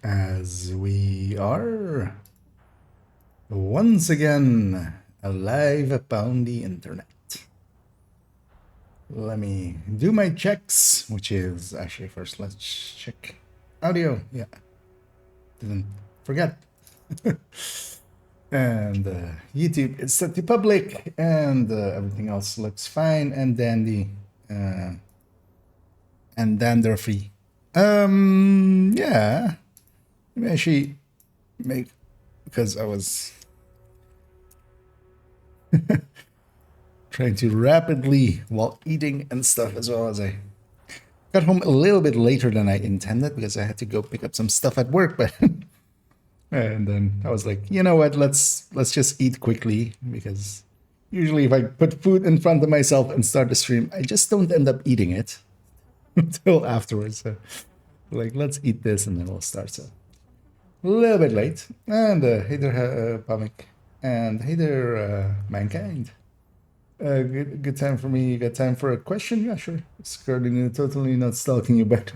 As we are once again alive upon the internet. Let me do my checks, which is actually first let's check audio. Yeah, didn't forget. And YouTube is set to public, and everything else looks fine and dandy, and then they're free. Yeah. Let me actually make, because I was trying to rapidly while eating and stuff, as well as I got home a little bit later than I intended because I had to go pick up some stuff at work. But and then I was like, you know what? Let's just eat quickly, because usually if I put food in front of myself and start the stream, I just don't end up eating it until afterwards. So like, let's eat this and then we'll start. So a little bit late. And hey there, Pamik. And hey there, Mankind. Good time for me. You got time for a question? Yeah, sure. Skirting, totally not stalking you back.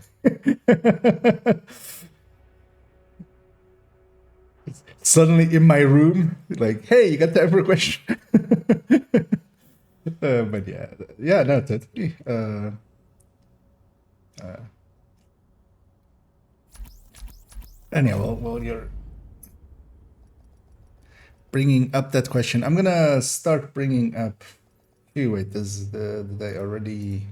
Suddenly in my room, like, hey, you got time for a question? But yeah, no, totally. Anyhow, while you're bringing up that question, I'm gonna start bringing up. Hey, wait, did I already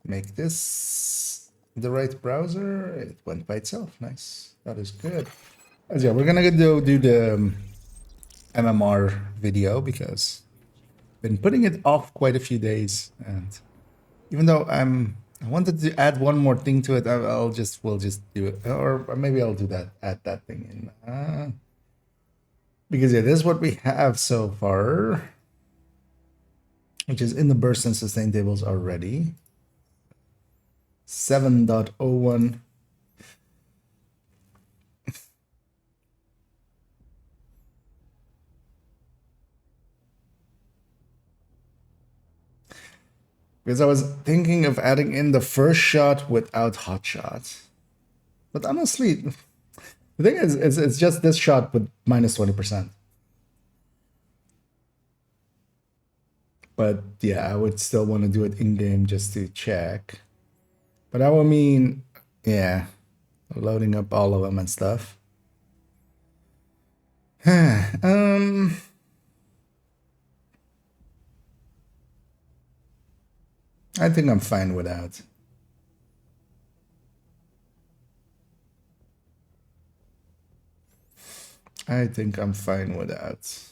make this the right browser? It went by itself. Nice. That is good. As yeah, we're gonna go do the MMR video because I've been putting it off quite a few days, and even though I wanted to add one more thing to it, we'll just do it, or maybe I'll do that. Add that thing in, because yeah, this is what we have so far, which is in the burst and sustain tables already. 7.01. Because I was thinking of adding in the first shot without hot shot. But honestly, the thing is, it's just this shot with minus 20%. But yeah, I would still want to do it in game just to check. But that will mean, yeah, loading up all of them and stuff. I think I'm fine without. I think I'm fine without.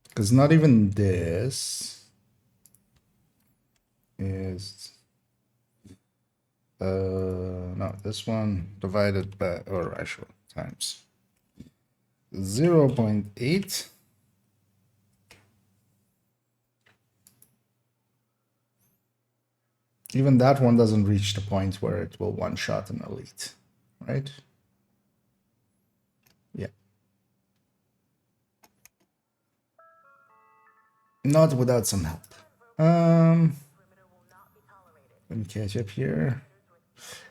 Because not even this is no, this one divided by, or actually times 0.8. Even that one doesn't reach the point where it will one-shot an elite, right? Yeah. Not without some help. Let me catch up here.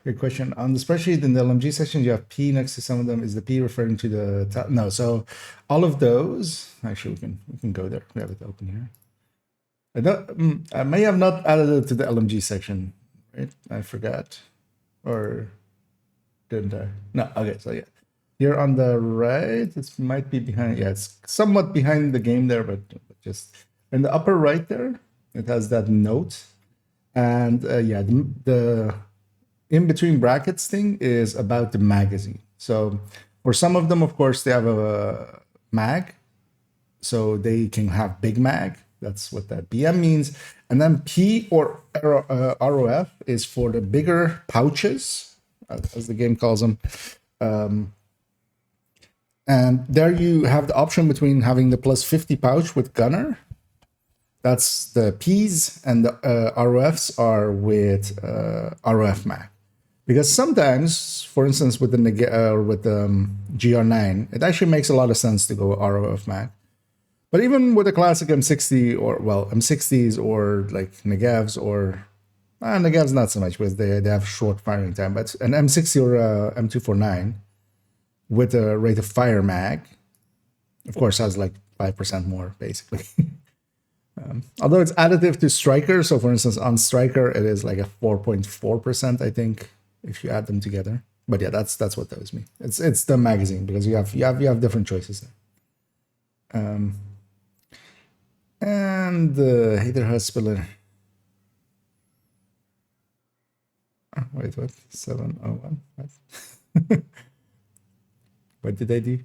Good question. On the spreadsheet in the LMG section, you have P next to some of them. Is the P referring to the top? No. So all of those, actually, we can go there. We have it open here. I may have not added it to the LMG section, right? I forgot, or didn't I? No. Okay. So yeah, here on the right, it might be behind. Yeah, it's somewhat behind the game there, but just in the upper right there, it has that note, and yeah, the in between brackets thing is about the magazine. So for some of them, of course, they have a mag, so they can have big mag. That's what that BM means. And then P or ROF is for the bigger pouches, as the game calls them. And there you have the option between having the plus 50 pouch with gunner. That's the Ps, and the ROFs are with ROF mag. Because sometimes, for instance, with the GR9, it actually makes a lot of sense to go ROF mag. But even with a classic M60 or well M60s or like Negevs or Negevs not so much because they have short firing time, but an M60 or a M249 with a rate of fire mag, of course, has like 5% more basically. Although it's additive to Striker, so for instance on Striker it is like a 4.4%, I think, if you add them together. But yeah, that's what those mean. It's the magazine because you have different choices there. And the Hater Husband. Oh, wait, what? 701? What? What did I do?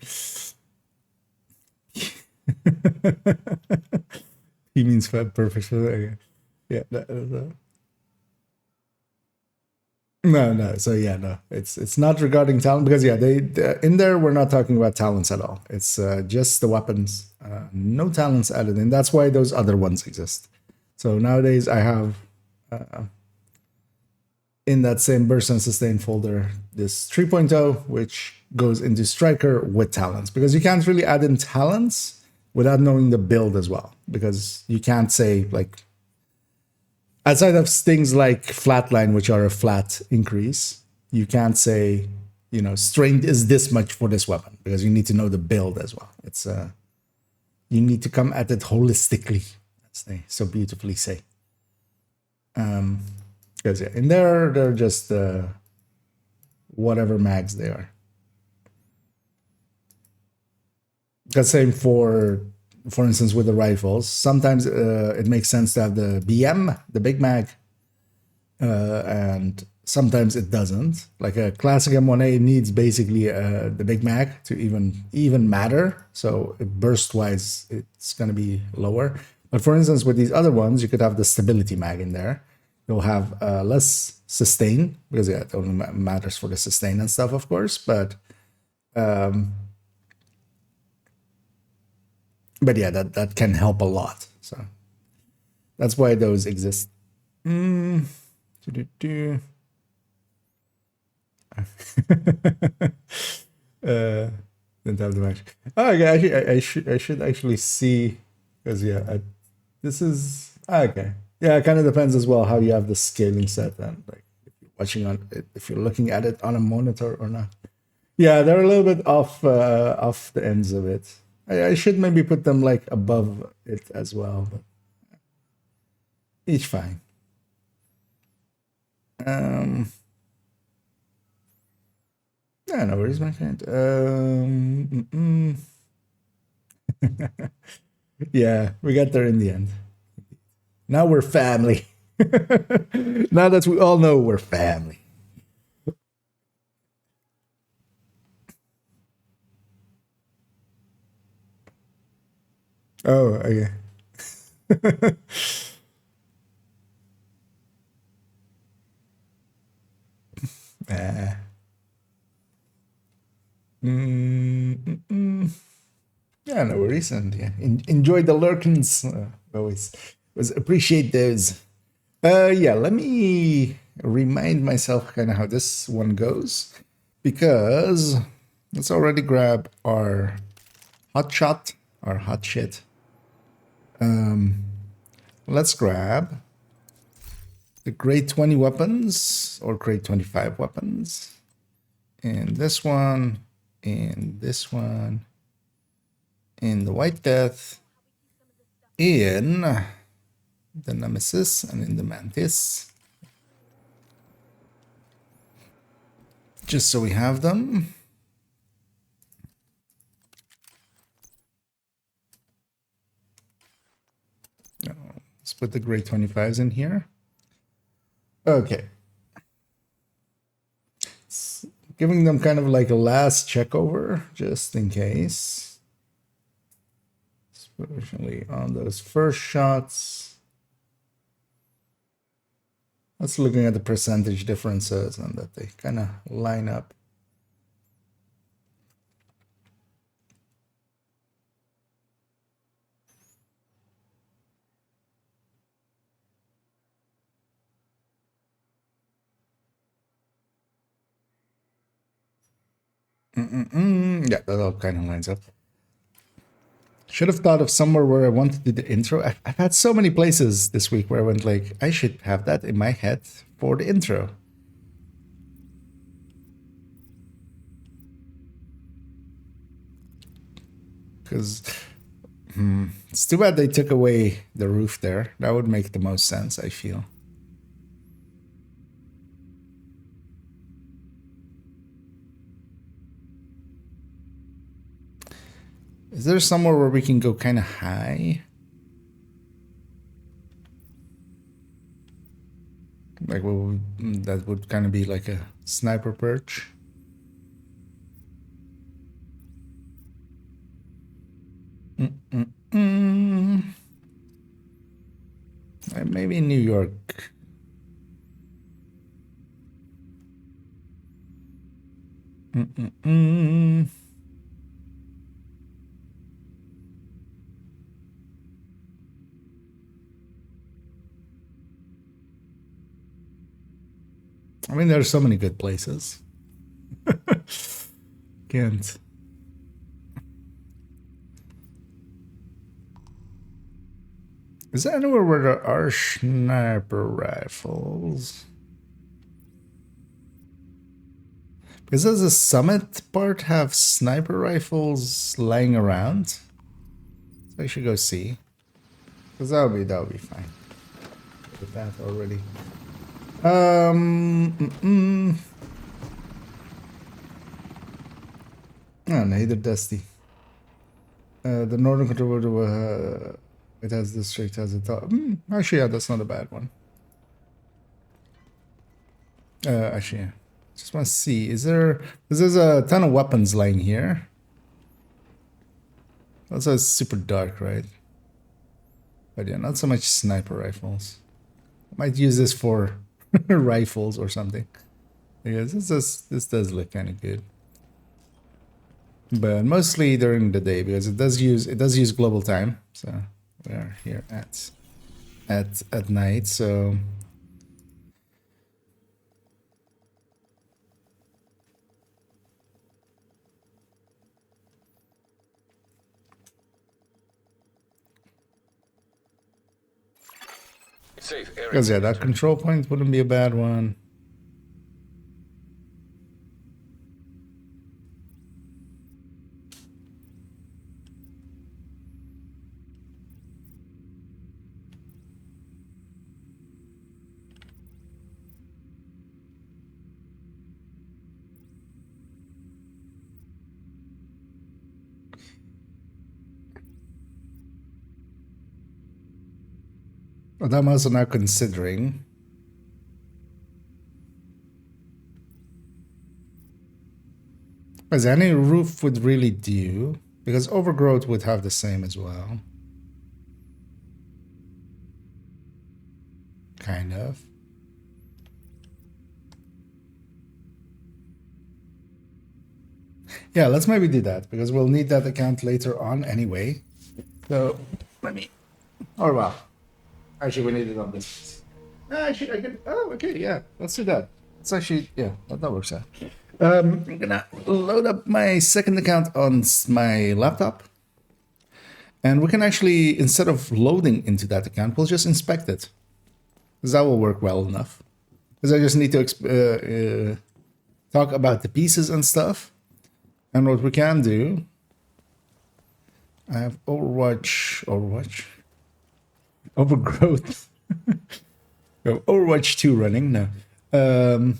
He means perfect. Okay. Yeah. No. So yeah, no. It's not regarding talent because yeah, they in there we're not talking about talents at all. It's just the weapons, no talents added, and that's why those other ones exist. So nowadays I have in that same burst and sustain folder this 3.0, which goes into Striker with talents because you can't really add in talents without knowing the build as well, because you can't say like outside of things like flatline, which are a flat increase, you can't say, strength is this much for this weapon because you need to know the build as well. It's you need to come at it holistically, as they so beautifully say. Because yeah, in there they're just whatever mags they are. The same for instance, with the rifles. Sometimes it makes sense to have the BM, the Big Mag, and sometimes it doesn't. Like a classic M1A needs basically the Big Mag to even matter. So burst wise, it's going to be lower. But for instance, with these other ones, you could have the stability mag in there. You'll have less sustain because yeah, it only matters for the sustain and stuff, of course. But yeah, that can help a lot. So that's why those exist. Didn't have the match. Oh, okay. I should actually see because yeah, this is okay. Yeah, it kind of depends as well how you have the scaling set and like if you're watching on it, if you're looking at it on a monitor or not. Yeah, they're a little bit off the ends of it. I should maybe put them like above it as well, but each fine. Yeah, no worries, my friend. Yeah, we got there in the end. Now we're family. Now that we all know we're family. Oh, okay. Ah. Yeah, no worries, and yeah, enjoy the lurkins. Always appreciate those. Yeah, let me remind myself kind of how this one goes because let's already grab our hot shot, our hot shit. Let's grab the grade 20 weapons or grade 25 weapons. And this one, and this one, in the White Death, in the Nemesis, and in the Mantis. Just so we have them. Let's put the grade 25s in here. Okay. Giving them kind of like a last check over, just in case. Especially on those first shots. Let's looking at the percentage differences and that they kind of line up. Yeah, that all kind of lines up. Should have thought of somewhere where I wanted to do the intro. I've had so many places this week where I went like, I should have that in my head for the intro. Because it's too bad they took away the roof there. That would make the most sense, I feel. Is there somewhere where we can go kind of high? Like, well, that would kind of be like a sniper perch. Maybe in New York. I mean, there's so many good places. Can't. Is there anywhere where there are sniper rifles? Because does the summit part have sniper rifles lying around? So I should go see. Because that'll be fine. With that already. Oh, neither Dusty. The northern control it has district as a top. Actually, yeah, that's not a bad one. Actually, yeah. Just want to see. Is there? Because there's a ton of weapons lying here. Also, it's super dark, right? But yeah, not so much sniper rifles. I might use this for rifles or something. Because this does look kind of good. But mostly during the day, because it does use global time. So we are here at night. So because yeah, that control point wouldn't be a bad one. But I'm also now considering as any roof would really do, because overgrowth would have the same as well. Kind of. Yeah, let's maybe do that, because we'll need that account later on anyway. So, let me... Oh, wow. Actually, we need it on this. Actually, I can... Oh, okay, yeah. Let's do that. It's actually... Yeah, that works out. I'm gonna load up my second account on my laptop. And we can actually, instead of loading into that account, we'll just inspect it. Because that will work well enough. Because I just need to talk about the pieces and stuff. And what we can do... I have Overwatch... Overgrowth. We have Overwatch 2 running now. I'm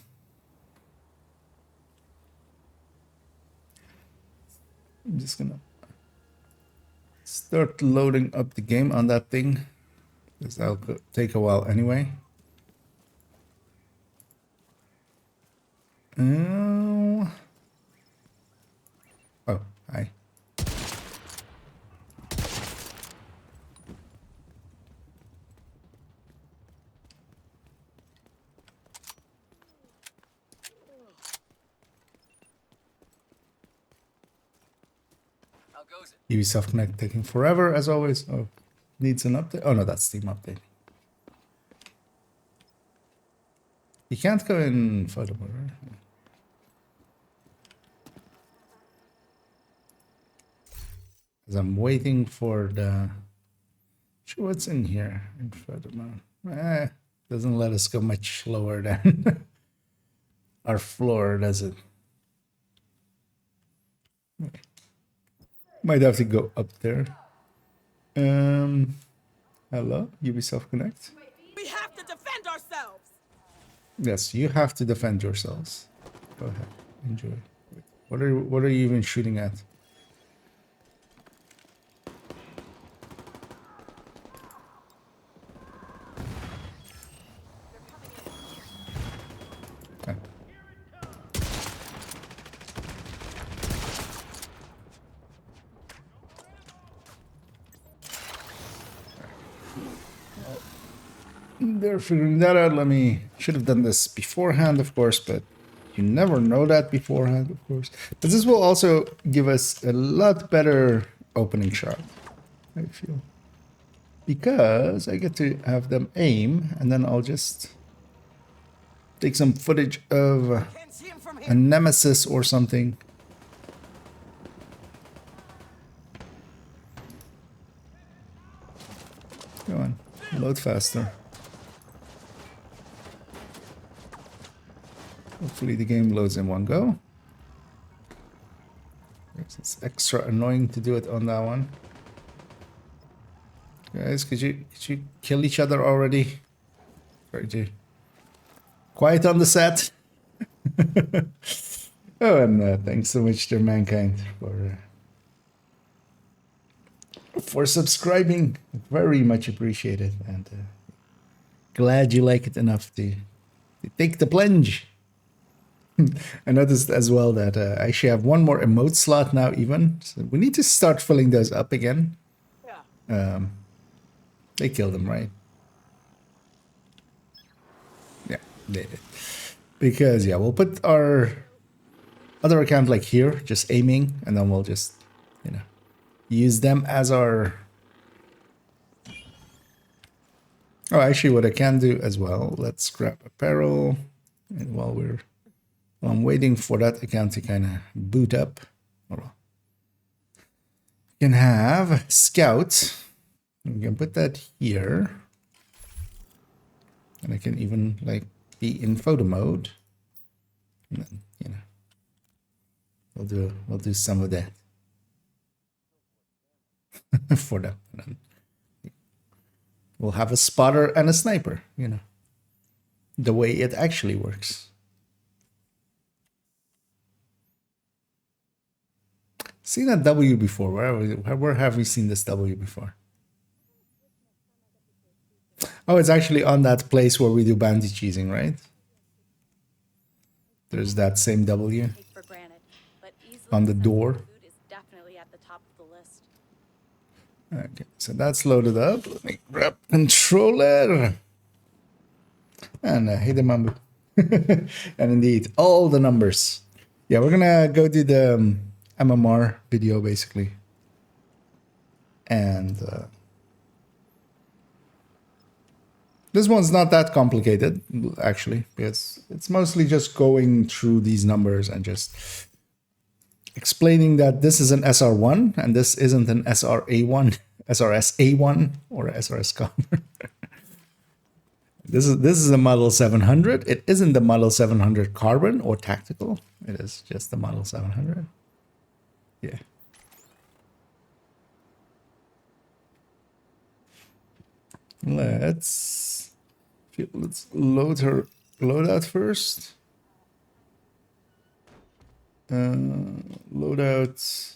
just gonna start loading up the game on that thing, because that'll take a while anyway. Oh, hi. Ubisoft Connect taking forever, as always. Oh, needs an update. Oh, no, that's Steam update. You can't go in photo mode, right? Because I'm waiting for the... Sure, what's in here? Doesn't let us go much lower than our floor, does it? Might have to go up there. Hello, Ubisoft Connect. We have to defend ourselves. Yes, you have to defend yourselves. Go ahead, enjoy. What are you even shooting at? Okay. They're figuring that out. Should have done this beforehand, of course, but you never know that beforehand, of course. But this will also give us a lot better opening shot, I feel. Because I get to have them aim, and then I'll just take some footage of a nemesis or something. Go on, load faster. Hopefully the game loads in one go. It's extra annoying to do it on that one. Guys, could you kill each other already? Sorry, quiet on the set. Oh, and thanks so much to Mankind for subscribing. Very much appreciated, and glad you like it enough to take the plunge. I noticed as well that I actually have one more emote slot now even. So we need to start filling those up again. Yeah. They killed him, right? Yeah, they did. Because, yeah, we'll put our other account like here, just aiming, and then we'll just, you know, use them as our... Oh, actually, what I can do as well, let's grab apparel, and while I'm waiting for that account to kind of boot up. You can have Scout. We can put that here. And I can even like be in photo mode. And then, you know, we'll do some of that for them. And then we'll have a spotter and a sniper, you know, the way it actually works. Seen that W before. Where have we seen this W before? Oh, it's actually on that place where we do bounty cheesing, right? There's that same W on the door. Okay, so that's loaded up. Let me grab controller. And hey the mambo. And indeed, all the numbers. Yeah, we're gonna go do the MMR video basically. And this one's not that complicated, actually, because it's mostly just going through these numbers and just explaining that this is an SR1 and this isn't an SRA1, SRSA1 or SRS Commer. This is a Model 700. It isn't the Model 700 Carbon or Tactical. It is just the Model 700. Yeah. Let's load out first. Load out.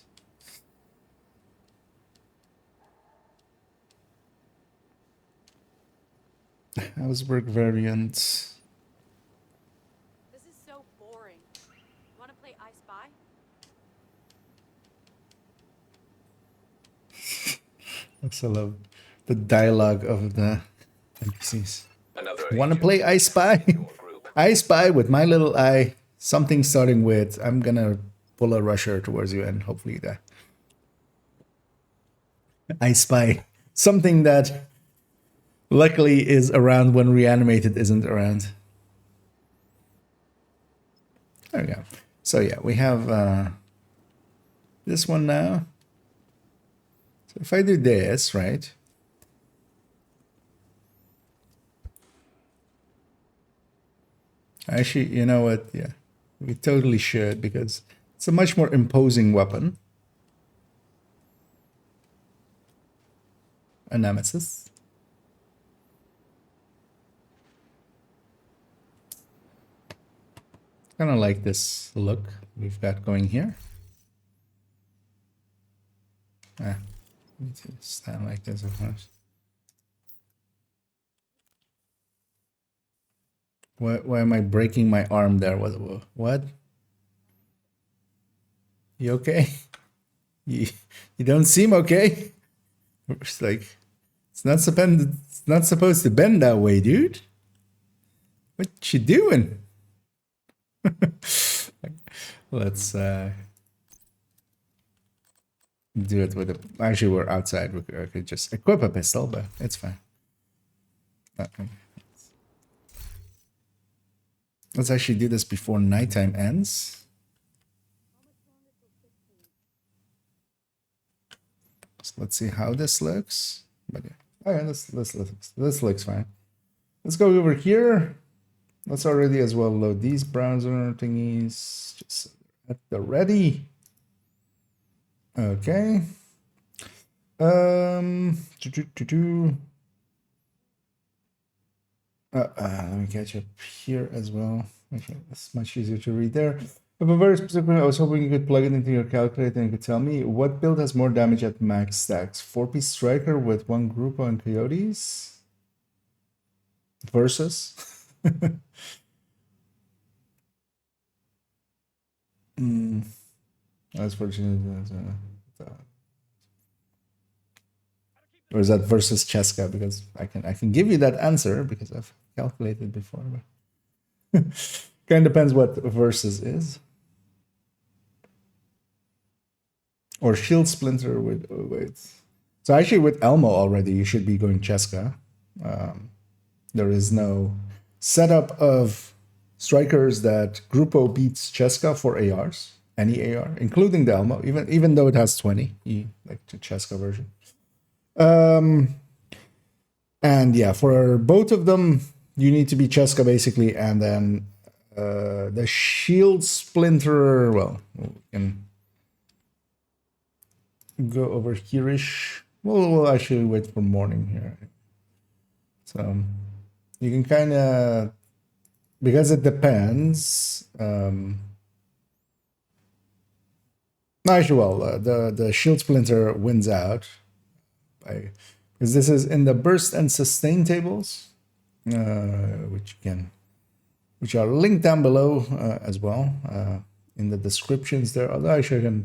Augsburg variant. This is so boring. Want to play I Spy? I also love the dialogue of the NPCs. Want to play I Spy? I Spy with my little eye. Something starting with, I'm gonna pull a rusher towards you and hopefully that. I Spy. Something that luckily is around when Reanimated isn't around. There we go. So yeah, we have this one now. So if I do this, right? Actually, you know what? Yeah, we totally should, because it's a much more imposing weapon. A nemesis. Kind of like this look we've got going here. Need to stand like this, of course. Why am I breaking my arm there? What? You okay? You don't seem okay. It's like it's not supposed to bend that way, dude. What you doing? Let's do it with a. Actually, we're outside. I could just equip a pistol, but it's fine. Let's actually do this before nighttime ends. So let's see how this looks. But yeah, okay, this looks fine. Let's go over here. Let's already as well load these browser thingies just at the ready. Okay. Let me catch up here as well. Okay, that's much easier to read there. But very specifically, I was hoping you could plug it into your calculator and you could tell me what build has more damage at max stacks. 4-piece striker with 1 Grupo and Coyotes versus. That's fortunate. Or is that versus Cheska? Because I can give you that answer because I've calculated before. But kind of depends what versus is. Or shield splinter with So actually with Elmo already you should be going Cheska. There is no setup of strikers that Grupo beats Cheska for ARs, any AR, including the Elmo, even though it has 20, like the Cheska version. And yeah, for both of them, you need to be Cheska basically, and then the shield splinter, well, we can go over here-ish. We'll actually wait for morning here. So you can kind of, because it depends. Actually, well, the shield splinter wins out because this is in the burst and sustain tables, which are linked down below as well in the descriptions there. Although actually I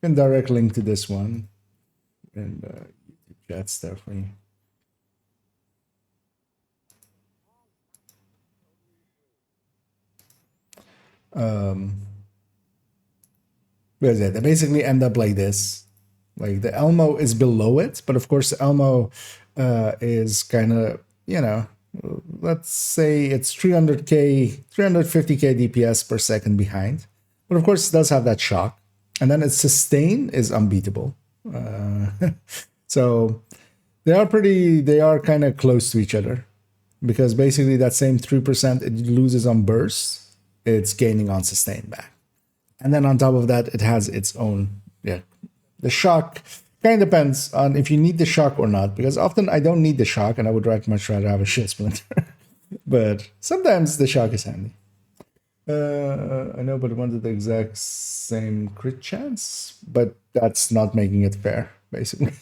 can direct link to this one and YouTube chats there for you. Because yeah, they basically end up like this. Like the Elmo is below it, but of course the Elmo is kind of, you know, let's say it's 300k, 350k DPS per second behind. But of course it does have that shock. And then its sustain is unbeatable. So they are kind of close to each other. Because basically that same 3% it loses on burst, it's gaining on sustain back. And then on top of that, it has its own, yeah. The shock kind of depends on if you need the shock or not, because often I don't need the shock and I would much rather have a shield splinter. But sometimes the shock is handy. I know, but I wanted the exact same crit chance, but that's not making it fair, basically.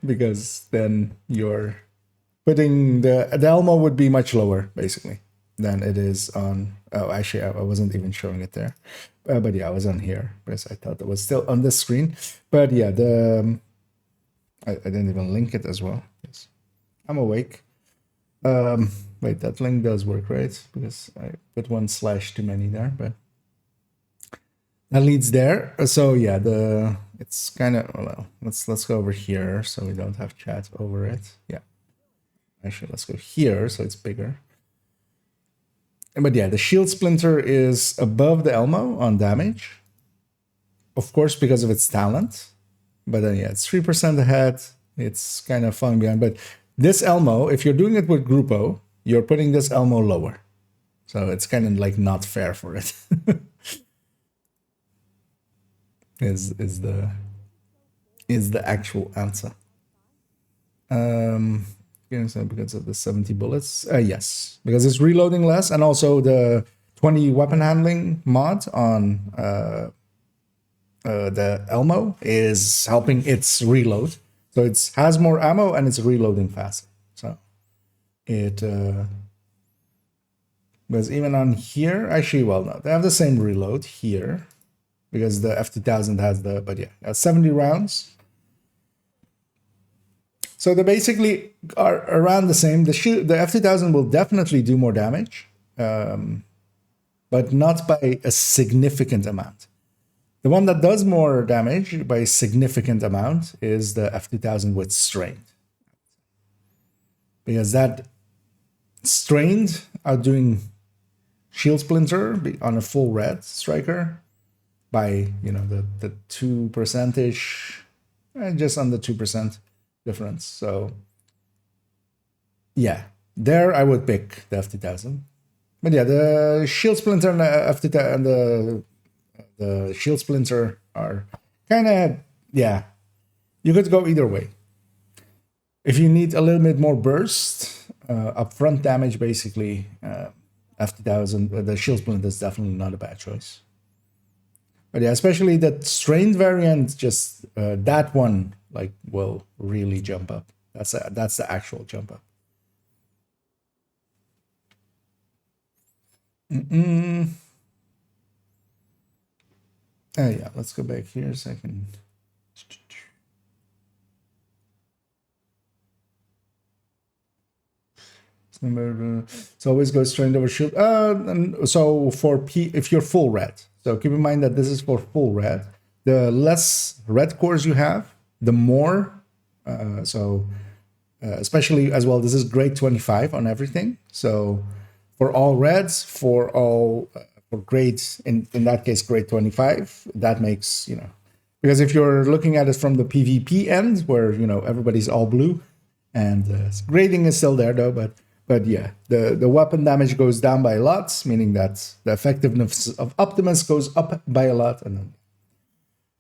Because then you're putting the Elmo would be much lower, basically, than it is on. Oh, actually, I wasn't even showing it there. But yeah, I was on here because I thought it was still on the screen. But yeah, I didn't even link it as well. Yes. I'm awake. Wait, that link does work, right? Because I put 1/ too many there, but that leads there. So yeah, it's kind of, well, let's go over here so we don't have chat over it. Yeah. Actually, let's go here so it's bigger. But yeah, the shield splinter is above the Elmo on damage. Of course, because of its talent. But then yeah, it's 3% ahead. It's kind of falling behind. But this Elmo, if you're doing it with Grupo, you're putting this Elmo lower. So it's kind of like not fair for it. is the actual answer. So because of the 70 bullets, yes, because it's reloading less, and also the 20 weapon handling mod on the Elmo is helping its reload. So it has more ammo and it's reloading faster. So it because even on here, actually, well, no, they have the same reload here because the F2000 has the, but yeah, 70 rounds. So they basically are around the same. The F2000 will definitely do more damage, but not by a significant amount. The one that does more damage by a significant amount is the F2000 with strained. Because that strained outdoing Shield Splinter on a full red striker by, you know, the 2%-ish, just under 2% difference. So yeah, there I would pick the F2000. But yeah, the Shield Splinter and the F2000 and the Shield Splinter are kind of, yeah, you could go either way. If you need a little bit more burst, upfront damage, basically, F2000, the Shield Splinter is definitely not a bad choice. But yeah, especially that strained variant, just that one, like, will really jump up. That's the actual jump up. Yeah, let's go back here a second. So always go straight over shield. And so for P, if you're full red, so keep in mind that this is for full red. The less red cores you have, the more. Especially as well, this is grade 25 on everything. So for all reds, for all for grades, in that case, grade 25, that makes, you know, because if you're looking at it from the PvP end, where, you know, everybody's all blue, and grading is still there though, but yeah, the weapon damage goes down by a lot, meaning that the effectiveness of Optimus goes up by a lot, and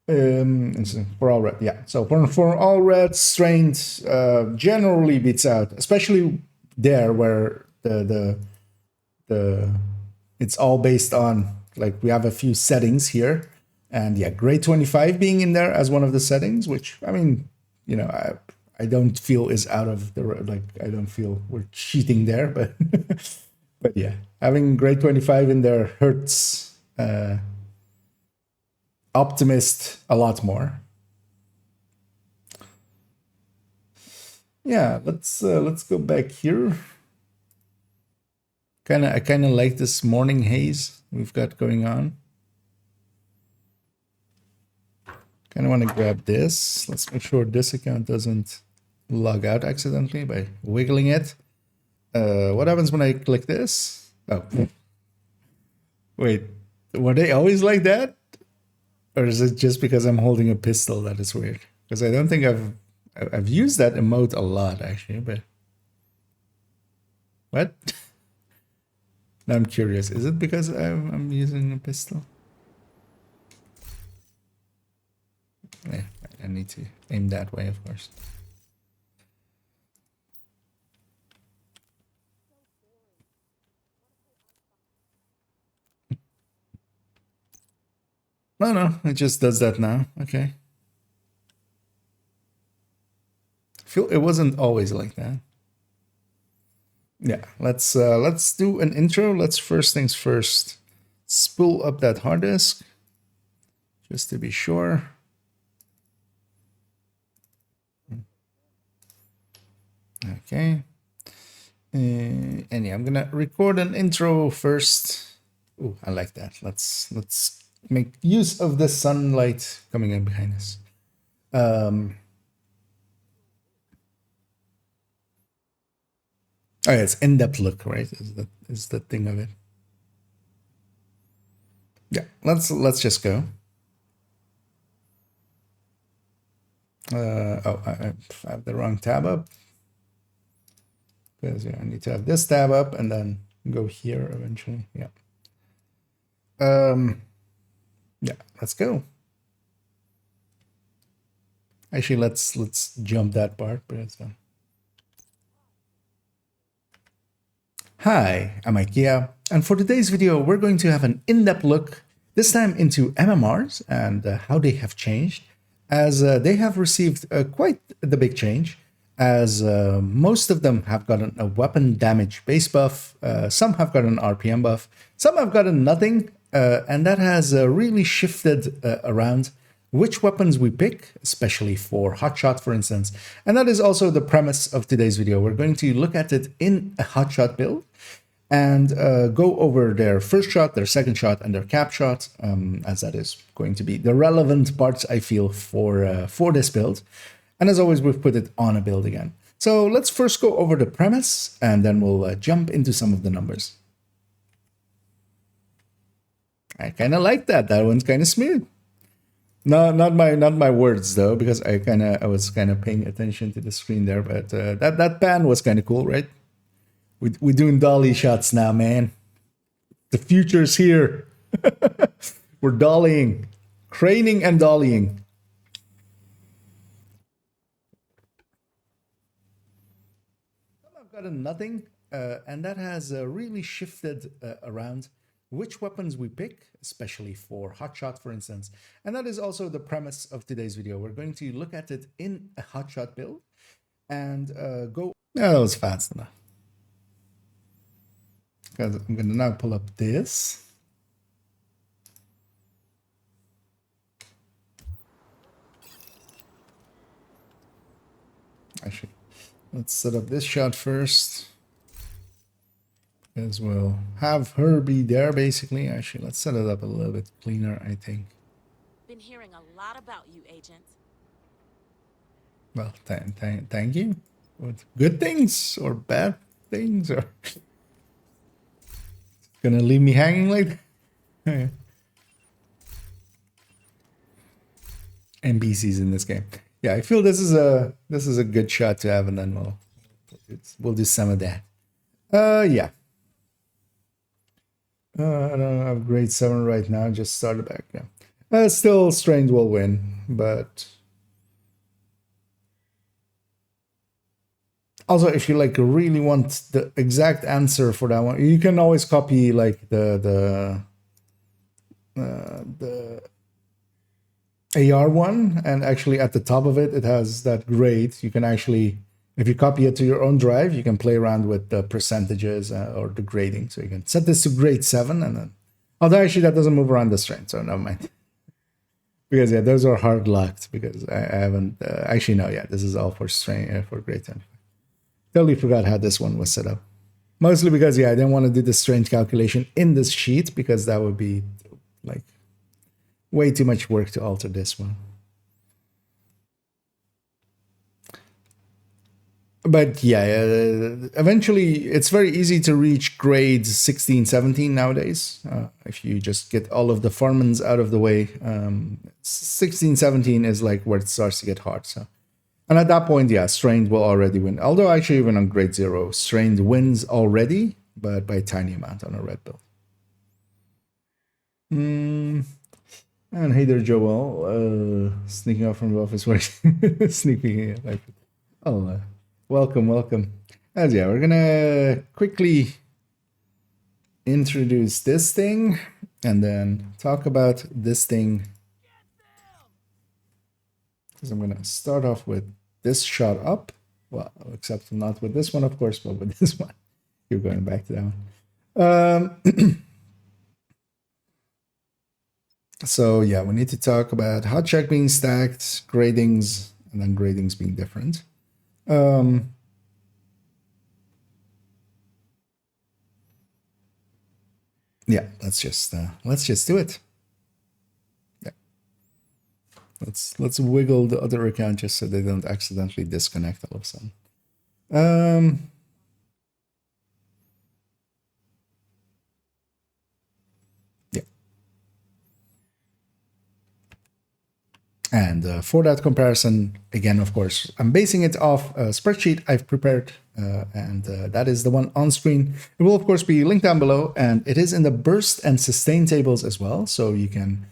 then for all red, yeah. So for all red, strained generally beats out, especially there where the it's all based on, like, we have a few settings here, and yeah, grade 25 being in there as one of the settings, which, I mean, you know, I don't feel is out of the, like, I don't feel we're cheating there, but but yeah, having grade 25 in there hurts Optimist a lot more. Yeah, let's go back here. I kind of like this morning haze we've got going on. Kind of want to grab this. Let's make sure this account doesn't log out accidentally by wiggling it. What happens when I click this? Oh, wait, were they always like that? Or is it just because I'm holding a pistol that is weird? Because I don't think I've used that emote a lot, actually, but what? Now I'm curious. Is it because I'm using a pistol? Yeah, I need to aim that way, of course. No, it just does that now. Okay. I feel it wasn't always like that. Yeah, let's do an intro. Let's first things first, spool up that hard disk just to be sure. Okay. And yeah, I'm gonna record an intro first. Oh, I like that. Let's make use of the sunlight coming in behind us. Oh, yeah, it's in-depth look, right? Is the thing of it. Yeah, let's just go. Oh, I have the wrong tab up. Because yeah, I need to have this tab up and then go here eventually. Yeah. Yeah, let's go. Actually, let's jump that part, but it's fine. Hi, I'm IKEA, and for today's video, we're going to have an in-depth look, this time into MMRs and how they have changed, as they have received quite the big change, as most of them have gotten a weapon damage base buff, some have gotten an RPM buff, some have gotten nothing, and that has really shifted around which weapons we pick, especially for Hotshot, for instance. And that is also the premise of today's video. We're going to look at it in a Hotshot build and go over their first shot, their second shot, and their cap shot, as that is going to be the relevant parts, I feel, for this build. And as always, we've put it on a build again. So let's first go over the premise, and then we'll jump into some of the numbers. I kind of like that. That one's kind of smooth. No, not my words though, because I was kind of paying attention to the screen there. But that pan was kind of cool, right? We're doing dolly shots now, man. The future's here. We're dollying, craning and dollying. I've gotten nothing, and that has really shifted around which weapons we pick, especially for Hotshot, for instance. And that is also the premise of today's video. We're going to look at it in a Hotshot build and go... Yeah, that was fast enough. I'm going to now pull up this. Actually, let's set up this shot first. As we'll have her be there, basically. Actually, let's set it up a little bit cleaner, I think. Been hearing a lot about you, Agent. Well, thank you. What, good things or bad things? Or gonna leave me hanging like that? NPCs in this game. Yeah, I feel this is a good shot to have, and then we'll do some of that. Yeah. I don't have grade 7 right now. Just started back. Yeah. Still, Strange will win, but also if you like really want the exact answer for that one, you can always copy like the AR one, and actually at the top of it, it has that grade. You can actually, if you copy it to your own drive, you can play around with the percentages or the grading. So you can set this to grade 7, and then, although actually that doesn't move around the strength, so never mind. Because yeah, those are hard locked because I haven't actually no, yeah, this is all for strength for grade 10. Totally forgot how this one was set up. Mostly because yeah, I didn't want to do the strength calculation in this sheet because that would be like way too much work to alter this one. But yeah, eventually it's very easy to reach grades 16, 17 nowadays. If you just get all of the farmans out of the way, 16, 17 is like where it starts to get hard. So, and at that point, yeah, Strained will already win. Although actually even on grade 0, Strained wins already, but by a tiny amount on a red build. And hey there, Joel. Sneaking out from the office work. Sneaking like, oh, welcome. As yeah, we're gonna quickly introduce this thing and then talk about this thing. Because I'm gonna start off with this shot up. Well, except not with this one, of course, but with this one. You're going back to that one. So yeah, we need to talk about hot check being stacked, gradings, and then gradings being different. Yeah, let's just do it. Yeah, let's wiggle the other account just so they don't accidentally disconnect all of a sudden. And for that comparison, again, of course, I'm basing it off a spreadsheet I've prepared, and that is the one on screen. It will, of course, be linked down below, and it is in the burst and sustain tables as well, so you can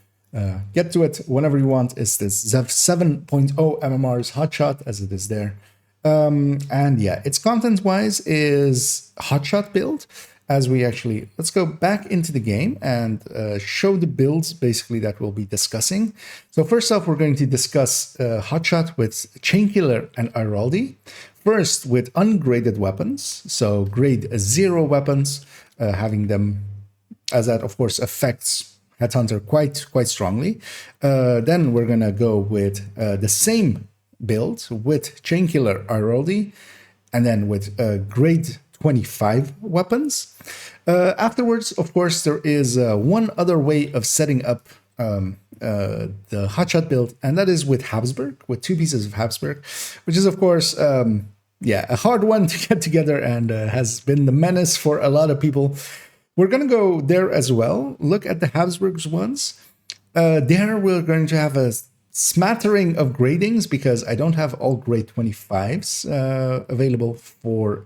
get to it whenever you want. It's this ZEV 7.0 MMR's hotshot, as it is there. And yeah, its content-wise is hotshot build. As we actually, let's go back into the game and show the builds basically that we'll be discussing. So first off, we're going to discuss hotshot with Chainkiller and Iraldi. First with ungraded weapons, so grade 0 weapons, having them, as that of course affects Headhunter quite strongly. Then we're gonna go with the same build with Chainkiller Iraldi, and then with grade 25 weapons. Afterwards, of course, there is one other way of setting up the hotshot build, and that is with Habsburg, with 2 pieces of Habsburg, which is, of course, a hard one to get together and has been the menace for a lot of people. We're going to go there as well. Look at the Habsburgs ones. There we're going to have a smattering of gradings because I don't have all grade 25s available for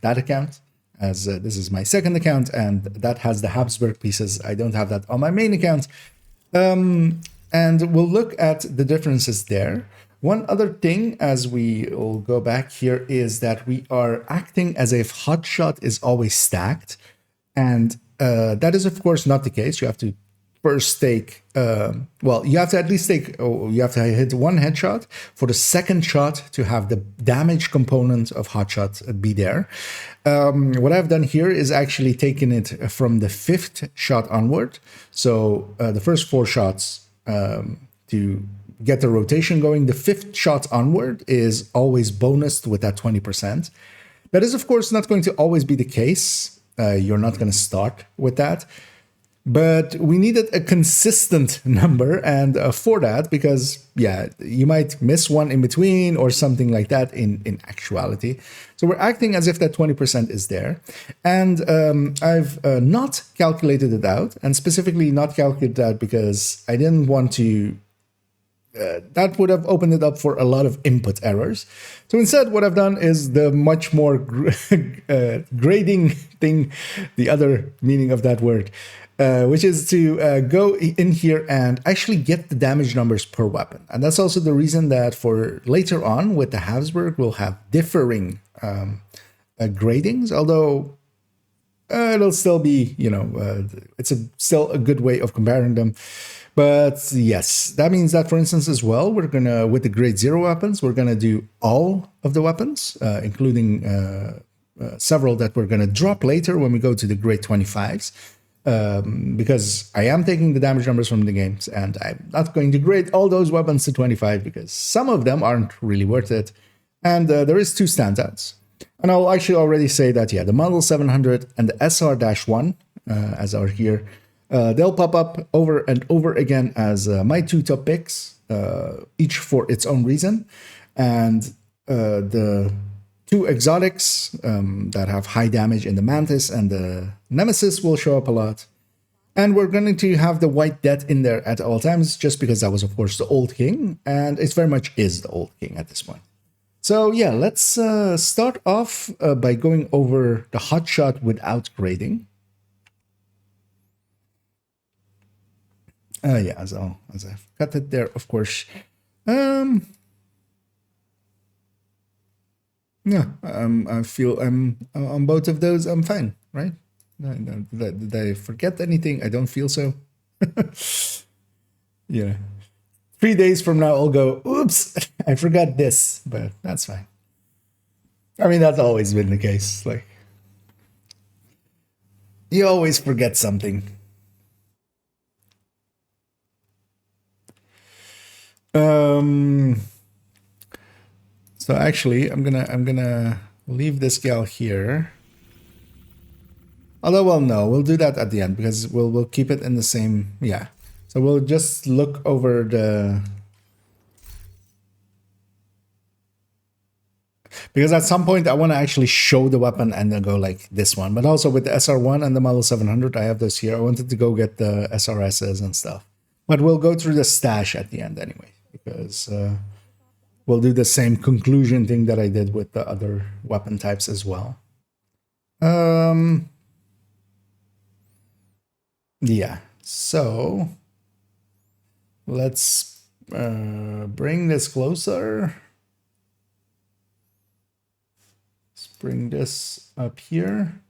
that account, as this is my second account and that has the Habsburg pieces. I don't have that on my main account. And we'll look at the differences there. One other thing, as we will go back here, is that we are acting as if hotshot is always stacked. And that is, of course, not the case. You have to first take, you have to at least you have to hit 1 headshot for the second shot to have the damage component of hotshot be there. What I've done here is actually taken it from the 5th shot onward. So the first 4 shots to get the rotation going, the 5th shot onward is always bonused with that 20%. That is, of course, not going to always be the case. You're not going to start with that. But we needed a consistent number, and for that, because, you might miss one in between or something like that in actuality. So we're acting as if that 20% is there. And I've not calculated it out, and specifically not calculated that because I didn't want to... that would have opened it up for a lot of input errors. So instead, what I've done is the much more grading thing, the other meaning of that word, which is to go in here and actually get the damage numbers per weapon. And that's also the reason that for later on with the Habsburg, we'll have differing gradings, although it'll still be, it's still a good way of comparing them. But yes, that means that, for instance, as well, we're going to, with the grade 0 weapons, we're going to do all of the weapons, including several that we're going to drop later when we go to the grade 25s. Because I am taking the damage numbers from the games, and I'm not going to grade all those weapons to 25 because some of them aren't really worth it. And there is 2 standouts. And I'll actually already say that, the Model 700 and the SR-1, as are here, they'll pop up over and over again as my 2 top picks, each for its own reason. And the 2 exotics that have high damage in the Mantis and the Nemesis will show up a lot. And we're going to have the White Death in there at all times, just because that was, of course, the old king. And it very much is the old king at this point. So let's start off by going over the hotshot without grading. As I've got it there, of course. I feel I'm on both of those. I'm fine, right? Did I forget anything? I don't feel so. 3 days from now, I'll go, oops, I forgot this, but that's fine. I mean, that's always been the case. Like, you always forget something. So actually, I'm gonna leave this gal here. Although, well, no, we'll do that at the end because we'll keep it in the same. So we'll just look over the. Because at some point I want to actually show the weapon and then go like this one. But also with the SR1 and the Model 700, I have those here. I wanted to go get the SRSs and stuff. But we'll go through the stash at the end anyway. because we'll do the same conclusion thing that I did with the other weapon types as well. Yeah, so let's bring this closer. Let's bring this up here.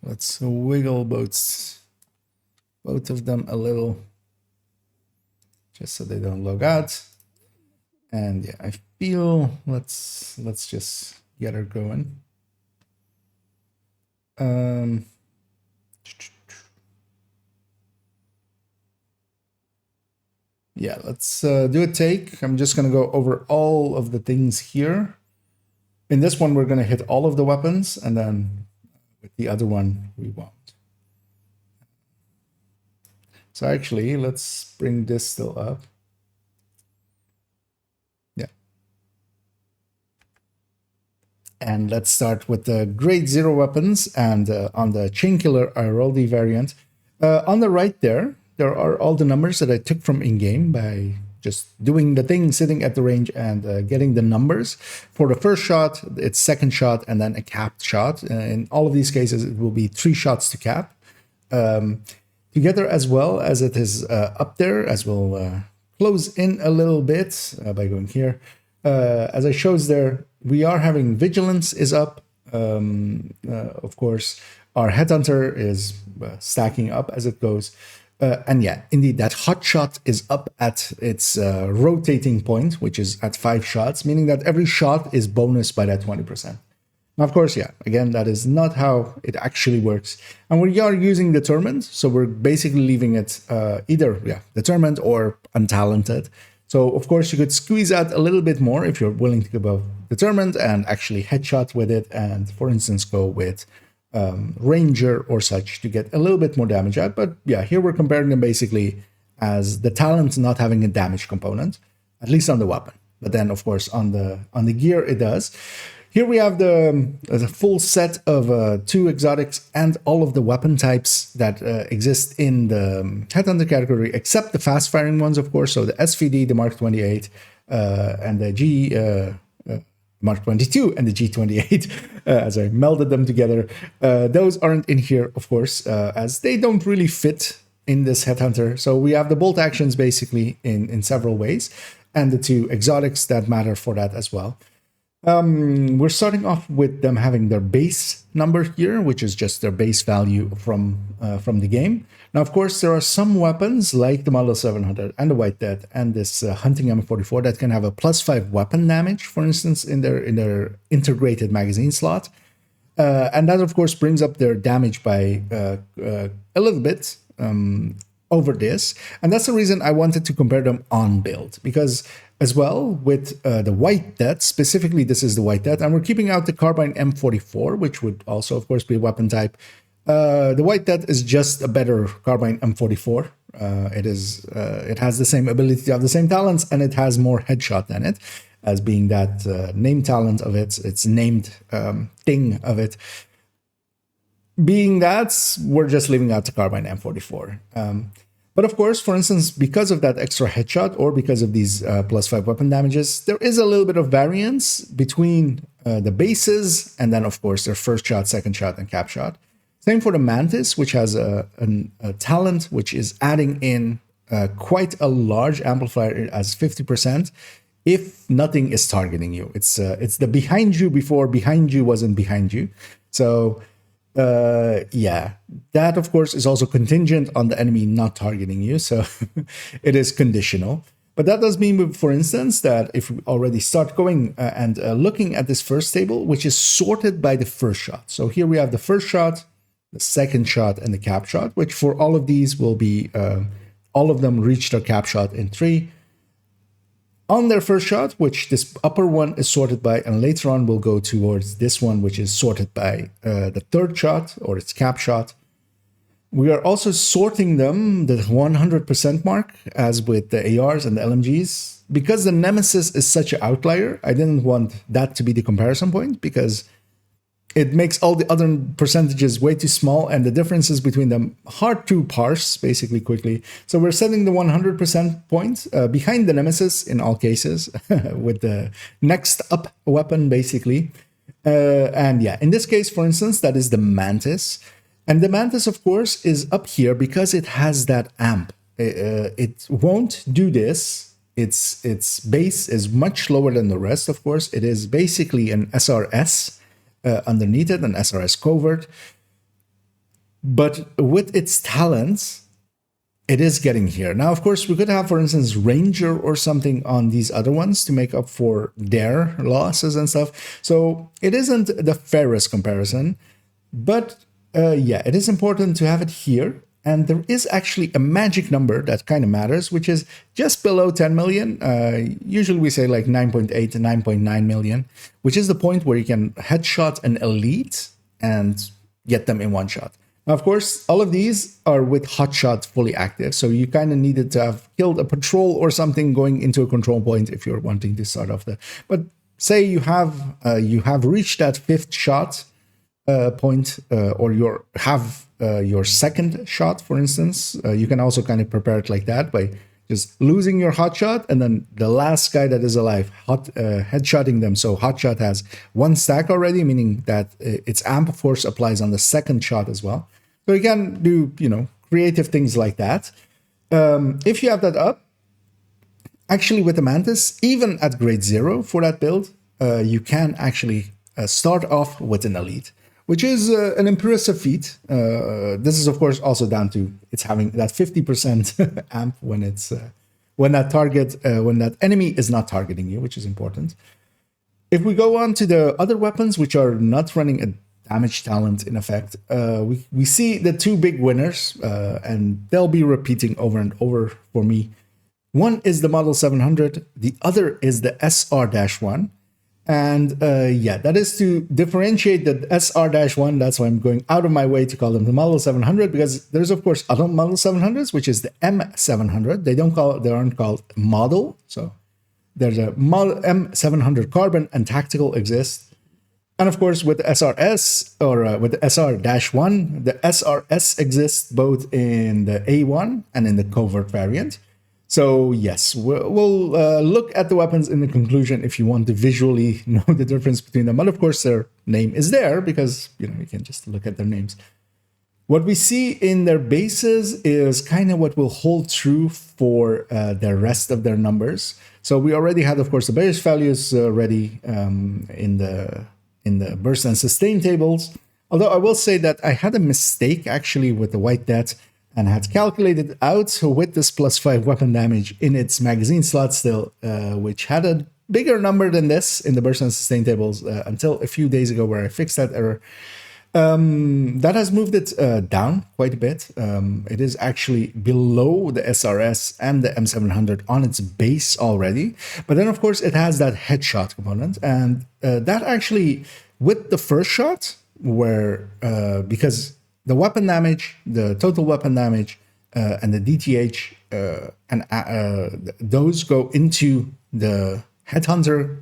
Let's wiggle both of them a little, just so they don't log out. And yeah, I feel let's just get her going. Yeah, let's do a take. I'm just gonna go over all of the things here. In this one, we're gonna hit all of the weapons, and then with the other one, we won't. So actually, let's bring this still up. Yeah. And let's start with the grade 0 weapons, and on the Chain Killer Iroldi variant. On the right there are all the numbers that I took from in-game by just doing the thing, sitting at the range and getting the numbers. For the first shot, it's second shot, and then a capped shot. In all of these cases, it will be 3 shots to cap. Together as well as it is up there, as we'll close in a little bit by going here. As I showed there, we are having Vigilance is up. Of course, our Headhunter is stacking up as it goes. And yeah, indeed, that hot shot is up at its rotating point, which is at 5 shots, meaning that every shot is bonus by that 20%. Now, of course, yeah, again, that is not how it actually works. And we are using Determined, so we're basically leaving it either Determined or Untalented. So, of course, you could squeeze out a little bit more if you're willing to go Determined and actually headshot with it and, for instance, go with Ranger or such to get a little bit more damage out. But yeah, here we're comparing them basically as the talent not having a damage component, at least on the weapon. But then, of course, on the gear, it does. Here we have the full set of 2 exotics and all of the weapon types that exist in the Headhunter category, except the fast-firing ones, of course. So the SVD, the Mark 28, and the Mark 22 and the G28, as I melded them together. Those aren't in here, of course, as they don't really fit in this Headhunter. So we have the bolt actions basically in several ways, and the 2 exotics that matter for that as well. We're starting off with them having their base number here, which is just their base value from the game. Now, of course, there are some weapons like the Model 700 and the White Death and this Hunting M44 that can have a +5 weapon damage, for instance, in their integrated magazine slot. And that, of course, brings up their damage by a little bit over this. And that's the reason I wanted to compare them on build, because as well with the White Death, specifically this is the White Death, and we're keeping out the Carbine M44, which would also, of course, be a weapon type. The White Death is just a better Carbine M44. It has the same ability to have the same talents, and it has more headshot than it, as being that name talent of its named thing of it. Being that, we're just leaving out the Carbine M44. But of course, for instance, because of that extra headshot or because of these +5 weapon damages, there is a little bit of variance between the bases and then, of course, their first shot, second shot, and cap shot. Same for the Mantis, which has a talent which is adding in quite a large amplifier as 50% if nothing is targeting you. It's the behind you before behind you wasn't behind you. So yeah, that of course is also contingent on the enemy not targeting you, so it is conditional. But that does mean, for instance, that if we already start going and looking at this first table, which is sorted by the first shot. So here we have the first shot, the second shot, and the cap shot, which for all of these will be, all of them reach their cap shot in 3. On their first shot, which this upper one is sorted by, and later on we'll go towards this one, which is sorted by the third shot, or its cap shot. We are also sorting them the 100% mark, as with the ARs and the LMGs. Because the Nemesis is such an outlier, I didn't want that to be the comparison point, because it makes all the other percentages way too small, and the differences between them hard to parse basically quickly. So we're setting the 100% point behind the Nemesis in all cases with the next up weapon basically. And yeah, in this case, for instance, that is the Mantis. And the Mantis, of course, is up here because it has that amp. It won't do this. Its base is much lower than the rest, of course. It is basically an SRS underneath it, an SRS covert. But with its talents, it is getting here. Now, of course, we could have, for instance, Ranger or something on these other ones to make up for their losses and stuff. So it isn't the fairest comparison. But yeah, it is important to have it here. And there is actually a magic number that kind of matters, which is just below 10 million. Usually we say like 9.8 to 9.9 million, which is the point where you can headshot an elite and get them in one shot. Now, of course, all of these are with hotshot fully active. So you kind of needed to have killed a patrol or something going into a control point if you're wanting to start off the. But say you have reached that fifth shot point, or your second shot, for instance. You can also kind of prepare it like that by just losing your hot shot and then the last guy that is alive headshotting them. So hot shot has one stack already, meaning that its amp force applies on the second shot as well. So you can do, creative things like that. If you have that up, actually with the Mantis, even at grade 0 for that build, you can actually start off with an elite, which is an impressive feat. This is, of course, also down to it's having that 50% amp when it's when that enemy is not targeting you, which is important. If we go on to the other weapons, which are not running a damage talent in effect, we see the two big winners, and they'll be repeating over and over for me. One is the Model 700, the other is the SR-1. And yeah, that is to differentiate the SR-1. That's why I'm going out of my way to call them the Model 700, because there's, of course, other Model 700s, which is the M700. They aren't called model. So there's a Model M700 Carbon and Tactical exists. And of course, with the SRS or with the SR-1, the SRS exists both in the A1 and in the covert variant. So yes, we'll look at the weapons in the conclusion if you want to visually know the difference between them. But of course, their name is there because you can just look at their names. What we see in their bases is kind of what will hold true for the rest of their numbers. So we already had, of course, the base values ready in the burst and sustain tables. Although I will say that I had a mistake actually with the White Death and had calculated out with this +5 weapon damage in its magazine slot still, which had a bigger number than this in the burst and sustain tables until a few days ago where I fixed that error. That has moved it down quite a bit. It is actually below the SRS and the M700 on its base already. But then, of course, it has that headshot component. And that actually, with the first shot, where because the weapon damage, the total weapon damage, and the DTH, those go into the Headhunter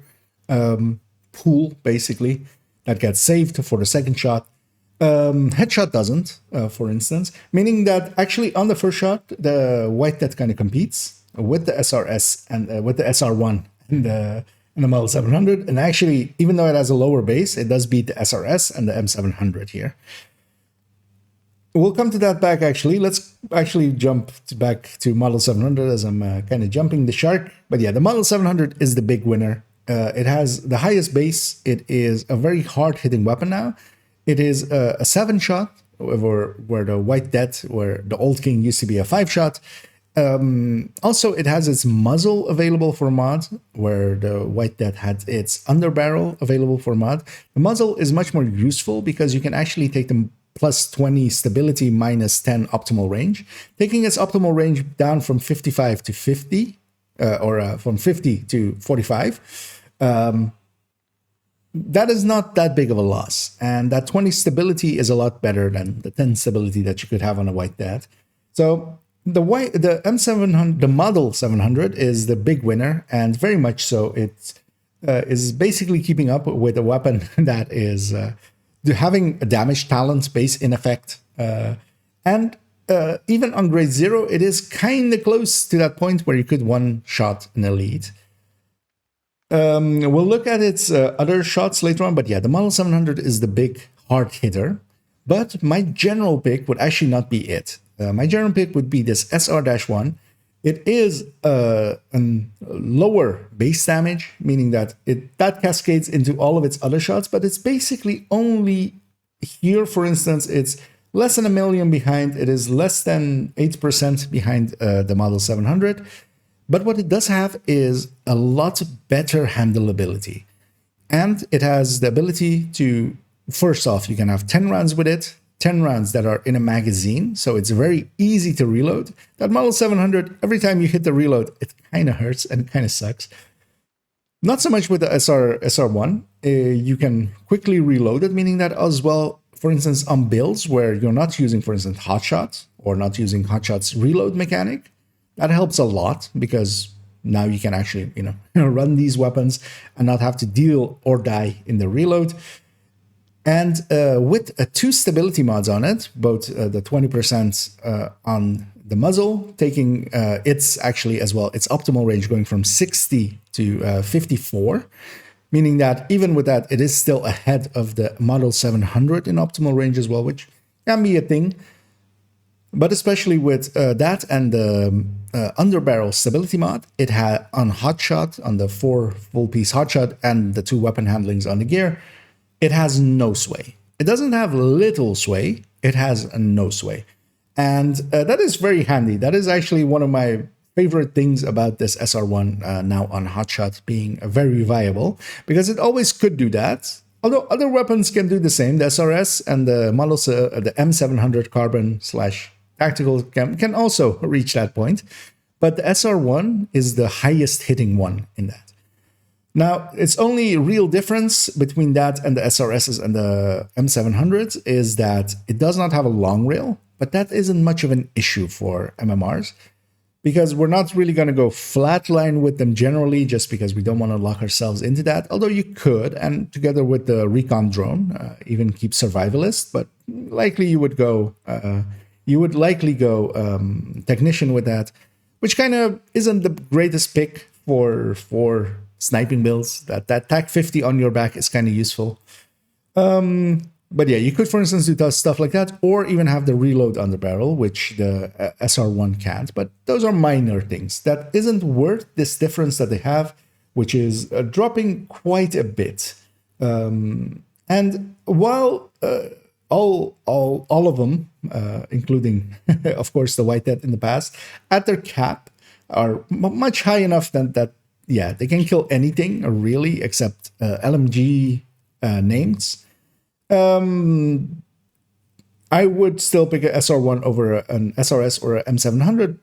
pool, basically, that gets saved for the second shot. Headshot doesn't, for instance, meaning that actually on the first shot, the White Death kind of competes with the SRS and with the SR-1 and the Model 700. And actually, even though it has a lower base, it does beat the SRS and the M700 here. We'll come to that back, actually. Let's actually jump back to Model 700 as I'm kind of jumping the shark. But yeah, the Model 700 is the big winner. It has the highest base. It is a very hard-hitting weapon now. It is a 7-shot, where the White Death, where the Old King used to be a 5-shot. Also, it has its muzzle available for mod, where the White Death had its underbarrel available for mod. The muzzle is much more useful because you can actually take them +20 stability, -10 optimal range, taking its optimal range down from 55 to 50, or from 50 to 45. That is not that big of a loss. And that 20 stability is a lot better than the 10 stability that you could have on a White Death. So the M700, the Model 700 is the big winner, and very much so. It is basically keeping up with a weapon that is having a damage talent base in effect. And even on grade 0, it is kind of close to that point where you could one-shot an elite. We'll look at its other shots later on, but yeah, the Model 700 is the big hard hitter. But my general pick would actually not be it. My general pick would be this SR-1. It is a lower base damage, meaning that that cascades into all of its other shots, but it's basically only here, for instance, it's less than 1 million behind. It is less than 8% behind the Model 700. But what it does have is a lot better handleability. And it has the ability to, first off, you can have 10 rounds with it, 10 rounds that are in a magazine, so it's very easy to reload. That Model 700, every time you hit the reload, it kind of hurts and kind of sucks. Not so much with the SR1. You can quickly reload it, meaning that as well, for instance, on builds where you're not using, for instance, hotshots or not using hotshot's reload mechanic, that helps a lot because now you can actually, run these weapons and not have to deal or die in the reload. And with 2 stability mods on it, both the 20% on the muzzle, taking its actually as well, its optimal range going from 60 to 54, meaning that even with that, it is still ahead of the Model 700 in optimal range as well, which can be a thing. But especially with that and the underbarrel stability mod, it had on hotshot, on the 4 full-piece hotshot and the 2 weapon handlings on the gear, it has no sway. It doesn't have little sway, it has no sway. And that is very handy. That is actually one of my favorite things about this SR1 now on hotshot being very viable, because it always could do that. Although other weapons can do the same, the SRS and the models, the M700 Carbon / Tactical can also reach that point. But the SR1 is the highest hitting one in that. Now, its only real difference between that and the SRSs and the M700s is that it does not have a long rail, but that isn't much of an issue for MMRs because we're not really going to go flatline with them generally just because we don't want to lock ourselves into that, although you could, and together with the recon drone, even keep survivalist, but likely you would likely go technician with that, which kind of isn't the greatest pick for sniping builds. That TAC 50 on your back is kind of useful. But yeah, you could, for instance, do stuff like that, or even have the reload on the barrel, which the SR1 can't. But those are minor things. That isn't worth this difference that they have, which is dropping quite a bit. And while all of them, including, of course, the White Dead in the past, at their cap are much high enough that yeah, they can kill anything, really, except LMG names. I would still pick an SR1 over an SRS or an M700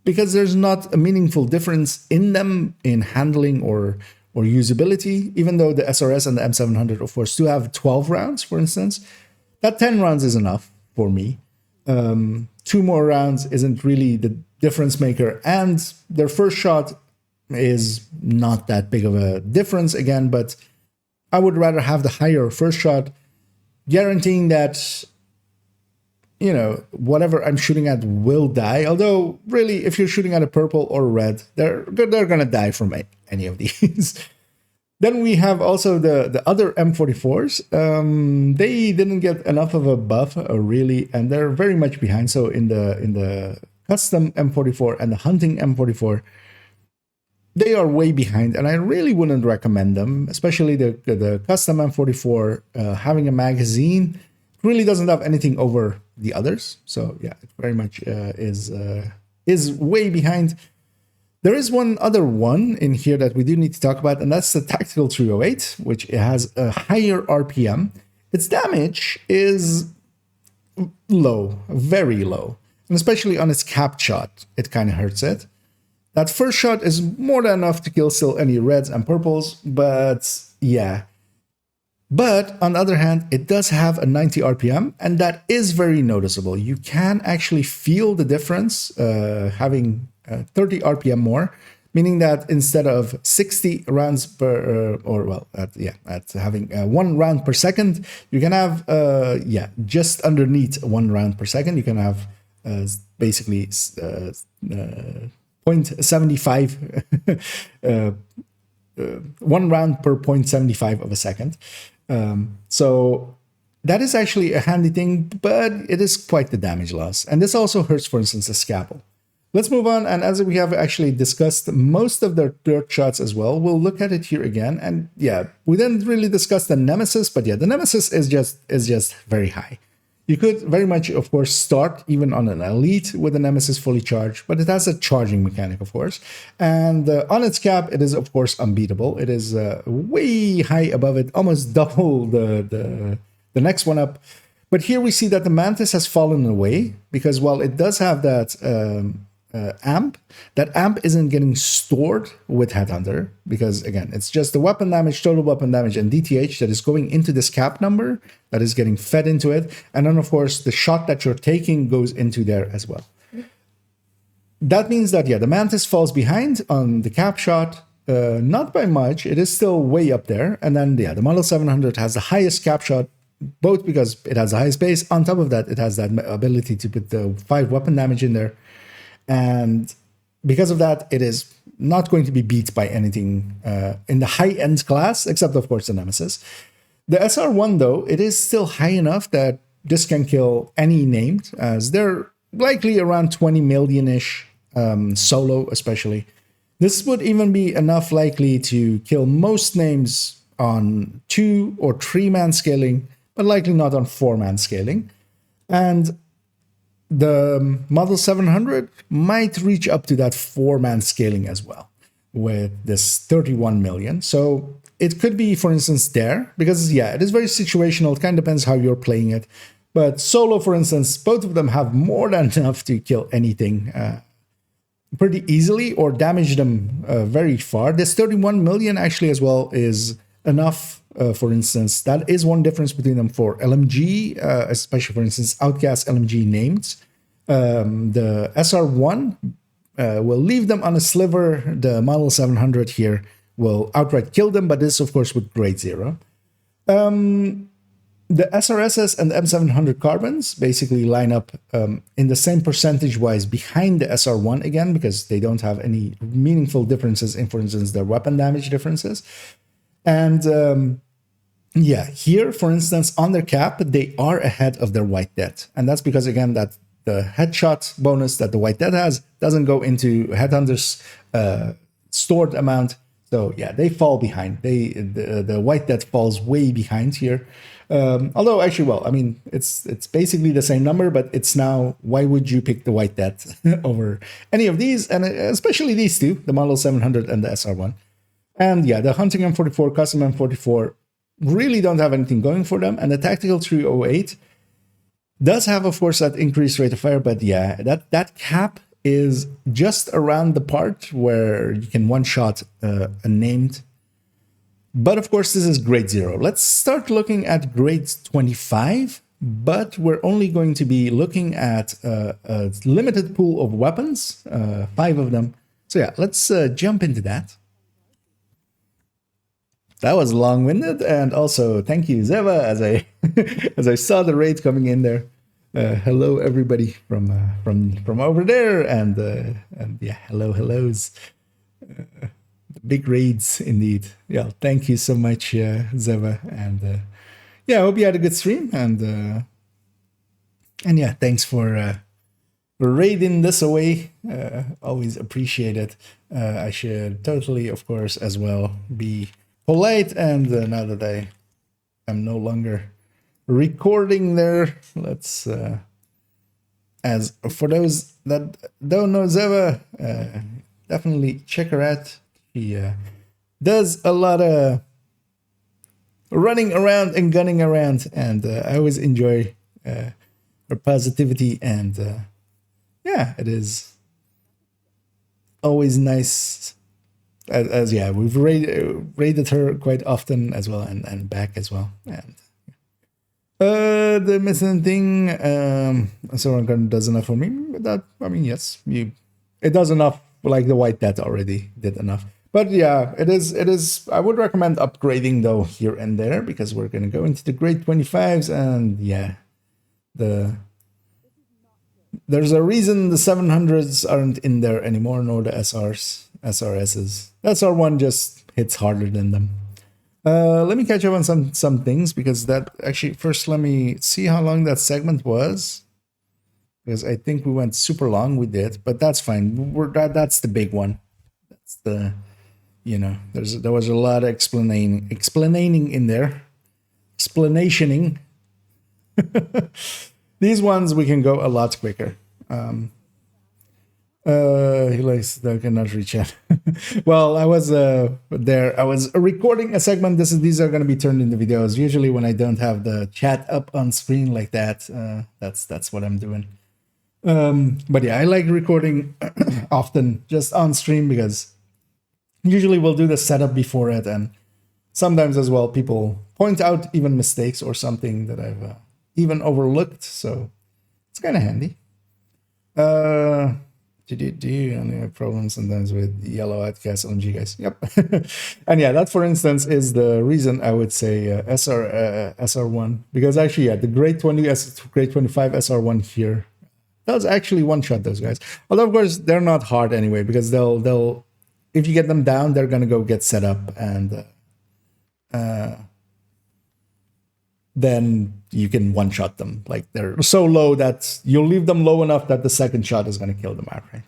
because there's not a meaningful difference in them in handling or usability, even though the SRS and the M700, of course, do have 12 rounds, for instance. That 10 rounds is enough for me. 2 more rounds isn't really the difference maker, and their first shot is not that big of a difference again, but I would rather have the higher first shot, guaranteeing that, whatever I'm shooting at will die. Although, really, if you're shooting at a purple or red, they're going to die from any of these. Then we have also the other M44s. They didn't get enough of a buff, really, and they're very much behind. So in the custom M44 and the hunting M44, they are way behind, and I really wouldn't recommend them, especially the custom M44 having a magazine. It really doesn't have anything over the others. So yeah, it very much is way behind. There is one other one in here that we do need to talk about, and that's the Tactical 308, which has a higher RPM. Its damage is low, very low, and especially on its cap shot, it kind of hurts it. That first shot is more than enough to kill still any reds and purples, but yeah. But on the other hand, it does have a 90 RPM, and that is very noticeable. You can actually feel the difference having 30 RPM more. meaning that instead of 60 rounds per, at having 1 round per second, you can have, just underneath 1 round per second, you can have basically 0.75, 1 round per 0.75 of a second. So that is actually a handy thing, but it is quite the damage loss. And this also hurts, for instance, the scalpel. Let's move on. And as we have actually discussed most of their dirt shots as well, we'll look at it here again. And yeah, we didn't really discuss the Nemesis, but yeah, the Nemesis is just very high. You could very much, of course, start even on an elite with the Nemesis fully charged, but it has a charging mechanic, of course. And on its cap, it is, of course, unbeatable. It is way high above it, almost double the next one up. But here we see that the Mantis has fallen away because while it does have that amp, that amp isn't getting stored with Headhunter because, again, it's just the weapon damage, total weapon damage, and DTH that is going into this cap number that is getting fed into it. And then, of course, the shot that you're taking goes into there as well. That means that, yeah, the Mantis falls behind on the cap shot, not by much. It is still way up there. And then, yeah, the Model 700 has the highest cap shot, both because it has the highest base. On top of that, it has that ability to put the 5 weapon damage in there. And because of that, it is not going to be beat by anything in the high-end class, except, of course, the Nemesis. The SR1, though, it is still high enough that this can kill any named, as they're likely around 20 million-ish, solo especially. This would even be enough likely to kill most names on 2 or 3-man scaling, but likely not on 4-man scaling. And the Model 700 might reach up to that 4-man scaling as well with this 31 million. So it could be, for instance, there, because, yeah, it is very situational. It kind of depends how you're playing it. But solo, for instance, both of them have more than enough to kill anything pretty easily or damage them very far. This 31 million actually as well is enough. For instance, that is one difference between them for LMG, especially, for instance, Outcast LMG named. The SR1 will leave them on a sliver. The Model 700 here will outright kill them, but this, of course, with grade 0. The SRSs and the M700 carbons basically line up in the same percentage-wise behind the SR1 again, because they don't have any meaningful differences in, for instance, their weapon damage differences. And yeah, here, for instance, on their cap, they are ahead of their White Death. And that's because, again, that the headshot bonus that the White Death has doesn't go into Headhunter's stored amount. So yeah, they fall behind. The White Death falls way behind here. Although actually, well, I mean, it's basically the same number, but it's now, why would you pick the White Death over any of these? And especially these two, the Model 700 and the SR1. And yeah, the Hunting M44, Custom M44 really don't have anything going for them. And the Tactical 308 does have, of course, that increased rate of fire. But yeah, that cap is just around the part where you can one-shot a named. But of course, this is grade 0. Let's start looking at grade 25, but we're only going to be looking at a limited pool of weapons, 5 of them. So yeah, let's jump into that. That was long-winded, and also thank you, Zeva, as I as I saw the raid coming in there. Hello, everybody from over there, and yeah, hellos. Big raids indeed. Yeah, thank you so much, Zeva, and yeah, I hope you had a good stream, and yeah, thanks for raiding this away. Always appreciate it. I should totally, of course, as well be polite, and now that I am no longer recording there, let's as for those that don't know Zeva, definitely check her out. She does a lot of running around and gunning around, and I always enjoy her positivity, and yeah, it is always nice. As yeah, we've raided her quite often as well, and back as well. And the missing thing, Soren gun does enough for me. But that, I mean, yes, it does enough like the White Death already did enough. But yeah, it is. I would recommend upgrading though here and there, because we're gonna go into the grade 25s, and yeah, there's a reason the 700s aren't in there anymore, nor the SRSs. SR1 just hits harder than them. Let me catch up on some things, because that actually, first let me see how long that segment was, because I think we went super long with it, but that's fine. That's the big one. That's the, there was a lot of explaining in there, explanationing. These ones we can go a lot quicker. He likes that cannot reach out. Well, I was there. I was recording a segment. These are going to be turned into videos. Usually, when I don't have the chat up on screen like that, that's what I'm doing. But yeah, I like recording often just on stream, because usually we'll do the setup before it, and sometimes as well people point out even mistakes or something that I've even overlooked. So it's kind of handy. Do you only have problems sometimes with yellow outcast LMG guys? Yep. And yeah, that for instance is the reason I would say SR1, because actually, yeah, the grade 20 grade 25 SR1 here does actually one shot those guys. Although of course they're not hard anyway, because they'll if you get them down, they're gonna go get set up, and then you can one shot them. Like, they're so low that you'll leave them low enough that the second shot is gonna kill them outright.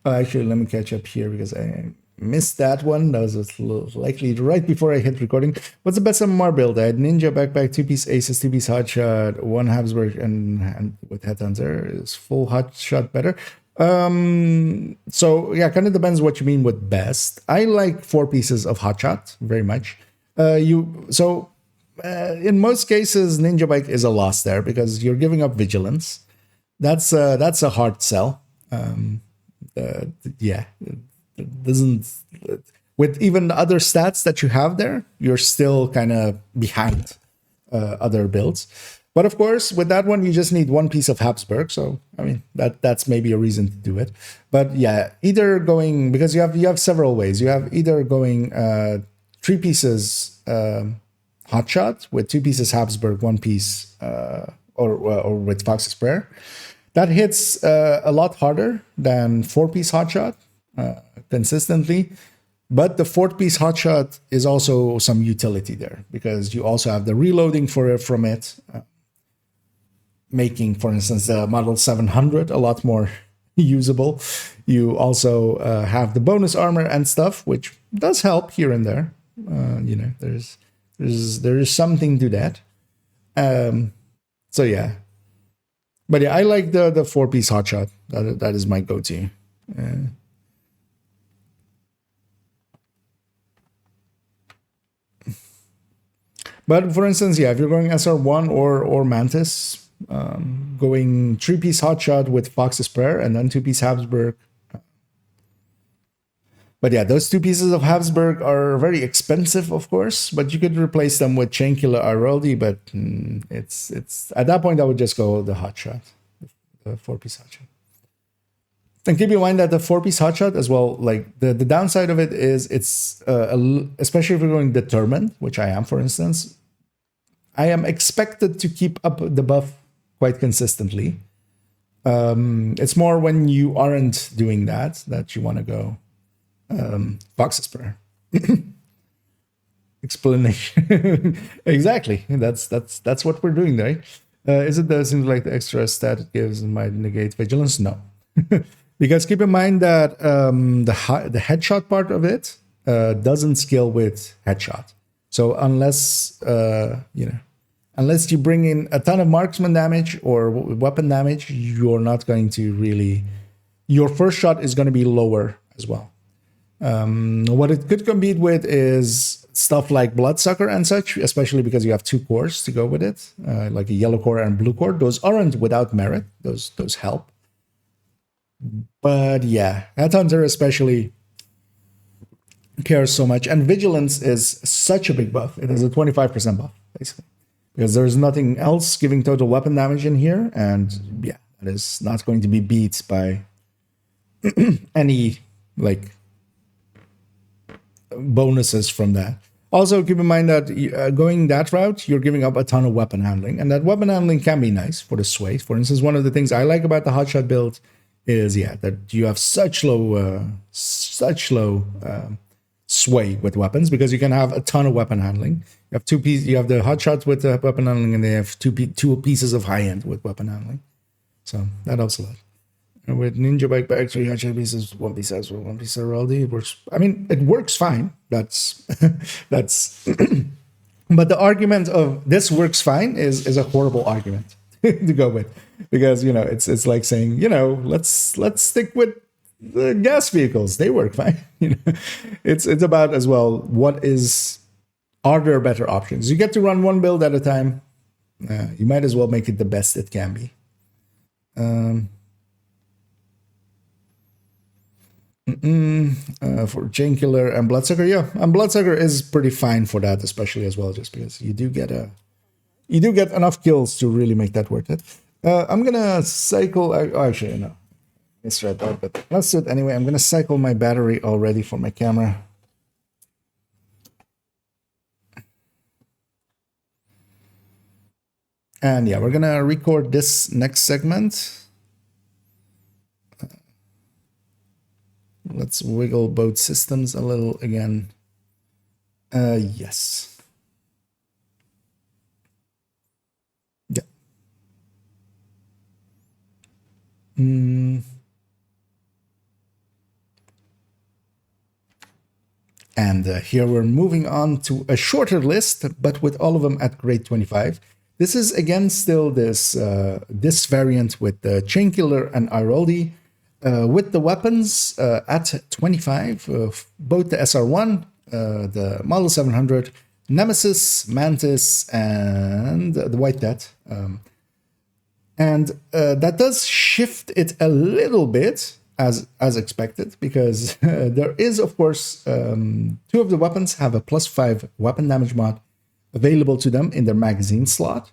Actually, let me catch up here, because I missed that one. That was likely right before I hit recording. What's the best MMR build? I had Ninja backpack, 2-piece Aces, 2-piece Hotshot, 1 Habsburg, and with Headhunter. Is full Hotshot better? So yeah, kind of depends what you mean with best. I like 4 pieces of Hotshot very much. In most cases, Ninja Bike is a loss there, because you're giving up vigilance. That's a hard sell. Yeah, it doesn't. With even the other stats that you have there, you're still kind of behind other builds. But of course, with that one, you just need 1 piece of Habsburg. So I mean, that's maybe a reason to do it. But yeah, either going, because you have several ways. You have either going 3 pieces Hotshot with 2 pieces Habsburg, 1 piece or with Fox's Prayer. That hits a lot harder than 4-piece Hotshot consistently. But the 4th-piece Hotshot is also some utility there, because you also have the reloading from it, making, for instance, the Model 700 a lot more usable. You also have the bonus armor and stuff, which does help here and there. There is something to that. So yeah. But yeah, I like the 4-piece Hotshot. That is my go-to. But for instance, yeah, if you're going SR1 or Mantis, going 3-piece Hotshot with Fox's Prayer and then 2-piece Habsburg. But yeah, those 2 pieces of Habsburg are very expensive, of course, but you could replace them with Chainkiller Aroldi, but it's at that point I would just go the Hotshot, the 4-piece Hotshot. And keep in mind that the 4-piece Hotshot as well, like the downside of it is it's especially if you're going Determined, which I am, for instance, I am expected to keep up the buff quite consistently. It's more when you aren't doing that you want to go Fox's Prayer. Explanation. Exactly. That's what we're doing, right? Is it that it seems like the extra stat it gives might negate vigilance? No. Because keep in mind that the headshot part of it doesn't scale with headshot. So unless unless you bring in a ton of marksman damage or weapon damage, you're not going to really. Your first shot is going to be lower as well. What it could compete with is stuff like Bloodsucker and such, especially because you have 2 cores to go with it, like a yellow core and blue core. Those aren't without merit. Those help. But yeah, Headhunter especially cares so much. And Vigilance is such a big buff. It is a 25% buff, basically. Because there's nothing else giving total weapon damage in here. And yeah, That is not going to be beat by any like bonuses from that. Also, keep in mind that going that route, you're giving up a ton of weapon handling, and that weapon handling can be nice for the sway. For instance, one of the things I like about the hotshot build is that you have such low sway with weapons because you can have a ton of weapon handling. You have you have the hotshots with the weapon handling, and they have two pieces of high end with weapon handling. So that helps a lot. And with Ninja Bike back, 3 hotshot pieces, 1 piece as well, 1 piece Heraldi. It works. I mean, it works fine. That's that's. But the argument of this works fine is a horrible argument to go with, because it's like saying let's stick with the gas vehicles. They work fine. It's about as well are there better options? You get to run one build at a time. You might as well make it the best it can be. For Chainkiller and Bloodsucker, yeah, and Bloodsucker is pretty fine for that, especially as well, just because you do get enough kills to really make that worth it. I'm gonna cycle. Actually, no, misread that, but let's do it anyway. I'm gonna cycle my battery already for my camera. And yeah, we're gonna record this next segment. Let's wiggle both systems a little again. Yes. Yeah. And here we're moving on to a shorter list, but with all of them at grade 25. This is again still this variant with the Chainkiller and Iroldi. With the weapons at 25, both the SR1, the Model 700, Nemesis, Mantis, and the White Death. And that does shift it a little bit, as expected, because there is, of course, 2 of the weapons have a +5 weapon damage mod available to them in their magazine slot.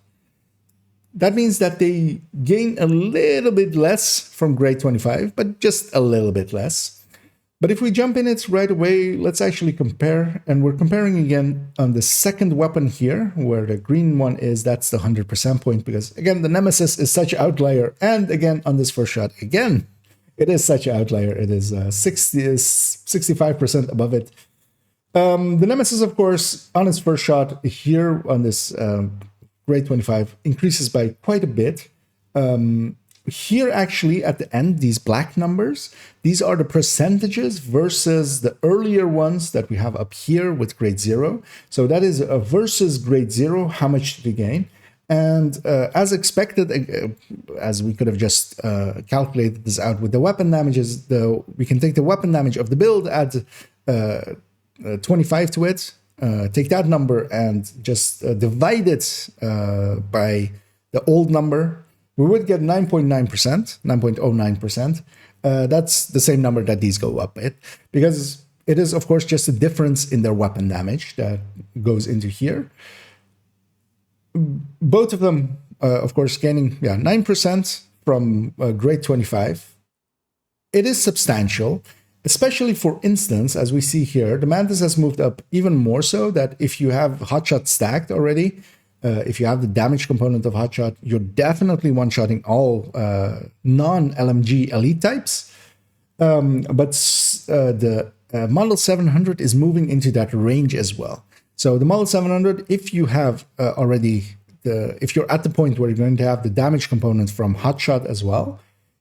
That means that they gain a little bit less from grade 25, but just a little bit less. But if we jump in it right away, let's actually compare. And we're comparing again on the second weapon here, where the green one is, that's the 100% point, because again, the Nemesis is such an outlier. And again, on this first shot, again, it is such an outlier. It is 65% above it. The Nemesis, of course, on its first shot here on this grade 25 increases by quite a bit. Here actually at the end, these black numbers, these are the percentages versus the earlier ones that we have up here with grade 0. So that is versus grade 0, how much did we gain? And as expected, as we could have just calculated this out with the weapon damages, we can take the weapon damage of the build, add 25 to it, take that number and just divide it by the old number. We would get 9.9%, 9.09%. That's the same number that these go up with, because it is, of course, just a difference in their weapon damage that goes into here. Both of them, of course, gaining 9% from grade 25. It is substantial, especially for instance, as we see here, the Mantis has moved up even more so that if you have Hotshot stacked already, if you have the damage component of Hotshot, you're definitely one-shotting all non-LMG elite types. But the Model 700 is moving into that range as well. So the Model 700, if you have if you're at the point where you're going to have the damage component from Hotshot as well,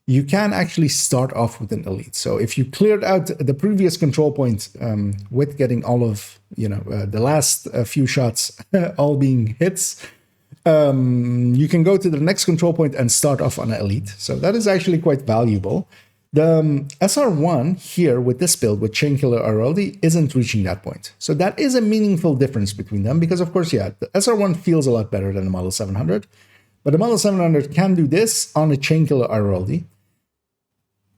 you can actually start off with an elite. So if you cleared out the previous control point with getting all of the last few shots all being hits, you can go to the next control point and start off on an elite. So that is actually quite valuable. The SR1 here with this build with Chainkiller Araldi isn't reaching that point. So that is a meaningful difference between them because, of course, the SR1 feels a lot better than the Model 700. But the Model 700 can do this on a Chainkiller Araldi.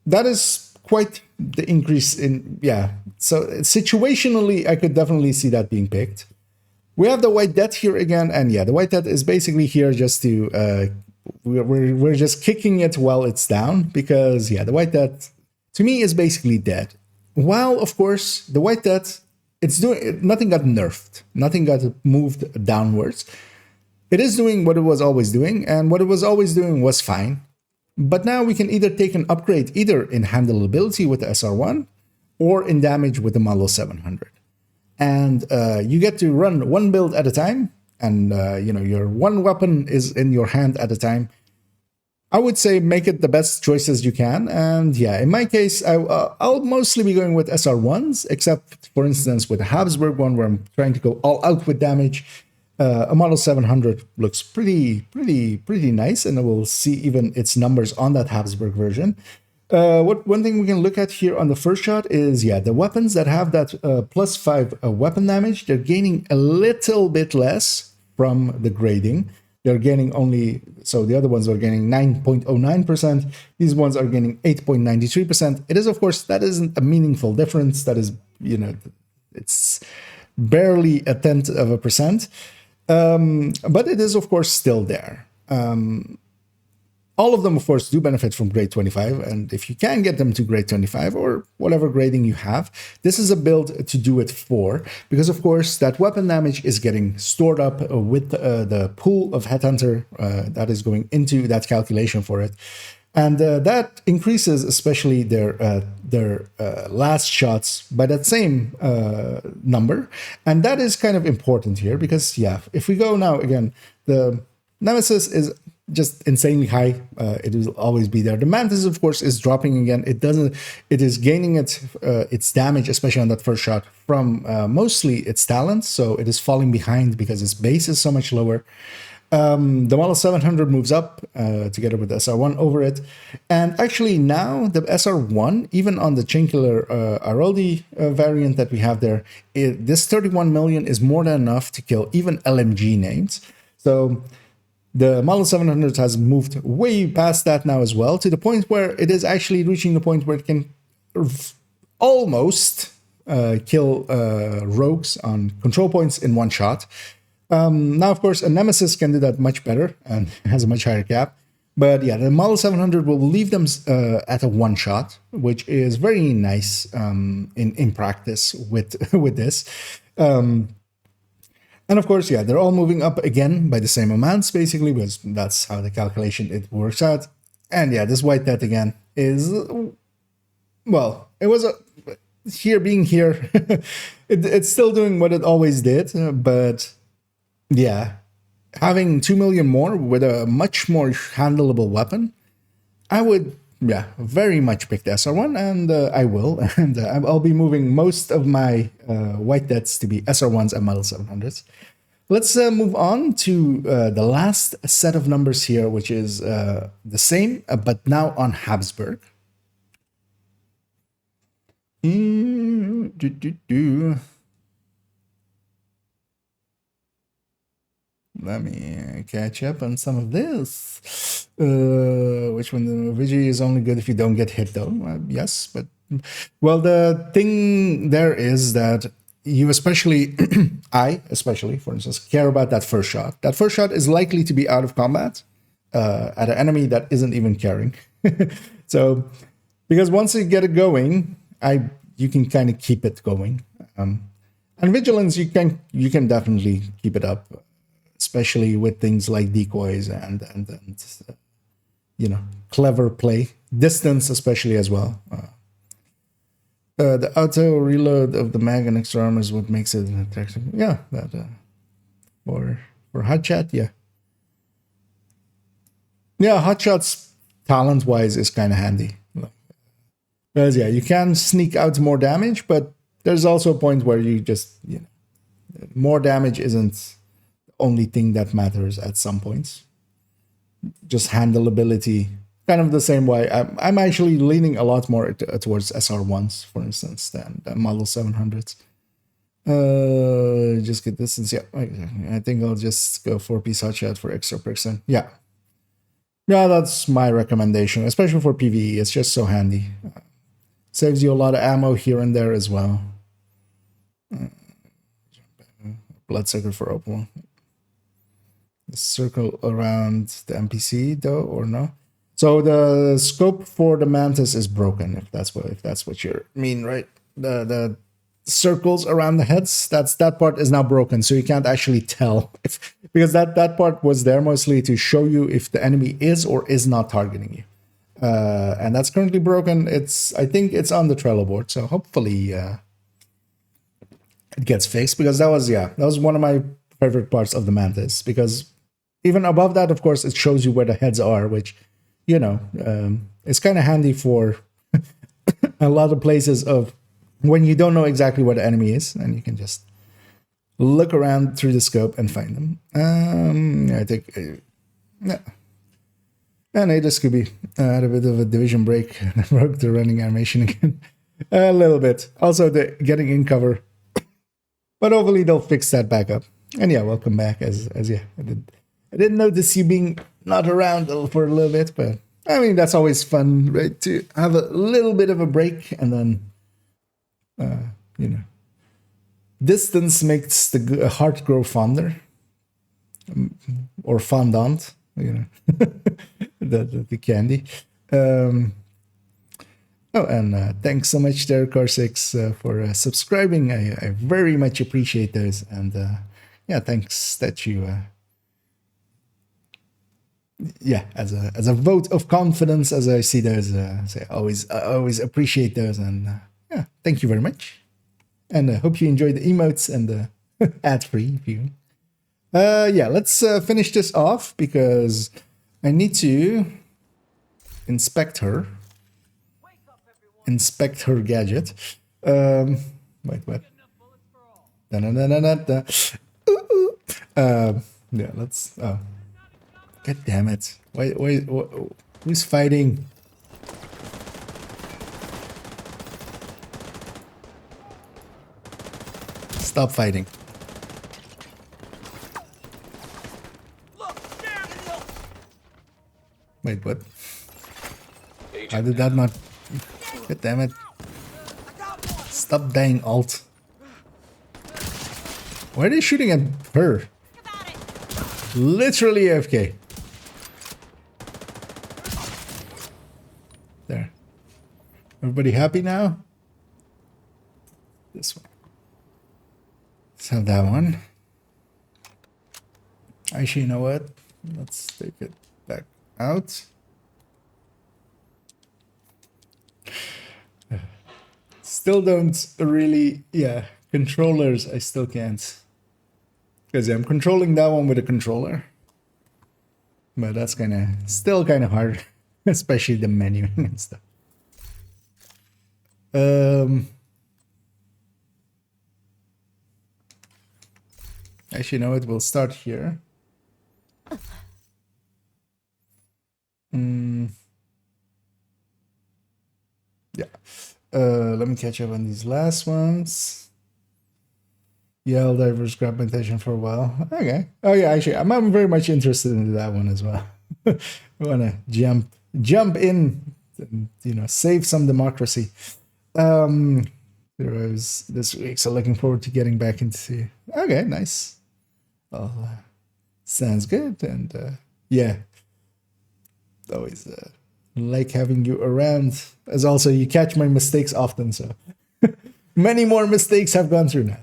That is quite the increase in, So situationally, I could definitely see that being picked. We have the White Death here again. And the White Death is basically here just to we're just kicking it while it's down, because yeah, the white death to me is basically dead. While of course the white death, it's doing nothing, got nerfed, nothing got moved downwards. It is doing what it was always doing, and what it was always doing was fine. But now we can either take an upgrade either in handleability with the SR1 or in damage with the Model 700. And you get to run one build at a time, and your one weapon is in your hand at a time. I would say make it the best choices you can. And yeah, in my case, I'll mostly be going with SR1s, except for instance with the Habsburg one where I'm trying to go all out with damage. A Model 700 looks pretty nice, and we'll see even its numbers on that Habsburg version. One thing we can look at here on the first shot is, yeah, the weapons that have that +5 weapon damage, they're gaining a little bit less from the grading. They're gaining only, so the other ones are gaining 9.09%. These ones are gaining 8.93%. It is, of course, that isn't a meaningful difference. That is, it's barely 0.1%. But it is, of course, still there. All of them, of course, do benefit from grade 25, and if you can get them to grade 25 or whatever grading you have, this is a build to do it for, because, of course, that weapon damage is getting stored up with the pool of Headhunter that is going into that calculation for it. And that increases especially their last shots by that same number. And that is kind of important here because, yeah, if we go now, again, the Nemesis is just insanely high. It will always be there. The Mantis, of course, is dropping again. It is gaining its damage, especially on that first shot, from mostly its talent. So it is falling behind because its base is so much lower. The Model 700 moves up together with the SR1 over it. And actually now the SR1, even on the Chinkular Aroldi variant that we have there, this 31 million is more than enough to kill even LMG names. So the Model 700 has moved way past that now as well, to the point where it is actually reaching the point where it can almost kill rogues on control points in one shot. Now, of course, a Nemesis can do that much better and has a much higher cap. But yeah, the Model 700 will leave them at a one shot, which is very nice in practice with this. And of course, yeah, they're all moving up again by the same amounts, basically, because that's how the calculation it works out. And yeah, this white death again is, well, it was being here, it's still doing what it always did, but yeah, having 2 million more with a much more handleable weapon, I would, yeah, very much pick the SR1, and I will. And I'll be moving most of my white deaths to be SR1s and Model 700s. Let's move on to the last set of numbers here, which is the same, but now on Habsburg. Let me catch up on some of this. Which one? The Vigi is only good if you don't get hit, though. Yes, but well, the thing there is that you especially, I especially, for instance, care about that first shot. That first shot is likely to be out of combat at an enemy that isn't even carrying. So, because once you get it going, you can kind of keep it going. And vigilance, you can definitely keep it up, especially with things like decoys and clever play, distance especially as well. The auto reload of the mag and extra armor is what makes it attractive. Yeah, that for hot shot, yeah, hot shots talent wise is kind of handy. Because yeah, you can sneak out more damage, but there's also a point where you just more damage isn't only thing that matters at some points. Just handleability, kind of the same way. I'm actually leaning a lot more towards SR1s, for instance, than Model 700s. Just get distance. Yeah, I think I'll just go 4-piece hotshot for extra percent. Yeah, that's my recommendation, especially for PvE. It's just so handy. Saves you a lot of ammo here and there as well. Bloodsucker for Opal. The circle around the NPC though, or no? So the scope for the mantis is broken. If that's what you mean, right? The circles around the heads, that part is now broken, so you can't actually tell if, because that part was there mostly to show you if the enemy is or is not targeting you. And that's currently broken. I think it's on the Trello board, so hopefully it gets fixed, because that was one of my favorite parts of the mantis, because even above that, of course, it shows you where the heads are, which, it's kind of handy for a lot of places of when you don't know exactly where the enemy is, and you can just look around through the scope and find them. I think, yeah. And I just could be at a bit of a division break and I broke the running animation again. A little bit. Also, the getting in cover. But hopefully they'll fix that back up. And yeah, welcome back. I didn't notice you being not around for a little bit, but I mean, that's always fun, right? To have a little bit of a break and then, distance makes the heart grow fonder, or fondant, the candy. And thanks so much there, Car6, for subscribing. I very much appreciate those. And thanks that you, as a vote of confidence, as I see those, I always appreciate those. And thank you very much. And I hope you enjoyed the emotes and the ad-free view. Let's finish this off because I need to inspect her gadget. Wait, what? Let's. Oh, god damn it! Wait, who's fighting? Stop fighting. Wait, what? How did that not... God damn it. Stop dying, alt. Why are they shooting at her? Literally AFK. There. Everybody happy now? This one. Let's have that one. Actually, you know what? Let's take it back out. Still don't really, controllers, I still can't. Because I'm controlling that one with a controller. But that's still kind of hard. Especially the menuing and stuff. Actually, you know what? We'll start here. Let me catch up on these last ones. Yeah, divers grabbed my attention for a while. Okay. Oh yeah, actually, I'm very much interested in that one as well. I want to jump in, and, save some democracy. Heroes this week, so looking forward to getting back into. Okay, nice. Well, sounds good, and always like having you around. As also, you catch my mistakes often, so many more mistakes have gone through now.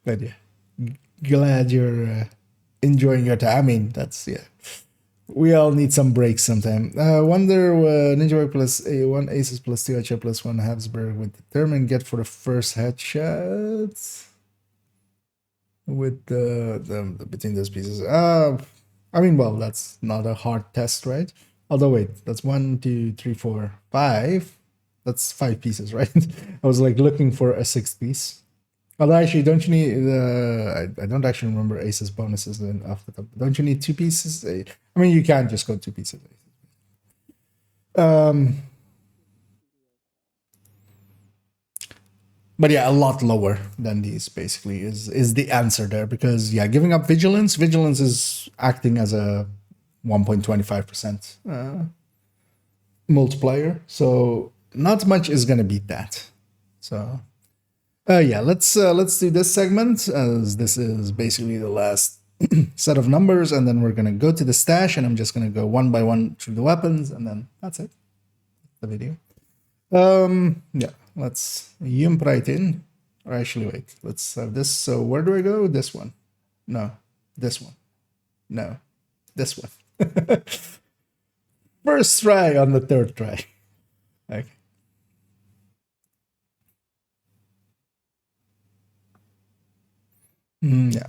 But glad you're enjoying your time. I mean, that's we all need some breaks sometime. Wonder Ninja Warrior plus 1 Aces plus 2 Hacha plus 1 Habsburg would determine get for the first headshots with the between those pieces. I mean, well, that's not a hard test, right? Although wait, that's 1, 2, 3, 4, 5. That's 5 pieces, right? I was like looking for a 6th piece. Although actually, don't you need I don't actually remember aces bonuses off the top. Don't you need 2 pieces? I mean, you can't just go 2 pieces. But yeah, a lot lower than these basically is the answer there, because giving up vigilance is acting as a 1.25% multiplier, so not much is gonna beat that. So let's do this segment, as this is basically the last set of numbers, and then we're going to go to the stash, and I'm just going to go one by one through the weapons, and then that's it. The video. Yeah, let's jump right in. Or actually, wait, let's have this. So where do I go? This one. No, this one. No, this one. First try on the third try. Okay. Yeah.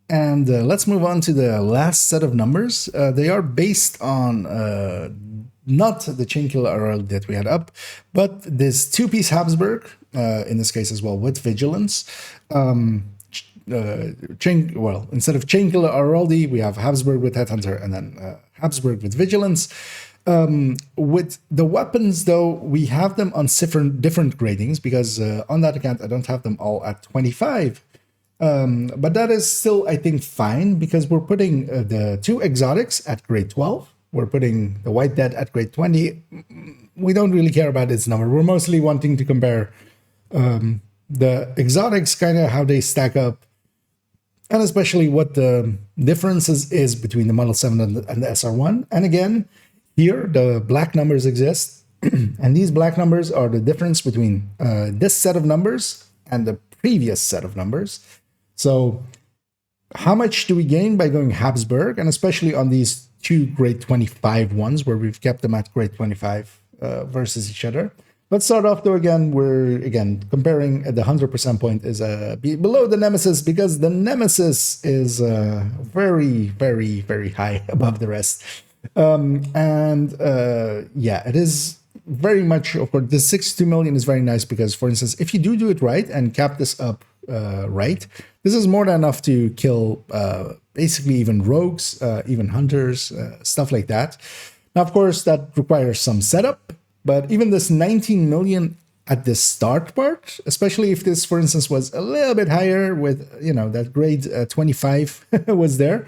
And let's move on to the last set of numbers. They are based on not the chain killer RL that we had up, but this two-piece Habsburg, in this case as well, with Vigilance. Instead of chain killer RLD, we have Habsburg with Headhunter, and then Habsburg with Vigilance. With the weapons, though, we have them on different gradings, because on that account, I don't have them all at 25. But that is still, I think, fine, because we're putting the two exotics at grade 12. We're putting the White Dead at grade 20. We don't really care about its number. We're mostly wanting to compare the exotics, kind of how they stack up, and especially what the differences is between the Model 7 and the SR1. And again, here the black numbers exist, and these black numbers are the difference between this set of numbers and the previous set of numbers. So how much do we gain by going Habsburg, and especially on these two grade 25 ones where we've kept them at grade 25 versus each other? Let's start off, though, again, we're, comparing the 100% point is below the Nemesis, because the Nemesis is very, very, very high above the rest. Yeah, it is very much, of course, the 62 million is very nice, because, for instance, if you do it right and cap this up right, this is more than enough to kill basically even rogues, even hunters, stuff like that. Now, of course, that requires some setup. But even this 19 million at the start part, especially if this, for instance, was a little bit higher with, that grade 25 was there,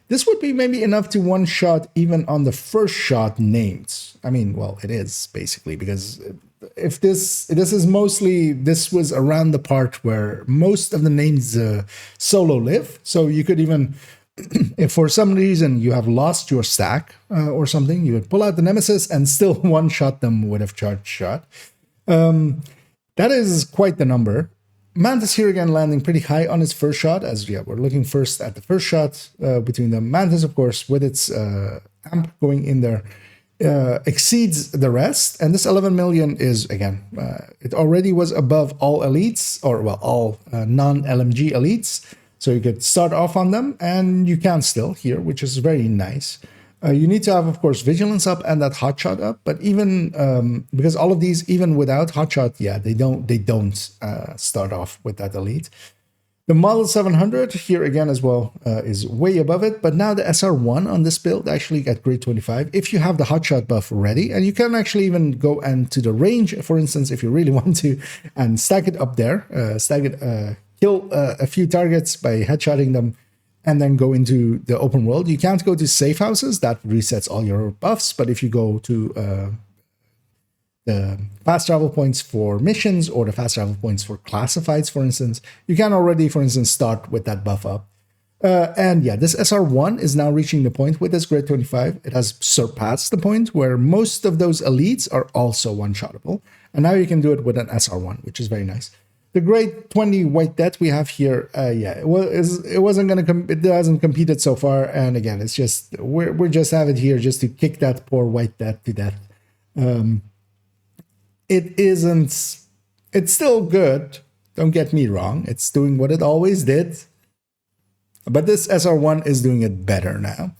this would be maybe enough to one-shot even on the first shot names. I mean, well, it is basically, because if this was around the part where most of the names solo live. So you could even, if for some reason you have lost your stack or something, you would pull out the Nemesis and still one-shot them with a charged shot. That is quite the number. Mantis here again landing pretty high on its first shot, as we're looking first at the first shot between the Mantis, of course, with its amp going in there, exceeds the rest. And this 11 million is, again, it already was above all elites, or well, all non-LMG elites. So you could start off on them, and you can still here, which is very nice. You need to have, of course, Vigilance up and that Hotshot up, but even because all of these, even without Hotshot, yeah, they don't start off with that elite. The Model 700 here again as well is way above it, but now the SR1 on this build actually at grade 25, if you have the Hotshot buff ready, and you can actually even go into the range, for instance, if you really want to, and stack it up there, kill a few targets by headshotting them, and then go into the open world. You can't go to safe houses, that resets all your buffs, but if you go to the fast travel points for missions or the fast travel points for classifieds, for instance, you can already, for instance, start with that buff up. And yeah, this SR1 is now reaching the point with this grade 25. It has surpassed the point where most of those elites are also one-shottable. And now you can do it with an SR1, which is very nice. The grade 20 White Death we have here, yeah, it wasn't going to, it hasn't competed so far. And again, it's just, we're just have it here just to kick that poor White Death to death. It's still good. Don't get me wrong. It's doing what it always did. But this SR1 is doing it better now.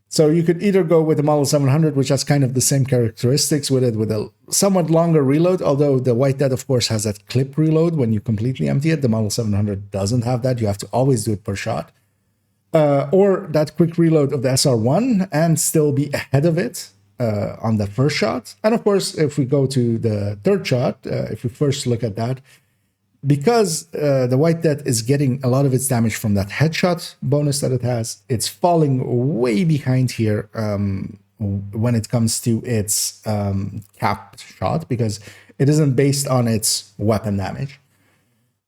So you could either go with the Model 700, which has kind of the same characteristics with it, with a somewhat longer reload, although the White Death, of course, has that clip reload when you completely empty it. The Model 700 doesn't have that. You have to always do it per shot. Or that quick reload of the SR1 and still be ahead of it on the first shot. And of course, if we go to the third shot, if we first look at that, because the White Death is getting a lot of its damage from that headshot bonus that it has, it's falling way behind here when it comes to its capped shot, because it isn't based on its weapon damage.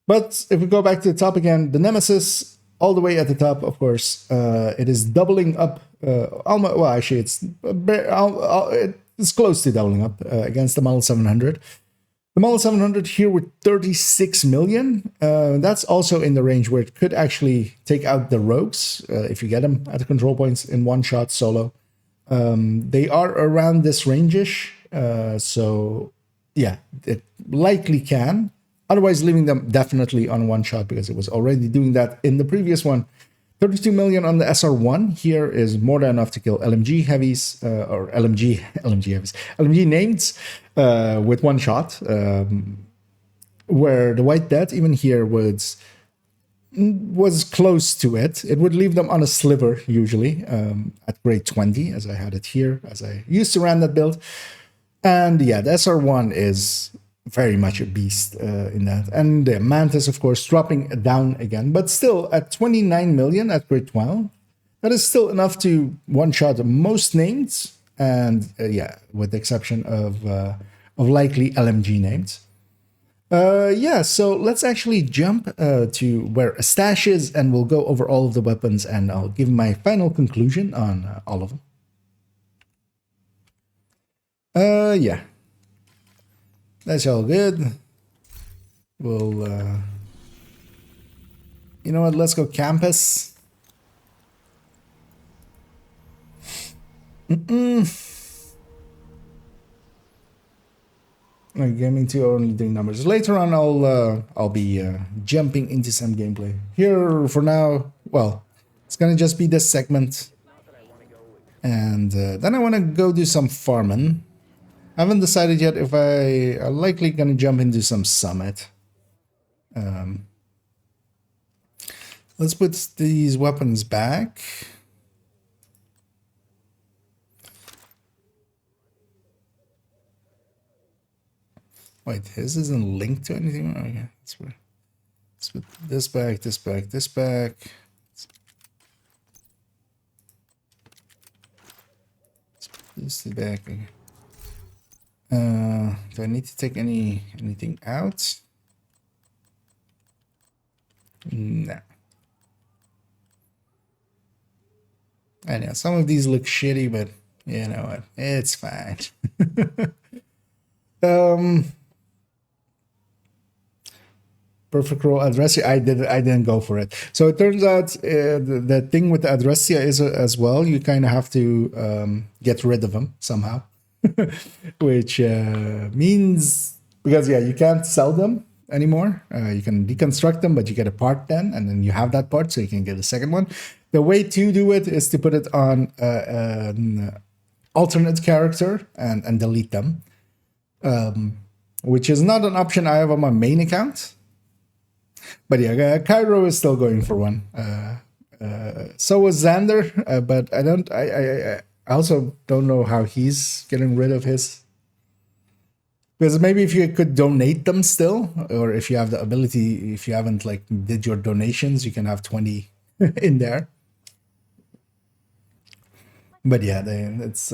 But if we go back to the top again, the Nemesis all the way at the top, of course, it is doubling up. Almost, well, actually, it's close to doubling up against the Model 700. The Model 700 here with 36 million. That's also in the range where it could actually take out the rogues if you get them at the control points in one shot solo. They are around this range-ish. So yeah, it likely can. Otherwise, leaving them definitely on one shot because it was already doing that in the previous one. 32 million on the SR1 here is more than enough to kill LMG heavies or LMG heavies, LMG nades with one shot. Where the White Death even here was close to it. It would leave them on a sliver usually at grade 20, as I had it here, as I used to run that build. And yeah, the SR1 is very much a beast in that. And the Mantis, of course, dropping down again, but still at 29 million at grade 12. That is still enough to one-shot most names, and yeah, with the exception of likely LMG names. Yeah, so let's actually jump to where a stash is, and we'll go over all of the weapons, and I'll give my final conclusion on all of them. Yeah. That's all good. We'll, you know what, let's go campus. Gaming 2 only doing numbers. Later on, I'll be jumping into some gameplay. Here for now, well, it's gonna just be this segment, and then I want to go do some farming. I haven't decided yet if I'm likely gonna jump into some summit. Let's put these weapons back. Wait, this isn't linked to anything? Okay, let's put this back, this back, this back. Let's put this back. Do I need to take anything out? No. I know some of these look shitty, but you know what? It's fine. Perfect roll Adressia. I didn't go for it. So it turns out the thing with the Adressia is as well. You kind of have to get rid of them somehow. Which means, because yeah, you can't sell them anymore. You can deconstruct them, but you get a part then, and then you have that part, so you can get a second one. The way to do it is to put it on an alternate character and delete them, which is not an option I have on my main account. But yeah, Cairo is still going for one. So was Xander, but I also don't know how he's getting rid of his. Because maybe if you could donate them still, or if you have the ability, if you haven't like did your donations, you can have 20 in there. But yeah, it's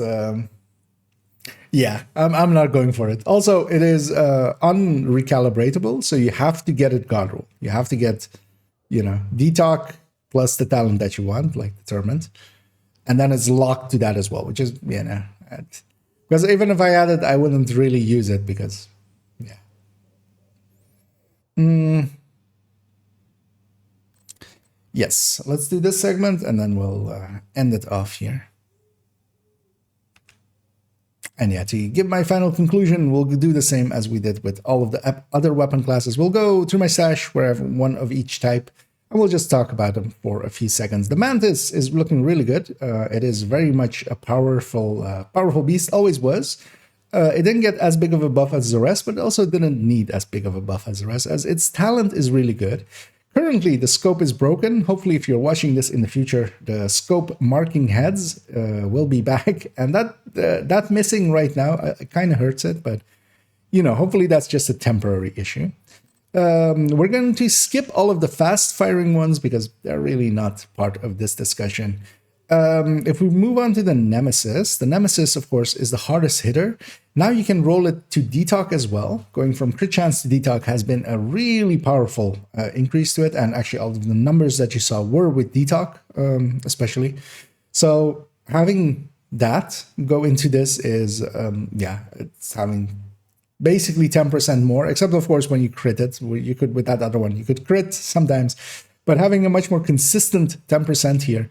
yeah, I'm not going for it. Also, it is unrecalibratable, so you have to get it God roll. You have to get, you know, Detox plus the talent that you want, like Determined. And then it's locked to that as well, which is, you know, because even if I had it, I wouldn't really use it because, yeah. Yes, let's do this segment and then we'll end it off here. And yeah, to give my final conclusion, we'll do the same as we did with all of the other weapon classes. We'll go through my stash where I have one of each type. And we'll just talk about them for a few seconds. The Mantis is looking really good. It is very much a powerful beast, always was. It didn't get as big of a buff as the rest, but also didn't need as big of a buff as the rest, as its talent is really good. Currently, the scope is broken. Hopefully, if you're watching this in the future, the scope marking heads will be back. And that missing right now, it kind of hurts it, but you know, hopefully that's just a temporary issue. We're going to skip all of the fast firing ones because they're really not part of this discussion. If we move on to the Nemesis, of course, is the hardest hitter. Now you can roll it to detalk as well. Going from crit chance to detalk has been a really powerful increase to it. And actually, all of the numbers that you saw were with detalk, especially. So having that go into this is, it's having basically 10% more, except of course when you crit it. You could, with that other one, you could crit sometimes. But having a much more consistent 10% here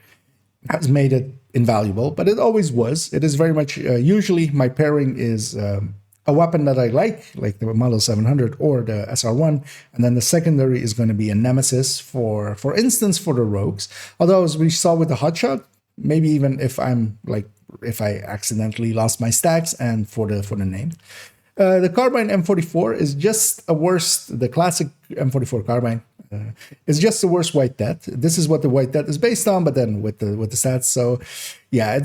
has made it invaluable, but it always was. It is very much, usually my pairing is a weapon that I like the Model 700 or the SR1, and then the secondary is going to be a Nemesis for instance, for the rogues. Although, as we saw with the Hotshot, maybe even if I accidentally lost my stacks and for the name. The Carbine M44 is just a worse, the classic M44 Carbine, it's just the worst White Death. This is what the White Death is based on, but then with the stats. So yeah,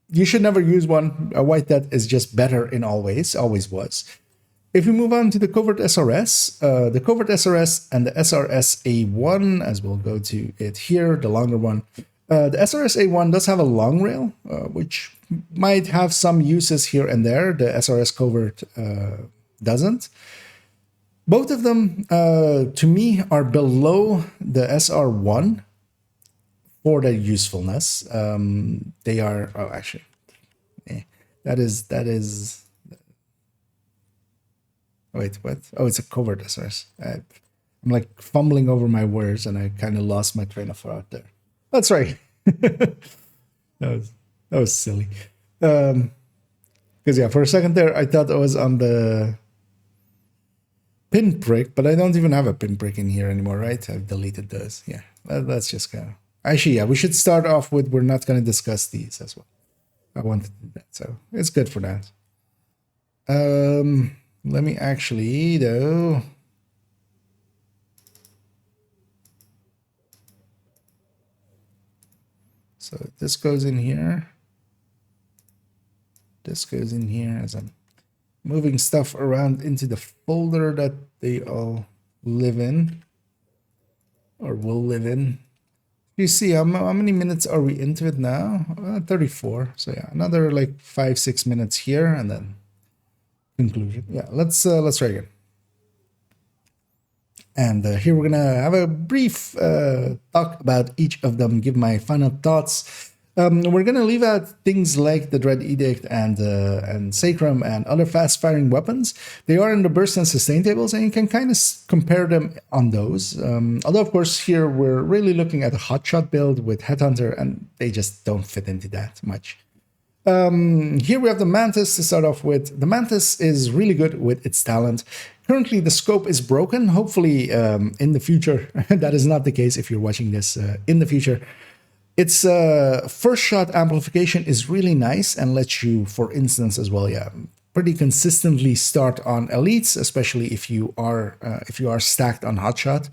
you should never use one. A White Death is just better in all ways, always was. If we move on to the Covert SRS, the Covert SRS and the SRS A1, as we'll go to it here, the longer one. The SRS A1 does have a long rail, which might have some uses here and there. The SRS Covert doesn't. Both of them, to me, are below the SR1 for their usefulness. They are, oh, actually, that is, wait, what? Oh, it's a Covert SRS. I'm like fumbling over my words and I kind of lost my train of thought there. That's right. that was silly. Because yeah, for a second there, I thought I was on the pinprick, but I don't even have a pinprick in here anymore, right? I've deleted those. Yeah, that's just kind of... Actually, yeah, we should start off with we're not going to discuss these as well. I wanted to do that, so it's good for that. Let me actually, though... So this goes in here. This goes in here as I'm moving stuff around into the folder that they all live in or will live in. You see how many minutes are we into it now? 34. So yeah, another like 5-6 minutes here and then conclusion. Yeah, let's try again. And here we're gonna have a brief talk about each of them, give my final thoughts. We're gonna leave out things like the Dread Edict and Sacrum and other fast-firing weapons. They are in the burst and sustain tables, and you can kind of compare them on those. Although, of course, here we're really looking at a hotshot build with Headhunter, and they just don't fit into that much. Here we have the Mantis to start off with. The Mantis is really good with its talent. Currently, the scope is broken. Hopefully, in the future, that is not the case if you're watching this in the future. Its first shot amplification is really nice and lets you, for instance, as well, pretty consistently start on elites, especially if you are stacked on hotshot.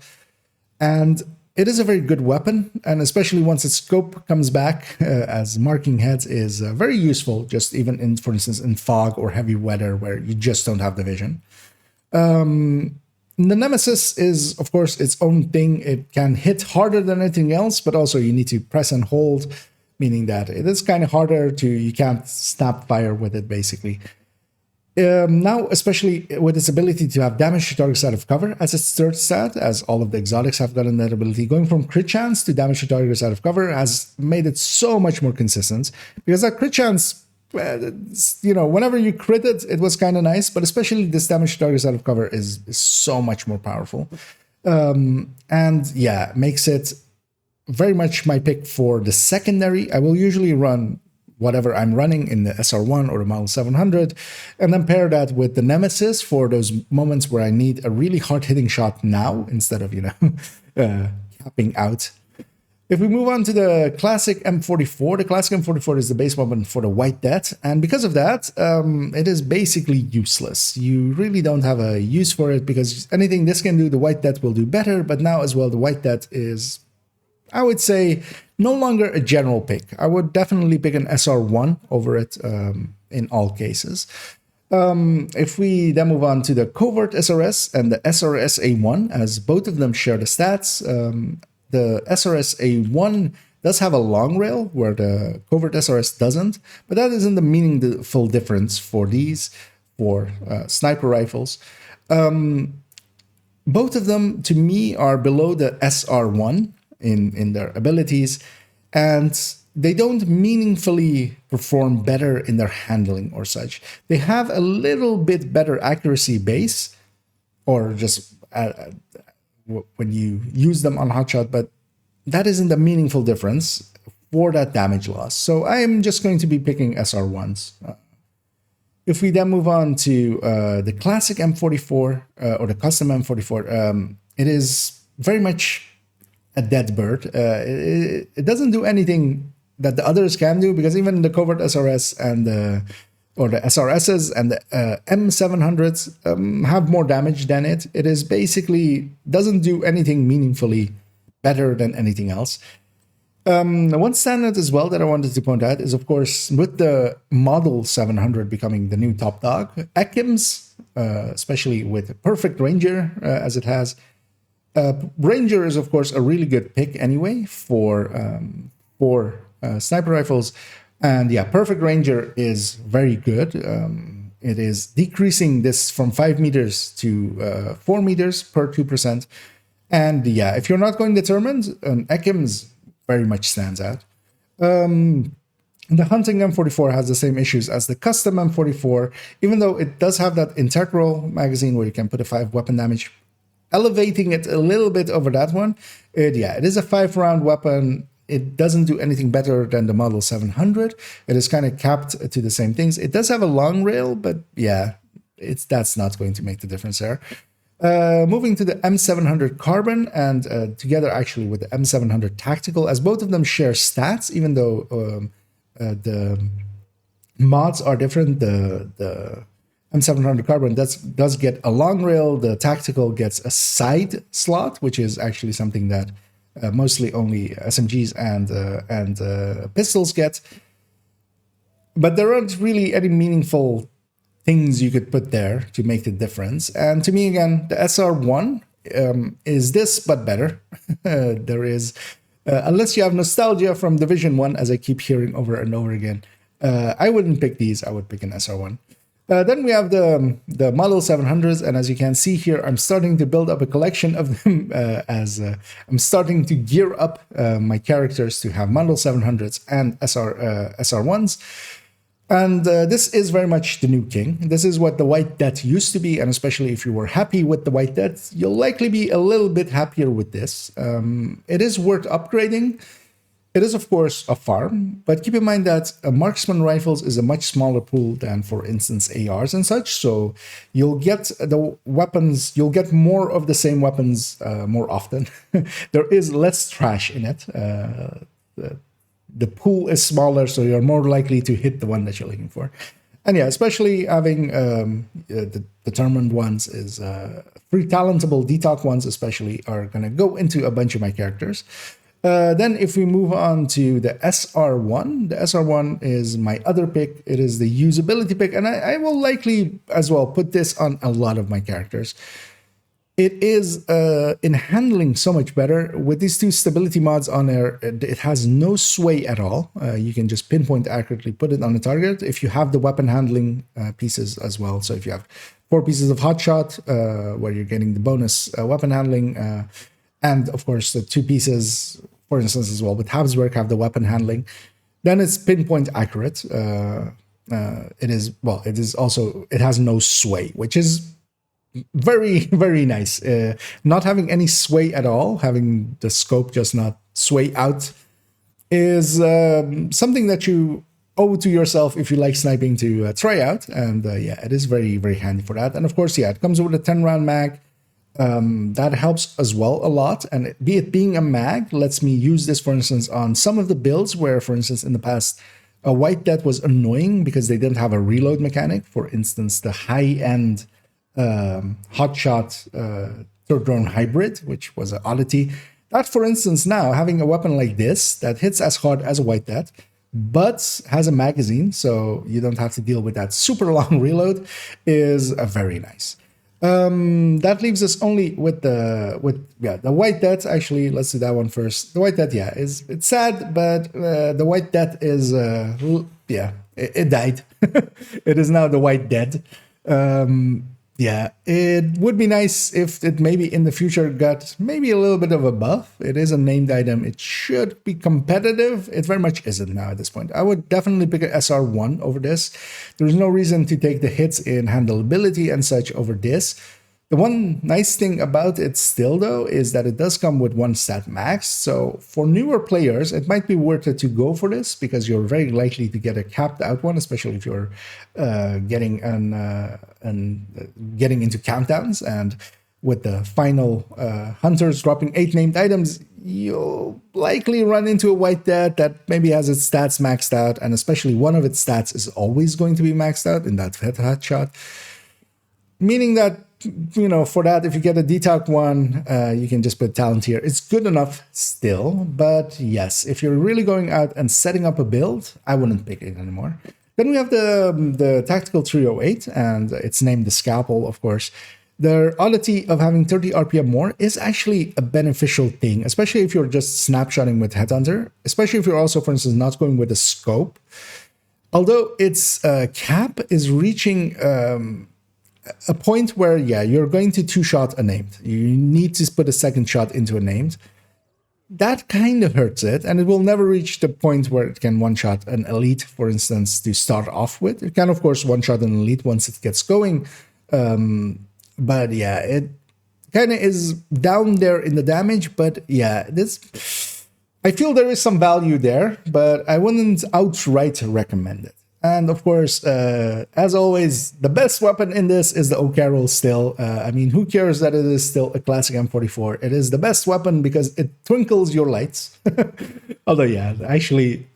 And it is a very good weapon, and especially once its scope comes back as marking heads is very useful, just even in, for instance, in fog or heavy weather where you just don't have the vision. The Nemesis is, of course, its own thing. It can hit harder than anything else, but also you need to press and hold, meaning that it is kind of harder you can't snap fire with it, basically. Now, especially with its ability to have damage to targets out of cover as its third stat, as all of the exotics have gotten that ability, going from crit chance to damage to targets out of cover has made it so much more consistent, because that crit chance, whenever you crit it, it was kind of nice, but especially this damage to targets out of cover is so much more powerful. And yeah, makes it very much my pick for the secondary. I will usually run whatever I'm running in the SR1 or the Model 700, and then pair that with the Nemesis for those moments where I need a really hard-hitting shot now instead of, capping out. If we move on to the classic M44, the classic M44 is the base weapon for the White Death, and because of that, it is basically useless. You really don't have a use for it, because anything this can do, the White Death will do better, but now as well, the White Death is, I would say, no longer a general pick. I would definitely pick an SR1 over it in all cases. If we then move on to the Covert SRS and the SRS A1, as both of them share the stats, the SRS A1 does have a long rail where the covert SRS doesn't, but that isn't the meaningful difference for these, for sniper rifles. Both of them, to me, are below the SR1 in their abilities, and they don't meaningfully perform better in their handling or such. They have a little bit better accuracy base, or just when you use them on hotshot, but that isn't a meaningful difference for that damage loss. So I am just going to be picking SR1s. If we then move on to the classic M44 or the custom M44, it is very much a dead bird. It doesn't do anything that the others can do, because even the covert SRS and or the SRSs and the M700s have more damage than it. It is basically doesn't do anything meaningfully better than anything else. One standard as well that I wanted to point out is, of course, with the Model 700 becoming the new top dog, ECMs, especially with Perfect Ranger as it has. Ranger is, of course, a really good pick anyway for sniper rifles. And yeah, Perfect Ranger is very good. It is decreasing this from 5 meters to 4 meters per 2%. And yeah, if you're not going determined, an ECMs very much stands out. The hunting M44 has the same issues as the custom M44, even though it does have that integral magazine where you can put a 5 weapon damage, elevating it a little bit over that one. It is a 5-round weapon. It doesn't do anything better than the Model 700. It is kind of capped to the same things. It does have a long rail, but yeah, that's not going to make the difference there. Moving to the M700 Carbon, and together actually with the M700 Tactical, as both of them share stats, even though the mods are different. The M700 Carbon does get a long rail. The Tactical gets a side slot, which is actually something that mostly only SMGs and pistols get. But there aren't really any meaningful things you could put there to make the difference. And to me, again, the SR1 is this, but better. There is, unless you have nostalgia from Division 1, as I keep hearing over and over again, I wouldn't pick these. I would pick an SR1. Then we have the Model 700s, and as you can see here, I'm starting to build up a collection of them as I'm starting to gear up my characters to have Model 700s and SR1s. And this is very much the new king. This is what the White Death used to be, and especially if you were happy with the White Death, you'll likely be a little bit happier with this. It is worth upgrading. It is, of course, a farm, but keep in mind that marksman rifles is a much smaller pool than, for instance, ARs and such. So you'll get the weapons, you'll get more of the same weapons more often. There is less trash in it. The pool is smaller, so you're more likely to hit the one that you're looking for. And yeah, especially having the determined ones is free talentable detox ones especially are going to go into a bunch of my characters. Then if we move on to the SR1, the SR1 is my other pick. It is the usability pick, and I will likely as well put this on a lot of my characters. It is in handling so much better. With these two stability mods on there, it has no sway at all. You can just pinpoint accurately, put it on the target. If you have the weapon handling pieces as well, so if you have 4 pieces of hotshot, where you're getting the bonus weapon handling, and of course the 2 pieces, for instance, as well with Habsburg have the weapon handling, then it's pinpoint accurate. It has no sway, which is very, very nice. Not having any sway at all, having the scope just not sway out, is something that you owe to yourself if you like sniping to try out. And it is very, very handy for that. And of course, it comes with a 10-round mag. That helps as well a lot. And being a mag lets me use this, for instance, on some of the builds where, for instance, in the past, a White Death was annoying because they didn't have a reload mechanic. For instance, the high-end hotshot third drone hybrid, which was an oddity. That, for instance, now having a weapon like this that hits as hard as a White Death, but has a magazine, so you don't have to deal with that super long reload, is very nice. That leaves us only with the White Death. Actually, let's do that one first. The White Death, yeah, it's sad, but the White Death is it died. It is now the White Dead. Yeah, it would be nice if it maybe in the future got maybe a little bit of a buff. It is a named item. It should be competitive. It very much isn't now at this point. I would definitely pick an SR1 over this. There's no reason to take the hits in handleability and such over this. The one nice thing about it still, though, is that it does come with one stat max. So for newer players, it might be worth it to go for this because you're very likely to get a capped out one, especially if you're getting getting into countdowns. And with the final hunters dropping 8 named items, you'll likely run into a White Death that maybe has its stats maxed out, and especially one of its stats is always going to be maxed out in that headshot. Meaning that, you know, for that, if you get a detox one, you can just put talent here. It's good enough still, but yes, if you're really going out and setting up a build, I wouldn't pick it anymore. Then we have the Tactical 308, and it's named the Scalpel, of course. The oddity of having 30 RPM more is actually a beneficial thing, especially if you're just snapshotting with Headhunter, especially if you're also, for instance, not going with a scope. Although its cap is reaching a point where, yeah, you're going to 2-shot a named. You need to put a second shot into a named. That kind of hurts it, and it will never reach the point where it can one-shot an elite, for instance, to start off with. It can, of course, one-shot an elite once it gets going. But yeah, it kind of is down there in the damage. But yeah, I feel there is some value there, but I wouldn't outright recommend it. And of course, as always, the best weapon in this is the O'Carroll still. I mean, who cares that it is still a classic M44? It is the best weapon because it twinkles your lights. Although, yeah, actually,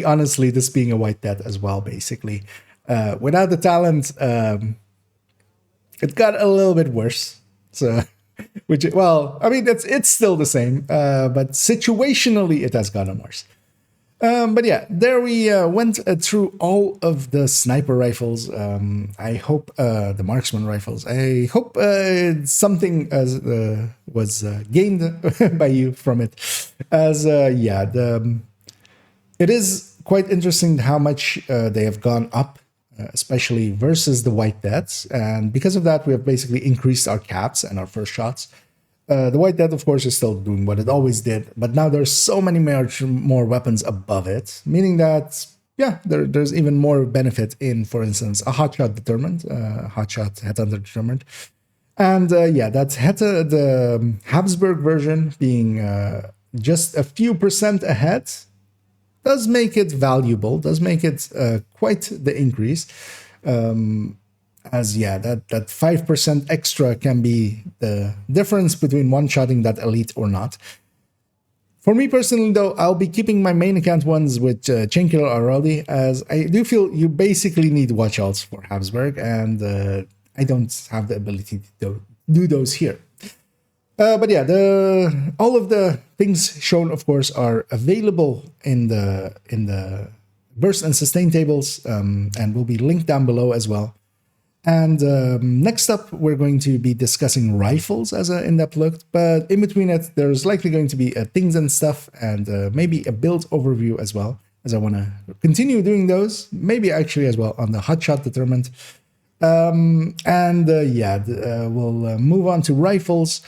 honestly, this being a White Death as well, basically. Without the talent, it got a little bit worse. So, well, I mean, it's still the same, but situationally, it has gotten worse. But yeah, there we went through all of the sniper rifles. I hope the marksman rifles. I hope something was gained by you from it. As yeah, it is quite interesting how much they have gone up, especially versus the White Deaths, and because of that, we have basically increased our caps and our first shots. The White Death, of course, is still doing what it always did, but now there's so many more weapons above it, meaning that, yeah, there's even more benefit in, for instance, a hotshot determined, hotshot Headhunter determined. And yeah, that's the Habsburg version being just a few % ahead does make it valuable, does make it quite the increase. As yeah, that 5% extra can be the difference between one-shotting that elite or not. For me personally, though, I'll be keeping my main account ones with Chainkiller Araldi, as I do feel you basically need watch-outs for Habsburg, and I don't have the ability to do those here. But yeah, all of the things shown, of course, are available in the burst and sustain tables, and will be linked down below as well. And next up, we're going to be discussing rifles as an in-depth look, but in between it, there's likely going to be things and stuff, and maybe a build overview as well, as I want to continue doing those, maybe actually as well on the hotshot determined. Yeah, we'll move on to rifles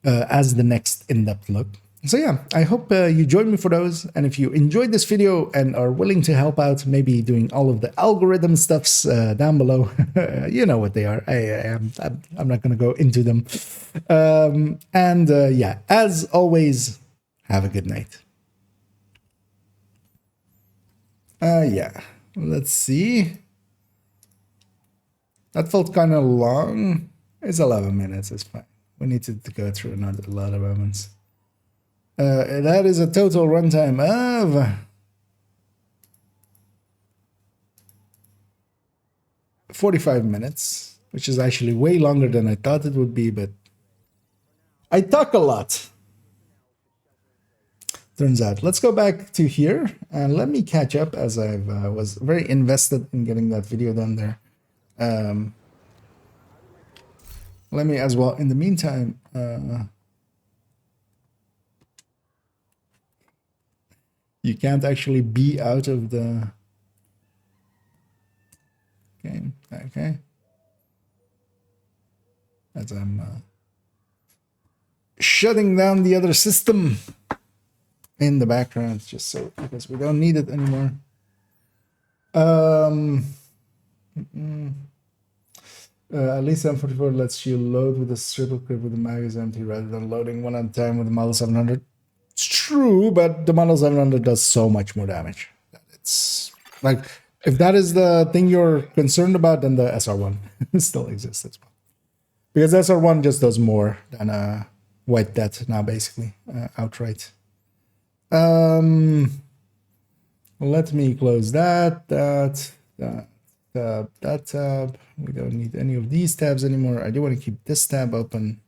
as the next in-depth look. So yeah, I hope you join me for those, and if you enjoyed this video and are willing to help out, maybe doing all of the algorithm stuffs down below, you know what they are. I'm not going to go into them. Yeah, as always, have a good night. Yeah, let's see. That felt kind of long. It's 11 minutes, it's fine. We need to go through a lot of moments. That is a total runtime of 45 minutes, which is actually way longer than I thought it would be, but I talk a lot. Turns out. Let's go back to here and let me catch up, as I was very invested in getting that video done there. let me as well, in the meantime, you can't actually be out of the game. Okay. As I'm shutting down the other system in the background, just so because we don't need it anymore. At least M44 lets you load with a triple clip with the mag is empty rather than loading one at a time with the Model 700. It's true, but the Model 700 does so much more damage. It's like, if that is the thing you're concerned about, then the SR1 still exists as well. Because SR1 just does more than a White Death now, basically, outright. Let me close that tab. We don't need any of these tabs anymore. I do want to keep this tab open.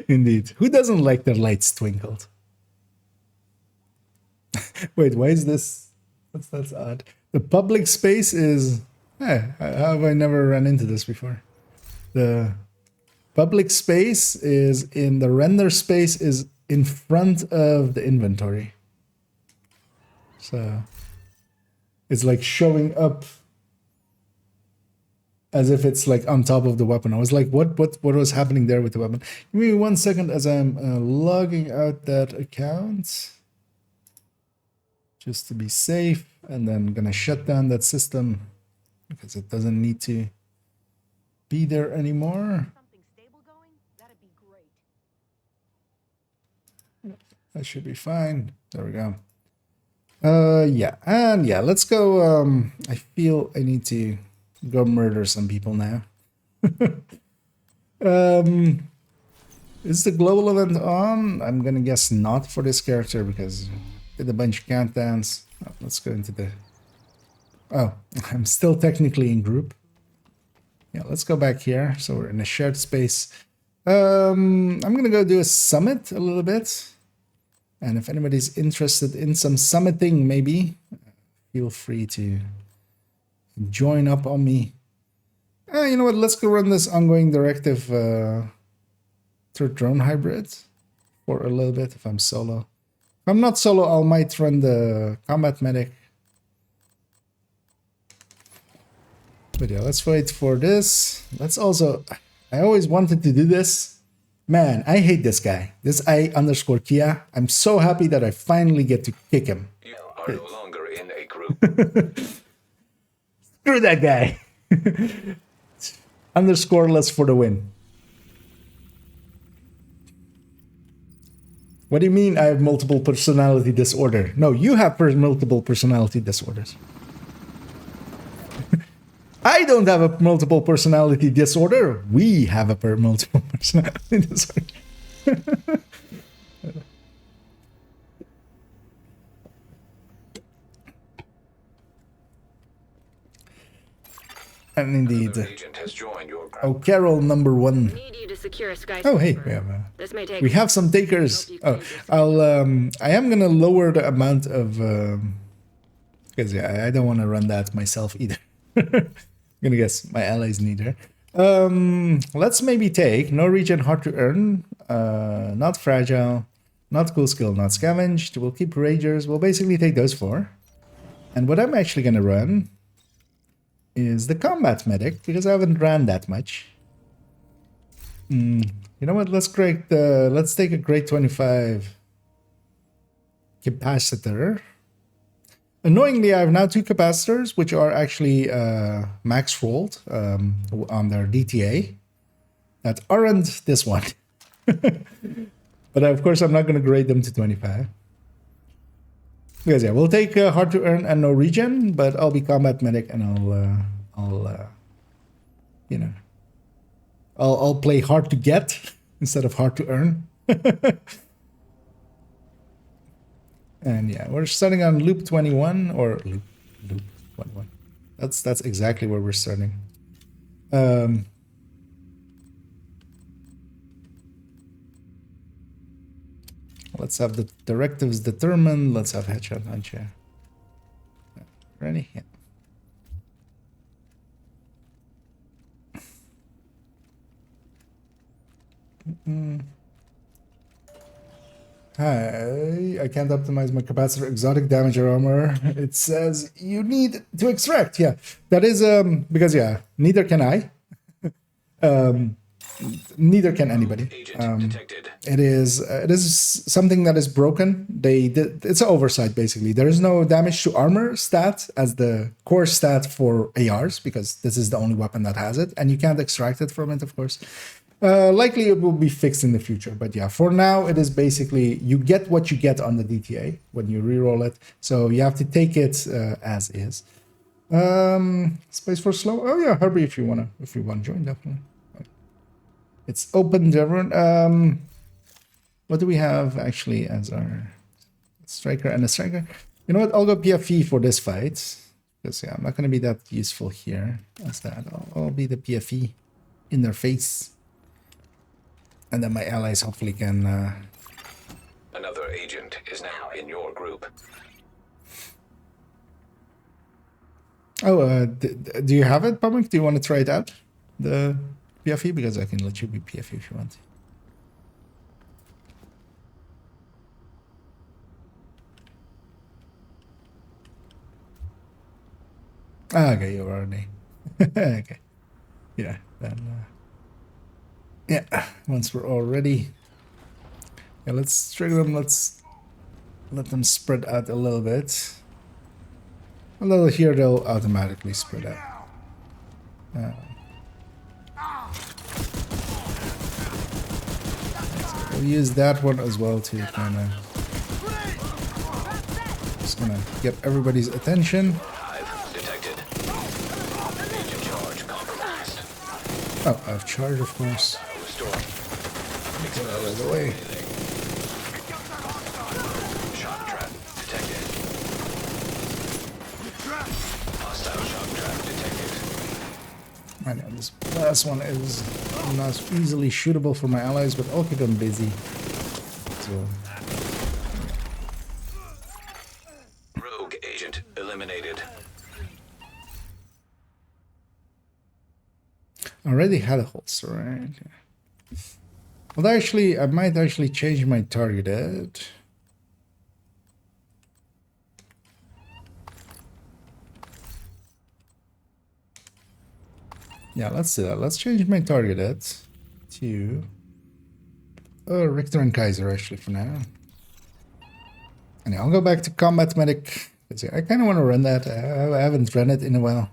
Indeed. Who doesn't like their lights twinkled? Wait, why is this? That's odd. The public space is... how have I never run into this before? The public space is in the render space is in front of the inventory. So it's like showing up as if it's like on top of the weapon. I was like, what was happening there with the weapon? Give me 1 second as I'm logging out that account. Just to be safe, and then I'm gonna shut down that system because it doesn't need to be there anymore. Something stable going? That'd be great. That should be fine. There we go. Yeah, and yeah, let's go. I feel I need to go murder some people now. Is the global event on? I'm gonna guess not for this character because did a bunch of countdowns. Oh, let's go into the... Oh, I'm still technically in group. Yeah, let's go back here. So we're in a shared space. I'm gonna go do a summit a little bit. And if anybody's interested in some summiting, maybe, feel free to join up on me. You know what? Let's go run this ongoing directive third drone hybrid for a little bit if I'm solo. If I'm not solo, I might run the combat medic. But yeah, let's wait for this. Let's also... I always wanted to do this. Man, I hate this guy. This I_Kia. I'm so happy that I finally get to kick him. You are no longer in a group. Screw that guy. _less for the win. What do you mean I have multiple personality disorder? No, you have multiple personality disorders. I don't have a multiple personality disorder. We have a multiple personality disorder. And indeed. Agent has joined your group. Oh, Carol number 1. Need you to secure a skyscraper. Oh, hey, This may take we have some takers. Oh, I am gonna lower the amount of because yeah, I don't want to run that myself either. I'm gonna guess my allies need her. Let's maybe take no region, hard to earn, not fragile, not cool skill, not scavenged. We'll keep ragers. We'll basically take those 4. And what I'm actually gonna run is the combat medic because I haven't ran that much. You know what? Let's take a grade 25 capacitor. Annoyingly, I have now 2 capacitors, which are actually max rolled on their DTA that aren't this one. But of course, I'm not going to grade them to 25. Because yeah, we'll take hard to earn and no regen, but I'll be combat medic and I'll play hard to get instead of hard to earn. And yeah, we're starting on loop 21 or loop 21. That's exactly where we're starting. let's have the directives determined. Let's have headshot launcher. Ready? Yeah. Hi, I can't optimize my capacitor, exotic damage or armor. It says you need to extract. Yeah, that is because yeah, neither can I. Neither can anybody. Agent detected. It is something that is broken. It's an oversight basically. There is no damage to armor stat as the core stat for ARs because this is the only weapon that has it, and you can't extract it from it, of course. Likely it will be fixed in the future, but yeah, for now it is basically you get what you get on the DTA when you reroll it, so you have to take it as is. Space for slow. Oh yeah, Herbie, if you wanna join, definitely. It's open to everyone. What do we have actually as our striker and a striker? You know what? I'll go PFE for this fight because yeah, I'm not gonna be that useful here as that. I'll be the PFE in their face. And then my allies hopefully can... Another agent is now in your group. Oh, do you have it, Pummick? Do you want to try it out? The PFE? Because I can let you be PFE if you want. Ah, okay, you're already... okay. Yeah, then... yeah, once we're all ready, yeah, let's trigger them. Let's let them spread out a little bit. A little here, they'll automatically spread out. So we'll use that one as well to kind of just gonna get everybody's attention. Hive detected. Agent charge compromised. Oh, I have charge, of course. Restoring. Get out of the way. Shock trap detected. Hostile shock trap detected. I know this last one is not easily shootable for my allies, but I'll keep them busy. So, Rogue agent eliminated. already had a holster, right? Well, actually, I might actually change my targeted. Yeah, let's do that. Let's change my targeted to Richter and Kaiser, actually, for now. And yeah, I'll go back to Combat Medic. I kind of want to run that. I haven't run it in a while.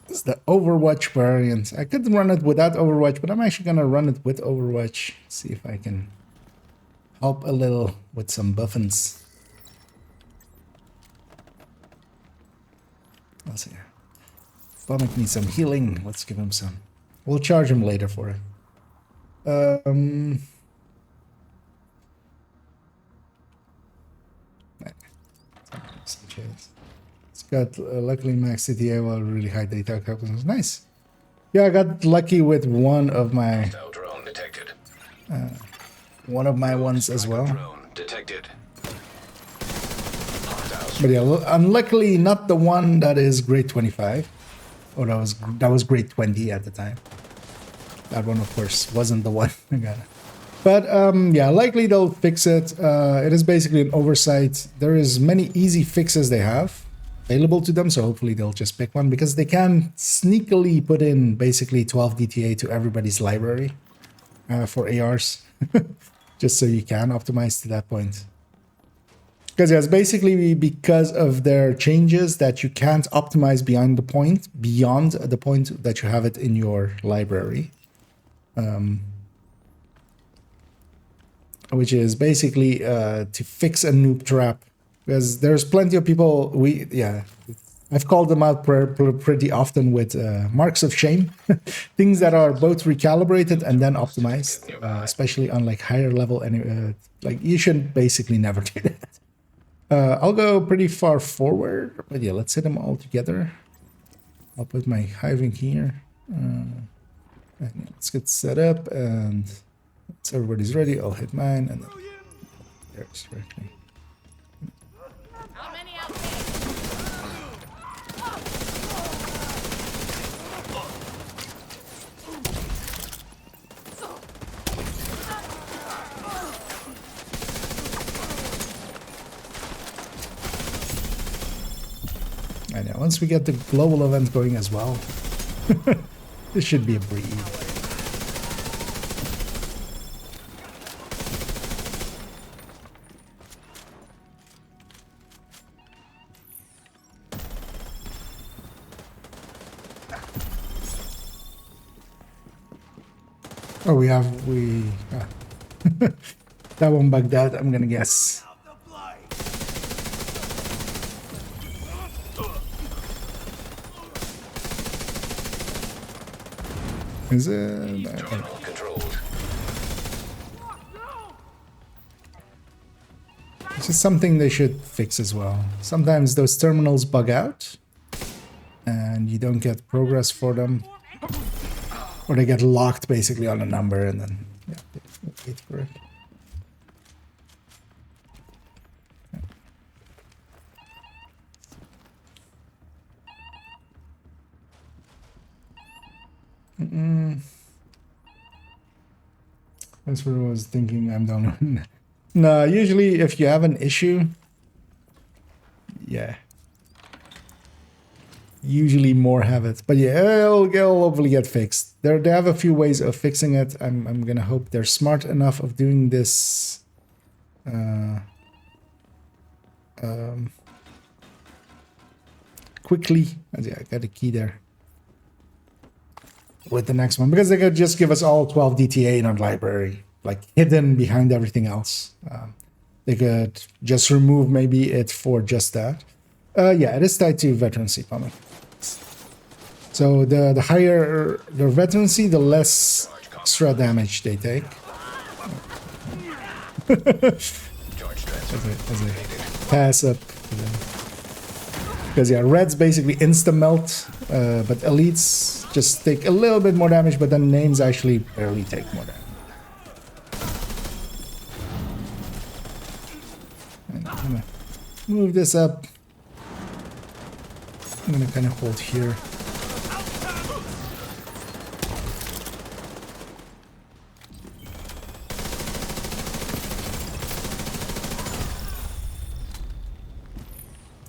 It's the Overwatch variant. I could run it without Overwatch, but I'm actually going to run it with Overwatch. See if I can help a little with some buffins. Let's see. Stomach needs some healing. Let's give him some. We'll charge him later for it. It's got luckily max CTA while really high data capacity. Nice. Yeah, I got lucky with one of my Hostile drone detected. ones as well. Drone detected. But yeah, unluckily not the one that is grade 25. Or that was grade 20 at the time. That one, of course, wasn't the one I got. But yeah, likely they'll fix it. It is basically an oversight. There is many easy fixes they have available to them, so hopefully they'll just pick one because they can sneakily put in basically 12 DTA to everybody's library for ARs, just so you can optimize to that point. Because yeah, it's basically because of their changes that you can't optimize beyond the point that you have it in your library. Which is basically to fix a noob trap. Because there's plenty of people, I've called them out pretty often with marks of shame. Things that are both recalibrated and then optimized, especially on like higher level, and like you should basically never do that. I'll go pretty far forward, but yeah, let's hit them all together. I'll put my hiving here. And let's get set up, and once everybody's ready, I'll hit mine, and then there's directly. How many out there? I know, once we get the global event going as well, this should be a breeze. Oh, we that one bugged out, I'm gonna guess. Is it? Terminal controlled. This is something they should fix as well. Sometimes those terminals bug out and you don't get progress for them, or they get locked basically on a number, and then wait for it. That's what I was thinking. I'm done. No, usually if you have an issue, yeah, usually more have it. But yeah, it'll hopefully get fixed. They have a few ways of fixing it. I'm gonna hope they're smart enough of doing this. Quickly. Yeah, I got a key there. With the next one, because they could just give us all 12 DTA in our library, like hidden behind everything else. They could just remove maybe it for just that. Yeah, it is tied to veterancy, Pommy. So the higher the veterancy, the less extra damage they take. as a pass up. Because yeah, reds basically insta melt, but elites just take a little bit more damage, but then names actually barely take more damage. And I'm gonna move this up. I'm gonna kind of hold here.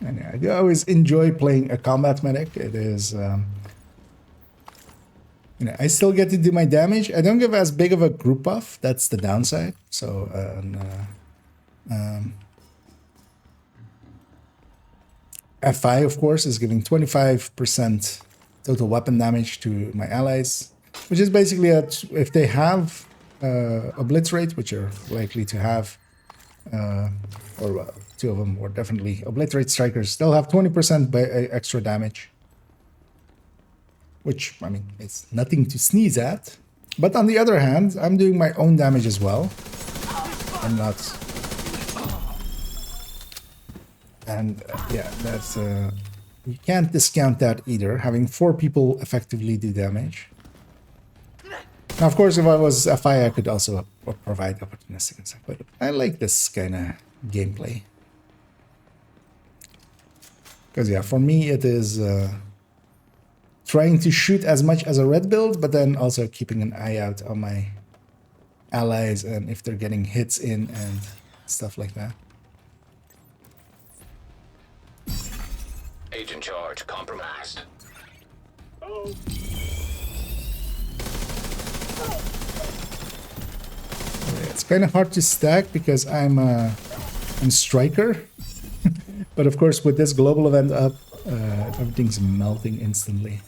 And yeah, I do always enjoy playing a combat medic. It is, you know, I still get to do my damage. I don't give as big of a group buff. That's the downside. So, FI, of course, is giving 25% total weapon damage to my allies, which is basically if they have obliterate, which are likely to have, or two of them were definitely obliterate strikers, they'll have 20% by extra damage. Which, I mean, it's nothing to sneeze at. But on the other hand, I'm doing my own damage as well. I'm not... And yeah, that's... you can't discount that either, having 4 people effectively do damage. Now, of course, if I was FI, I could also provide opportunistic and stuff, but I like this kind of gameplay. Because yeah, for me it is... trying to shoot as much as a red build, but then also keeping an eye out on my allies and if they're getting hits in and stuff like that. Agent charge compromised. It's kind of hard to stack because I'm striker, but of course with this global event up, everything's melting instantly.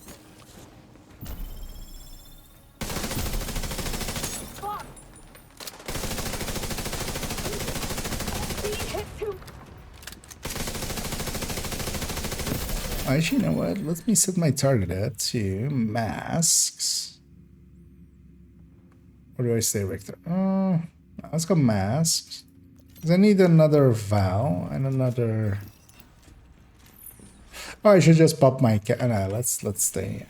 Actually, you know what? Let me set my target at to masks. Or do I stay Richter? Let's go masks. Because I need another vow and another... Oh, I should just pop my no, let's stay.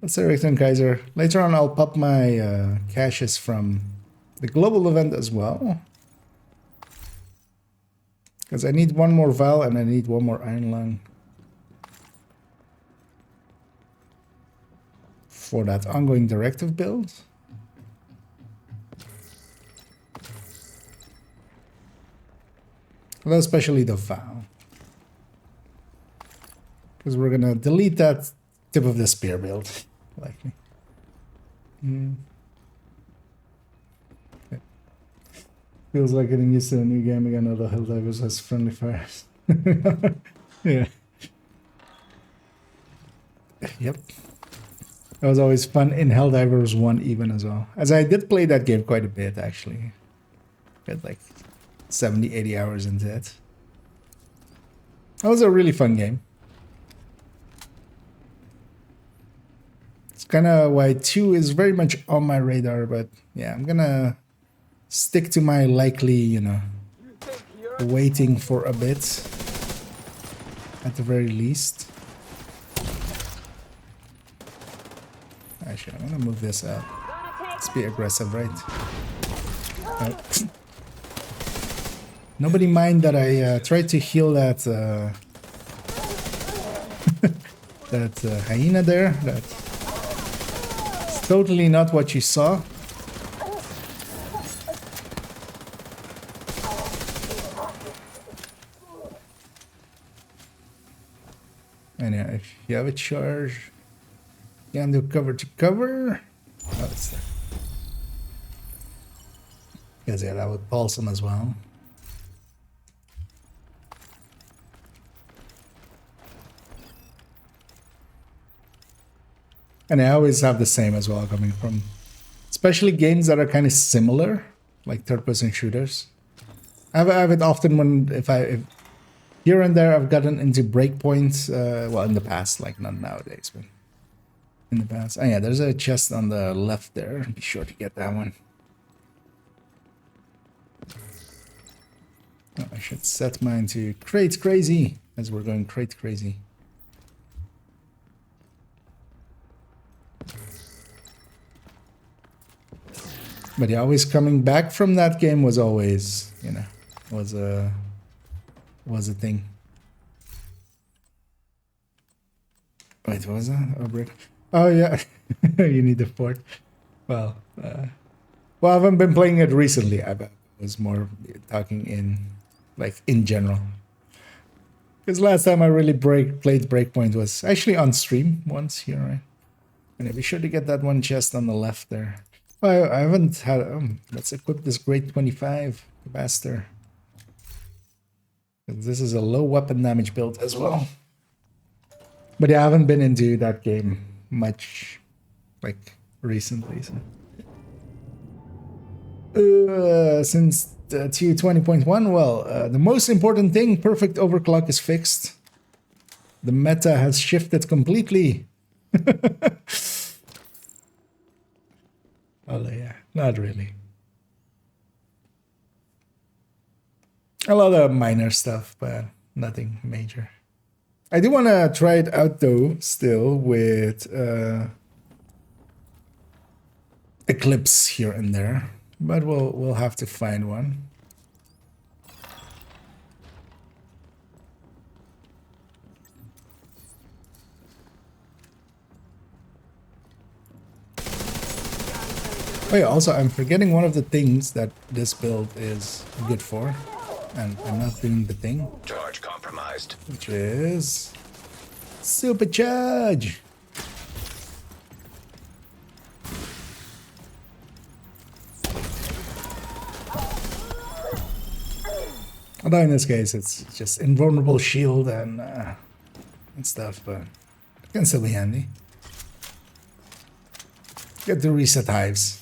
Let's say Return Kaiser. Later on, I'll pop my caches from the global event as well. Because I need one more Val and I need one more Iron Lung. For that ongoing directive build. Well, especially the Val. Because we're gonna delete that tip of the spear build. Likely. Feels like getting used to a new game again. All the Helldivers has friendly fires. Yeah. Yep. That was always fun in Helldivers 1 even as well. As I did play that game quite a bit actually. Got like 70, 80 hours into it. That was a really fun game. It's kind of why 2 is very much on my radar, but yeah, I'm gonna stick to my likely, you know, waiting for a bit at the very least. Actually, I'm gonna move this up. Let's be aggressive, right? Nobody mind that I tried to heal that that hyena there. That's totally not what you saw. And yeah, if you have a charge, you can do cover to cover. Oh, it's there. Because yeah, that would pulse him as well. And I always have the same as well coming from, especially games that are kind of similar, like third-person shooters. I have it often when if here and there I've gotten into breakpoints. Well, in the past, like not nowadays, but in the past. Oh yeah, there's a chest on the left there. Be sure to get that one. Oh, I should set mine to crate crazy as we're going crate crazy. But yeah, always coming back from that game was always, you know, was a thing. Wait, what was that? Oh, break. Oh yeah, you need the fort. Well, I haven't been playing it recently. I was more talking in general. Because last time I really played Breakpoint was actually on stream once here, right? And be sure to get that one chest on the left there. Well, I haven't had. Let's equip this Grade 25 capacitor. This is a low weapon damage build as well. But yeah, I haven't been into that game much, like recently. So. Since TU 20.1, well, the most important thing: perfect overclock is fixed. The meta has shifted completely. Oh yeah, not really. A lot of minor stuff, but nothing major. I do want to try it out though, still with Eclipse here and there, but we'll have to find one. Oh yeah, also I'm forgetting one of the things that this build is good for, and I'm not doing the thing. Charge compromised. Which is supercharge. Although in this case it's just invulnerable shield and stuff, but it can still be handy. Get the reset hives.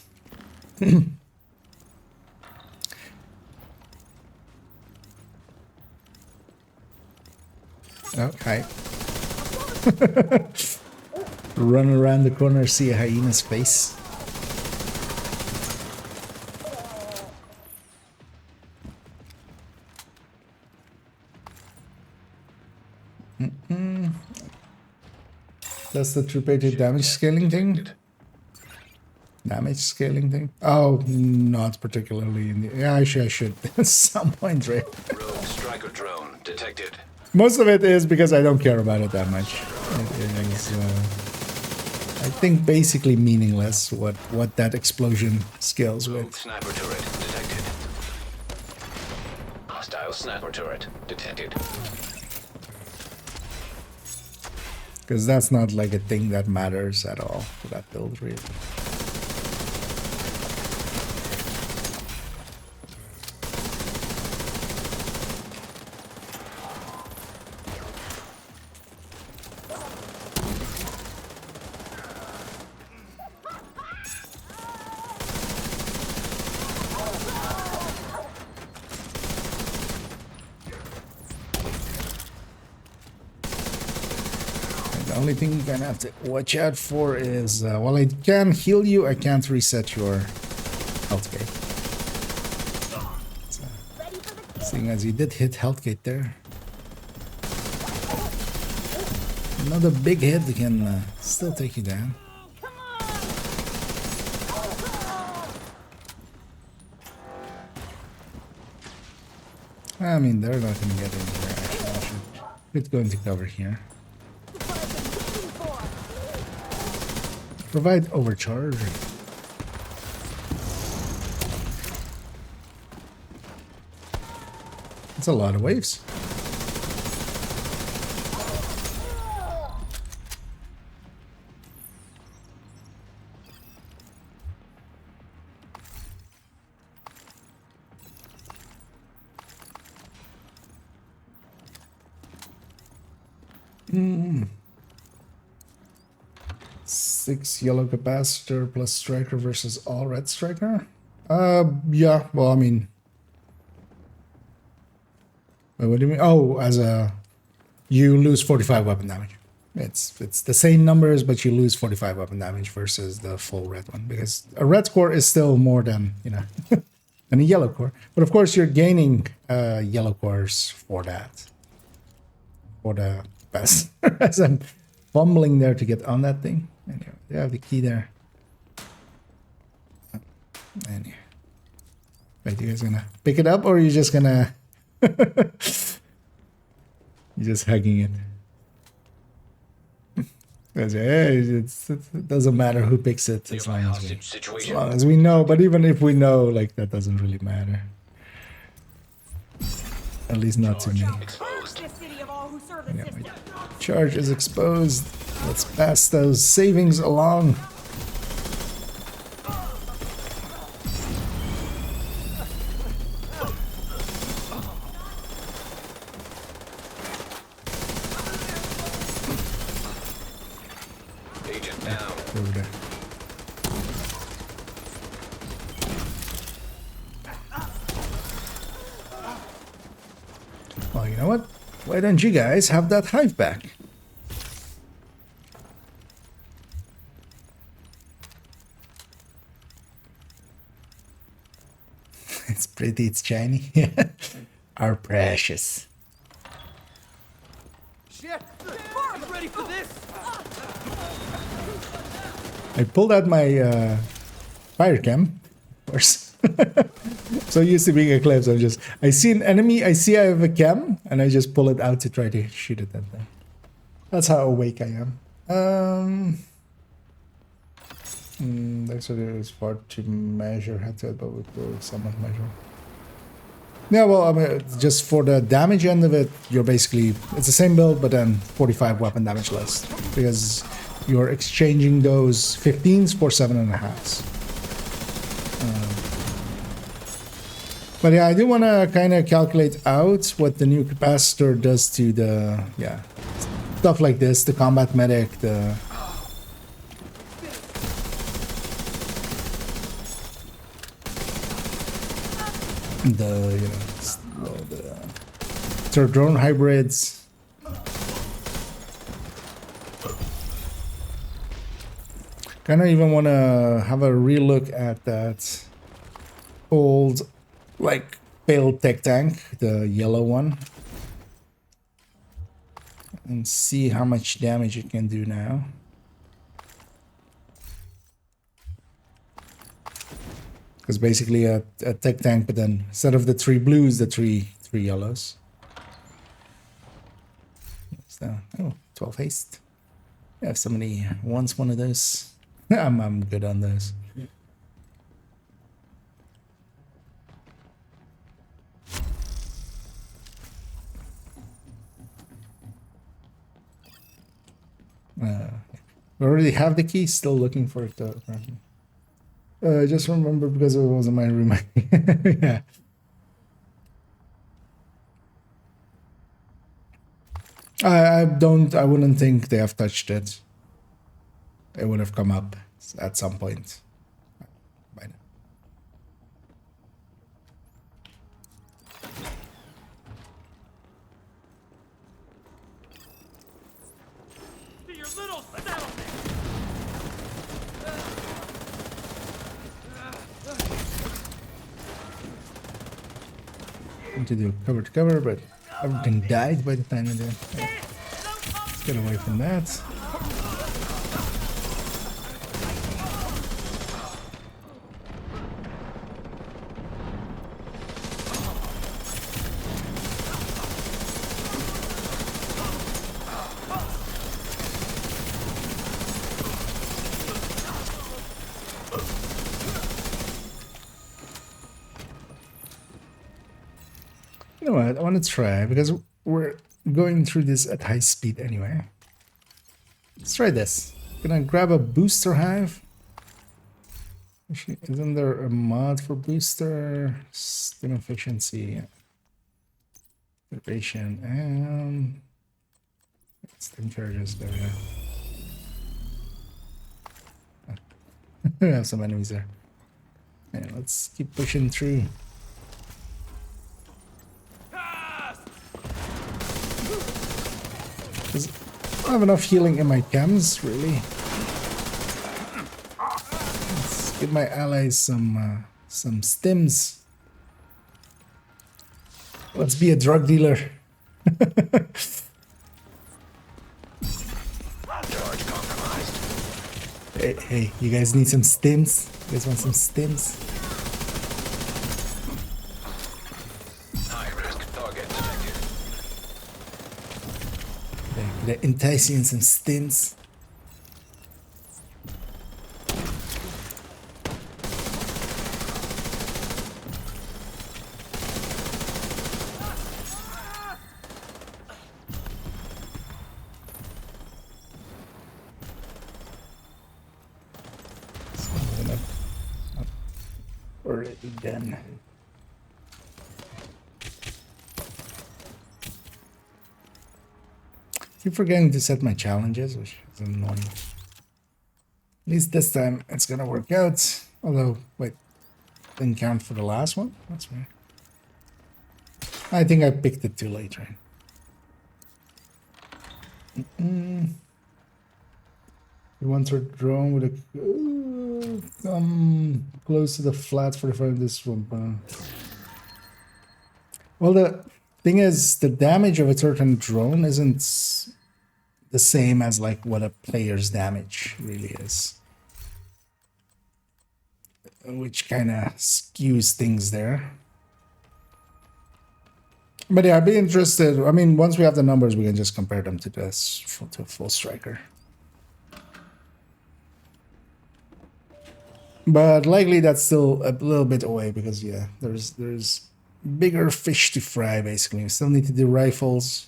Oh, hi. Run around the corner, see a hyena's face. That's the triple damage scaling thing. Damage scaling thing. Oh, not particularly. Yeah, I should. At some point, right? Rogue striker drone detected. Most of it is because I don't care about it that much. It is, I think, basically meaningless. What that explosion scales Rogue with. sniper turret detected. Hostile sniper turret detected. Because that's not like a thing that matters at all for that build, really. The only thing you're gonna have to watch out for is, while I can heal you, I can't reset your health gate. So, seeing as you did hit health gate there. Another big hit can still take you down. I mean, they're not gonna get in here. It's going to cover here. Provide overcharge. It's a lot of waves. Mm. 6 yellow capacitor plus striker versus all red striker. Yeah. Well, I mean, wait, what do you mean? Oh, as a you lose 45 weapon damage. It's the same numbers, but you lose 45 weapon damage versus the full red one, because a red core is still more than, you know, than a yellow core. But of course, you're gaining yellow cores for that. For the best. As I'm fumbling there to get on that thing. Anyway, you have the key there. Anyway. Wait, you guys gonna pick it up, or are you just gonna you're just hugging it? Hey, it doesn't matter who picks it as long as we know. But even if we know, like, that doesn't really matter. At least not to me. Anyway, charge is exposed. Let's pass those savings along. Agent down. Over there. Well, you know what? Why don't you guys have that hive back? It's pretty, it's shiny. Our precious. Shit! I'm ready for this! I pulled out my fire cam, of course. So used to being a clip, so I see an enemy, I see I have a cam, and I just pull it out to try to shoot it at them. That's how awake I am. Actually, it's hard to measure head-to-head, but we could somewhat measure. Yeah, well, I mean, just for the damage end of it, you're basically, it's the same build, but then 45 weapon damage less, because you're exchanging those 15s for 7.5s. But yeah, I do want to kind of calculate out what the new capacitor does to the, yeah, stuff like this, the combat medic, the... the, you know, the drone hybrids. Kind of even want to have a relook at that old, like, pale tech tank, the yellow one. and see how much damage it can do now. Because basically a tech tank, but then instead of the 3 blues, the three yellows. So, oh, 12 haste. Yeah, if somebody wants one of those, I'm good on those. We already have the key, still looking for it though. I just remember because it was in my room. Yeah. I wouldn't think they have touched it. It would have come up at some point. By now. To your little settlement! To do cover to cover, but everything died by the time I did. Let's get away from that. You know what? I want to try because we're going through this at high speed anyway. Let's try this. Gonna grab a booster hive. Actually, isn't there a mod for booster? Stim efficiency, duration, and stim charges. There we go. We have some enemies there. Yeah, let's keep pushing through. I don't have enough healing in my chems, really. Let's give my allies some stims. Let's be a drug dealer. Charge compromised. Hey, you guys need some stims? You guys want some stims? High risk target detected. They're enticing some stims. Already done. Keep forgetting to set my challenges, which is annoying. At least this time it's gonna work out. Although, wait, didn't count for the last one? That's weird. I think I picked it too late, right? You want your drone with a come close to the flats for the front of this swamp. Well, the thing is, the damage of a certain drone isn't the same as like what a player's damage really is, which kind of skews things there. But yeah, I'd be interested. I mean, once we have the numbers, we can just compare them to this to a full striker. But likely that's still a little bit away because yeah, there's bigger fish to fry basically. We still need to do rifles.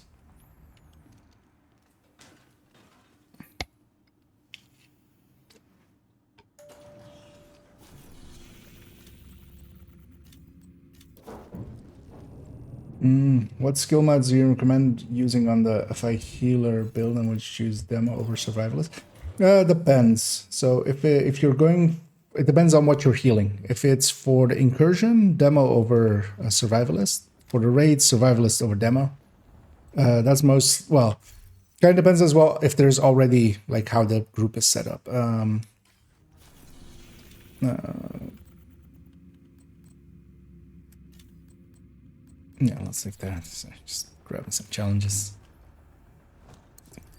What skill mods do you recommend using on the FI healer build, and would you choose demo over survivalist? Depends. So if you're going, it depends on what you're healing. If it's for the incursion, demo over a survivalist. For the raid, survivalist over demo. That's most, well, kind of depends as well if there's already like how the group is set up. Yeah, let's take that. So just grabbing some challenges.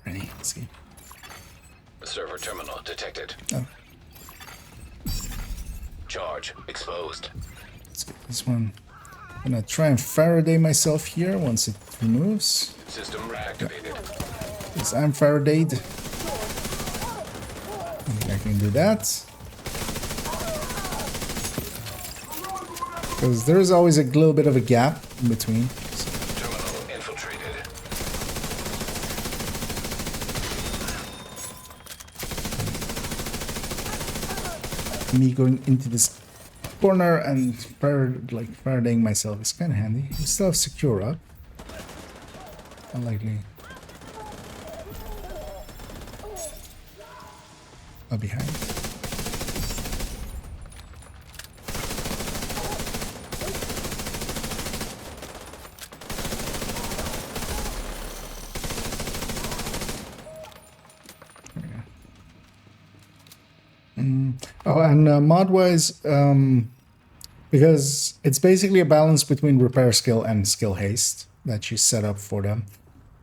Ready? Let's see. Server terminal detected. Oh, Charge exposed. let's get this one. I'm gonna try and Faraday myself here once it removes. System reactivated. Because I'm Faradayed. I think I can do that. Because there is always a little bit of a gap in between. Terminal infiltrated. Me going into this corner and Faradaying myself is kind of handy. We still have secure up. Unlikely. Oh, behind. Oh, and mod-wise, because it's basically a balance between repair skill and skill haste that you set up for them.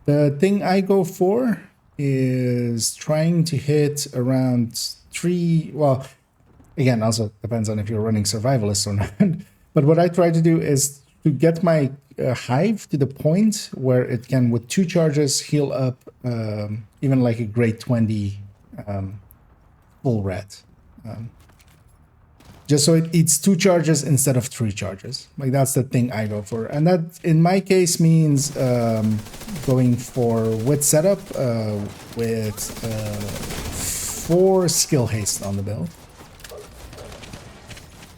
The thing I go for is trying to hit around 3, well, again, also depends on if you're running survivalist or not. But what I try to do is to get my hive to the point where it can, with 2 charges, heal up even like a grade 20 full red. Just so it eats 2 charges instead of 3 charges. Like, that's the thing I go for. And that, in my case, means going for with setup with 4 skill haste on the build.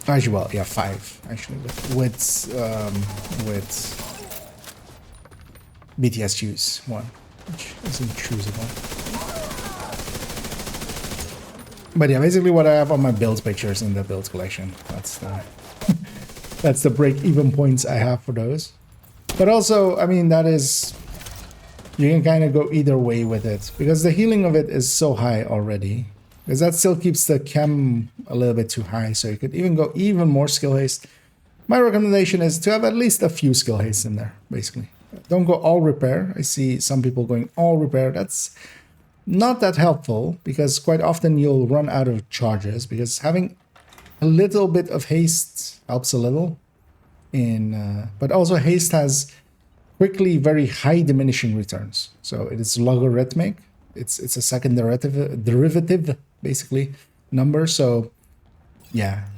Actually, well, yeah, 5 actually with BTS choose 1, which isn't choosable. But yeah, basically what I have on my build pictures in the build collection. That's the that's the break-even points I have for those. But also, I mean, that is, you can kind of go either way with it because the healing of it is so high already. Because that still keeps the chem a little bit too high, so you could even go even more skill haste. My recommendation is to have at least a few skill haste in there, basically. Don't go all repair. I see some people going all repair. That's not that helpful because quite often you'll run out of charges, because having a little bit of haste helps a little but also haste has quickly very high diminishing returns, so it is logarithmic. It's a second derivative basically number. So yeah,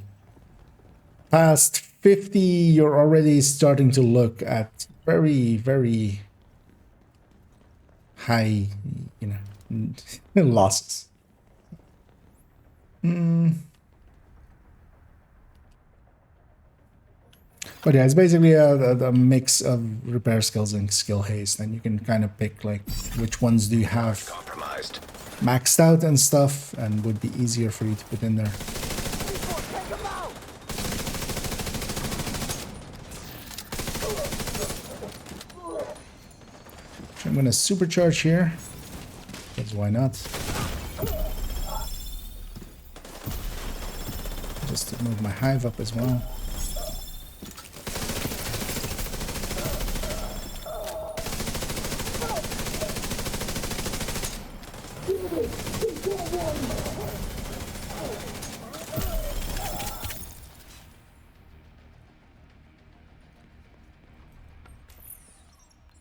past 50 you're already starting to look at very, very high, you know, losses. But yeah, it's basically a mix of repair skills and skill haste, and you can kind of pick like which ones do you have Compromised. maxed out and stuff, and would be easier for you to put in there. So I'm gonna supercharge here. Because why not? Just to move my hive up as well.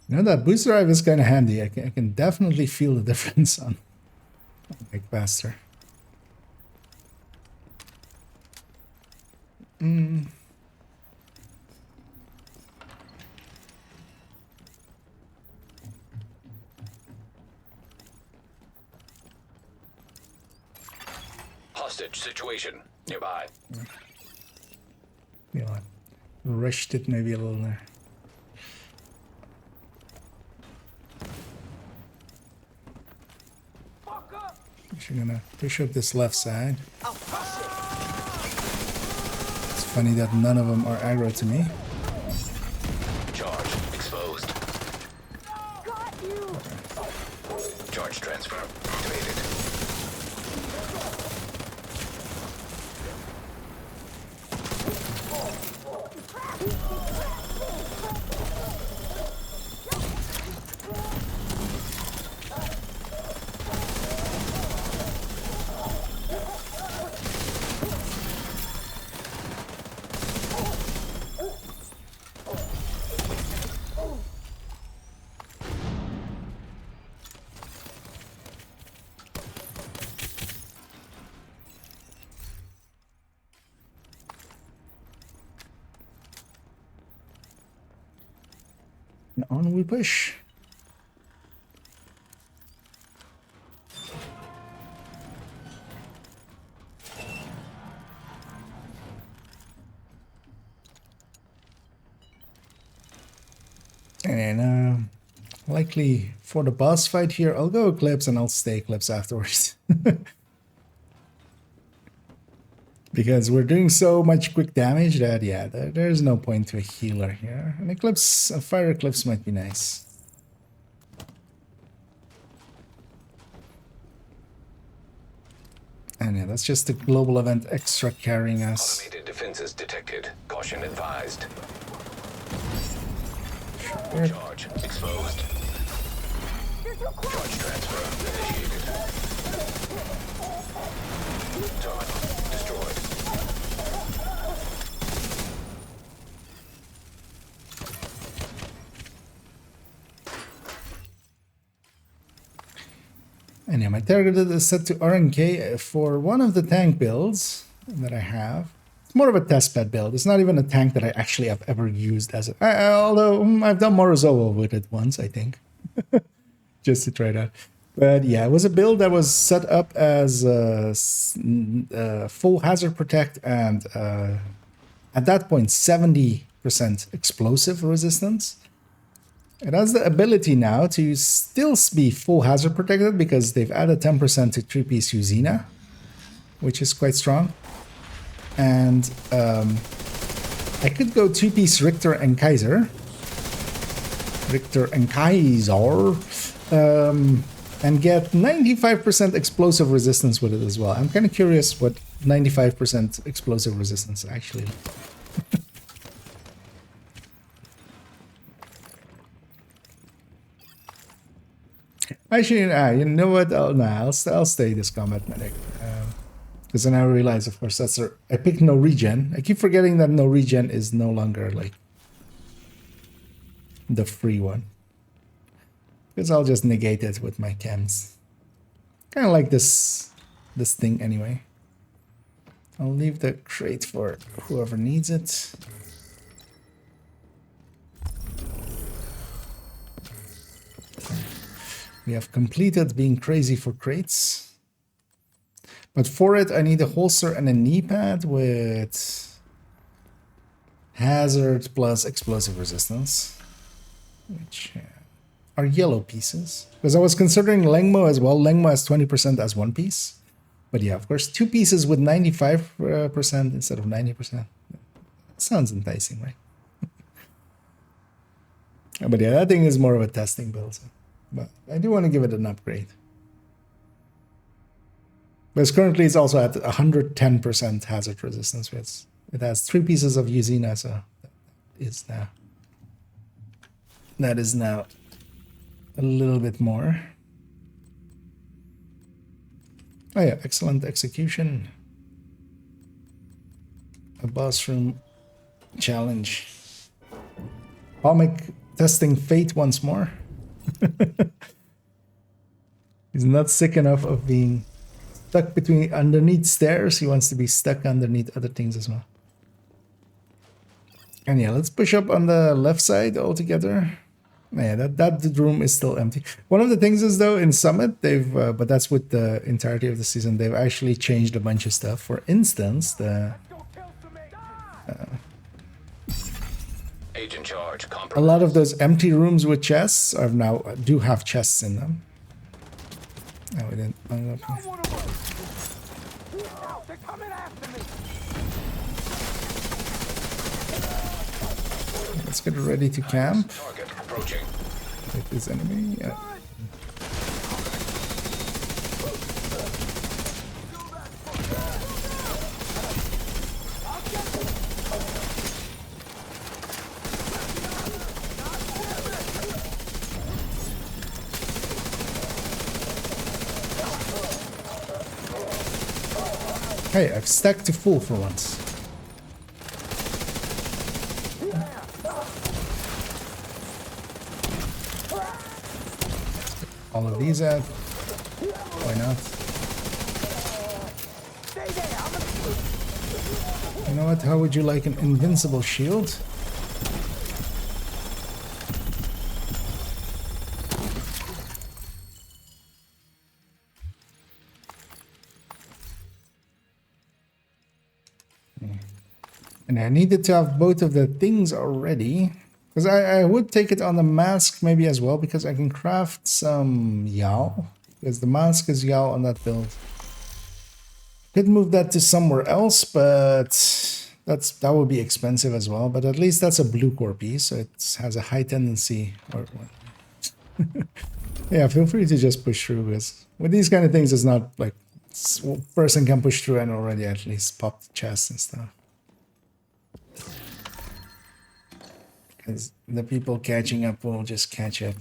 You know, that booster drive is kind of handy. I can definitely feel the difference on like faster. Hostage situation nearby. You know, rushed it maybe a little there. Actually gonna push up this left side. It's funny that none of them are aggro to me. Charge exposed. Charge transfer activated. And on we push. And likely for the boss fight here, I'll go Eclipse and I'll stay Eclipse afterwards. Because we're doing so much quick damage that, yeah, there's no point to a healer here. An Eclipse, a Fire Eclipse might be nice. And yeah, that's just the global event extra carrying us. Automated defenses detected. Caution advised. Sure. Charge exposed. Charge transfer initiated. Target destroyed. And yeah, my target is set to RNK for one of the tank builds that I have. It's more of a testbed build. It's not even a tank that I actually have ever used as a... although I've done Morozova with it once, I think. Just to try it out. But yeah, it was a build that was set up as full hazard protect and at that point 70% explosive resistance. It has the ability now to still be full hazard protected because they've added 10% to 3-piece Uzina, which is quite strong. And I could go 2-piece Richter and Kaiser. And get 95% explosive resistance with it as well. I'm kind of curious what 95% explosive resistance actually is. Actually, you know what? I'll stay this combat medic. Because then I realize, of course, I picked no regen. I keep forgetting that no regen is no longer like the free one. Because I'll just negate it with my chems. Kind of like this thing anyway. I'll leave the crate for whoever needs it. We have completed being crazy for crates. But for it, I need a holster and a knee pad with hazard plus explosive resistance. Which are yellow pieces. Because I was considering Lengmo as well. Lengmo has 20% as one piece. But yeah, of course, 2 pieces with 95% instead of 90%. Sounds enticing, right? But yeah, that thing is more of a testing build. So. But I do want to give it an upgrade. But currently it's also at 110% hazard resistance. It has 3 pieces of Uzina, so that is now a little bit more. Oh yeah, excellent execution. A boss room challenge. Comic testing fate once more. He's not sick enough of being stuck underneath stairs. He wants to be stuck underneath other things as well. And yeah, let's push up on the left side altogether. Yeah, that room is still empty. One of the things is though in Summit they've, but that's with the entirety of the season, they've actually changed a bunch of stuff. For instance, the Agent charge a lot of those empty rooms with chests are now do have chests in them. Oh, we didn't. Let's get ready to camp. Target approaching. With this enemy. Yeah. Hey, I've stacked to full for once. All of these out. Why not? You know what? How would you like an invincible shield? And I needed to have both of the things already. Because I would take it on the mask maybe as well, because I can craft some Yao. Because the mask is Yao on that build. Could move that to somewhere else, but that would be expensive as well. But at least that's a blue core piece, so it has a high tendency. Yeah, feel free to just push through, because with these kind of things, it's not like person can push through and already at least pop the chest and stuff. Because the people catching up will just catch up.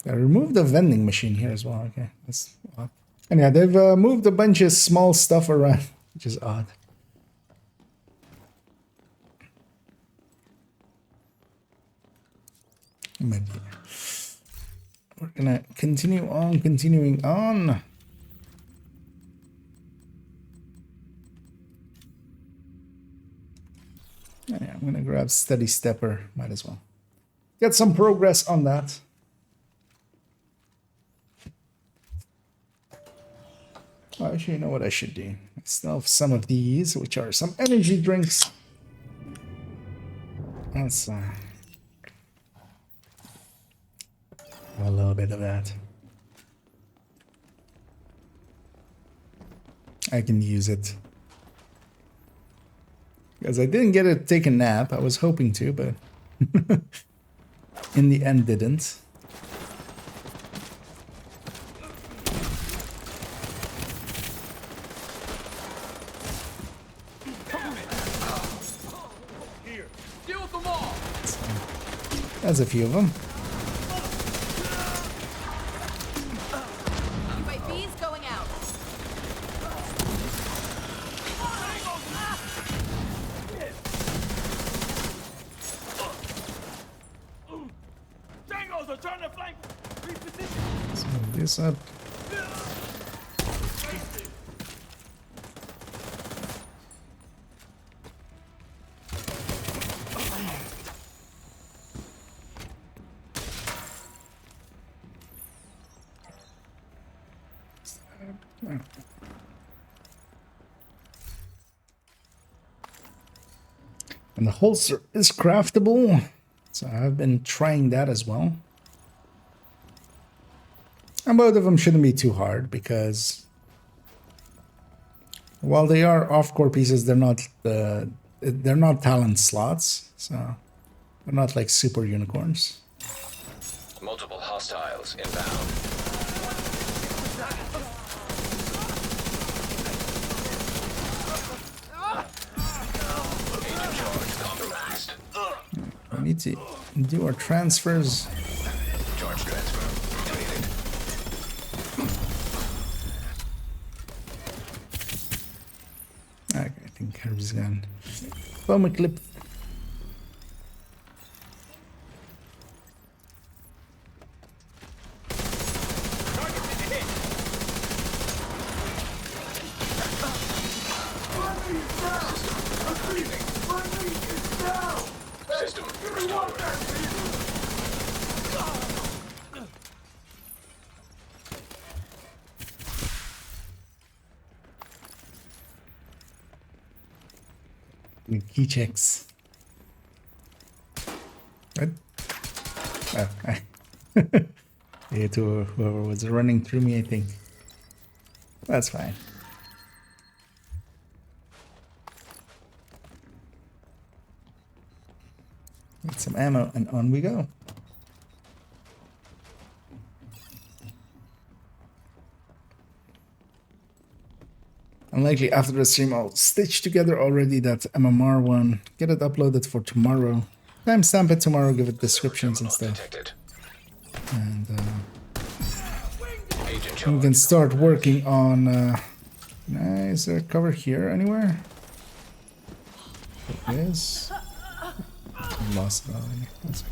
I removed the vending machine here as well. Okay, that's odd. And yeah, they've moved a bunch of small stuff around, which is odd. Maybe. We're gonna continuing on. Yeah, I'm gonna grab Steady Stepper, might as well. Get some progress on that. Oh, actually, you know what I should do? I still have some of these, which are some energy drinks. Let's have a little bit of that. I can use it. Because I didn't get to take a nap. I was hoping to, but in the end didn't. There's a few of them. UAV's going out. Tangos are trying to flank. Reposition. So this up. And the holster is craftable, so I've been trying that as well. And both of them shouldn't be too hard, because while they are off-core pieces, they're not talent slots, so they're not like super unicorns. Multiple hostiles inbound. Agent charge compromised. We need to do our transfers. Charge transfer completed. Okay, I think Herb's gone. Bomb clip. System restored. Key checks. What? Oh, to whoever was running through me, I think. That's fine. Get some ammo and on we go. Unlikely after the stream I'll stitch together already that MMR one, get it uploaded for tomorrow. Timestamp it tomorrow, give it descriptions and stuff. Detected. And Agent we can charge. start working on... is there cover here anywhere? There is. I lost it already. That's okay.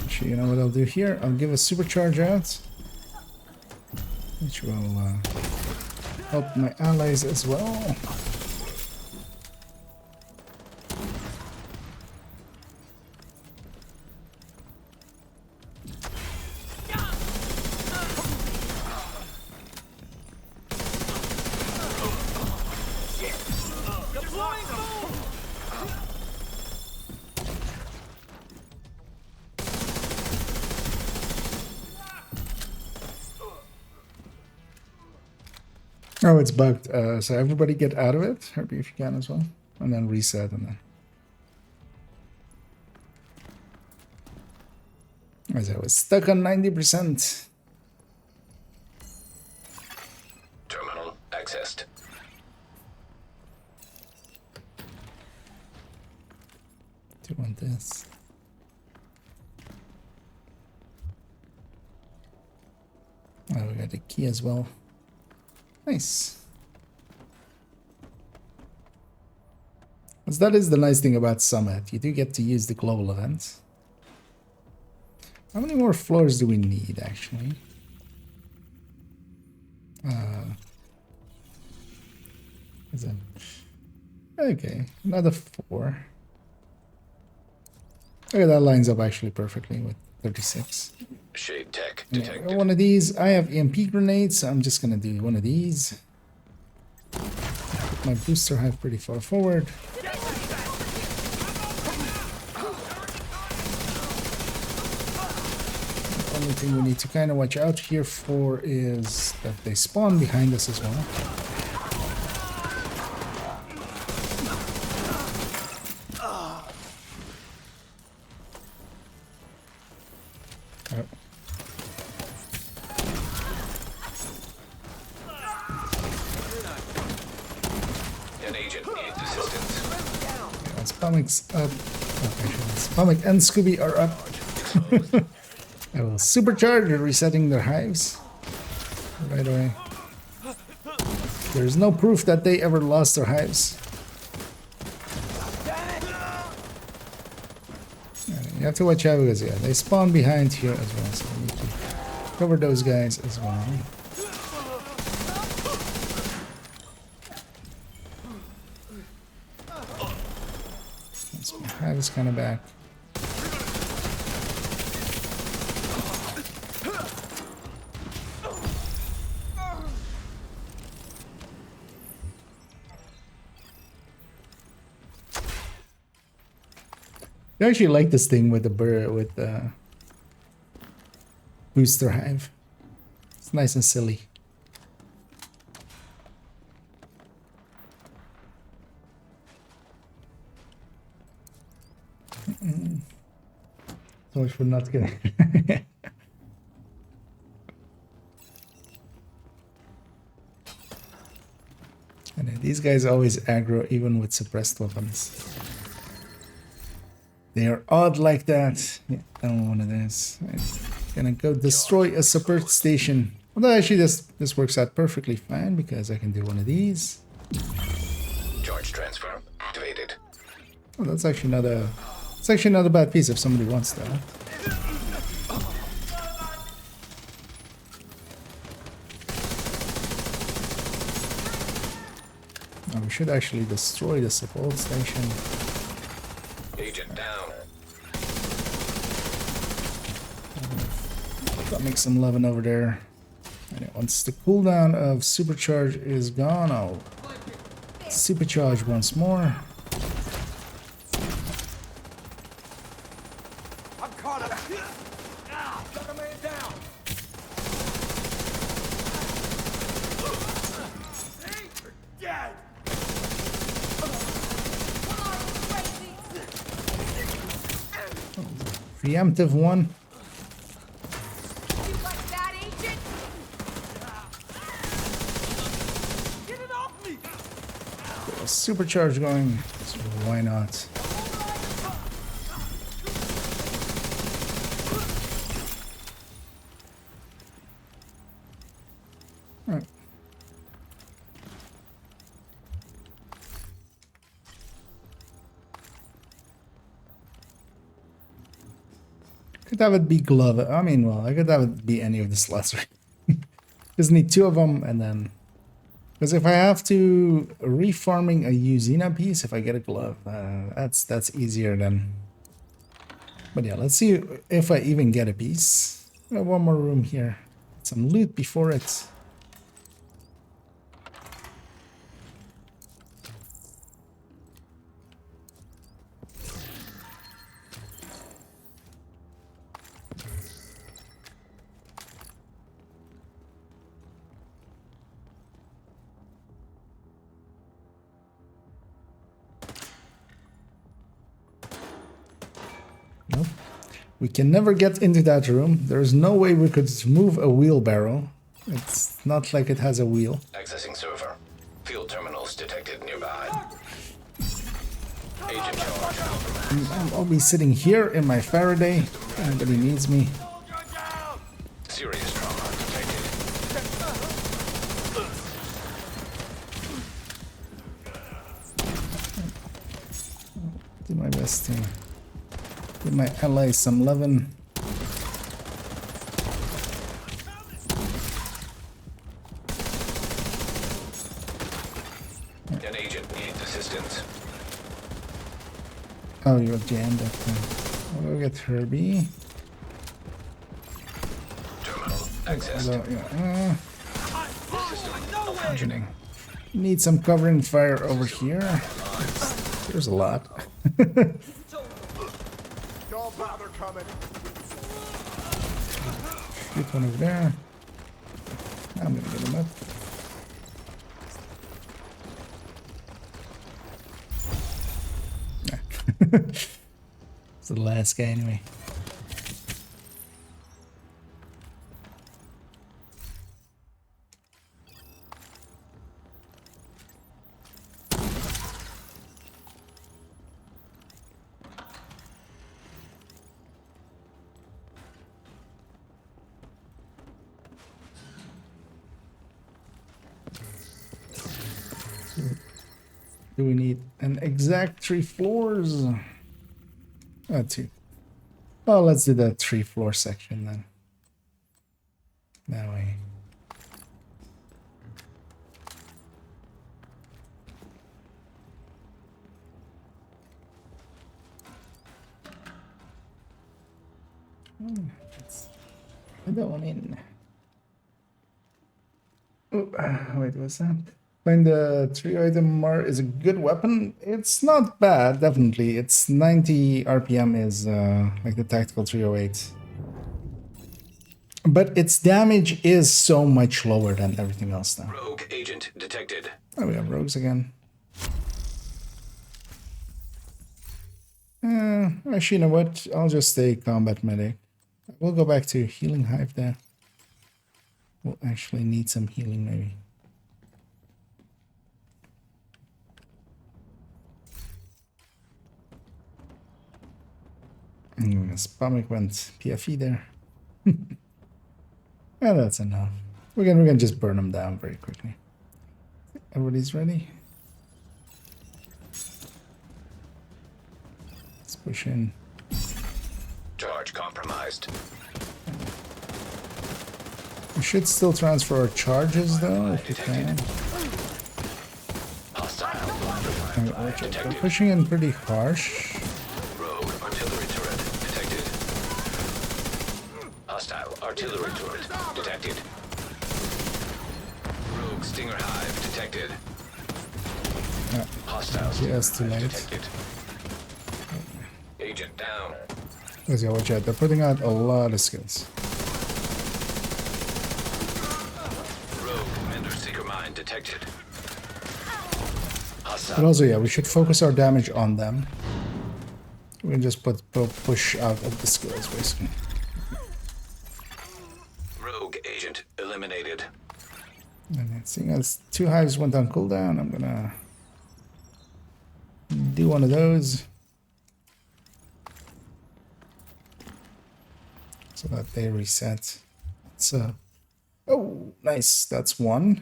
Actually, you know what I'll do here? I'll give a supercharge out, which will help my allies as well. Oh, it's bugged. So everybody get out of it, Herbie, if you can as well, and then reset, and then. As I was stuck on 90%. Terminal accessed. Do you want this? Oh, we got the key as well. Nice. Because that is the nice thing about Summit. You do get to use the global events. How many more floors do we need, actually? Is that... Okay, another 4. Okay, that lines up actually perfectly with 36. Shade tech Yeah, detected. one of these. I have EMP grenades, so I'm just gonna do one of these. Put my booster hive pretty far forward. The only thing we need to kind of watch out here for is that they spawn behind us as well. Oh. An agent needs assistance. Yeah, Spamic's up. Oh, actually, Spamic and Scooby are up. I will supercharge resetting their hives right away. There's no proof that they ever lost their hives. You have to watch out because yeah, they spawn behind here as well, so we need to cover those guys as well. My hive is kind of back. I actually like this thing with the booster hive. It's nice and silly. So much for not getting. And these guys always aggro even with suppressed weapons. They are odd like that. Yeah, I don't want one of those. I'm gonna go destroy a support station. Although actually this works out perfectly fine because I can do one of these. Charge transfer activated. Oh, that's actually not a... It's actually not a bad piece if somebody wants that. Oh, we should actually destroy the support station. Agent down. Got make some loving over there. And once the cooldown of supercharge is gone, I'll supercharge once more. I'm caught up. Got a man down. You're dead. Preemptive one. You like that, agent? Get it off me. Supercharge going. So why not? Alright. Could have it be glove. I mean, well, I could have it be any of the slots. Just need 2 of them, and then because if I have to reforming a Uzina piece, if I get a glove, that's easier than. But yeah, let's see if I even get a piece. I have one more room here. Some loot before it. We can never get into that room. There's no way we could move a wheelbarrow. It's not like it has a wheel. Accessing server. Field terminals detected nearby. Agent charge. I'll be sitting here in my Faraday. If anybody needs me. Serious trauma detected. Do my best to give my allies some lovin'. An agent needs assistance. Oh, you're jammed up there. I'll go get Herbie. Terminal accessed. Although, yeah, functioning. Need some covering fire over here. There's a lot. Don't bother coming. Shoot one over there. I'm gonna get him up. It's the last guy anyway. Do we need an exact 3 floors? 2. Oh, let's do the 3-floor section then. That way. Let's put that one in. Oh, wait, what's that? Find the 3-item mar is a good weapon. It's not bad, definitely. It's 90 RPM is like the tactical 308. But its damage is so much lower than everything else now. Rogue agent detected. Oh, we have rogues again. Actually, you know what? I'll just stay combat medic. We'll go back to healing hive there. We'll actually need some healing maybe. Stomach went PFE there. Yeah, that's enough. We're gonna just burn them down very quickly. Everybody's ready. Let's push in. Charge compromised. We should still transfer our charges though, if we can. Hostile. They're pushing in pretty harsh. Rogue artillery turret detected. Hostile artillery turret detected. Rogue stinger hive detected. Hostile Yeah, it's too late. detected. Agent down. Let's go, watch out. They're putting out a lot of skills. Rogue Mender Seeker mine detected. But Hostile. also, yeah, we should focus our damage on them. We can just push out of the skills, basically. Rogue agent eliminated. And then seeing as 2 hives went on cooldown, I'm gonna do one of those. So that they reset. So, oh, nice. That's 1.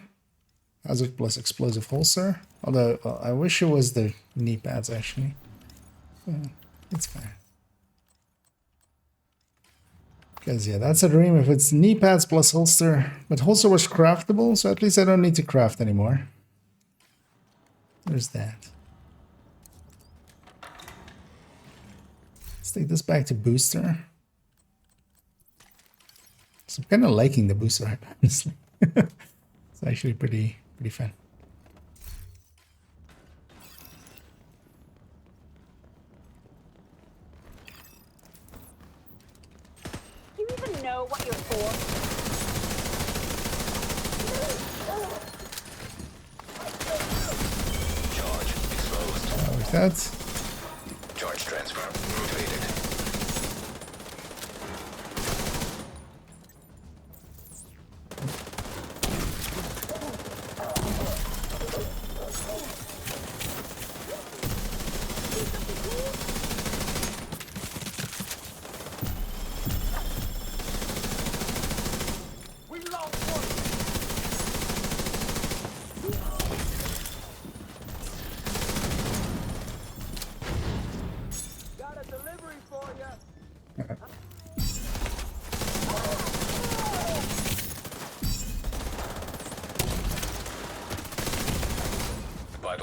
Hazard plus explosive holster. Although, well, I wish it was the knee pads, actually. It's fine. Because, yeah, that's a dream if it's knee pads plus holster. But holster was craftable, so at least I don't need to craft anymore. There's that. Let's take this back to booster. So I'm kind of liking the booster hype, honestly. It's actually pretty fun. Do you even know what you're for? Charge exposed. With that, Charge transfer completed.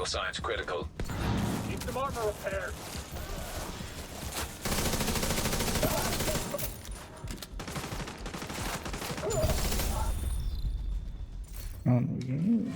Vital signs critical. Keep some armor repaired. Oh, no.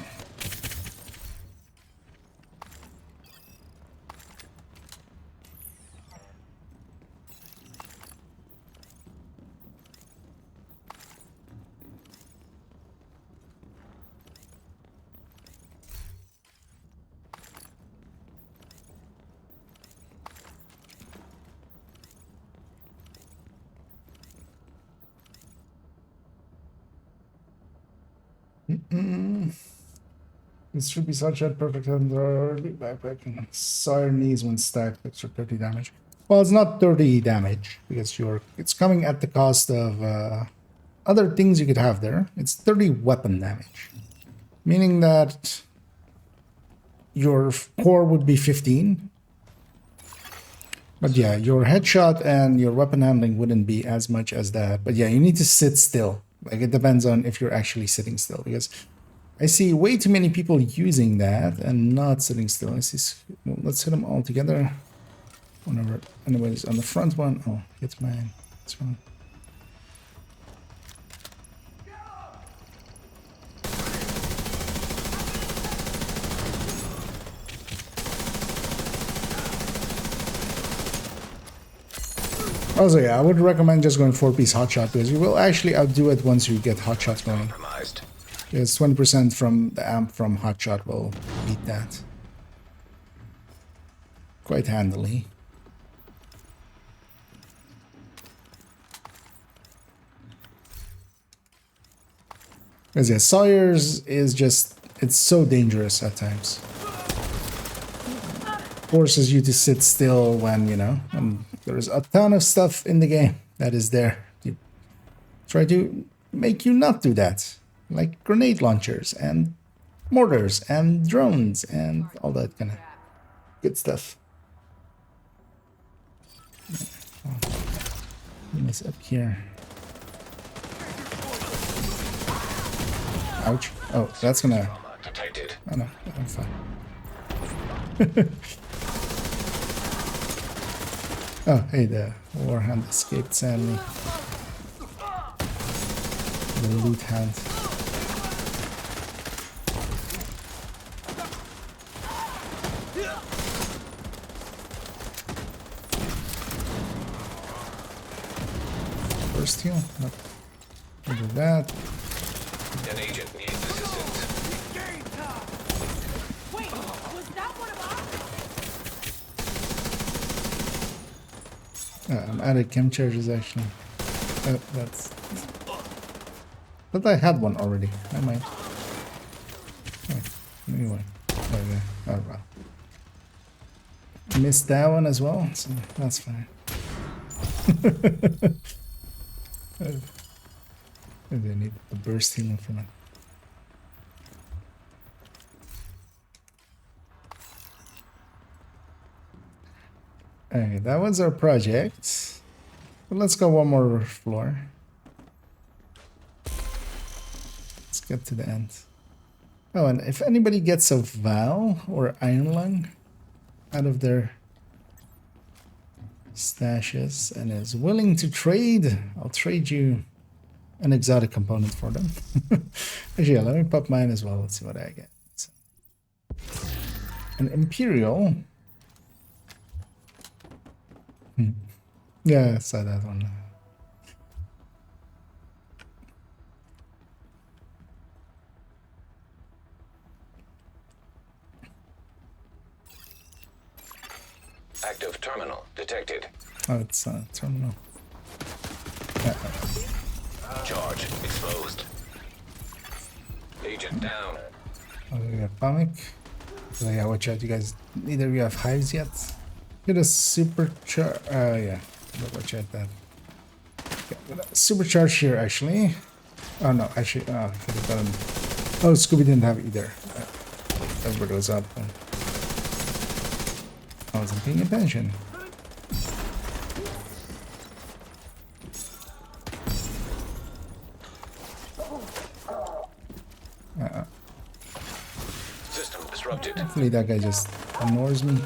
This should be such a perfect under backpacking. Sire knees when stacked, extra 30 damage. Well, it's not 30 damage because it's coming at the cost of other things you could have there. It's 30 weapon damage, meaning that your core would be 15. But yeah, your headshot and your weapon handling wouldn't be as much as that. But yeah, you need to sit still. Like, it depends on if you're actually sitting still, because I see way too many people using that and not sitting still. Well, let's hit them all together. Whenever anybody's on the front one. Oh, it's mine. It's fine. Also, yeah, I would recommend just going 4-piece hotshot because you will actually outdo it once you get hotshot going. Because 20% from the amp from hotshot will beat that quite handily. Because yeah, Sawyer's is just, it's so dangerous at times. Forces you to sit still when, you know, and there's a ton of stuff in the game that is there. You try to make you not do that. Like grenade launchers and mortars and drones and all that kind of good stuff. Nice up here. Ouch. Oh, that's gonna... Oh no, I'm fine. Oh, hey, the warhound escaped sadly. The loot hound. First heal. Nope. We'll do that. An agent needs assistance. Wait, was that one of ours? I'm out of chem charges actually. That's. But I had one already. I might. Oh, anyway. Okay. Oh well. Missed that one as well, so that's fine. They need a burst healing from it. Okay, that was our project. But let's go one more floor. Let's get to the end. Oh, and if anybody gets a Val or Iron Lung out of their stashes and is willing to trade, I'll trade you an exotic component for them. Actually, yeah, let me pop mine as well. Let's see what I get. So, an Imperial. Yeah, I saw that one. Active terminal detected. Oh, it's terminal. Charge exposed. Agent down. Oh, we got Pamic. So yeah, watch out, you guys. Neither of you have hives yet. Get a supercharge. Yeah. Watch out that. Okay, supercharge here actually. Oh no, actually, I could have done. Oh, Scooby didn't have either. Everybody was up. I wasn't paying attention. System disrupted. disrupted. Hopefully that guy just ignores me.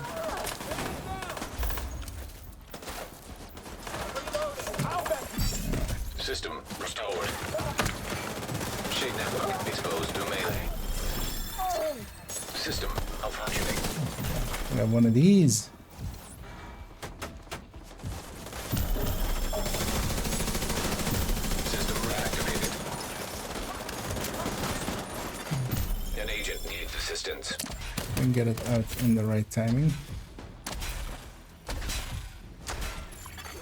System restored. Shade network exposed to melee. System malfunctioning. I got one of these. System reactivated. An agent needs assistance. And get it out in the right timing.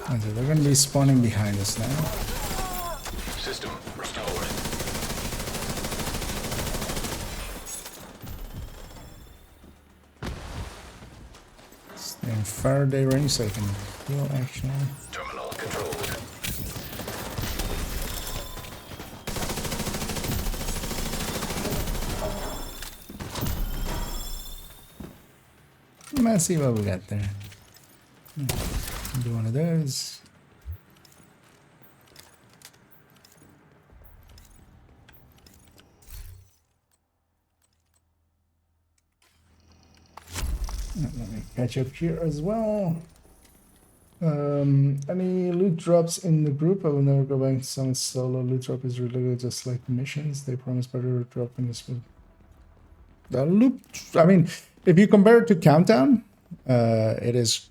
Okay, they're gonna be spawning behind us now. System restored. Stay in Faraday range so I can heal actually. Terminal controlled. Let's see what we got there. Do one of those. Let me catch up here as well. Any loot drops in the group? I will never go back to some solo. Loot drop is really just like missions. They promise better drop in this one. The loot, I mean, if you compare it to Countdown, it is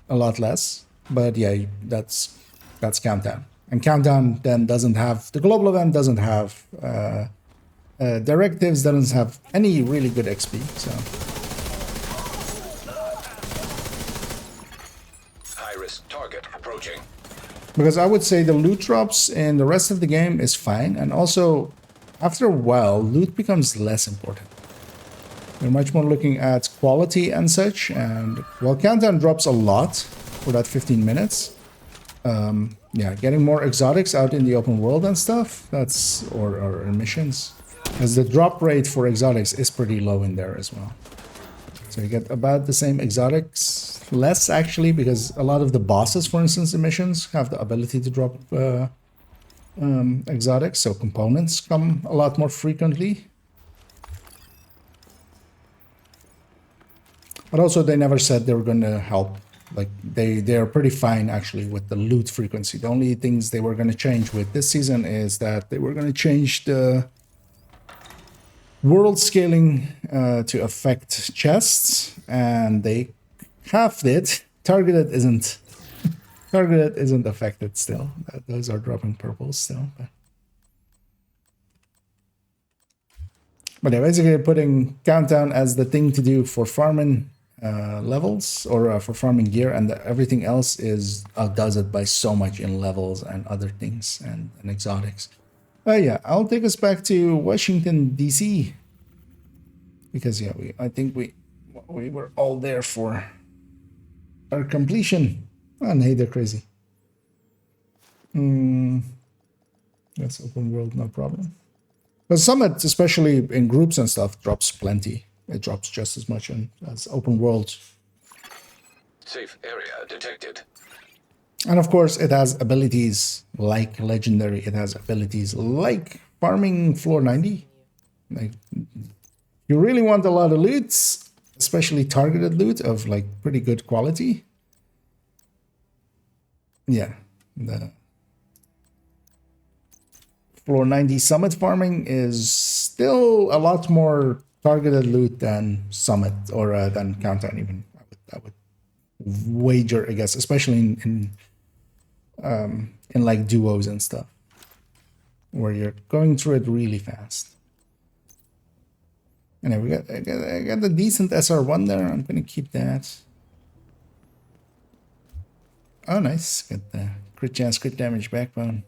a lot less. But yeah, that's Countdown. And Countdown then doesn't have, the global event doesn't have directives, doesn't have any really good XP, so. High-risk target approaching. Because I would say the loot drops in the rest of the game is fine, and also after a while, loot becomes less important. We're much more looking at quality and such, and while Countdown drops a lot for that 15 minutes, yeah, getting more exotics out in the open world and stuff, that's, or missions, because the drop rate for exotics is pretty low in there as well. So you get about the same exotics, less actually, because a lot of the bosses, for instance, in missions have the ability to drop exotics, so components come a lot more frequently. But also they never said they were going to help. Like they're pretty fine actually with the loot frequency. The only things they were going to change with this season is that they were going to change the world scaling to affect chests, and they halved it. Targeted isn't affected still. Those are dropping purples still. But they're basically putting Countdown as the thing to do for farming levels, or for farming gear, and everything else is does it by so much in levels and other things and exotics. Yeah, I'll take us back to Washington DC, because yeah, I think we were all there for our completion. And hey, they're crazy. That's open world, no problem. But Summit, especially in groups and stuff, drops plenty. It drops just as much as open world. Safe area detected. And of course, it has abilities like Legendary. It has abilities like farming floor 90. Like, you really want a lot of loot, especially targeted loot of like pretty good quality. Yeah, the floor 90 Summit farming is still a lot more targeted loot than Summit, or than Countdown even. I would wager, I guess, especially in like duos and stuff, where you're going through it really fast. Anyway, I got the decent SR1 there. I'm gonna keep that. Oh, nice. Got the crit chance, crit damage backbone.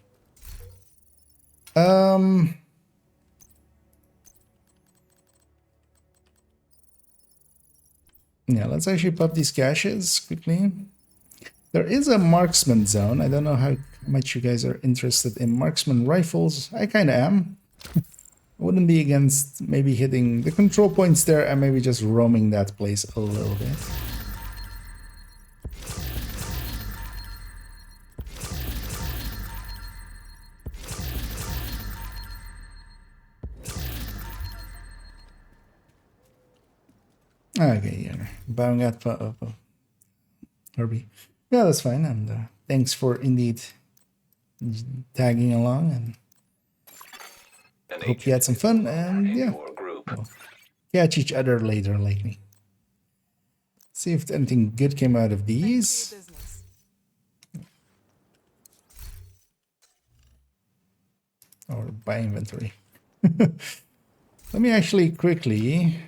Yeah, let's actually pop these caches quickly. There is a marksman zone. I don't know how much you guys are interested in marksman rifles. I kind of am. I wouldn't be against maybe hitting the control points there and maybe just roaming that place a little bit. Okay, yeah. Bowing out for Herbie. Yeah, that's fine. And thanks for indeed tagging along, and An hope you had agent some is no fun. longer And in yeah, your group. we'll catch each other later, likely. See if anything good came out of Thanks for your these. business. Or buy inventory. Let me actually quickly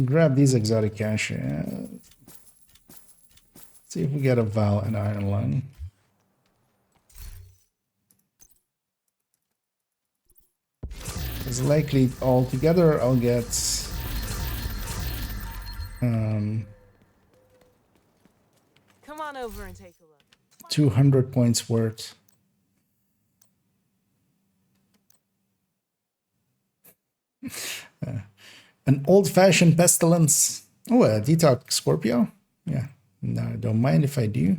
grab these exotic cash. See if we get a Val and Iron Lung. Because likely altogether I'll get Come on over and take a look. 200 points worth. An old-fashioned pestilence. Oh, a detox Scorpio. Yeah, no, I don't mind if I do.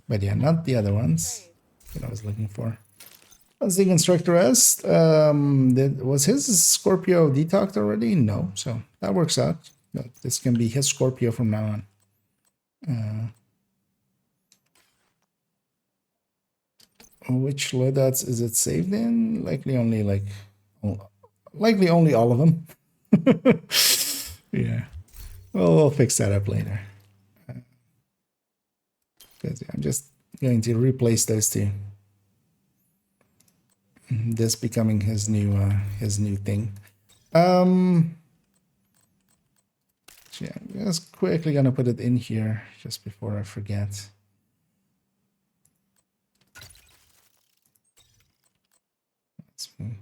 But yeah, not the other ones that I was looking for. What's the Instructor S? Was his Scorpio detoxed already? No, so that works out. But this can be his Scorpio from now on. Which loadouts is it saved in? Likely only likely only all of them. Yeah. Well, we'll fix that up later. Because I'm just going to replace those two. This becoming his new thing. So yeah, I'm just quickly gonna put it in here just before I forget. Let's see.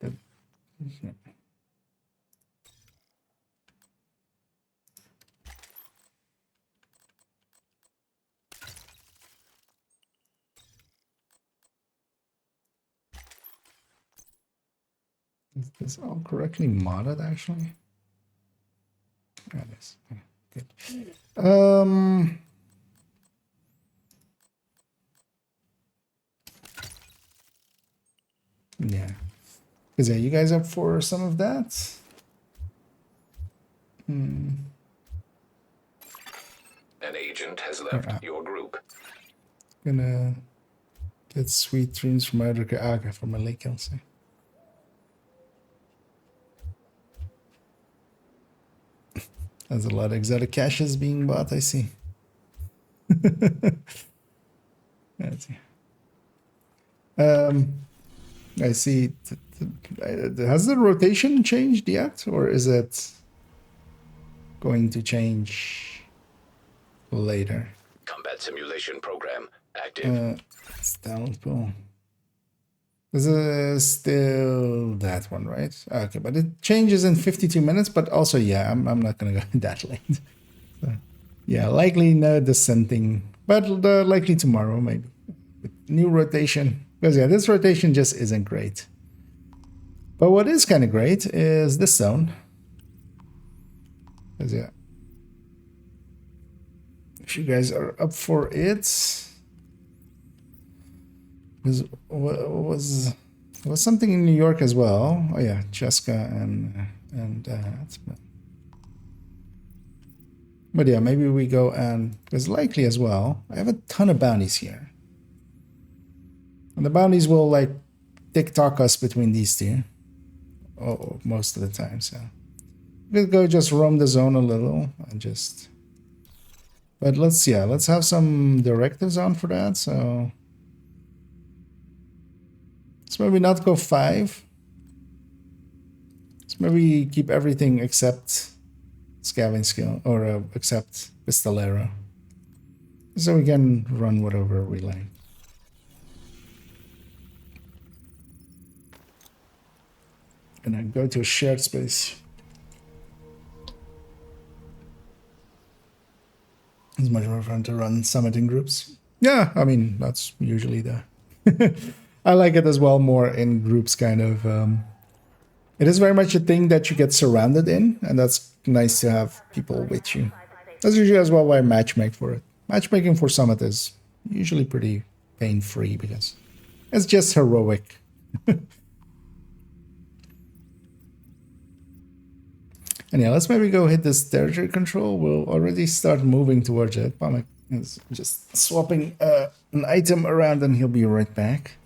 Yeah. Is this all correctly modded actually? Yeah, it is. Yeah, good. Yeah. Is that you guys up for some of that? An agent has left your group. Gonna get sweet dreams from Edric Aga from a lake, I'll say. There's a lot of exotic caches being bought, I see. Let's see. I see. Has the rotation changed yet, or is it going to change later? Combat simulation program active. It's downpool. This is still that one, right? Okay, but it changes in 52 minutes, but also, yeah, I'm not gonna go that late. So, yeah, likely no dissenting, but likely tomorrow, maybe. With new rotation. Because, yeah, this rotation just isn't great. But what is kind of great is this zone. Because, yeah, if you guys are up for it. Was something in New York as well. Oh yeah, Cheska and but yeah, maybe we go and because likely as well. I have a ton of bounties here, and the bounties will like TikTok us between these two. Oh, most of the time. So we'll go just roam the zone a little and just. But let's have some directives on for that. So. So maybe not go 5. So maybe keep everything except Scavenge Skill or except Pistolero. So we can run whatever we like. And then go to a shared space. It's much more fun to run summit in groups. Yeah, I mean, that's usually the... I like it as well more in groups kind of. It is very much a thing that you get surrounded in, and that's nice to have people with you. That's usually as well why I matchmake for it. Matchmaking for Summit is usually pretty pain-free because it's just heroic. And yeah, let's maybe go hit this territory control. We'll already start moving towards it. Pamek is just swapping an item around and he'll be right back.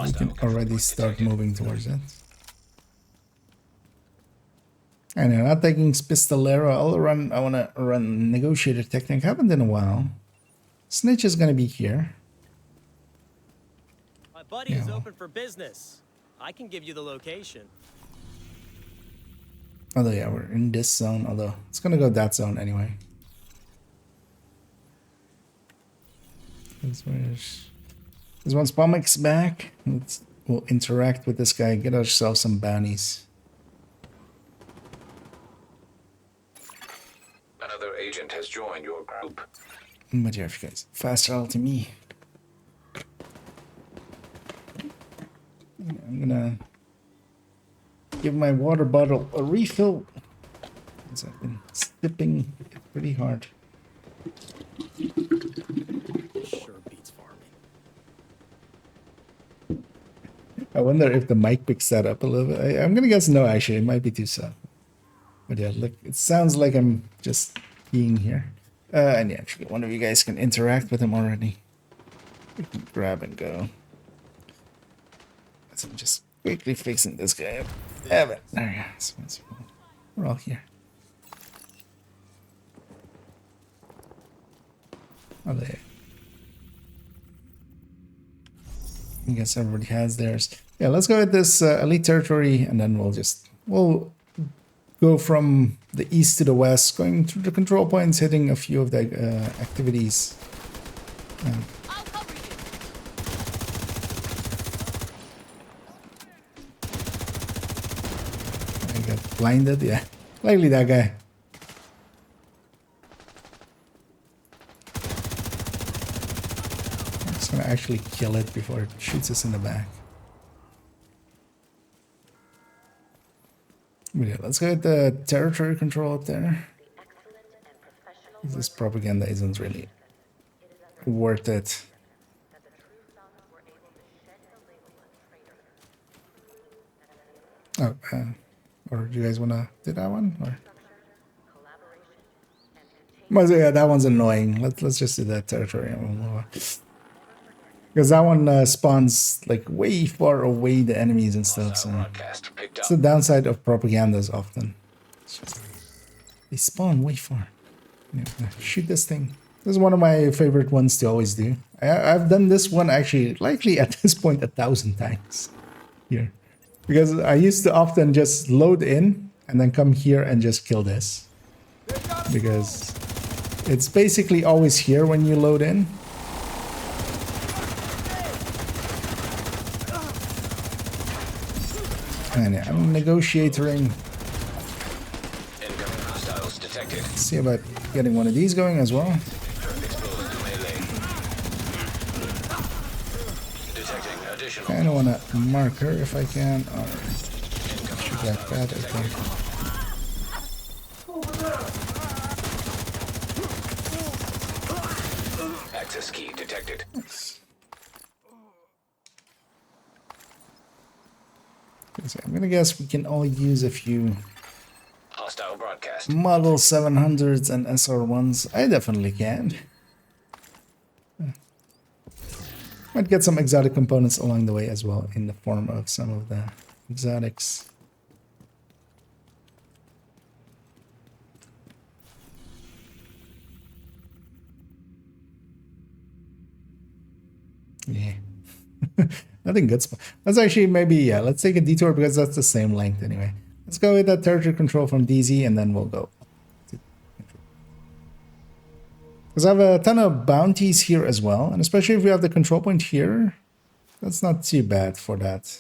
We can already start moving towards it. And I'm not taking Pistolero. I want to run Negotiator Technique. Haven't in a while. Snitch is going to be here. My buddy is open for business. I can give you the location. Although, yeah, we're in this zone. Although, it's going to go that zone anyway. This once Pomek's back, we'll interact with this guy, get ourselves some bounties. Another agent has joined your group. But yeah, if you guys fast travel to me. I'm gonna give my water bottle a refill because I've been sipping it pretty hard. Sure beats farming. I wonder if the mic picks that up a little bit. I'm gonna guess no, actually, it might be too soft. But yeah, look, it sounds like I'm just being here. And yeah, actually, one of you guys can interact with him already. We can grab and go. So I'm just quickly fixing this guy up. Damn it. There we go. So we're all here. Oh, there. I guess everybody has theirs. Yeah, let's go with this elite territory, and then we'll go from the east to the west, going through the control points, hitting a few of the activities. I'll cover you. I got blinded, yeah. Likely that guy. I'm just gonna actually kill it before it shoots us in the back. But yeah, let's go with the territory control up there. This propaganda isn't really worth it. Oh, or do you guys want to do that one? Or? Yeah, that one's annoying. Let's just do that territory. Because that one spawns like way far away the enemies and stuff. So it's the downside of propagandas often. It's just, they spawn way far. Yeah, shoot this thing. This is one of my favorite ones to always do. I've done this one actually likely at this point 1,000 times here. Because I used to often just load in and then come here and just kill this. Because it's basically always here when you load in. And yeah, I'm negotiating. Incoming hostiles detected. See about getting one of these going as well. Detecting additional. Kind of want to mark her if I can. Or shoot like that, I think. Access key detected. Nice. So I'm gonna guess we can all use a few Hostile broadcast. Model 700s and SR1s. I definitely can. Might get some exotic components along the way as well in the form of some of the exotics. Yeah. Nothing good. Let's actually maybe, yeah, let's take a detour because that's the same length anyway. Let's go with that territory control from DZ and then we'll go. Because I have a ton of bounties here as well. And especially if we have the control point here, that's not too bad for that.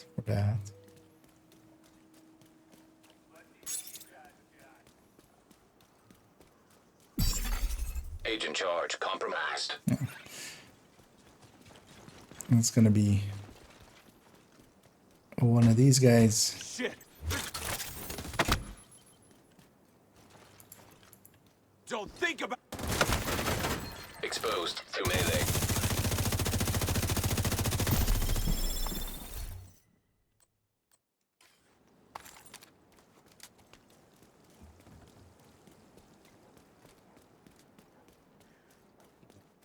Agent charge compromised. Yeah. It's going to be one of these guys. Shit. Don't think about. Exposed to melee.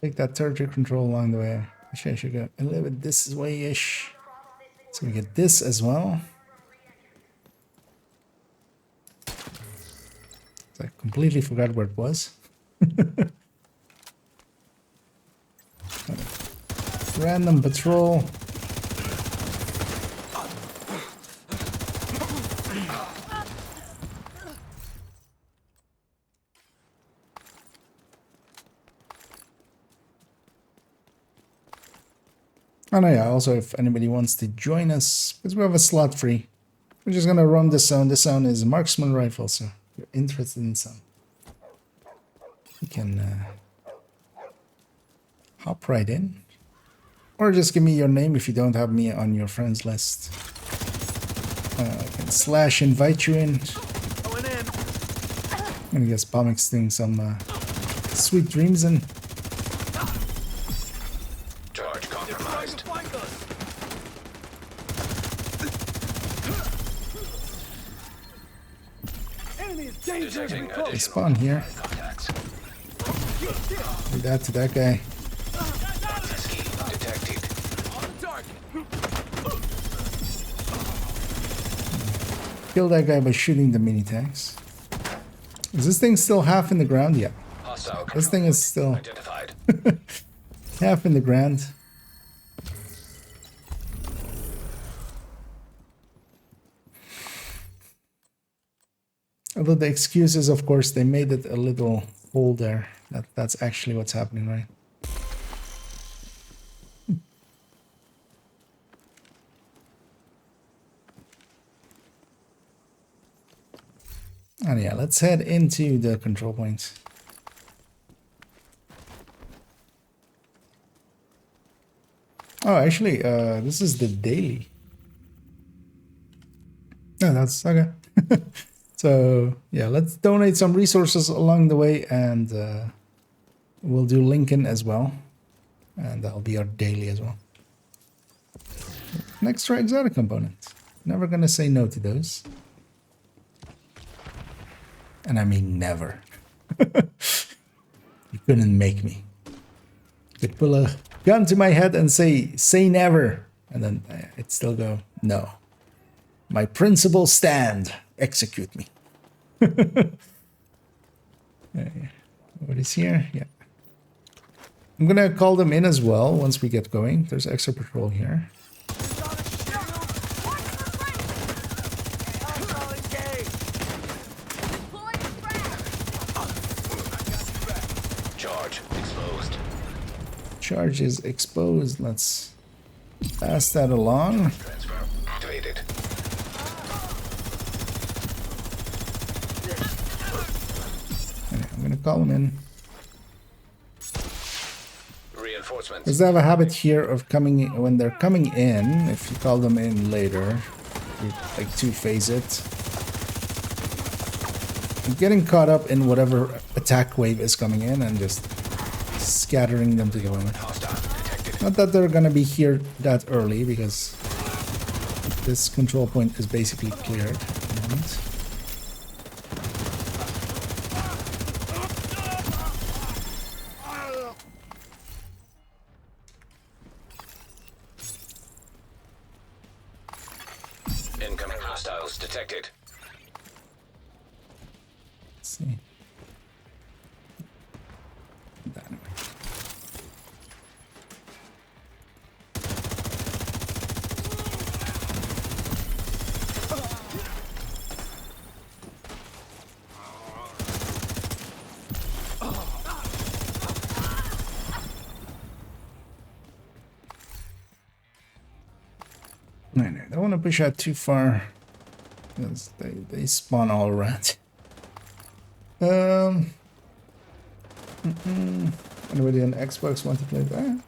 Take that territory control along the way. Actually, I should go a little bit this way-ish. So we get this as well. I completely forgot where it was. Random patrol. Oh no, yeah, also if anybody wants to join us, because we have a slot free, we're just gonna run this zone. This zone is marksman rifle, so if you're interested in some, you can hop right in. Or just give me your name if you don't have me on your friends list. I can slash invite you in. Going in. And I guess Pomix doing some sweet dreams and Charge compromised. Flank us. Enemy is dangerous. Detecting they additional spawn here. contacts. Do that to that guy. Access key detected. On target. Kill that guy by shooting the mini tanks. Is this thing still half in the ground? Yeah. Hostile This thing is still identified. half in the ground. Although the excuse is, of course, they made it a little hole there. That's actually what's happening, right? And yeah, let's head into the control point. Oh, actually, this is the daily. No, that's okay. So yeah, let's donate some resources along the way, and we'll do Lincoln as well, and that'll be our daily as well. Next extra exotic component. Never gonna say no to those. And I mean never. You couldn't make me. You could pull a gun to my head and say never, and then I'd still go, no. My principles stand. Execute me. What is here? Yeah. I'm gonna call them in as well once we get going. There's extra patrol here. Charge exposed. Charge is exposed. Let's pass that along. Transfer activated. I'm gonna call them in. Reinforcements. Because they have a habit here of coming in, when they're coming in, if you call them in later, you like two-phase it. And getting caught up in whatever attack wave is coming in and just scattering them together. Hostile detected. Not that they're gonna be here that early, because this control point is basically cleared at the moment. Incoming hostiles detected. Let's see. That way. No, don't want to push out too far, because they spawn all around. Anybody on Xbox want to play that?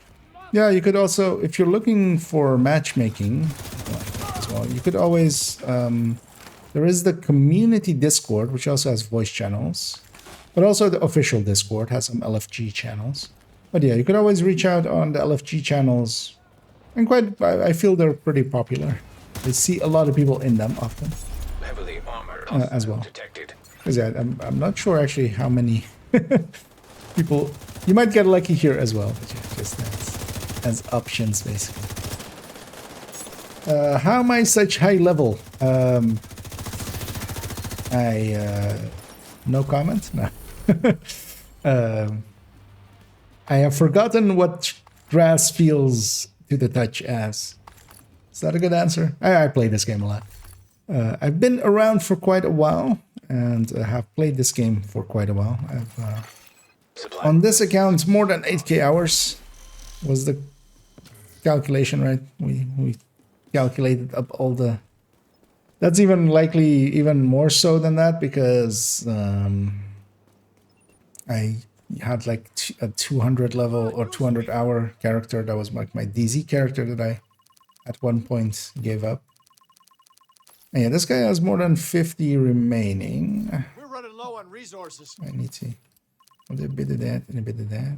Yeah, you could also, if you're looking for matchmaking, well, as well. You could always there is the community Discord, which also has voice channels, but also the official Discord has some LFG channels. But yeah, you could always reach out on the LFG channels, and I feel they're pretty popular. I see a lot of people in them often. Heavily armored As well. detected. Because yeah, I'm not sure actually how many people. You might get lucky here as well, but yeah, just as options basically. How am I such high level? No comment. No. I have forgotten what grass feels to the touch as. Is that a good answer? I play this game a lot. I've been around for quite a while and have played this game for quite a while. I've on this account more than 8k hours was the calculation, right? We calculated up all the. That's even likely even more so than that because I had like a 200 level or 200 hour character that was like my DZ character that I at one point gave up. And yeah, this guy has more than 50 remaining. We're running low on resources. I need to a bit of that and a bit of that.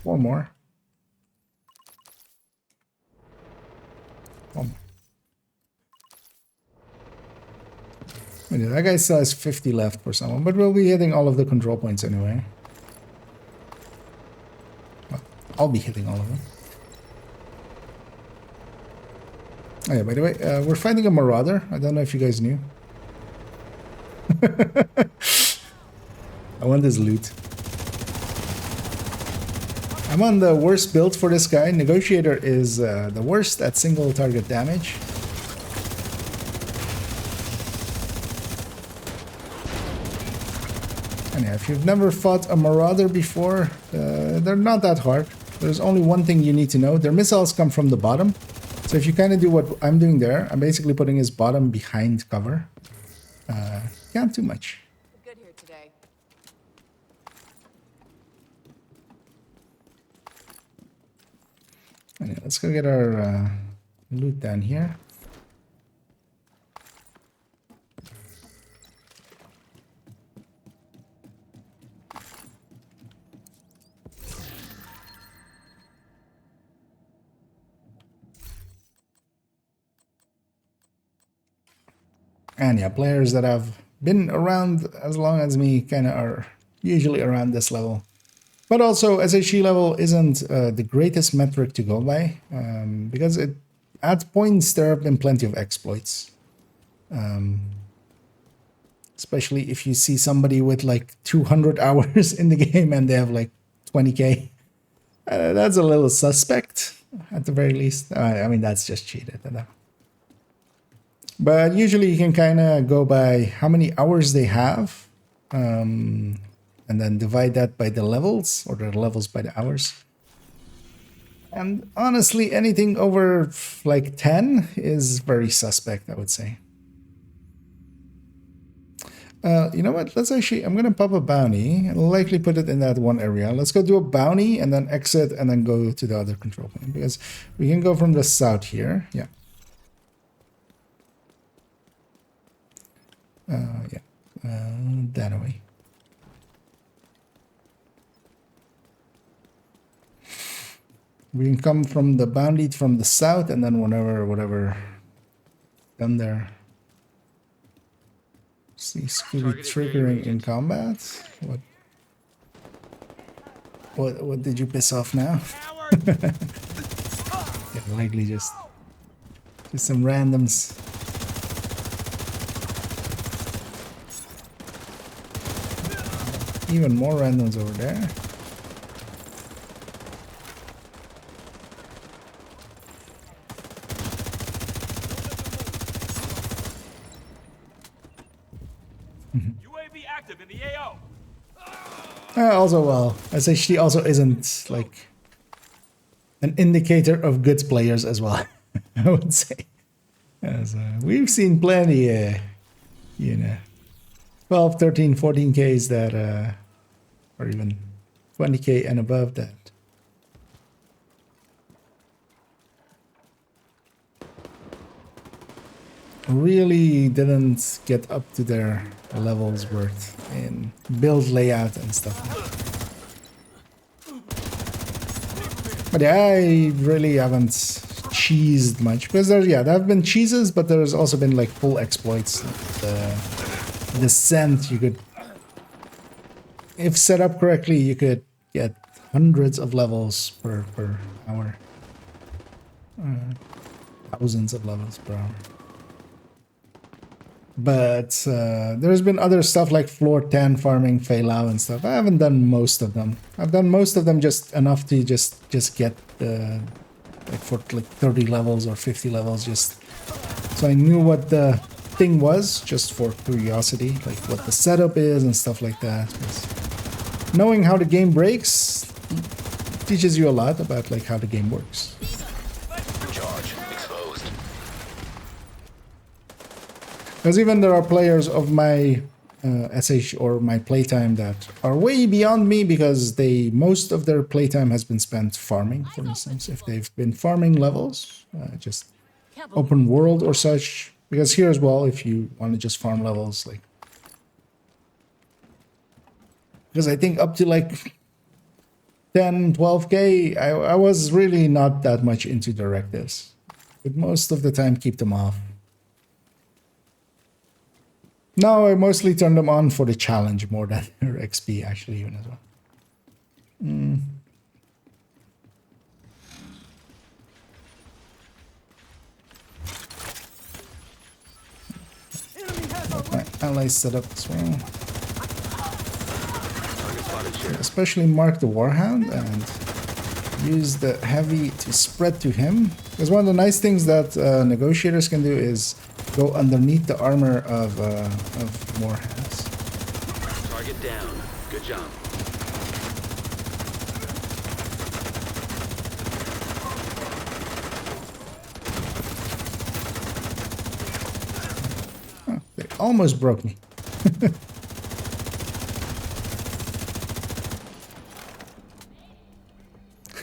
One more. One more. Yeah, that guy still has 50 left for someone, but we'll be hitting all of the control points anyway. Well, I'll be hitting all of them. Oh yeah, by the way, we're fighting a marauder. I don't know if you guys knew. I want this loot. I'm on the worst build for this guy. Negotiator is the worst at single target damage. And yeah, if you've never fought a marauder before, they're not that hard. There's only one thing you need to know. Their missiles come from the bottom. So if you kind of do what I'm doing there, I'm basically putting his bottom behind cover. Can't do much. Good here today. And yeah, let's go get our loot down here. And yeah, players that have been around as long as me kind of are usually around this level. But also, SHE level isn't the greatest metric to go by, because at points there have been plenty of exploits. Especially if you see somebody with like 200 hours in the game and they have like 20k. That's a little suspect, at the very least. I mean, that's just cheated. But usually you can kind of go by how many hours they have, and then divide that by the levels, or the levels by the hours. And honestly, anything over like 10 is very suspect, I would say. You know what? Let's actually, I'm going to pop a bounty. I'll likely put it in that one area. Let's go do a bounty and then exit and then go to the other control point, because we can go from the south here. Yeah. That away. We can come from the bounty from the south, and then whatever done there. See, Scooby triggering in combat. What did you piss off now? Yeah, likely just some randoms. Even more randoms over there. UAV active in the AO. Also, well, SHD also isn't like an indicator of good players as well. I would say, as we've seen plenty, you know, 12, 13, 14Ks that, or even 20K and above that. really didn't get up to their levels worth in build layout and stuff. But yeah, I really haven't cheesed much because there have been cheeses, but there's also been like full exploits. The descent, you could, if set up correctly, you could get hundreds of levels per hour, thousands of levels per hour. But there's been other stuff like floor 10 farming, Feilau and stuff. I haven't done most of them. I've done most of them just enough to just get like for like 30 levels or 50 levels, just so I knew what the thing was, just for curiosity, like what the setup is and stuff like that. Knowing how the game breaks teaches you a lot about like how the game works. Charge exposed. Because even there are players of my SH or my playtime that are way beyond me because most of their playtime has been spent farming, for instance. If they've been farming levels, just open world or such. Because here as well, if you want to just farm levels, like, because I think up to like 10, 12k, I was really not that much into directives. But most of the time, keep them off. No, I mostly turn them on for the challenge more than their XP, actually, even as well. My allies set up as well. Especially mark the Warhound and use the heavy to spread to him. Because one of the nice things that negotiators can do is go underneath the armor of Warhounds. Target down. Good job. Oh, they almost broke me.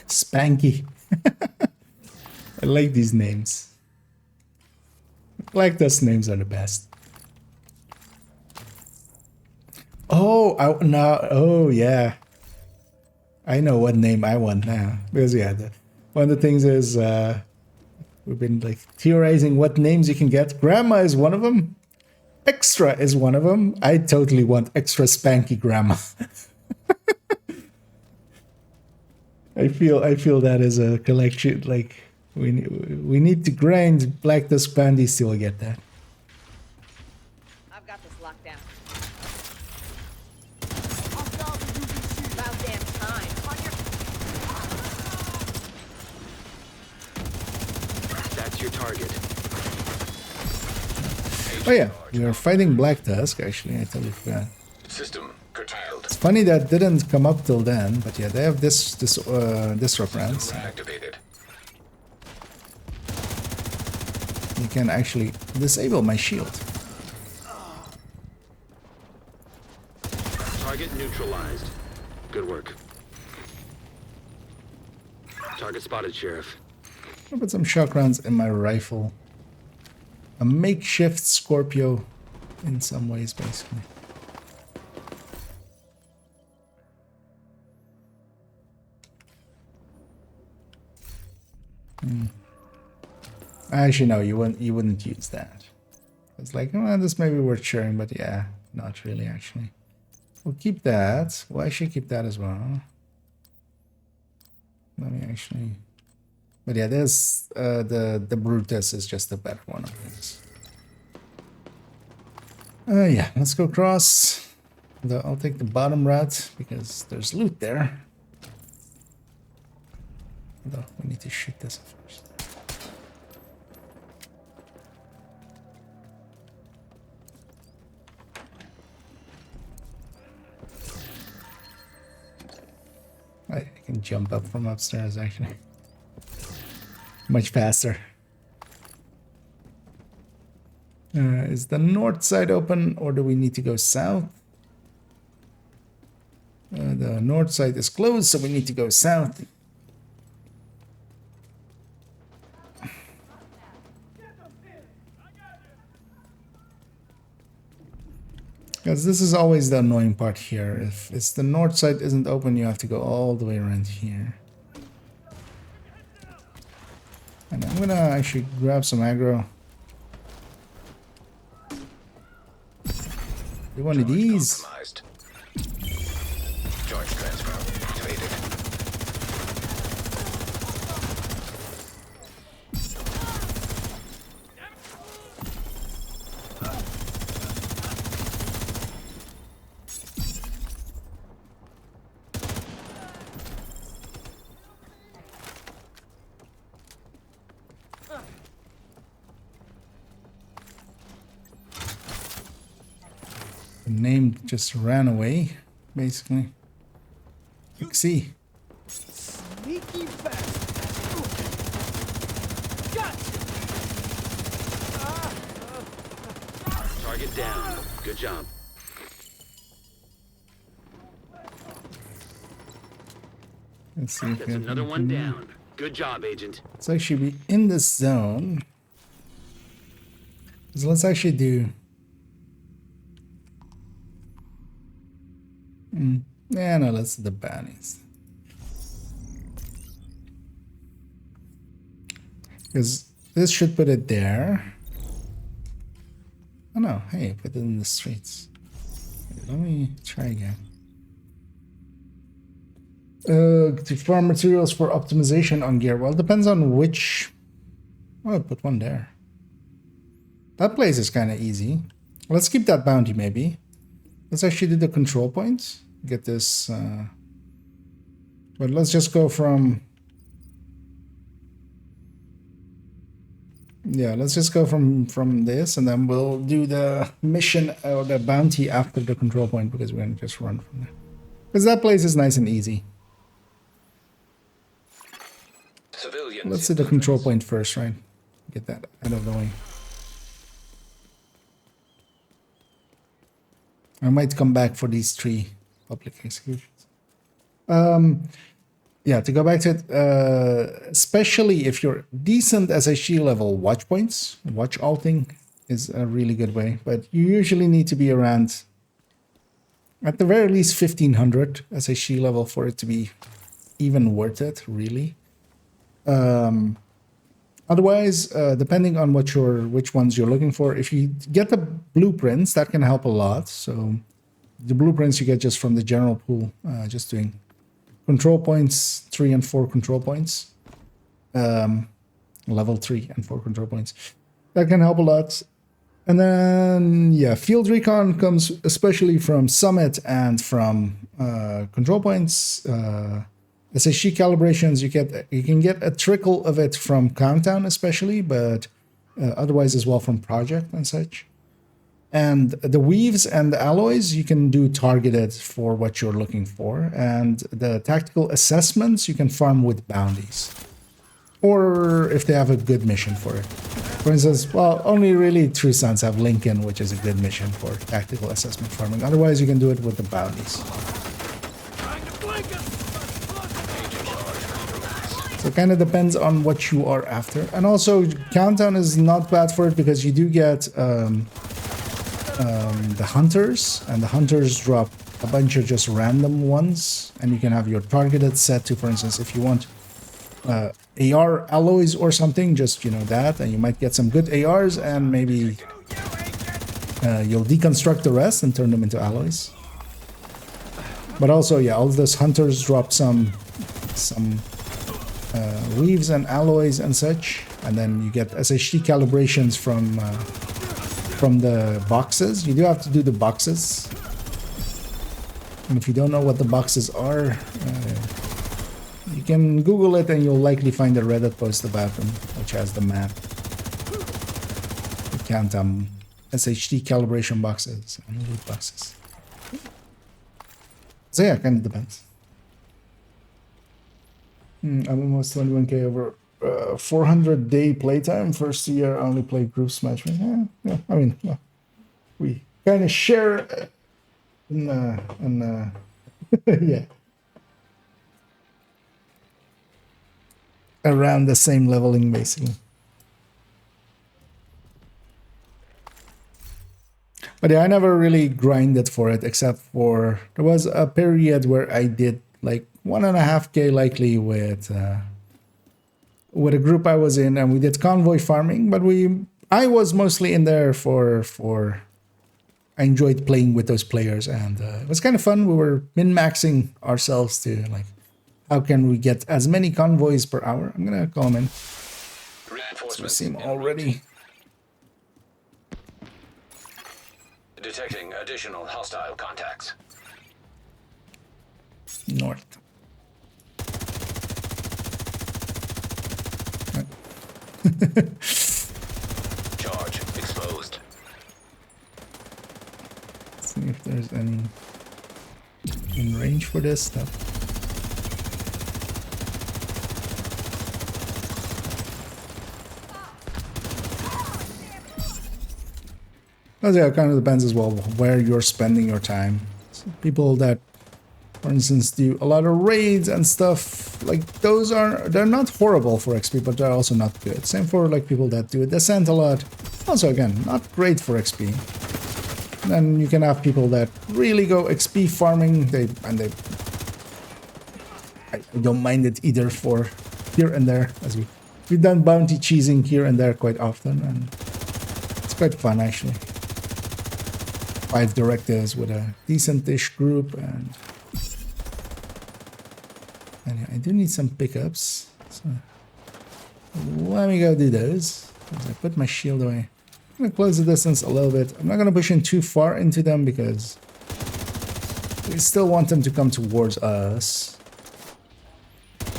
Spanky. I like these names. Like those names are the best. Oh, oh yeah. I know what name I want now. Because yeah, one of the things is we've been like theorizing what names you can get. Grandma is one of them. Extra is one of them. I totally want Extra Spanky Grandma. I feel that is a collection, like we need to grind Black Dusk Bandies till we get that. I've got this locked down. About damn time. That's your target. Oh yeah, we are fighting Black Dusk, actually, I totally forgot. System curtailed. It's funny that didn't come up till then, but yeah, they have this reference. Activated. You can actually disable my shield. Target neutralized. Good work. Target spotted, Sheriff. I'll put some shock rounds in my rifle. A makeshift Scorpio in some ways, basically. Actually, no, you wouldn't use that. It's like, oh, this may be worth sharing, but yeah, not really, actually. We'll keep that. Well, I should keep that as well. Let me actually... But yeah, there's the Brutus is just a better one of these. Yeah, let's go across. I'll take the bottom route because there's loot there. Although we need to shoot this first. I can jump up from upstairs, actually. Much faster. Is the north side open, or do we need to go south? The north side is closed, so we need to go south. Because this is always the annoying part here. If it's the north side isn't open, you have to go all the way around here. And I'm gonna actually grab some aggro. Do one of these. Compromised. Charge transfer activated. The name just ran away, basically. See. Sneaky bastard. Gotcha. Target down. Good job. Let's see if That's we have another one anything. down. Good job, Agent. Let's actually be in this zone. So let's actually do. Yeah, no, let's do the bounties. Because this should put it there. Oh no, hey, put it in the streets. Let me try again. To farm materials for optimization on gear. Well, it depends on which. Oh, put one there. That place is kind of easy. Let's keep that bounty, maybe. Let's actually do the control points. Get this. But let's just go from. Yeah, let's just go from this, and then we'll do the mission or the bounty after the control point, because we're gonna just run from there. Because that place is nice and easy. Civilians. Let's do the control point first, right? Get that out of the way. I might come back for these 3 public executions. Yeah, to go back to it, especially if you're decent SHG level, watch points, watch alting is a really good way. But you usually need to be around, at the very least, 1500 SHG level for it to be even worth it, really. Otherwise, depending on which ones you're looking for, if you get the blueprints, that can help a lot. So the blueprints you get just from the general pool, just doing control points, 3 and 4 control points, level 3 and 4 control points. That can help a lot. And then, yeah, field recon comes especially from summit and from control points. SHG calibrations, you can get a trickle of it from countdown especially, but otherwise as well from project and such. And the weaves and the alloys, you can do targeted for what you're looking for. And the tactical assessments, you can farm with bounties. Or if they have a good mission for it. For instance, well, only really True Sons have Lincoln, which is a good mission for tactical assessment farming. Otherwise, you can do it with the bounties. So it kind of depends on what you are after. And also, countdown is not bad for it because you do get the hunters, and the hunters drop a bunch of just random ones, and you can have your targeted set to, for instance, if you want AR alloys or something, just, you know, that, and you might get some good ARs, and maybe you'll deconstruct the rest and turn them into alloys. But also, yeah, all those hunters drop some weaves and alloys and such, and then you get SHD calibrations from the boxes. You do have to do the boxes, and if you don't know what the boxes are, you can Google it and you'll likely find a Reddit post about them, which has the map. You count SHD calibration boxes and loot boxes. So yeah, kind of depends. I'm almost 21k over 400-day playtime. First year I only played groups match. Yeah. I mean, we kind of share yeah. Around the same leveling, basically. But yeah, I never really grinded for it, except for there was a period where I did like 1.5K likely with a group I was in, and we did convoy farming. But I was mostly in there for I enjoyed playing with those players, and it was kind of fun. We were min-maxing ourselves to like, how can we get as many convoys per hour? I'm gonna call him in. We Reinforcements see him en already. route. Detecting additional hostile contacts. North. Charge exposed. See if there's any in range for this stuff. But yeah, it kind of depends as well where you're spending your time. So people that, for instance, do a lot of raids and stuff, like they're not horrible for XP, but they're also not good. Same for like people that do a descent a lot. Also, again, not great for XP. And then you can have people that really go XP farming. I don't mind it either for here and there, as we've done bounty cheesing here and there quite often, and it's quite fun actually. 5 directives with a decent-ish group, and yeah, I do need some pickups, so let me go do those. As I put my shield away, I'm gonna close the distance a little bit. I'm not gonna push in too far into them because we still want them to come towards us,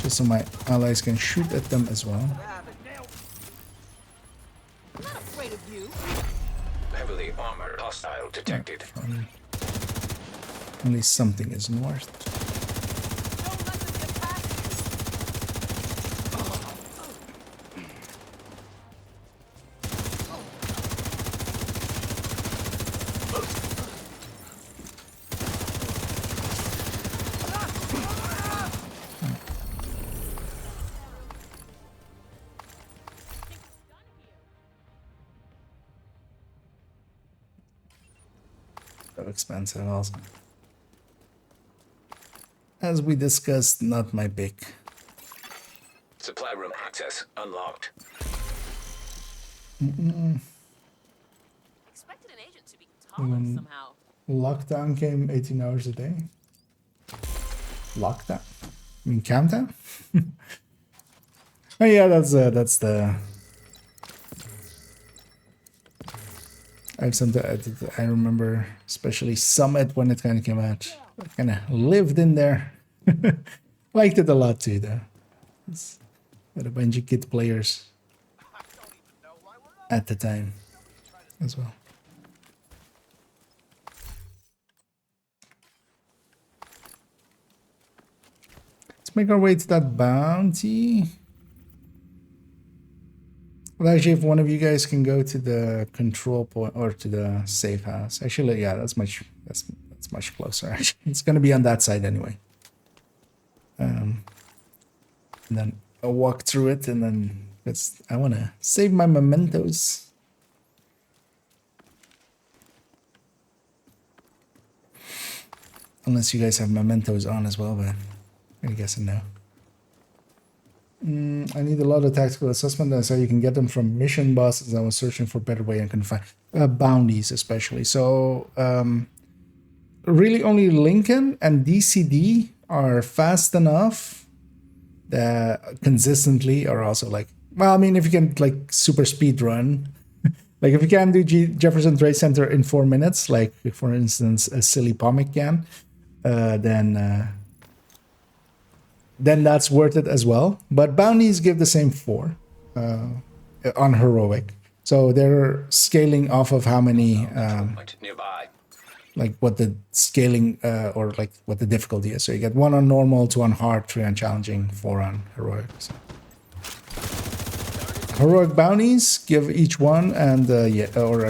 just so my allies can shoot at them as well. I'm not afraid of you. Heavily armored hostile detected. Only something is north. Don't let them get past So expensive also. As we discussed, not my pick. Supply room access unlocked. Expected an agent to be taller somehow. Lockdown came 18 hours a day. Lockdown? I mean, countdown? Oh yeah, that's the... I have something I remember, especially Summit when it kind of came out. I kind of lived in there. Liked it a lot too, though. It's got a bunch of kid players at the time as well. Let's make our way to that bounty. Well, actually, if one of you guys can go to the control point or to the safe house, actually, yeah, that's much closer. Actually, it's gonna be on that side anyway. And then I'll walk through it, and then I want to save my mementos. Unless you guys have mementos on as well, but I guess no. I need a lot of tactical assessment, and so you can get them from mission bosses. I was searching for a better way and couldn't find bounties, especially. So really only Lincoln and DCD are fast enough that consistently are also like, well, I mean, if you can like super speed run, like if you can do Jefferson Trade Center in 4 minutes, like for instance a silly Pomic can, then that's worth it as well. But bounties give the same 4 on heroic, so they're scaling off of how many Nearby. like what the scaling or like what the difficulty is. So you get 1 on normal, 2 on hard, 3 on challenging, 4 on heroic. So. Heroic bounties give each one, and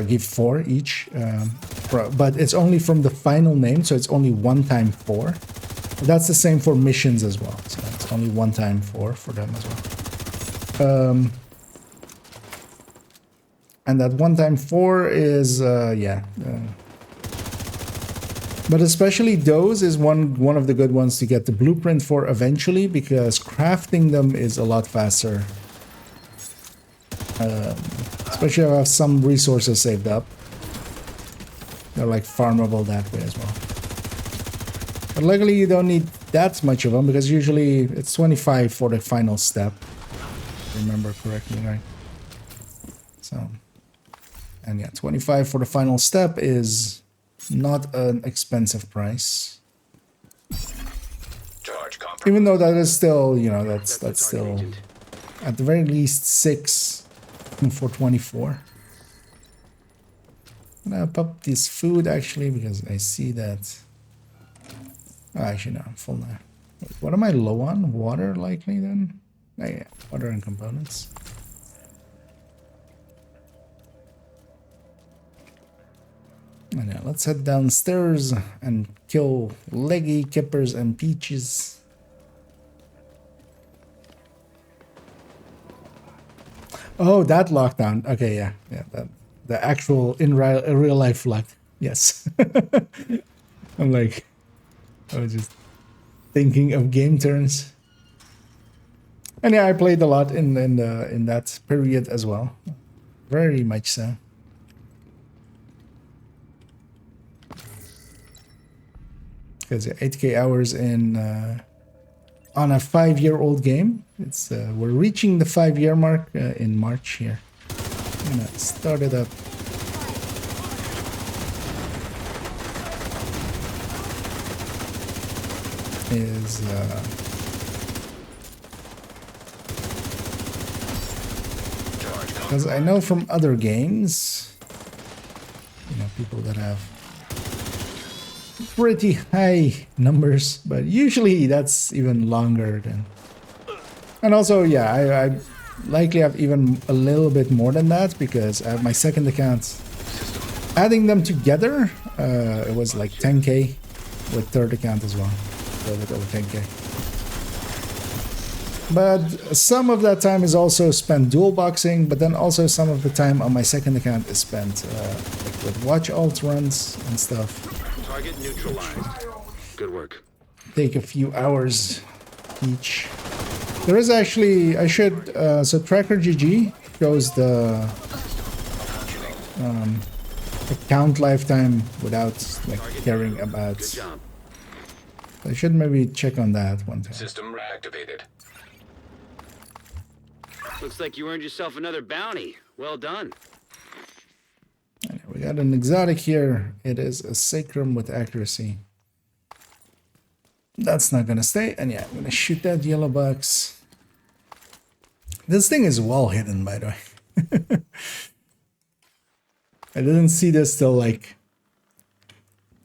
give 4 each, but it's only from the final name, so it's only 1 time 4. That's the same for missions as well, so it's only 1 time 4 for them as well. And that 1 time 4 is But especially those is one of the good ones to get the blueprint for eventually, because crafting them is a lot faster. Especially if I have some resources saved up. They're like farmable that way as well. But luckily you don't need that much of them, because usually it's 25 for the final step. If I remember correctly, right? So, and yeah, 25 for the final step is not an expensive price. Charge compromised. Even though that is still, you know, that's the target still agent. at the very least 6 for 24. I'm gonna pop this food actually, because I see that. Oh, actually, no, I'm full now. Wait, what am I low on? Water, likely then? Oh, yeah, water and components. And yeah, let's head downstairs and kill Leggy, Kippers, and Peaches. Oh, that lockdown. Okay, yeah, that the actual in real life lock. Yes. I'm like, I was just thinking of game turns. And yeah, I played a lot in that period as well. Very much so. Because 8K hours in on a 5-year-old game. It's we're reaching the 5-year mark in March here. I'm gonna start it up. Is because I know from other games, you know, people that have pretty high numbers, but usually that's even longer than. And also, yeah, I likely have even a little bit more than that, because I have my second account. Adding them together, it was like 10K with third account as well. A little bit over 10K. But some of that time is also spent dual boxing, but then also some of the time on my second account is spent like with watch alt runs and stuff. Target neutralized. Good work. Take a few hours each. There is actually, I should, so Tracker GG shows the account lifetime without like caring about. Good job. I should maybe check on that one time. System reactivated. Looks like you earned yourself another bounty. Well done. We got an exotic here. It is a sacrum with accuracy. That's not gonna stay. And yeah, I'm gonna shoot that yellow box. This thing is well hidden, by the way. I didn't see this till like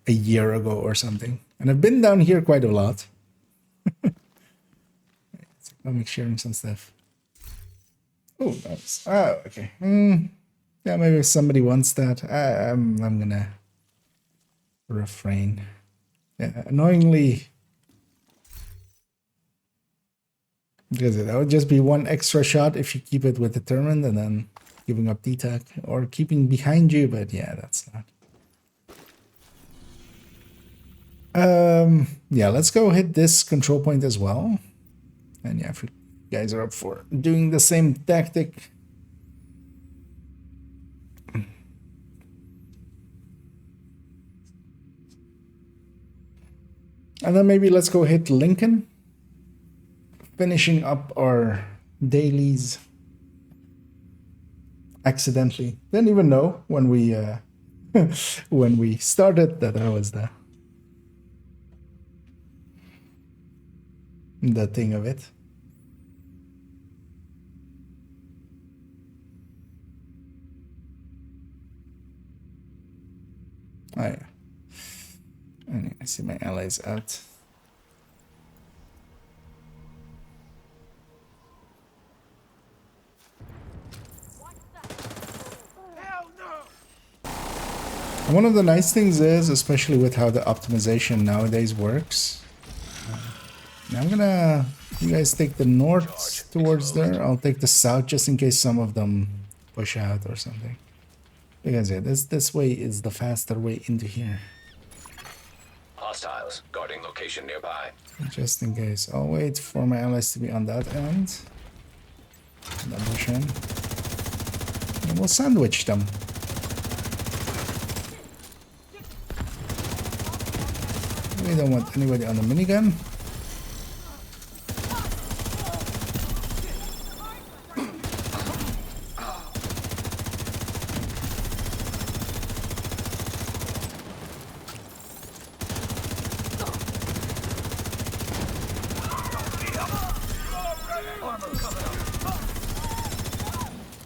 a year ago or something. And I've been down here quite a lot. I'm sharing some stuff. Oh, nice. Oh, okay. Yeah, maybe if somebody wants that. I'm gonna refrain. Yeah, annoyingly, because that would just be one extra shot if you keep it with determined and then giving up DTAC or keeping behind you. But yeah, that's not. Yeah, let's go hit this control point as well. And yeah, if you guys are up for doing the same tactic. And then maybe let's go hit Lincoln. Finishing up our dailies. Accidentally. Didn't even know when we when we started that I was the thing of it. Oh yeah. And I see my allies out. And one of the nice things is, especially with how the optimization nowadays works. Now I'm gonna, you guys take the north towards there. I'll take the south just in case some of them push out or something. Because yeah, this way is the faster way into here. hostiles. Guarding location nearby. Just in case. I'll wait for my allies to be on that end. Double in. And we'll sandwich them. We don't want anybody on the minigun.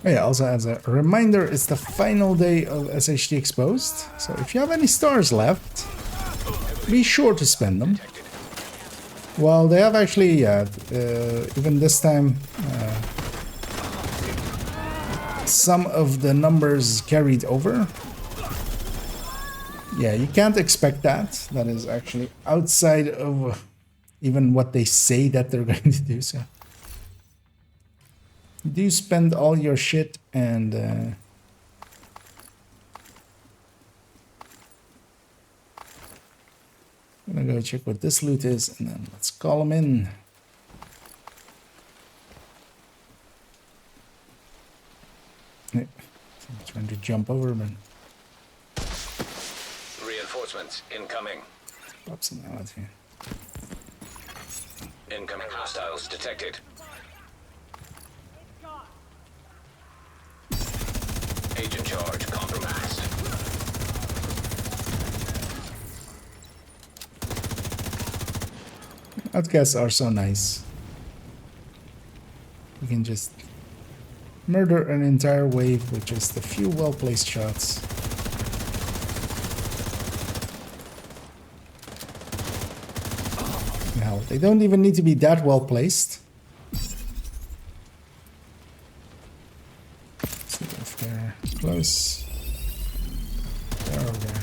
Oh yeah, also as a reminder, it's the final day of SHD Exposed, so if you have any stars left, be sure to spend them. Well, they have actually, even this time, some of the numbers carried over. Yeah, you can't expect that. That is actually outside of even what they say that they're going to do, so. Do spend all your shit and I'm gonna go check what this loot is and then let's call them in. I'm trying to jump over, but Reinforcements incoming. pop some out here. Incoming hostiles detected. Agent charge compromised. Outcasts are so nice. We can just murder an entire wave with just a few well-placed shots. Now, they don't even need to be that well-placed. See if they're close. They're over there.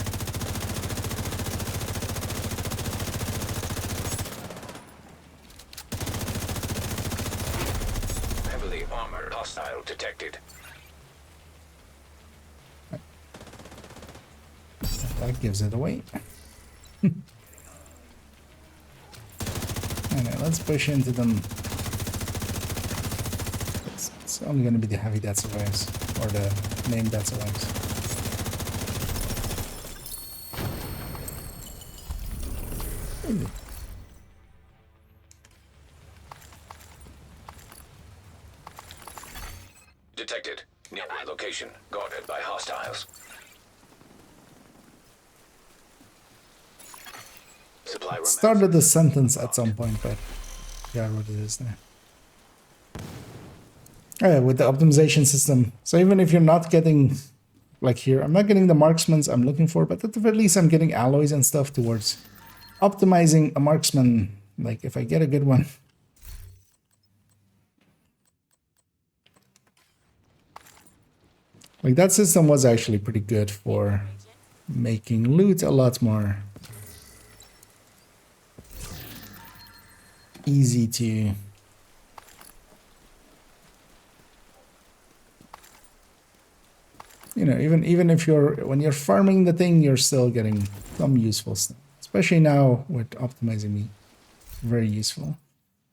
Heavily armored hostile detected. That gives it away. Alright, let's push into them. It's only going to be the heavy that survives, or the name that survives. Detected. Nearby location. Guarded by hostiles. Supply room. Started the sentence at some point, but yeah, what it is now. With the optimization system. So even if you're not getting, like here, I'm not getting the marksmans I'm looking for, but at the very least I'm getting alloys and stuff towards optimizing a marksman. Like if I get a good one. Like that system was actually pretty good for making loot a lot more easy to even if when you're farming the thing, you're still getting some useful stuff, especially now with optimizing me. Very useful.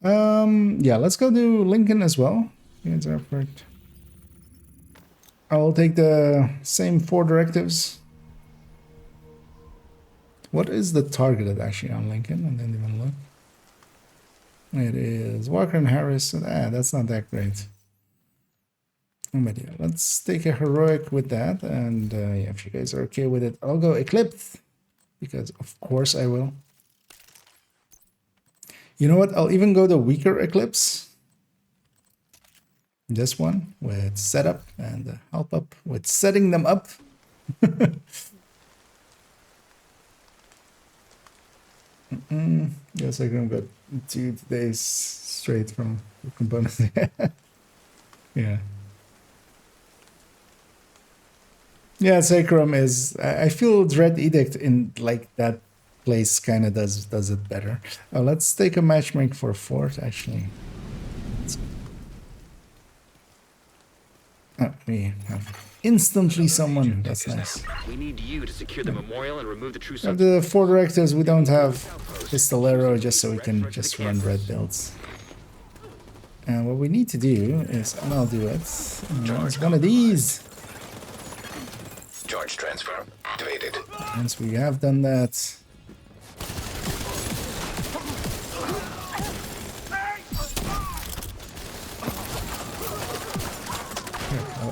Yeah, let's go do Lincoln as well. Here's our effort. I'll take the same 4 directives. What is the targeted actually on Lincoln? I didn't even look. It is Walker and Harris. That's not that great. But yeah, let's take a heroic with that. And yeah, if you guys are okay with it, I'll go Eclipse. Because of course I will. You know what? I'll even go the weaker Eclipse. This one with setup and help up with setting them up. Yes, I can go 2 days straight from the components. Yeah. Yeah, Sacrum is. I feel Dread Edict in like that place kind of does it better. Let's take a matchmake for 4th actually. We have instantly someone. That's nice. We need you to secure the memorial and remove the true Of subject. the 4 directors, we don't have Pistolero just so we can just run red builds. And what we need to do is, and I'll do it, it's one of these. Charge transfer activated. Once we have done that,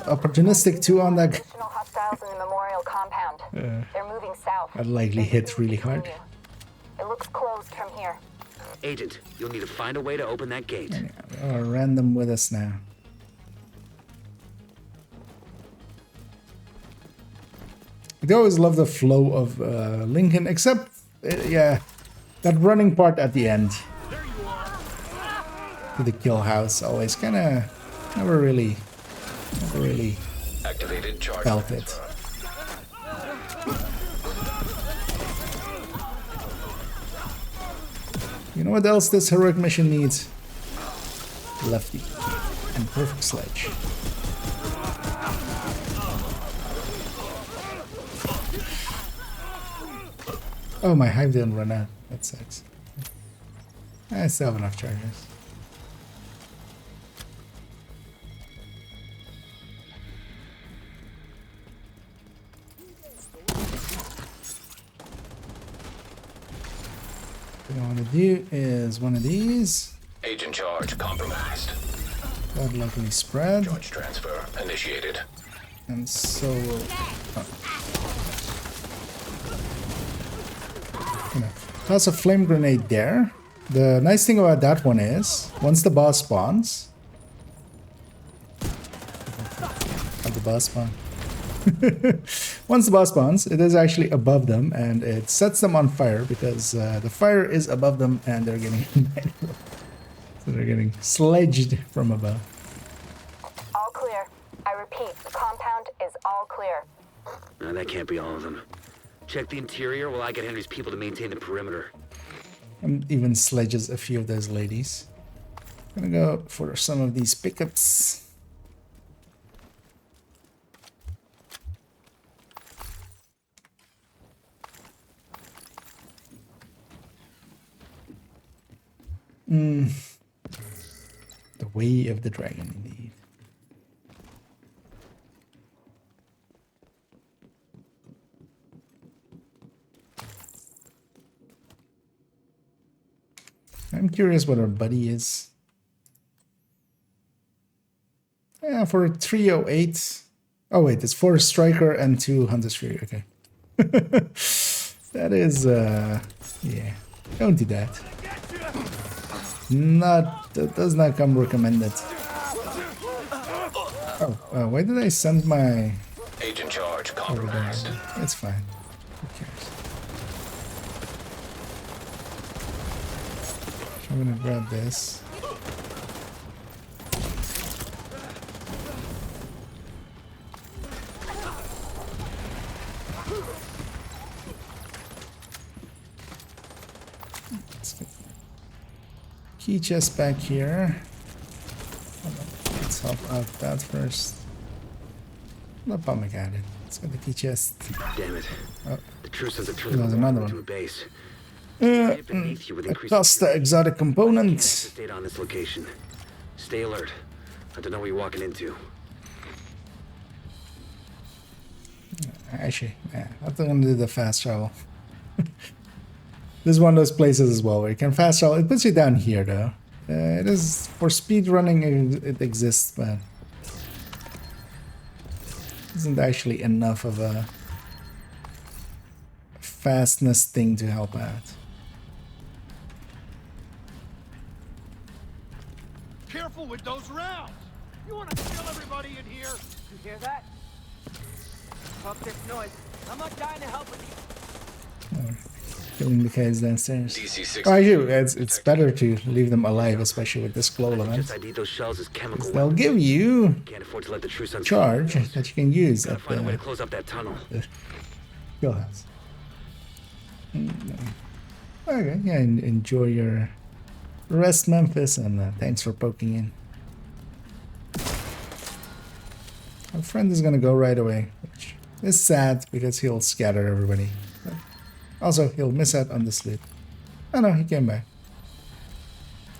opportunistic 2 on that. Additional hostiles in the memorial compound. They're moving south. That likely hit really hard. It looks closed from here. Agent, you'll need to find a way to open that gate. Random with us now. I always love the flow of Lincoln, except, yeah, that running part at the end. To the kill house, always kind of never really Activated charge felt transfer. it. You know what else this heroic mission needs? Lefty and perfect sledge. Oh, my hive didn't run out. That sucks. I still have enough charges. What I want to do is one of these. Agent charge compromised. That luckily spread. Charge transfer initiated. And so will... Toss a flame grenade there. The nice thing about that one is, once the boss spawns... How'd the boss spawn? Once the boss spawns, it is actually above them, and it sets them on fire because the fire is above them, and they're getting so they're getting sledged from above. All clear. I repeat, the compound is all clear. No, that can't be all of them. Check the interior while I get Henry's people to maintain the perimeter. And even sledges a few of those ladies. Gonna go for some of these pickups. The way of the dragon, indeed. I'm curious what our buddy is. Yeah, for 308. Oh wait, it's 4 striker and 2 hunter's fury. Okay. That is yeah. Don't do that. That does not come recommended. Oh, why did I send my... Agent charge over compromised. there? It's fine. Who cares? I'm gonna grab this. Let's get key chest back here. Let's help out that first. No problem, I got it. Let's get the key chest. Damn it. Oh. The truce has turned There's the another into one. a base. Beneath you with A increased Costa exotic Can't component. stay on this location. Stay alert. I don't know what you're walking into. Actually, yeah, I'm gonna do the fast travel. This is one of those places as well where you can fast travel. It puts you down here though. It is for speed running. It exists, but isn't actually enough of a fastness thing to help out. Careful with those rounds! You want to kill everybody in here? You hear that? Fuck this noise. I'm not dying to help with you. Killing the guys downstairs. DC-6. Oh, actually, it's better to leave them alive, especially with this glow I element. just ID those shells as chemical They'll weapons. give you Can't afford to let the truce unfold. charge that you can use Gotta at find a way to the close up that tunnel. kill house. Okay, yeah, enjoy your rest, Memphis, and thanks for poking in. My friend is gonna go right away, which is sad because he'll scatter everybody. But also, he'll miss out on the sleep. Oh no, he came back.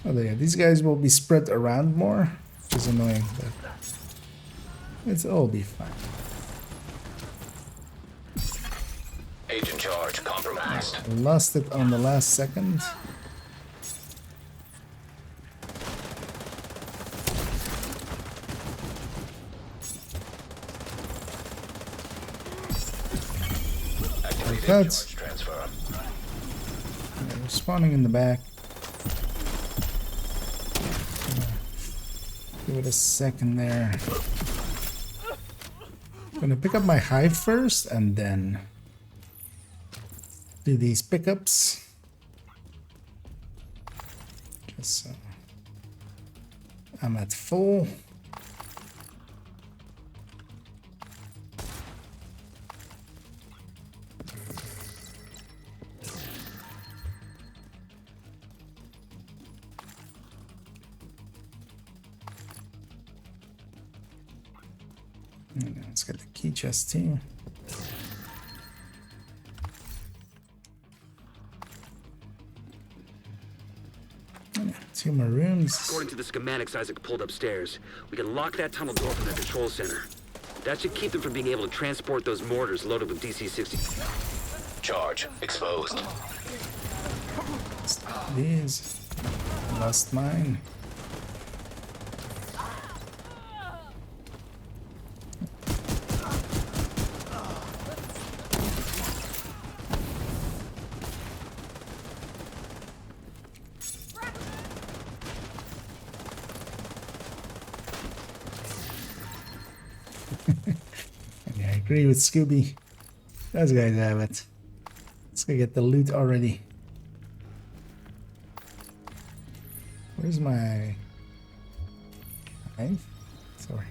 Oh yeah, these guys will be spread around more, which is annoying, but it'll all be fine. Agent charge compromised. Lost it on the last second. Activated That's- charge transfer. Yeah, we're spawning in the back. Give it a second there. I'm gonna pick up my hive first and then do these pickups. Just so I'm at full. And let's get the key chest too. Yeah, 2 more rooms. According to the schematics Isaac pulled upstairs, we can lock that tunnel door from the control center. That should keep them from being able to transport those mortars loaded with DC-60. Charge exposed. These. Lost mine. Yeah, I agree with Scooby. Those guys have it. Let's go get the loot already. Where's my knife? Sorry.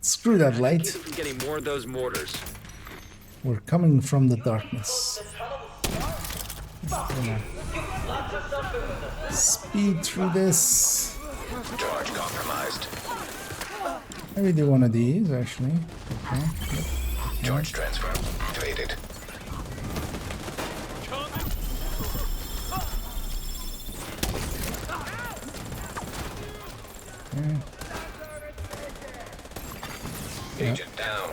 Screw that light. Keep them from getting more of those mortars. We're coming from the darkness. Gonna speed through this. Charge compromised. Maybe do one of these actually. Okay. Yep. Charge transfer activated. Okay. Agent down.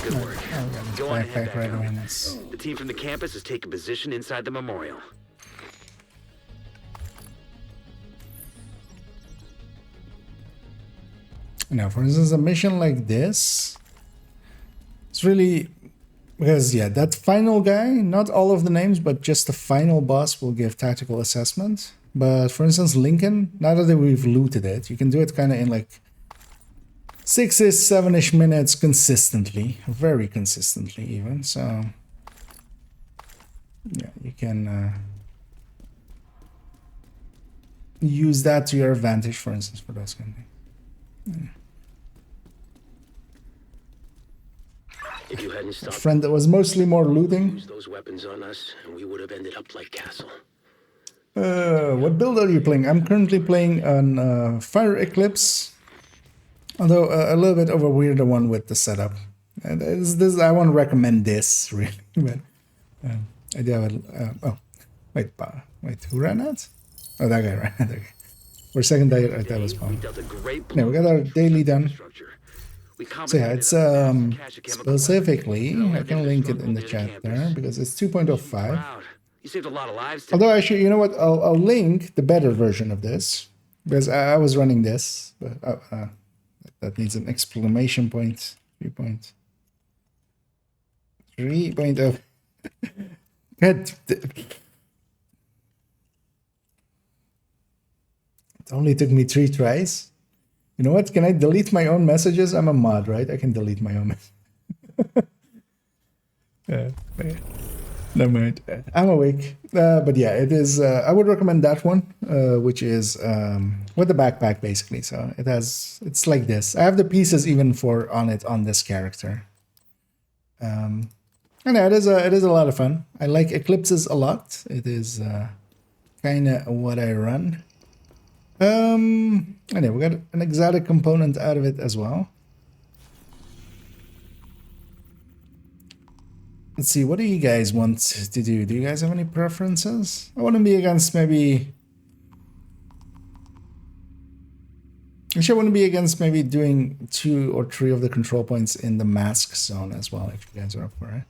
Good work. Oh, we got this Go on and head backpack back right out. away. Nice. The team from the campus has taken position inside the memorial. Now, for instance, a mission like this, it's really because yeah, that final guy, not all of the names, but just the final boss will give tactical assessment. But for instance, Lincoln, now that we've looted it, you can do it kind of in like 6-ish, 7-ish minutes consistently, very consistently even. So yeah, you can use that to your advantage, for instance, for those kind of things. If you hadn't A stopped friend that was mostly more looting. those weapons on us, we would have ended up like Castle. What build are you playing? I'm currently playing on Fire Eclipse, although a little bit of a weirder one with the setup. And this I won't recommend this really, but I do have a. Oh, wait, who ran that? Oh, that guy ran. That guy. For a second, that was We fun. dealt a great Yeah, we got our daily done. structure. We So yeah, it's specifically, I can link it in the chat there because it's 2.05. Proud. You saved a lot of lives today. Although actually, you know what? I'll link the better version of this because I was running this, but that needs an exclamation point. 3.0. Good. It only took me 3 tries. You know what? Can I delete my own messages? I'm a mod, right? I can delete my own messages. Yeah. Never mind. I'm awake. But yeah, it is. I would recommend that one, which is with the backpack basically. So it has. It's like this. I have the pieces even for on this character. And yeah, it is a lot of fun. I like eclipses a lot. It is kind of what I run. Anyway, we got an exotic component out of it as well. Let's see, what do you guys want to do? Do you guys have any preferences? I want to be against maybe... Actually, I want to be against maybe doing 2 or 3 of the control points in the mask zone as well, if you guys are up for it.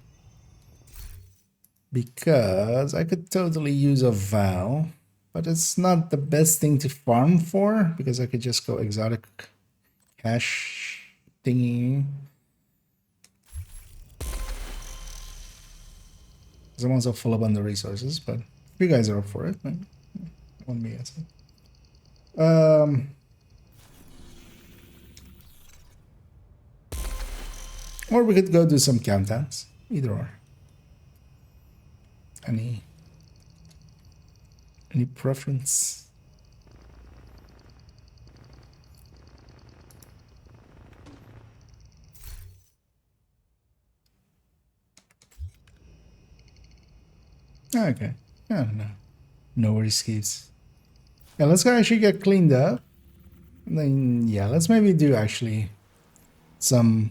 Because I could totally use a Val, but it's not the best thing to farm for, because I could just go exotic cash thingy. I'm also full up on the resources, but if you guys are up for it, then I won't be against it. Or we could go do some countdowns. Either or. Any preference? Okay. I don't know. No worries, Skeeves. Yeah, let's go actually get cleaned up. And then, yeah, let's maybe do actually some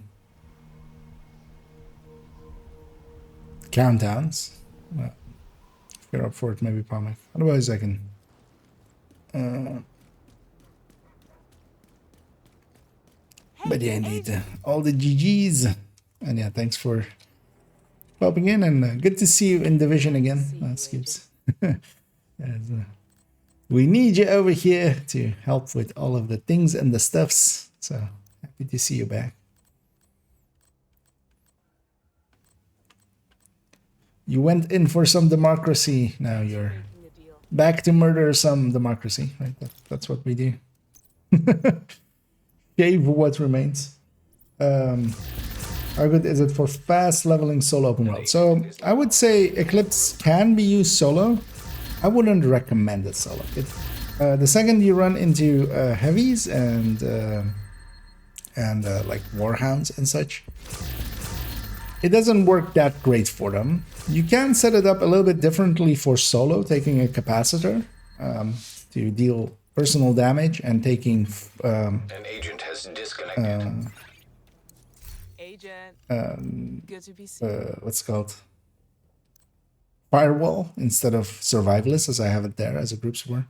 countdowns. Well, if you're up for it, maybe Pomic. Otherwise, I can... but yeah, indeed. All the GGs. And yeah, thanks for popping in, and good to see you in Division again, Skips. We need you over here to help with all of the things and the stuffs, so happy to see you back. You went in for some democracy, now you're back to murder some democracy, right? That's what we do. Shave what remains. How good is it for fast leveling solo open world? So I would say Eclipse can be used solo. I wouldn't recommend it solo. The second you run into heavies and like warhounds and such, it doesn't work that great for them. You can set it up a little bit differently for solo, taking a capacitor to deal personal damage and taking an agent has disconnected. Good to be seen. What's it called? Firewall instead of survivalist, as I have it there as a group support.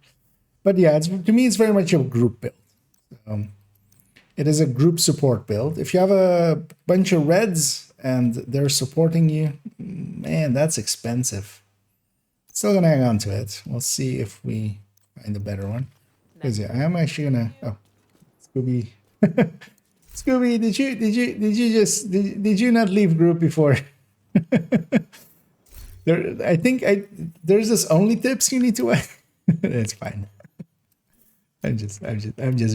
But yeah, to me, it's very much a group build. It is a group support build. If you have a bunch of reds and they're supporting you, man, that's expensive. Still gonna hang on to it. We'll see if we find a better one. Because yeah, I am actually gonna. Oh, Scooby. Scooby, did you not leave group before? I think there's this only tips you need to add. It's fine. I'm just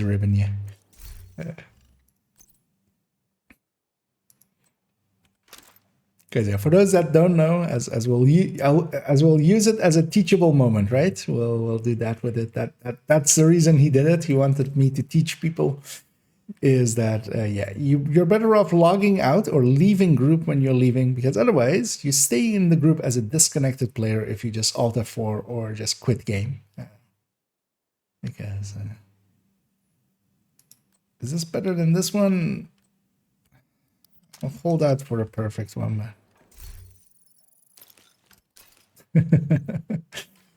ribbing you. Because yeah, for those that don't know, as we'll use it as a teachable moment, right? We'll do that with it. That's the reason he did it. He wanted me to teach people. Is that yeah, you're better off logging out or leaving group when you're leaving, because otherwise you stay in the group as a disconnected player if you just Alt F4 or just quit game. Because is this better than this one? I'll hold out for a perfect one.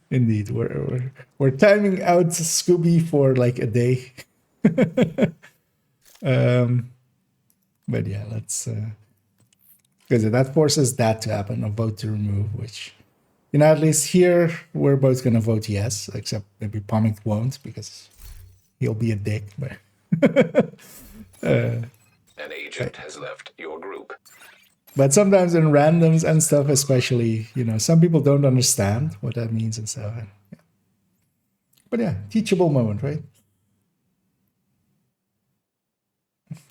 Indeed, we're timing out Scooby for like a day. But yeah, let's because that forces that to happen, a vote to remove, which, you know, at least here we're both gonna vote yes, except maybe Pomic won't because he'll be a dick. But an agent has left your group. But sometimes in randoms and stuff, especially, you know, some people don't understand what that means and so on. Yeah. But yeah, teachable moment, right?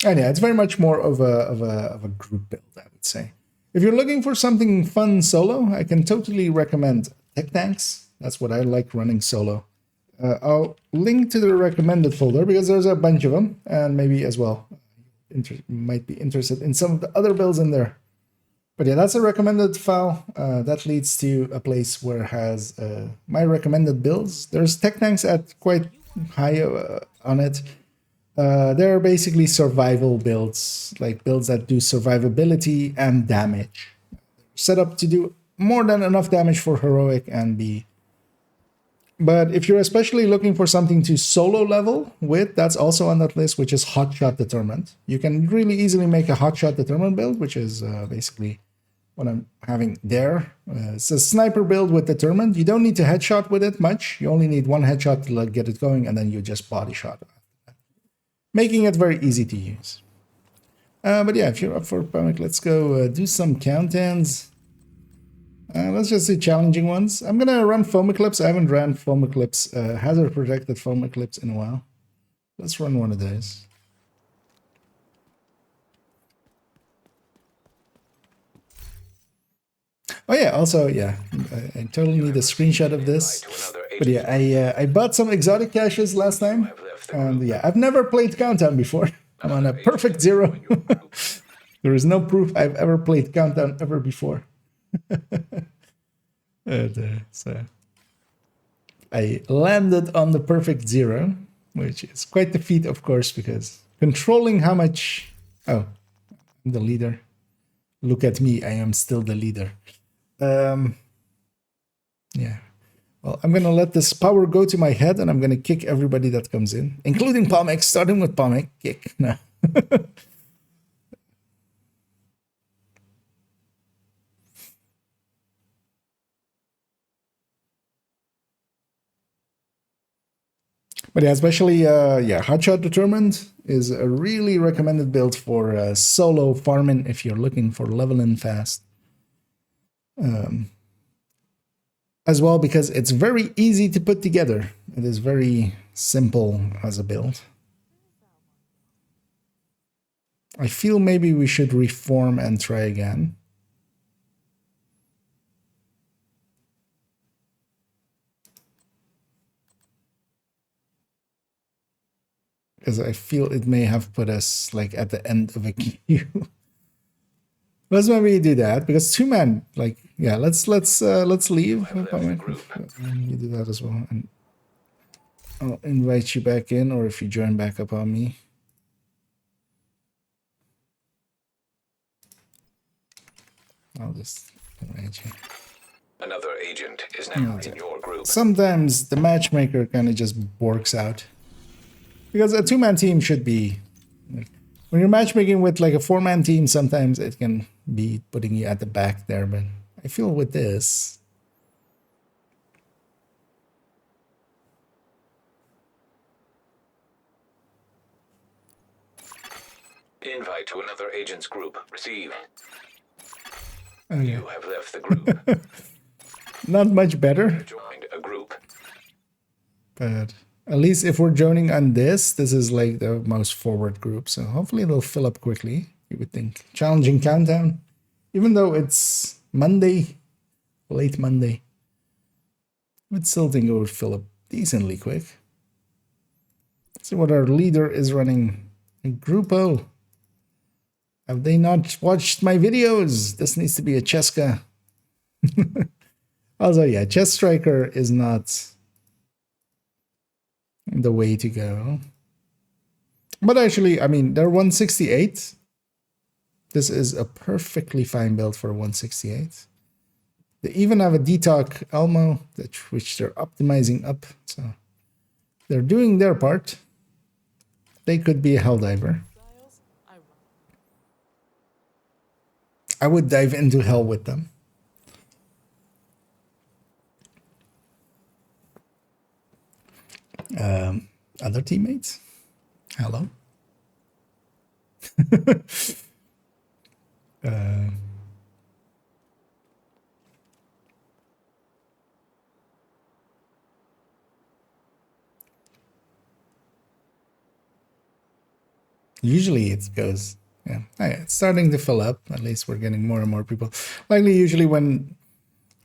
And yeah, it's very much more of a group build, I would say. If you're looking for something fun solo, I can totally recommend Tech Tanks. That's what I like running solo. I'll link to the recommended folder because there's a bunch of them, and maybe as well might be interested in some of the other builds in there. But yeah, that's a recommended file. That leads to a place where it has my recommended builds. There's Tech Tanks at quite high on it. They're basically survival builds, like builds that do survivability and damage. Set up to do more than enough damage for heroic and B. But if you're especially looking for something to solo level with, that's also on that list, which is Hotshot Determined. You can really easily make a Hotshot Determined build, which is basically what I'm having there. It's a sniper build with Determined. You don't need to headshot with it much. You only need one headshot to get it going, and then you just body shot it. Making it very easy to use. But yeah, if you're up for a comic, let's go do some countdowns. Let's just do challenging ones. I'm gonna run Foam Eclipse. I haven't ran Foam Eclipse, hazard protected Foam Eclipse in a while. Let's run one of those. Oh yeah, also yeah, I totally need a screenshot of this. But yeah, I bought some exotic caches last time, and yeah, I've never played Countdown before. I'm on a perfect 0. There is no proof I've ever played Countdown ever before. So I landed on the perfect 0, which is quite the feat, of course, because controlling how much... Oh, I'm the leader. Look at me, I am still the leader. Yeah. Well, I'm going to let this power go to my head, and I'm going to kick everybody that comes in, including Palmex, starting with Palmex. Kick. No. But yeah, especially, Hotshot Determined is a really recommended build for solo farming if you're looking for leveling fast. As well, because it's very easy to put together. It is very simple as a build. I feel maybe we should reform and try again. Because I feel it may have put us like at the end of a queue. Let's maybe do that because 2-man, like, yeah, let's leave. You do that as well, and I'll invite you back in, or if you join back up on me. I'll just invite you. Another agent is now in your group. Sometimes the matchmaker kind of just works out. Because a 2-man team should be... Like, when you're matchmaking with like a 4-man team, sometimes it can be putting you at the back there. But I feel with this... Invite to another agent's group. Receive. Oh, yeah. You have left the group. Not much better. Joined a group. But at least if we're joining on this is like the most forward group. So hopefully it'll fill up quickly, you would think. Challenging countdown. Even though it's Monday, late Monday, I would still think it would fill up decently quick. Let's see what our leader is running. Grupo. Have they not watched my videos? This needs to be a Cheska. Also, yeah, Chess Striker is not the way to go. But actually, I mean, they're 168. This is a perfectly fine build for 168. They even have a Detox Elmo, which they're optimizing up. So they're doing their part. They could be a Helldiver. I would dive into hell with them. Other teammates? Hello? Usually it goes Yeah, it's starting to fill up. At least we're getting more and more people. Likely, usually when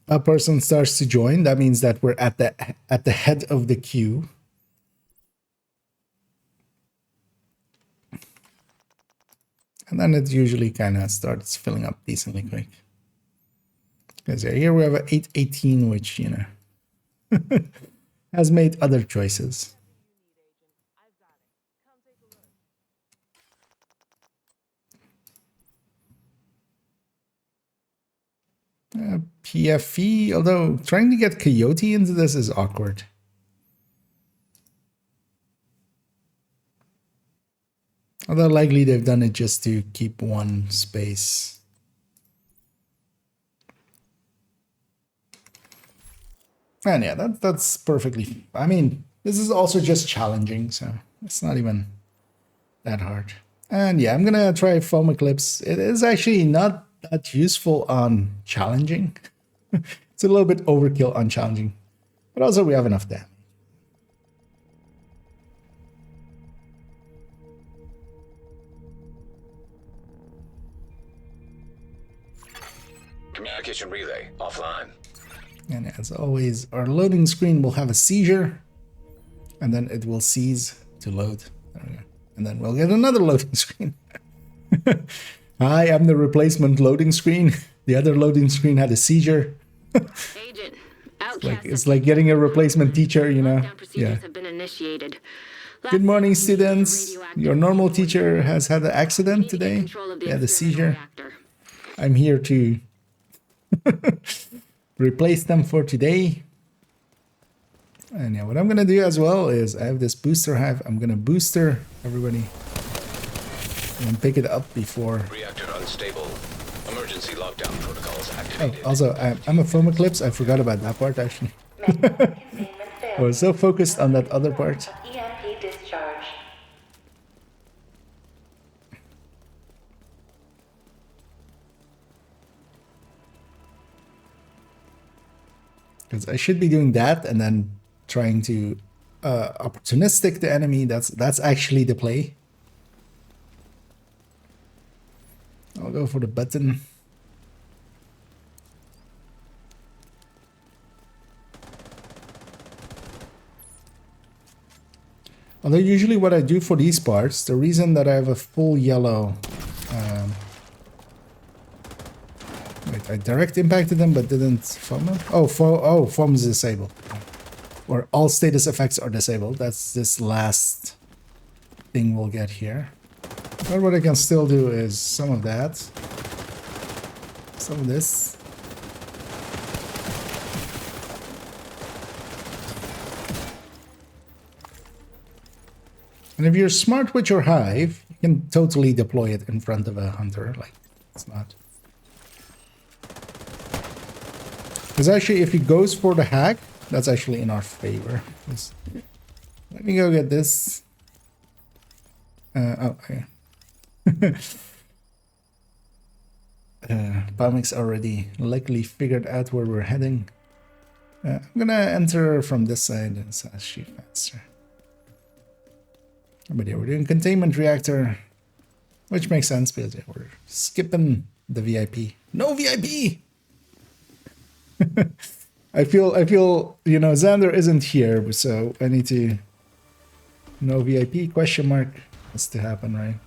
a person starts to join, that means that we're at the head of the queue. And then it usually kind of starts filling up decently quick. Because here we have an 818, which, you know, has made other choices. PFE, although trying to get Coyote into this is awkward. Although likely they've done it just to keep one space. And yeah, that's perfectly... I mean, this is also just challenging, so it's not even that hard. And yeah, I'm gonna try Foam Eclipse. It is actually not that useful on challenging. It's a little bit overkill on challenging. But also we have enough damage. Communication relay offline. And as always, our loading screen will have a seizure. And then it will cease to load. There we go. And then we'll get another loading screen. Hi, I'm the replacement loading screen. The other loading screen had a seizure. Agent, It's like getting a replacement teacher, you know. Yeah. Have been initiated. Good morning, students. Your normal teacher has had an accident today. They had a seizure. I'm here to replace them for today. And yeah, what I'm gonna do as well is I have this booster hive. I'm gonna booster everybody and pick it up before. Reactor unstable. Emergency lockdown protocols activated. Oh, also, I'm a Foam Eclipse. I forgot about that part actually. I was so focused on that other part. EMP discharge. Because I should be doing that and then trying to opportunistic the enemy. That's actually the play. I'll go for the button. Although usually what I do for these parts, the reason that I have a full yellow... wait, I direct impacted them but didn't foam them? Oh, foam is disabled. Or all status effects are disabled. That's this last thing we'll get here. But what I can still do is some of that. Some of this. And if you're smart with your hive, you can totally deploy it in front of a hunter. Like, it's not. Because actually, if he goes for the hack, that's actually in our favor. Let me go get this. Oh, yeah. Palmix already likely figured out where we're heading. I'm gonna enter from this side and it's actually faster. But yeah, we're doing containment reactor, which makes sense because yeah, we're skipping the VIP. No VIP! I feel, you know, Xander isn't here, so I need to... No VIP, question mark. Has to happen, right?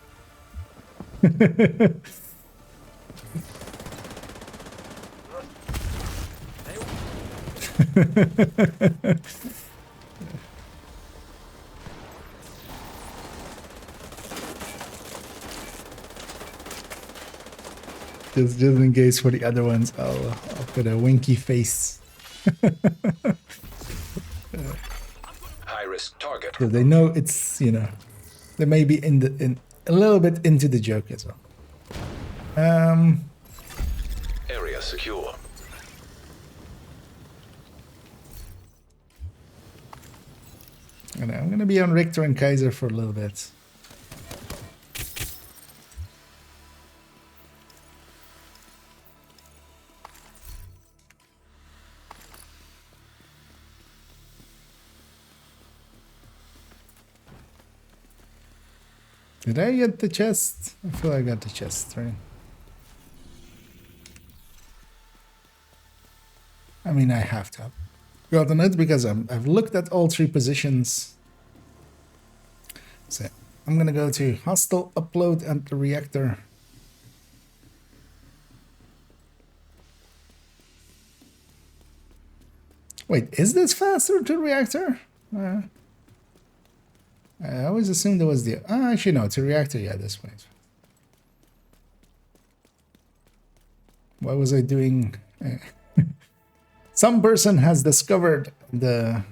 just in case for the other ones, I'll put a winky face. High risk target. So they know it's, you know, they may be in a little bit into the joke as well. Area secure. And I'm gonna be on Richter and Kaiser for a little bit. Did I get the chest? I feel I got the chest, right? I mean, I have to have gotten it because I've looked at all three positions. So I'm gonna go to hostile upload and the reactor. Wait, is this faster to reactor? I always assumed there was the... actually, no, it's a reactor. Yeah, this way. What was I doing? Some person has discovered the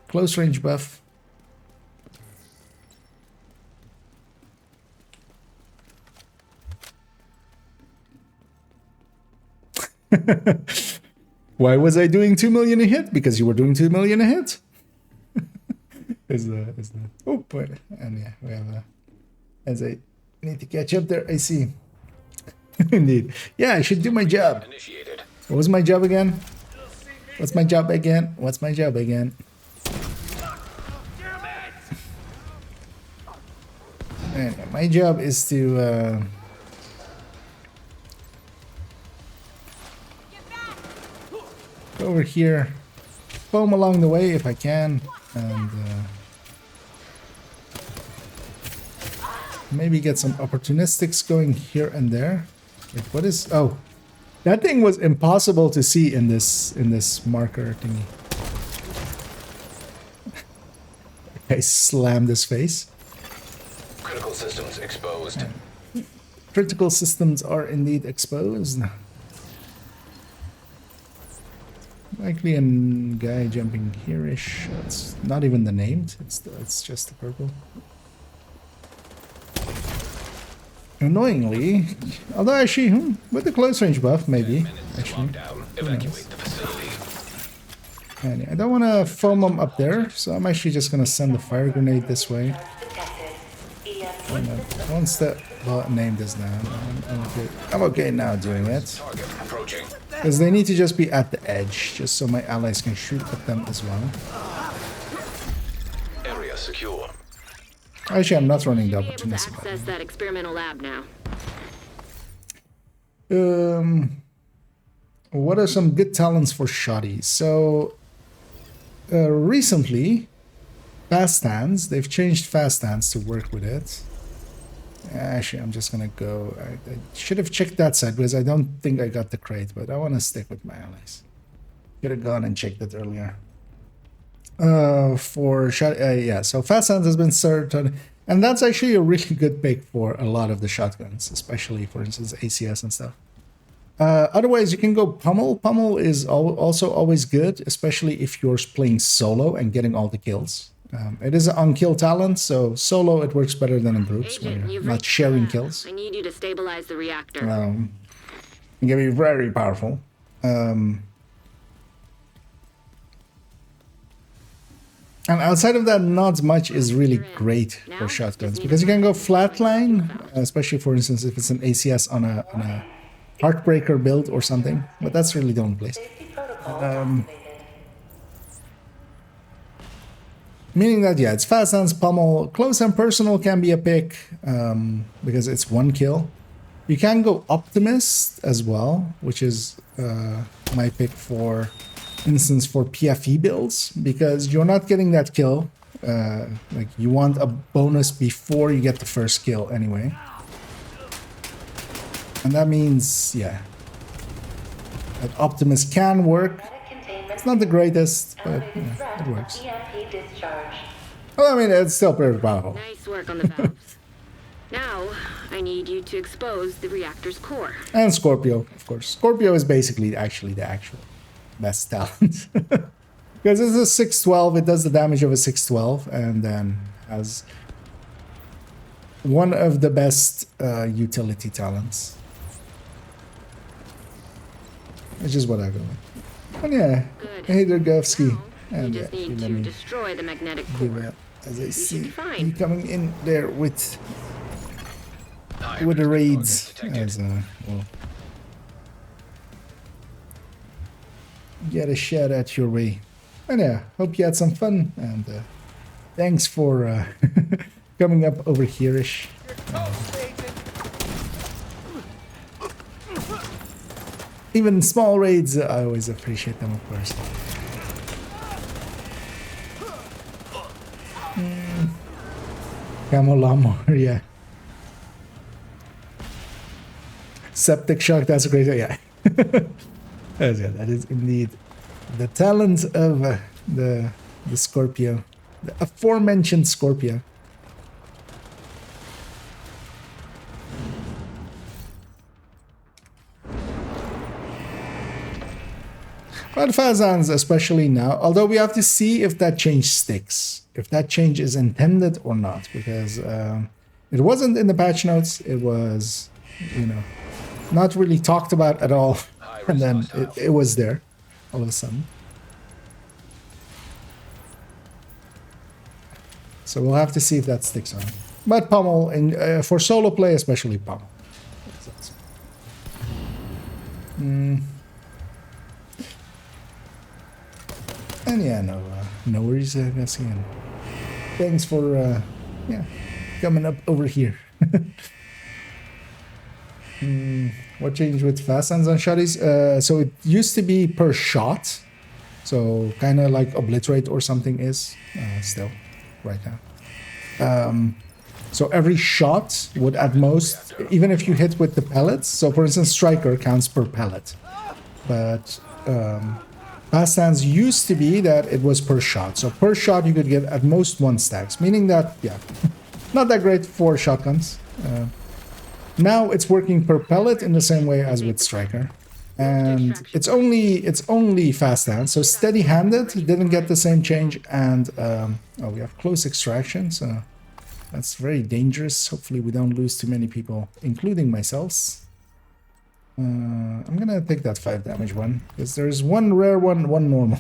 close range buff. Why was I doing 2 million a hit? Because you were doing 2 million a hit. is the oh boy, and yeah, we have as I need to catch up there. I see. Indeed, yeah, I should do my job. Initiated. What was my job again? What's my job again? What's my job again? Anyway, my job is to go over here, foam along the way if I can, and maybe get some opportunistics going here and there. Wait, what is... Oh, that thing was impossible to see in this marker thingy. I slammed his face. Critical systems exposed. Critical systems are indeed exposed. Likely a guy jumping here-ish. It's not even the named. It's just the purple. Annoyingly, although actually, with the close range buff, maybe. Actually, Evacuate the facility. and I don't want to foam them up there, so I'm actually just gonna send the fire grenade this way. Once the named is now, I'm okay now doing it. Target approaching. Because they need to just be at the edge, just so my allies can shoot at them as well. Area secure. Actually, I'm not running the Be able to opportunistic. access that experimental lab now. What are some good talents for Shoddy? So, recently, fast hands, they've changed fast hands to work with it. Actually, I'm just gonna go. I should have checked that side because I don't think I got the crate, but I want to stick with my allies. Could have gone and checked it earlier. For yeah, so fast hands has been started, and that's actually a really good pick for a lot of the shotguns, especially for instance ACS and stuff. Otherwise, you can go pummel. Pummel is also always good, especially if you're playing solo and getting all the kills. It is an on-kill talent, so solo it works better than in groups Agent, where you're you've not reached sharing the lab. kills. I need you to stabilize the reactor. It can be very powerful. And outside of that, not much is really great for shotguns because you can go flatline, especially for instance if it's an ACS on a Heartbreaker build or something. But that's really the only place. Meaning that yeah, it's fast hands, pummel, close and personal can be a pick because it's one kill. You can go optimist as well, which is my pick for instance for PFE builds because you're not getting that kill. Like you want a bonus before you get the first kill anyway. And that means, yeah, that Optimus can work. It's not the greatest, but yeah, it works. Well, I mean, it's still pretty powerful. Nice work on the valves. Now, I need you to expose the reactor's core. And Scorpio, of course. Scorpio is basically actually the actual best talent. Because it's a 612, it does the damage of a 612, and then has one of the best utility talents. Which is what I go with. And yeah, Good. hey there, Govsky. Now, And you yeah, just need let to me destroy the magnetic do core. that as I should see be fine. you coming in there with High the risk raids. target detected. As well, get a shot at your way. And yeah, hope you had some fun, and thanks for coming up over here-ish. Even small raids, I always appreciate them, of course. Camo lawnmower, yeah. Septic shock, that's a great, yeah. That is indeed the talent of the Scorpio, the aforementioned Scorpio. But Fazans, especially now, although we have to see if that change sticks, if that change is intended or not, because it wasn't in the patch notes. It was, you know, not really talked about at all, and then it was there all of a sudden. So we'll have to see if that sticks on. But Pummel, and for solo play, especially Pummel. And yeah, no worries, Gassian. Thanks for yeah, coming up over here. What changed with fast hands on shotties? So it used to be per shot, so kind of like obliterate or something is still right now. So every shot would at most, even if you hit with the pellets. So for instance, striker counts per pellet, but fast hands used to be that it was per shot. So per shot you could get at most 1 stacks, meaning that, yeah, not that great for shotguns. Now it's working per pellet in the same way as with striker, and it's only fast hands. So steady handed didn't get the same change, and oh, we have close extraction, so that's very dangerous. Hopefully we don't lose too many people, including myself. I'm gonna take that 5 damage one, because there's one rare one, one normal,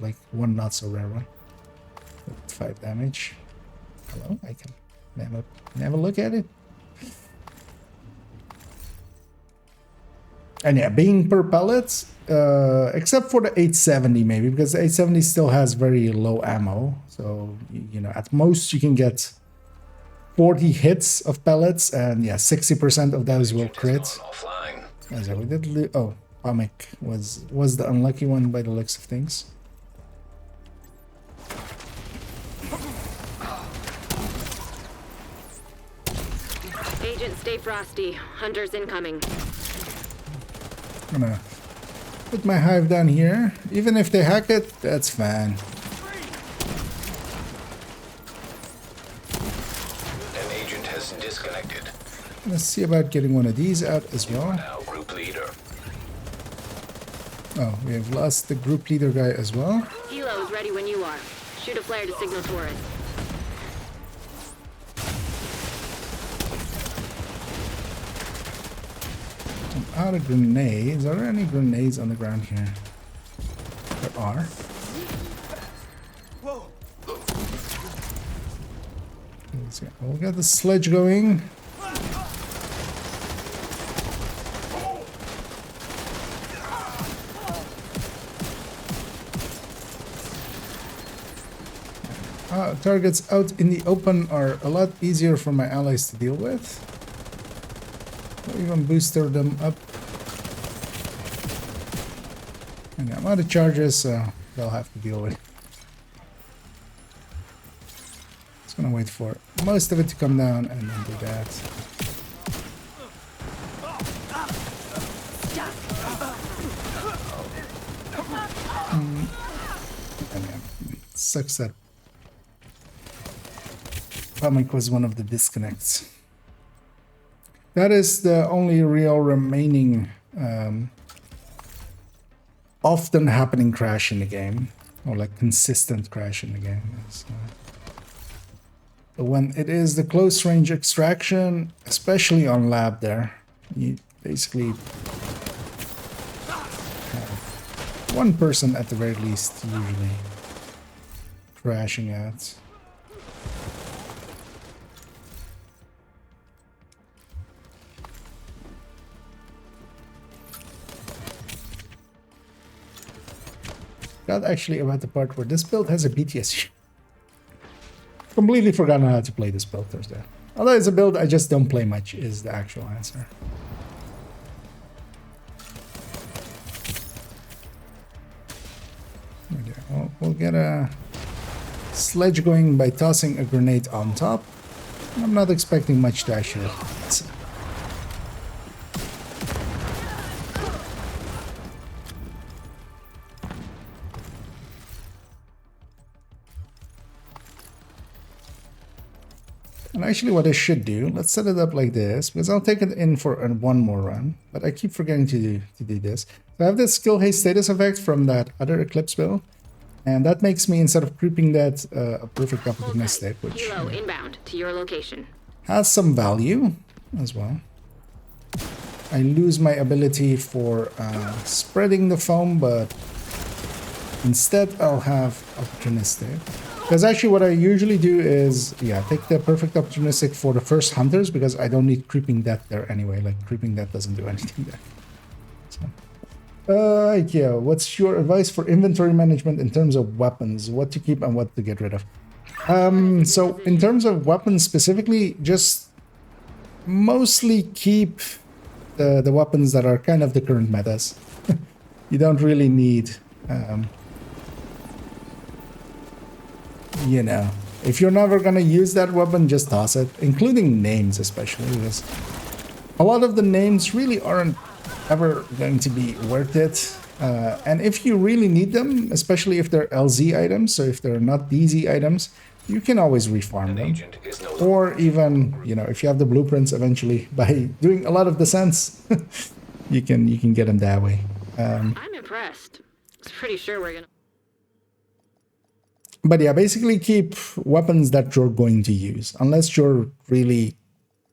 like one not so rare one. 5 damage. Hello, I can never look at it. And yeah, being per pellet, except for the 870 maybe, because the 870 still has very low ammo. So, you know, at most you can get 40 hits of pellets, and yeah, 60% of those will crit. So we did oh, Pamic was the unlucky one by the looks of things. Agent, stay frosty. Hunters incoming. I'm gonna put my hive down here. Even if they hack it, that's fine. An agent has disconnected. Let's see about getting one of these out as well. Now group leader. Oh, we have lost the group leader guy as well. Helo is ready when you are. Shoot a flare to signal Taurus. I'm out of grenades. Are there any grenades on the ground here? There are. Whoa. We'll get the sledge going. Targets out in the open are a lot easier for my allies to deal with. I'll even booster them up. And I'm out of charges, so they'll have to deal with it. Just gonna wait for most of it to come down and then do that. And yeah, sucks that Pamic was one of the disconnects. That is the only real remaining often happening crash in the game, or like consistent crash in the game. But when it is the close range extraction, especially on lab there, you basically have one person at the very least usually crashing out. Forgot actually about the part where this build has a BTS. Completely forgotten how to play this build Thursday. Although it's a build I just don't play much is the actual answer. We'll get a sledge going by tossing a grenade on top. I'm not expecting much to actually hit. And actually what I should do, let's set it up like this, because I'll take it in for one more run, but I keep forgetting to do this. So I have this skill haste status effect from that other Eclipse build, and that makes me, instead of creeping that, a perfect opportunistic, which Kilo inbound to your location. has some value as well. I lose my ability for spreading the foam, but instead I'll have opportunistic. Because actually what I usually do is, yeah, take the perfect opportunistic for the first hunters, because I don't need creeping death there anyway. Like, creeping death doesn't do anything there. So. Yeah, what's your advice for inventory management in terms of weapons? What to keep and what to get rid of? So in terms of weapons specifically, just mostly keep the weapons that are kind of the current metas. You don't really need... you know, if you're never gonna use that weapon, just toss it, including names especially, because a lot of the names really aren't ever going to be worth it. And if you really need them, especially if they're LZ items, so if they're not DZ items, you can always refarm them. Or even, you know, if you have the blueprints eventually, by doing a lot of descents, you can get them that way. I'm impressed. I was pretty sure we're gonna... But yeah, basically keep weapons that you're going to use, unless you're really...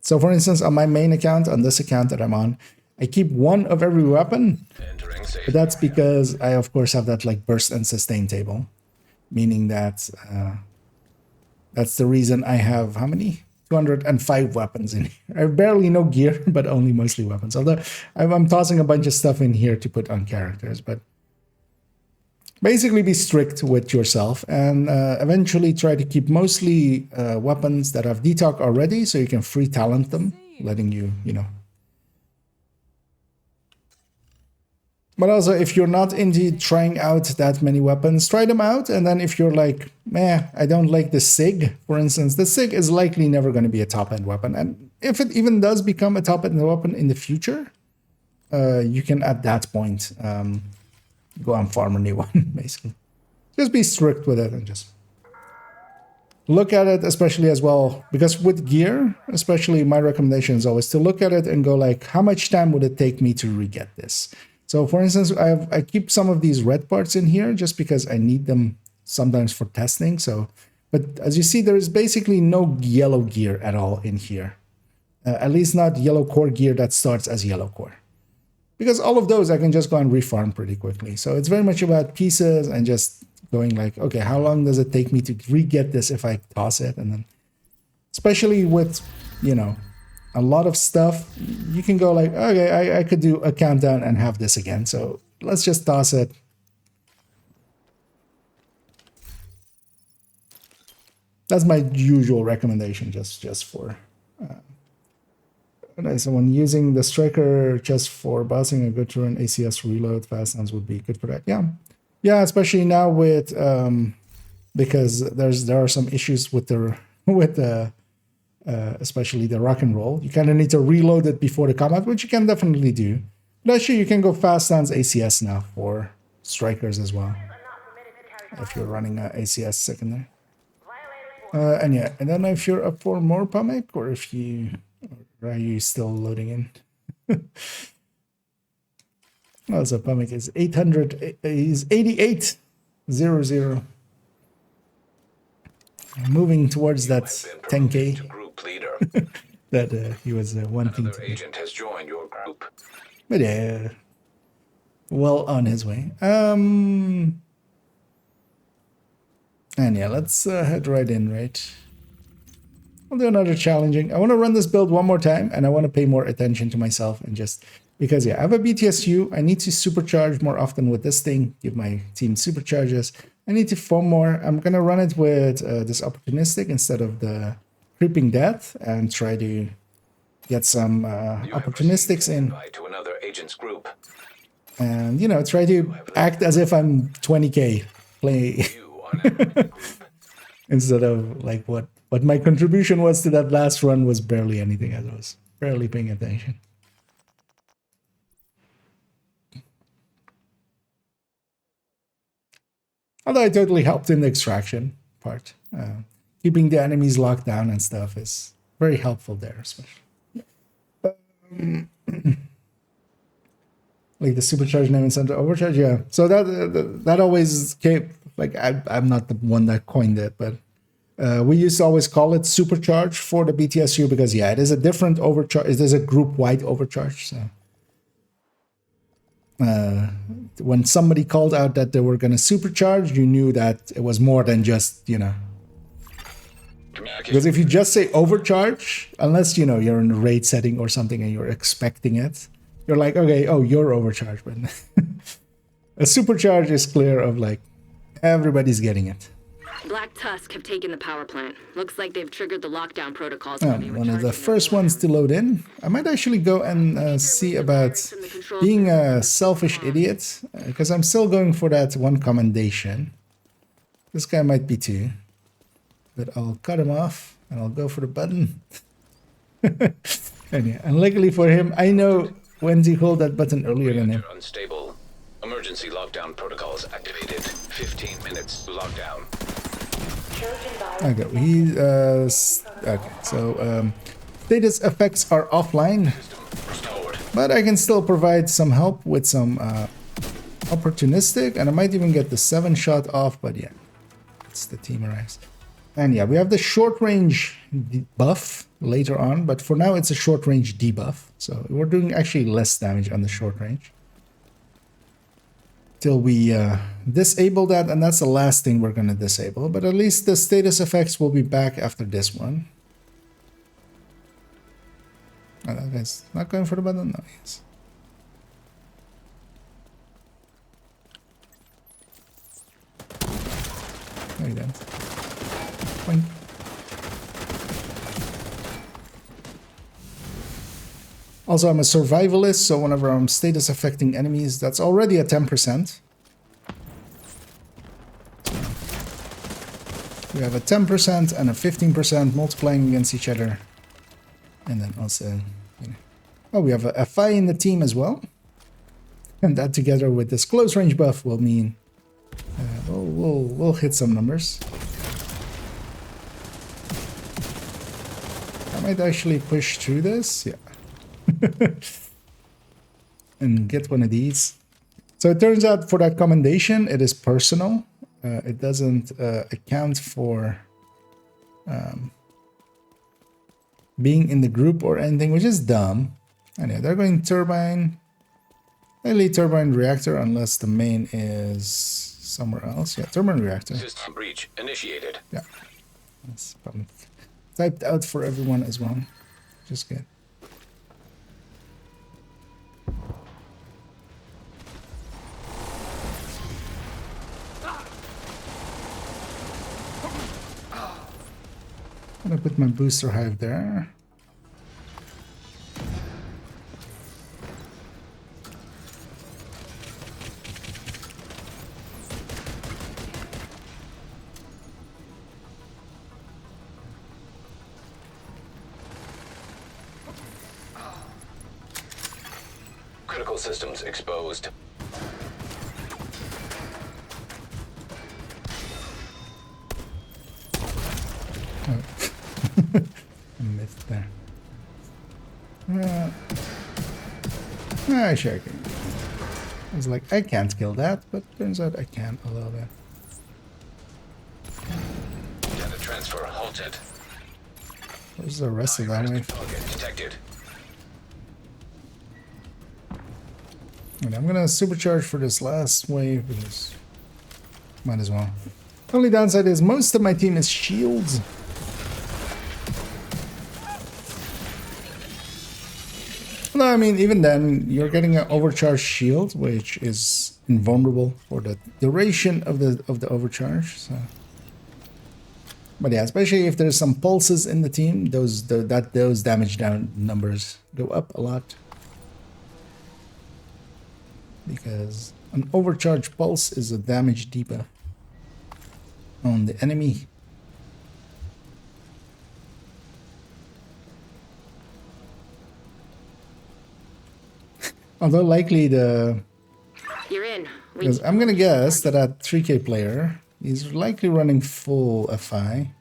So for instance, on my main account, on this account that I'm on, I keep one of every weapon, but that's because I, of course, have that like burst and sustain table, meaning that that's the reason I have, how many? 205 weapons in here. I have barely no gear, but only mostly weapons. Although I'm tossing a bunch of stuff in here to put on characters, but basically be strict with yourself and eventually try to keep mostly weapons that have detox already, so you can free talent them, letting you, you know. But also, if you're not into trying out that many weapons, try them out, and then if you're like, meh, I don't like the SIG, for instance, the SIG is likely never going to be a top-end weapon, and if it even does become a top-end weapon in the future, you can at that point go and farm a new one, basically. Just be strict with it and just look at it, especially as well, because with gear, especially my recommendation is always to look at it and go like, how much time would it take me to re-get this? So for instance, I keep some of these red parts in here just because I need them sometimes for testing. So, but as you see, there is basically no yellow gear at all in here. At least not yellow core gear that starts as yellow core. Because all of those I can just go and refarm pretty quickly. So it's very much about pieces and just going like, okay, how long does it take me to re-get this if I toss it? And then, especially with, you know, a lot of stuff, you can go like, okay, I could do a countdown and have this again. So let's just toss it. That's my usual recommendation, just for someone using the striker just for bossing a good turn. ACS reload fast sounds would be good for that. Yeah, especially now with because there are some issues with the especially the rock and roll. You kind of need to reload it before the combat, which you can definitely do. But actually, you can go fast stance ACS now for strikers as well, if you're running ACS second there. And yeah, I don't know if you're up for more Pumic or if are you still loading in. Oh, so Pumic is 800, is 8800. Moving towards that 10K that he was wanting Another to agent has joined your group. But yeah, well on his way. And yeah, let's head right in, right? I'll do another challenging. I want to run this build one more time, and I want to pay more attention to myself, and just because, yeah, I have a BTSU. I need to supercharge more often with this thing, give my team supercharges. I need to foam more. I'm going to run it with this opportunistic instead of the creeping death and try to get some opportunistics in. Invite to another agent's group. And, you know, try to act as if I'm 20k play You are now in the group. instead of like what my contribution was to that last run was barely anything. I was barely paying attention. Although I totally helped in the extraction part. Keeping the enemies locked down and stuff is very helpful there, especially. Like the supercharge name and center overcharge, yeah. So that always came, like I'm not the one that coined it, but we used to always call it supercharge for the BTSU because yeah, it is a different overcharge. It is a group-wide overcharge. So when somebody called out that they were going to supercharge, you knew that it was more than just, you know. Because if you just say overcharge, unless, you know, you're in a raid setting or something and you're expecting it, you're like, okay, oh, you're overcharged. But a supercharge is clear of like, everybody's getting it. Black Tusk have taken the power plant. Looks like they've triggered the lockdown protocols. One of the first ones to load in. I might actually go and see about being a selfish idiot, because I'm still going for that one commendation. This guy might be too. But I'll cut him off and I'll go for the button. And yeah, and luckily for him, I know when to hold that button earlier than him. Reactor unstable. Emergency lockdown protocols activated. 15 minutes lockdown. Okay, okay, so status effects are offline, but I can still provide some help with some opportunistic, and I might even get the 7-shot off, but yeah, it's the team arrives. And yeah, we have the short range buff later on, but for now it's a short range debuff, so we're doing actually less damage on the short range. Till we disable that, and that's the last thing we're going to disable, but at least the status effects will be back after this one. Oh, that guy's not going for the button? No, yes. No, he didn't. Boink. Also, I'm a survivalist, so whenever I'm status affecting enemies, that's already a 10%. We have a 10% and a 15% multiplying against each other. And then also, you know, oh, we have a FI in the team as well. And that together with this close range buff will mean we'll hit some numbers. I might actually push through this, yeah. And get one of these. So it turns out for that commendation, it is personal. It doesn't account for being in the group or anything, which is dumb. And yeah, they're going turbine, mainly turbine reactor, unless the main is somewhere else. Yeah, turbine reactor. System breach initiated. Yeah, that's probably typed out for everyone as well. Just good. I'm gonna put my booster hive there. Critical systems exposed. I missed there. Sure I can. I was like, I can't kill that, but turns out I can a little bit. Data transfer halted. Where's the rest of that wave? Target detected. And I'm gonna supercharge for this last wave because might as well. Only downside is most of my team is shields. No, I mean, even then, you're getting an overcharged shield, which is invulnerable for the duration of the overcharge. So But yeah, especially if there's some pulses in the team, those damage down numbers go up a lot. Because an overcharged pulse is a damage debuff on the enemy. Although likely You're in. because I'm gonna guess that 3K player is likely running full FI.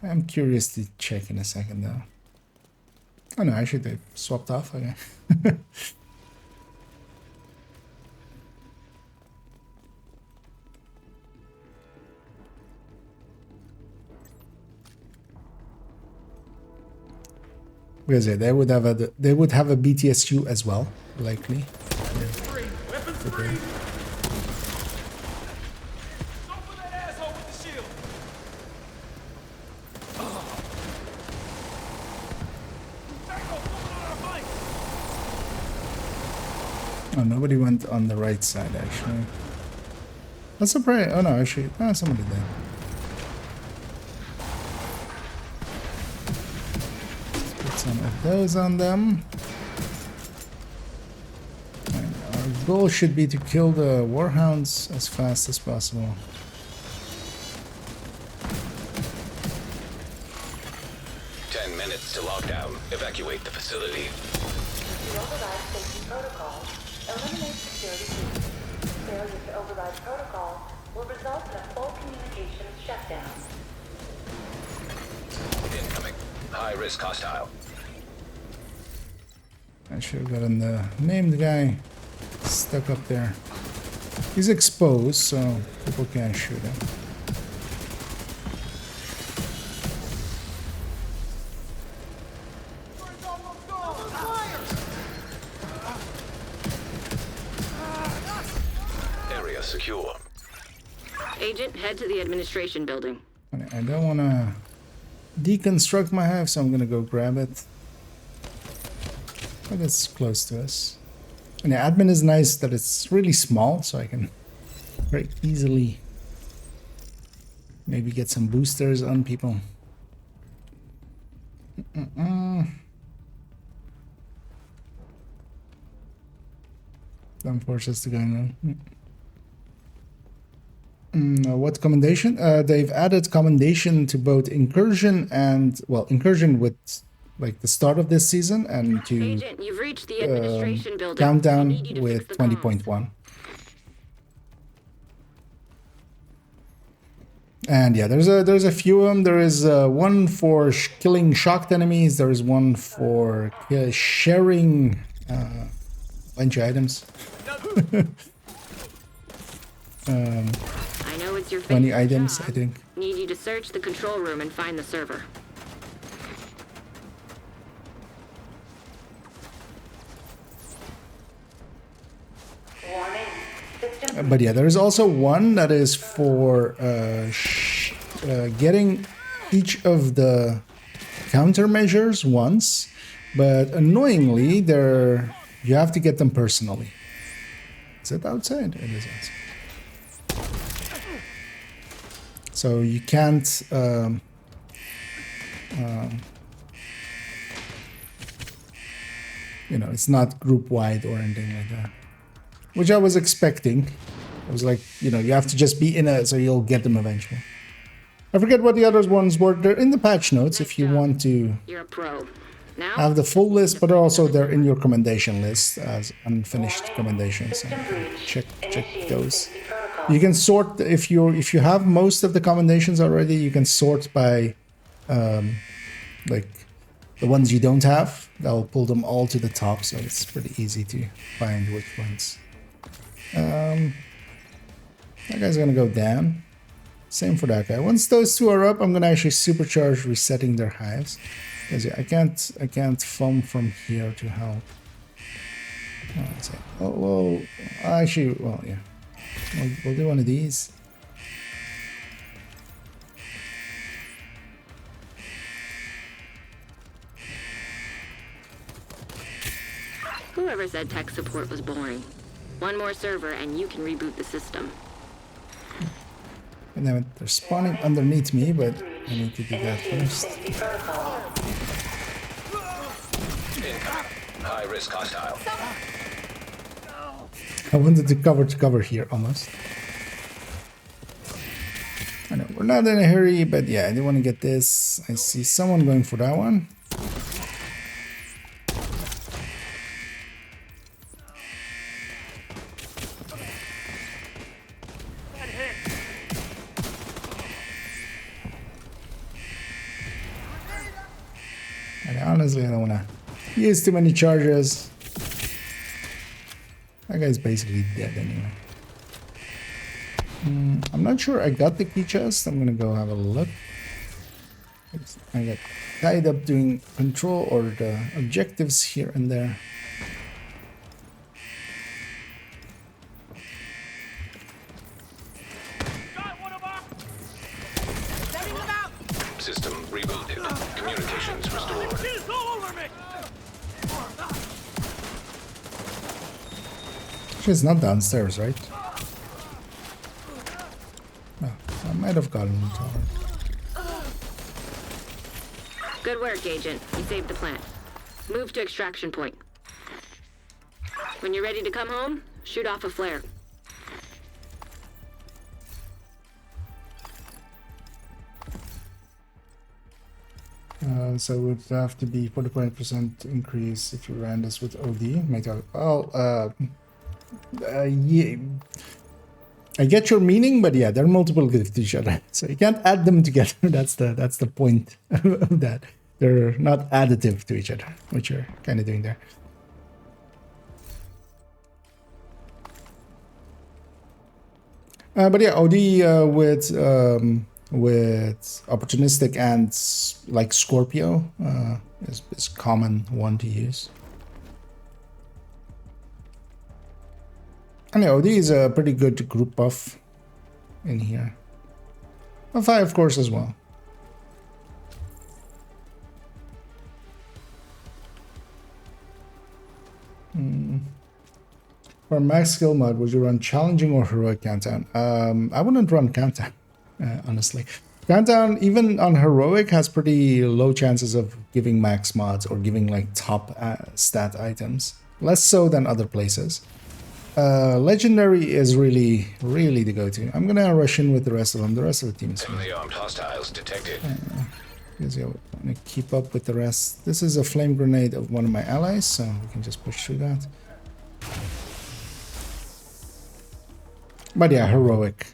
I'm curious to check in a second though. Oh no, actually they swapped off. Okay. Because yeah, they would have a BTSU as well, likely. Okay. Oh, nobody went on the right side actually. That's surprising. Oh no, actually, somebody did. Some of those on them. And our goal should be to kill the warhounds as fast as possible. To lockdown. Evacuate the facility. The override safety protocol. Eliminate security breach. Failure to override protocol will result in a full communications shutdown. Incoming. High risk hostile. I should have gotten the named guy stuck up there. He's exposed, so people can't shoot him. Area secure. Agent, head to the administration building. I don't want to deconstruct my hive, so I'm going to go grab it. But it's close to us. And the admin is nice that it's really small, so I can very easily maybe get some boosters on people. Don't force us to go in. What commendation? They've added commendation to both incursion and, well, incursion with like the start of this season, and to Agent, you've reached the administration building. countdown I need you to with fix the comms. 20.1. And yeah, there's a few of them. There is one for killing shocked enemies. There is one for sharing bunch of items. I know it's your 20 favorite items, job. I think. Need you to search the control room and find the server. But yeah, there is also one that is for getting each of the countermeasures once, but annoyingly, you have to get them personally. Is it outside? It is outside. So you can't you know, it's not group wide or anything like that, which I was expecting. I was like, you know, you have to just be in it, so you'll get them eventually. I forget what the other ones were. They're in the patch notes if you want to You're a pro. Now, have the full list, but also they're in your commendation list as unfinished commendations. So check those. You can sort if you have most of the commendations already. You can sort by like the ones you don't have. That'll pull them all to the top, so it's pretty easy to find which ones. That guy's gonna go down. Same for that guy. Once those two are up, I'm gonna actually supercharge resetting their hives. Because yeah, I can't foam from here to help. Oh, well, actually, well, yeah. We'll do one of these. Whoever said tech support was boring. One more server and you can reboot the system. And then they're spawning underneath me, but I need to do that first. High risk hostile. I wanted to cover here almost. I know we're not in a hurry, but yeah, I do want to get this. I see someone going for that one. And honestly, I don't want to use too many charges. That guy's basically dead anyway. I'm not sure I got the key chest. I'm gonna go have a look. I got tied up doing control or the objectives here and there. System rebooted. Communications restored. He's all over me! She's not downstairs, right? Oh, I might have gotten into her. Good work, Agent. You saved the plant. Move to extraction point. When you're ready to come home, shoot off a flare. So it would have to be 45% increase if you ran this with OD. Yeah. I get your meaning, but yeah, they're multiple to each other, so you can't add them together. That's the point of that. They're not additive to each other, which you're kind of doing there. But yeah, OD with opportunistic and like Scorpio is common one to use. And yeah, OD is a pretty good group buff in here. Fi, of course, as well. For max skill mod, would you run challenging or heroic countdown? I wouldn't run countdown, honestly. Countdown, even on heroic, has pretty low chances of giving max mods or giving like top stat items. Less so than other places. Legendary is really the go-to. I'm gonna rush in with the rest of them. The rest of the team is Heavily armed hostiles detected. because yeah, I'm gonna keep up with the rest. This is a flame grenade of one of my allies, so we can just push through that. But yeah, heroic.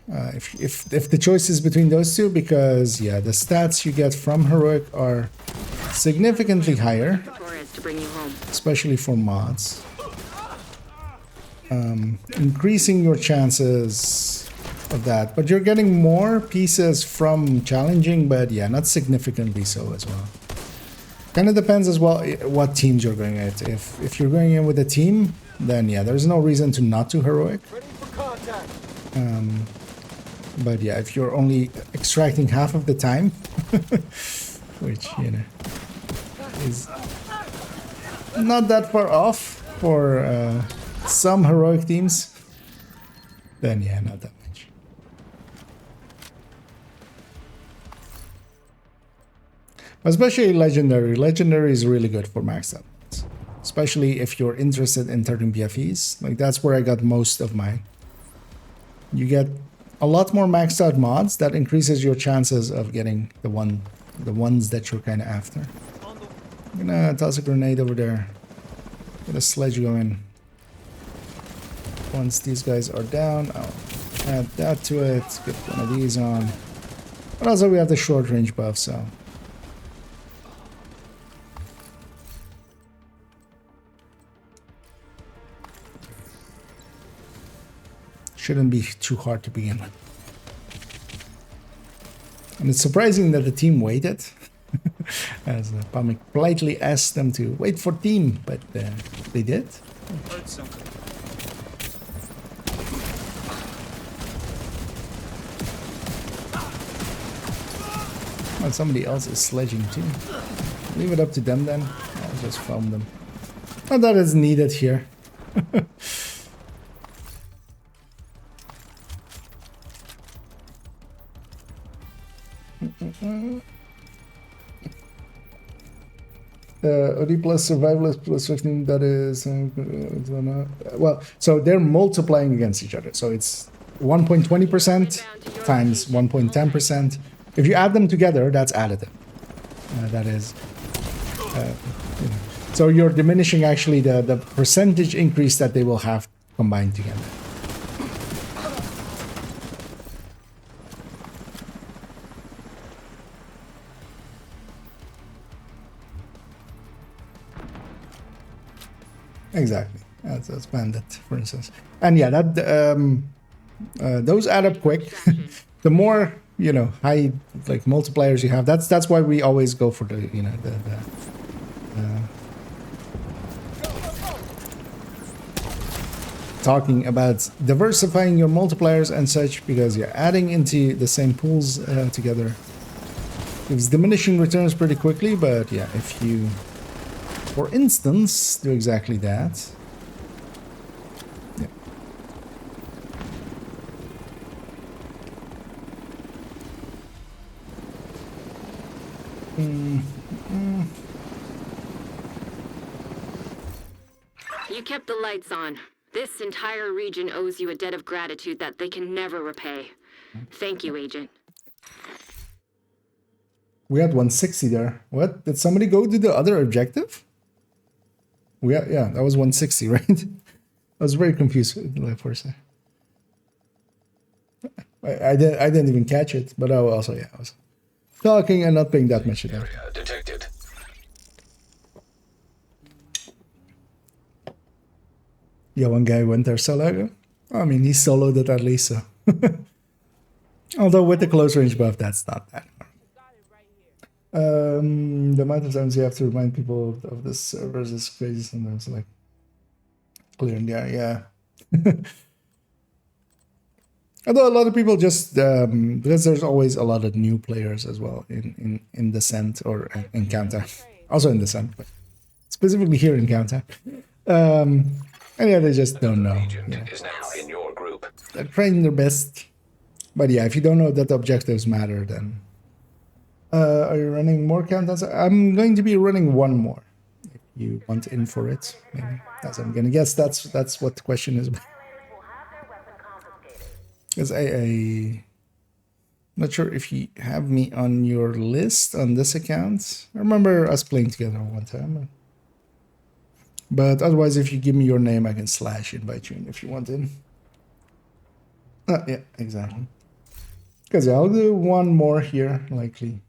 If the choice is between those two, because yeah, the stats you get from heroic are significantly higher, To bring you home. especially for mods. Increasing your chances of that, but you're getting more pieces from challenging, but yeah, not significantly so as well. Kind of depends as well what teams you're going at. If you're going in with a team, then yeah, there's no reason to not do heroic. Ready for contact. But yeah, if you're only extracting half of the time, which you know is not that far off for some heroic teams, then yeah, not that much. Especially legendary. Legendary is really good for maxed out mods, especially if you're interested in turning BFEs. Like that's where I got most of mine. You get a lot more maxed out mods that increases your chances of getting the ones that you're kind of after. I'm gonna toss a grenade over there. Get a sledge going. Once these guys are down, I'll add that to it. Get one of these on. But also we have the short range buff, so. Shouldn't be too hard to begin with. And it's surprising that the team waited. As Pamik politely asked them to wait for team, but they did. Heard something. Well, somebody else is sledging too. Leave it up to them then. I'll just foam them. Not that it's needed here. OD plus survivalist plus 15, that is... well, so they're multiplying against each other. So it's 1.20% times 1.10%. If you add them together, that's additive. That is... you know. So you're diminishing actually the percentage increase that they will have combined together. Exactly. That's Bandit, for instance. And yeah, that those add up quick. The more, you know, high like multipliers you have, that's why we always go for the, you know, talking about diversifying your multipliers and such, because you're adding into the same pools together. It's diminishing returns pretty quickly, but yeah, if you, for instance, do exactly that. Yeah. You kept the lights on. This entire region owes you a debt of gratitude that they can never repay. Thank you, Agent. We had 160 there. What? Did somebody go to the other objective? Yeah, that was 160, right? I was very confused for a second. I didn't even catch it, but I was talking and not paying that much attention. Area detected. Yeah, one guy went there solo. I mean, he soloed it at least, so. Although with the close range buff, that's not bad. The amount of times you have to remind people of the servers is crazy sometimes, like clearing there, yeah. Although a lot of people just because there's always a lot of new players as well in Descent or in Counter, also in Descent, but specifically here in Counter. And yeah, they just don't know. Agent is now in your group. They're trying their best, but yeah, if you don't know that the objectives matter, then are you running more countdowns? I'm going to be running one more. If you want in for it, maybe. As I'm gonna guess, that's what the question is. Because I'm not sure if you have me on your list on this account. I remember us playing together one time. But otherwise, if you give me your name, I can / invite you in if you want in. Yeah, exactly. Because I'll do one more here, likely.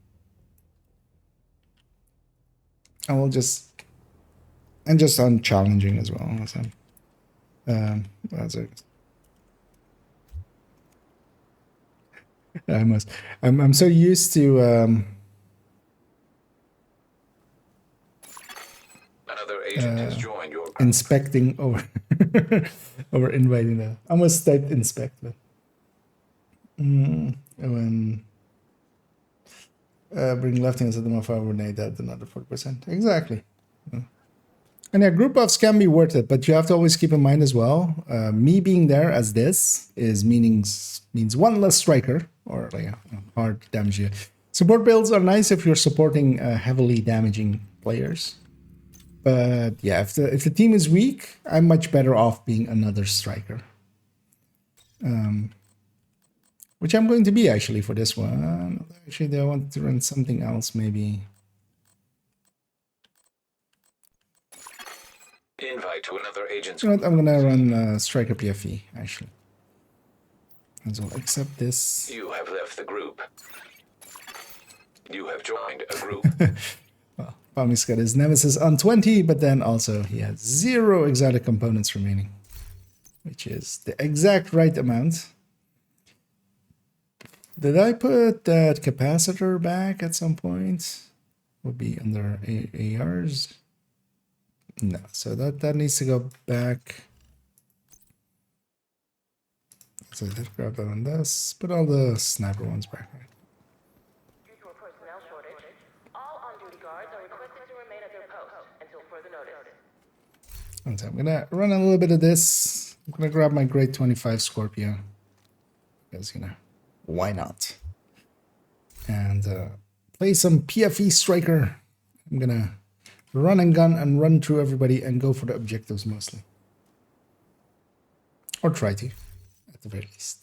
I will just... And just on challenging as well. So, that's it. I'm so used to Another agent has joined your group. inspecting over over inviting them. I almost typed inspect, but when bring left hand to the modifier grenade, that's another 40%. Exactly. And yeah, group buffs can be worth it, but you have to always keep in mind as well, me being there as this means one less striker, or like hard damage you. Support builds are nice if you're supporting heavily damaging players. But yeah, if the team is weak, I'm much better off being another striker. Which I'm going to be actually for this one. Actually, I want to run something else maybe. Invite to another agent's You know what? I'm gonna run striker PFE actually. As well, accept this. You have left the group. You have joined a group. Well, Palmi's got his Nemesis on 20, but then also he has 0 exotic components remaining, which is the exact right amount. Did I put that capacitor back at some point? Would be under ARs. No, so that needs to go back. So let's grab that on this. Put all the sniper ones back. Due to a personnel shortage, all on-duty guards are requested to remain at their post until further notice. And so I'm gonna run a little bit of this. I'm gonna grab my grade 25 Scorpio. Because, you know, why not? And play some PFE Striker. I'm gonna run and gun and run through everybody and go for the objectives mostly. Or try to, at the very least.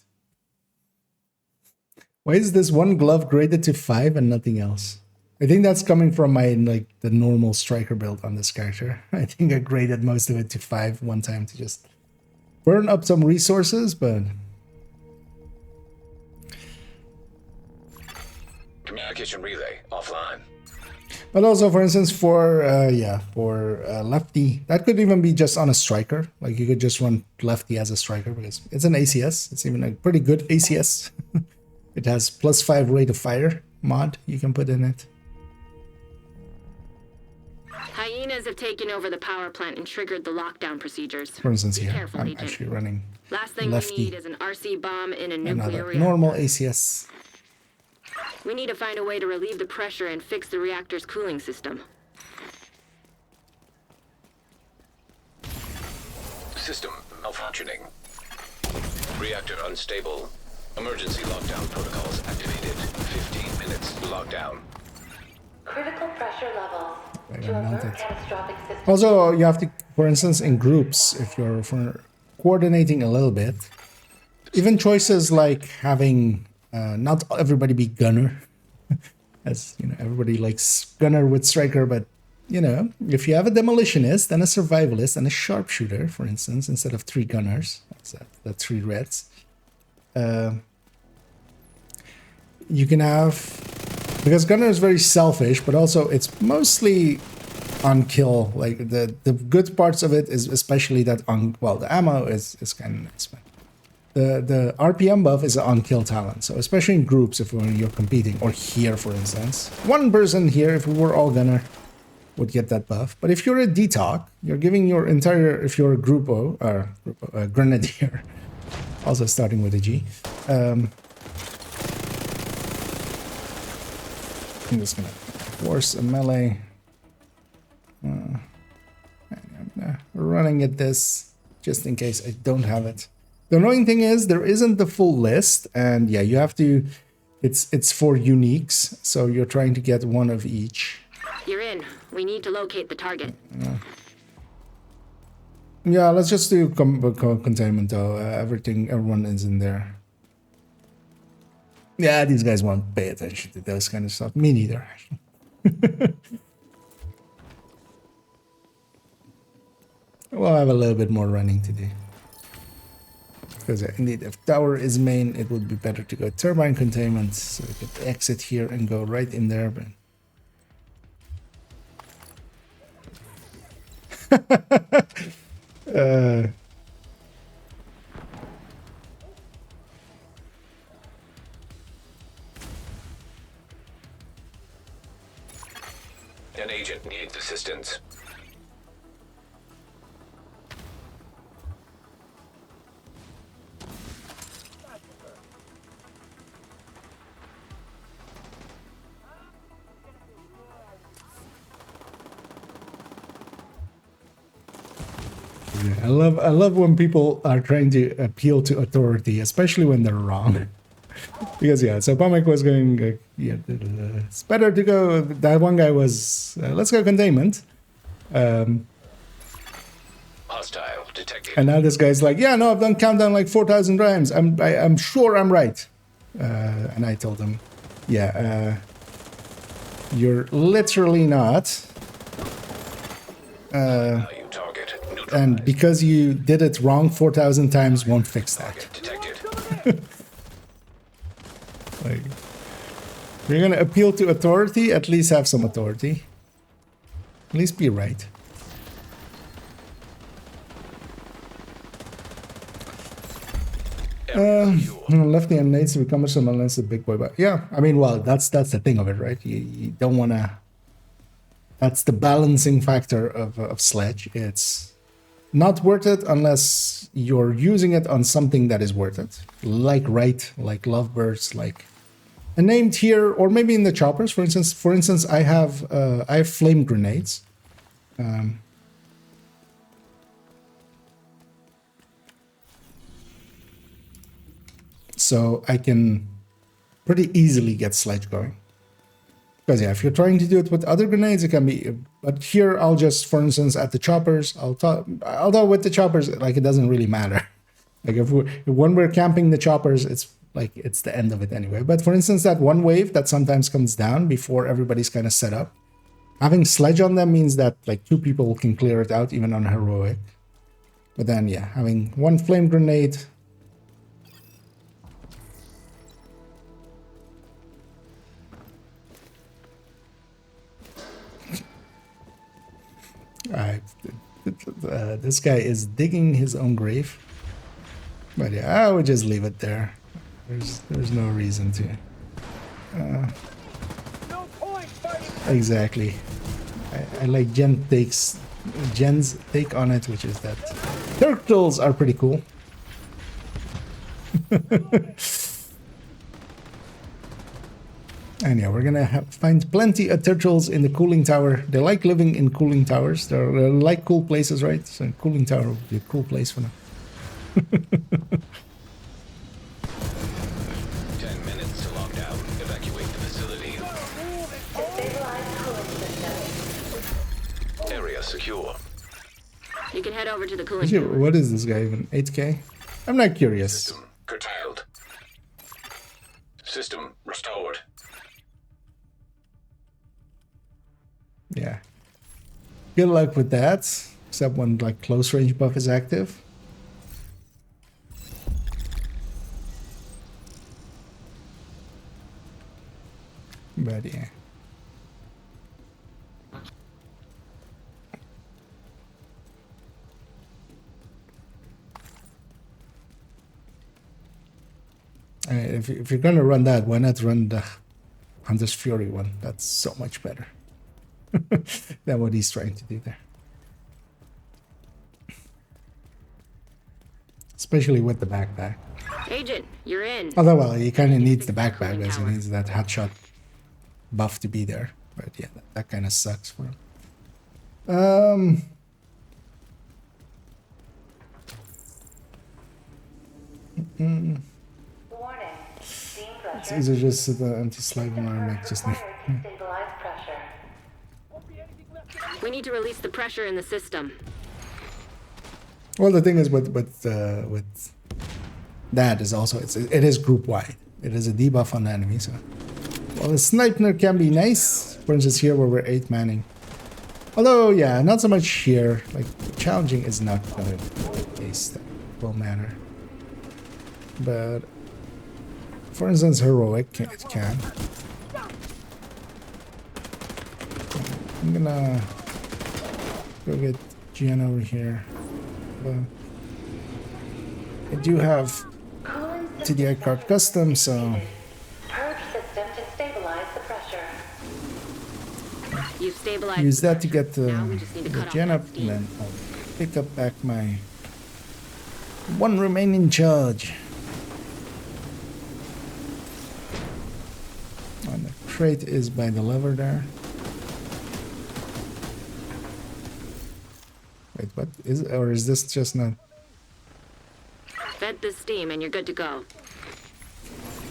Why is this one glove graded to 5 and nothing else? I think that's coming from my, like, the normal striker build on this character. I think I graded most of it to 5 one time to just burn up some resources, but... Communication relay offline. But also, for instance, for lefty, that could even be just on a striker. Like, you could just run lefty as a striker because it's an ACS. It's even a pretty good ACS. It has +5 rate of fire mod you can put in it. Hyenas have taken over the power plant and triggered the lockdown procedures. For instance, Be here, careful, I'm Agent. actually running Last thing lefty. we need is an RC bomb in a nuclear Another reactor. normal ACS. We need to find a way to relieve the pressure and fix the reactor's cooling system. System malfunctioning. Reactor unstable. Emergency lockdown protocols activated. 15 minutes lockdown. Critical pressure levels. Wait, To I'm avert mounted. catastrophic system. Also, you have to, for instance, in groups, if you're coordinating a little bit, even choices like having not everybody be gunner, as you know, everybody likes gunner with striker, but you know, if you have a demolitionist and a survivalist and a sharpshooter, for instance, instead of 3 gunners, that's 3 reds, you can have, because gunner is very selfish, but also it's mostly on kill. Like the good parts of it is especially that the ammo is kind of nice, but the RPM buff is an on kill talent. So especially in groups, if you're competing, or here for instance, one person here, if we were all gunner, would get that buff. But if you're a DTOC, you're giving your entire, if you're a grenadier, also starting with a G. I'm just gonna force a melee. I'm running at this just in case I don't have it. The annoying thing is there isn't the full list, and yeah, you have to. It's for uniques, so you're trying to get one of each. You're in. We need to locate the target. Yeah, let's just do containment though. Everyone is in there. Yeah, these guys won't pay attention to those kind of stuff. Me neither, actually. We'll have a little bit more running to do. Because indeed, if tower is main, it would be better to go turbine containment, so we could exit here and go right in there. But An agent needs assistance. I love when people are trying to appeal to authority, especially when they're wrong. Because yeah, so Pamek was going, yeah, it's better to go. That one guy was, let's go containment. Hostile detected. And now this guy's like, yeah, no, I've done countdown like 4,000 times. I'm sure I'm right. And I told him, yeah, you're literally not. Value target neutralized. And because you did it wrong 4,000 times won't fix that. Target detected. Like, if you're gonna appeal to authority, at least have some authority. At least be right. Lefty and nades become cumbersome unless a big boy. But yeah, I mean, well, that's the thing of it, right? You don't wanna. That's the balancing factor of Sledge. It's not worth it unless you're using it on something that is worth it, like like lovebirds, like a named here, or maybe in the choppers. For instance, I have flame grenades. so I can pretty easily get sledge going. Because yeah, if you're trying to do it with other grenades, it can be. But here, I'll just, for instance, at the choppers, although with the choppers, like, it doesn't really matter. Like when we're camping the choppers, it's like it's the end of it anyway. But for instance, that one wave that sometimes comes down before everybody's kind of set up, having sledge on them means that like 2 people can clear it out even on heroic. But then yeah, having 1 flame grenade. Alright, this guy is digging his own grave. But yeah, I would just leave it there. There's no reason to. No point fighting. Exactly. I like Jen's take on it, which is that turtles are pretty cool. And yeah, we're gonna find plenty of turtles in the cooling tower. They like living in cooling towers. They like cool places, right? So cooling tower would be a cool place for them. 10 minutes to lockdown. Evacuate the facility. Stabilize cooling system. Area secure. You can head over to the cooling tower. What is this guy even? 8K? I'm not curious. System curtailed. System restored. Yeah. Good luck with that. Except when like close range buff is active. But yeah. If you're gonna run that, why not run the Hunter's Fury one? That's so much better than what he's trying to do there. Especially with the backpack. Agent, you're in. Although, well, he kind of needs the backpack because he needs that hotshot buff to be there. But yeah, that kind of sucks for him. Warning. Steam pressure. These are just the anti-slave alarm. Just required to stabilize pressure. We need to release the pressure in the system. well, the thing is with that is also it is group wide. It is a debuff on the enemy. So, well, the sniper can be nice. For instance, here where we're 8 manning. Although, yeah, not so much here. Like challenging is not going to be the case. That will matter. But for instance, heroic it can. I'm gonna go get Gian over here. But I do have TDI card custom, so Purge system to stabilize the pressure. You've stabilized. use the that to pressure. get Now we just need to the cut off Gian that up, steam. and then I'll pick up back my 1 remaining charge. And the crate is by the lever there. Wait, what is, or is this just not? Vent the steam and you're good to go.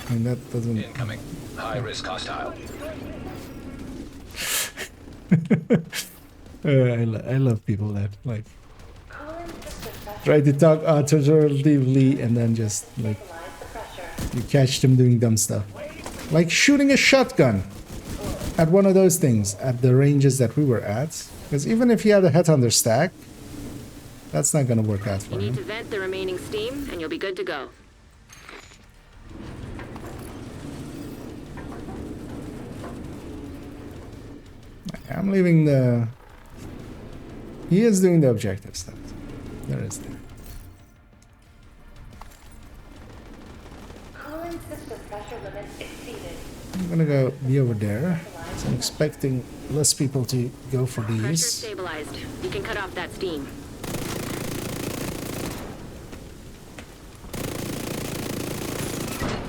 I mean, that doesn't. Incoming. High risk hostile. I love people that like try to talk authoritatively and then just like you catch them doing dumb stuff, like shooting a shotgun at one of those things at the ranges that we were at. Because even if he had a headhunter stack, that's not gonna work out for You need him. to vent the remaining steam and you'll be good to go. I'm leaving the. He is doing the objective stuff. There is that. Cooling system pressure limits exceeded. I'm gonna go be over there. So I'm expecting less people to go for Pressure these. stabilized. You can cut off that steam.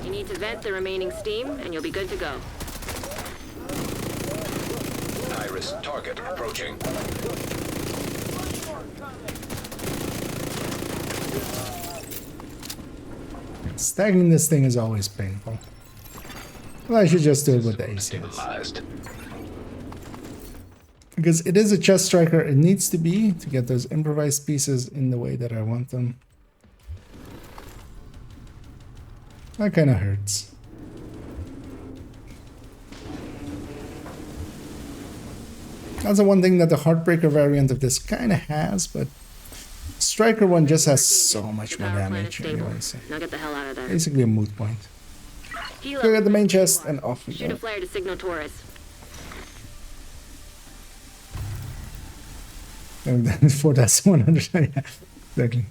You need to vent the remaining steam and you'll be good to go. High risk target approaching. Stacking this thing is always painful. Well, I should just do it with the ACS. Stabilized. Because it is a chest striker, it needs to be to get those improvised pieces in the way that I want them. That kind of hurts. That's the one thing that the Heartbreaker variant of this kind of has, but Striker one just has so much more damage anyway, so Now get the hell out of there. basically a moot point. Helo, Go get the main chest and off we shoot a go. flare to signal Taurus. And then 4,100, yeah, exactly.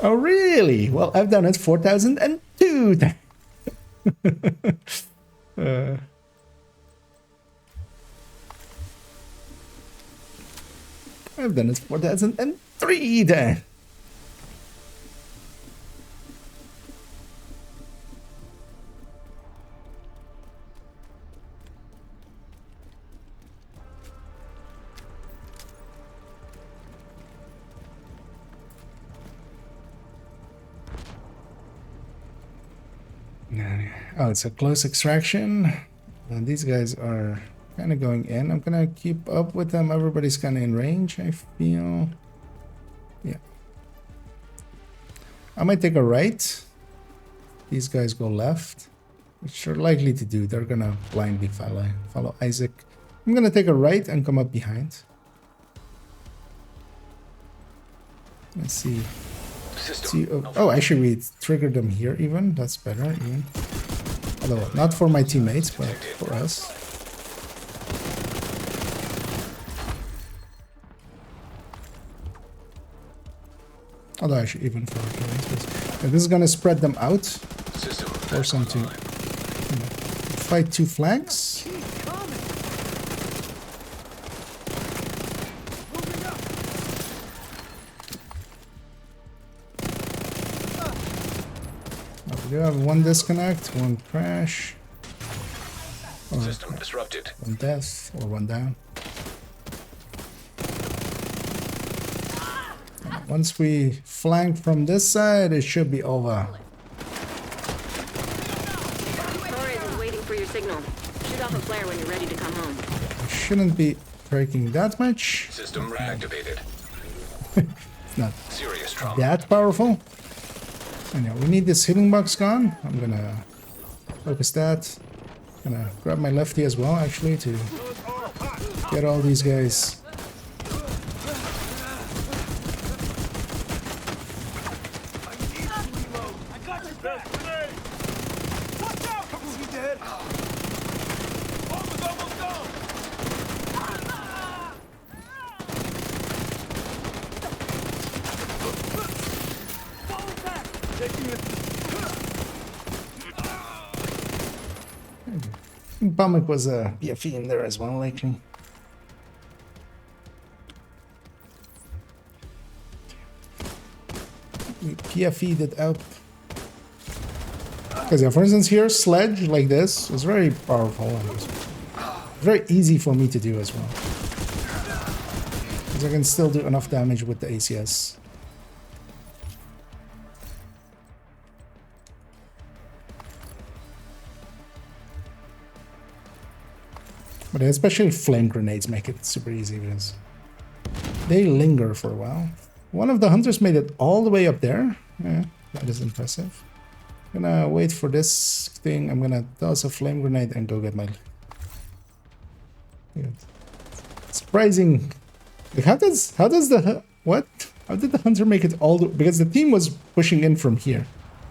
Oh really? Well, I've done it 4,002 times. I've done it 4,003 times. Oh, it's a close extraction. And these guys are kind of going in. I'm gonna keep up with them. Everybody's kind of in range, I feel. Yeah. I might take a right. These guys go left, which they're likely to do. They're gonna blindly follow Isaac. I'm gonna take a right and come up behind. Let's see. See, oh, actually, we triggered them here even. That's better even. Although, not for my teammates, but for us. Although, actually, even for our teammates. This is going to spread them out. Force them to fight two flanks. We do have one disconnect, one crash, or System disrupted. one death, or one down. And once we flank from this side, it should be over. Torres is waiting for your signal. Shoot off a flare when you're ready to come home. We shouldn't be breaking that much. System reactivated. It's not Serious trauma. that powerful. And yeah, we need this healing box gone. I'm gonna focus that. Gonna grab my lefty as well, actually, to get all these guys. I got your back. Watch out! He's dead. Almost gone. Bummock was a BFE in there as well, likely. We PFE'd it out. Because yeah, for instance here, Sledge like this is very powerful and it's very easy for me to do as well. Because I can still do enough damage with the ACS. But especially flame grenades make it super easy because they linger for a while. One of the hunters made it all the way up there. Yeah, that is impressive. I'm gonna wait for this thing. I'm gonna toss a flame grenade and go get my... Yeah. Surprising. Like how does the... What? How did the hunter make it all the... Because the team was pushing in from here.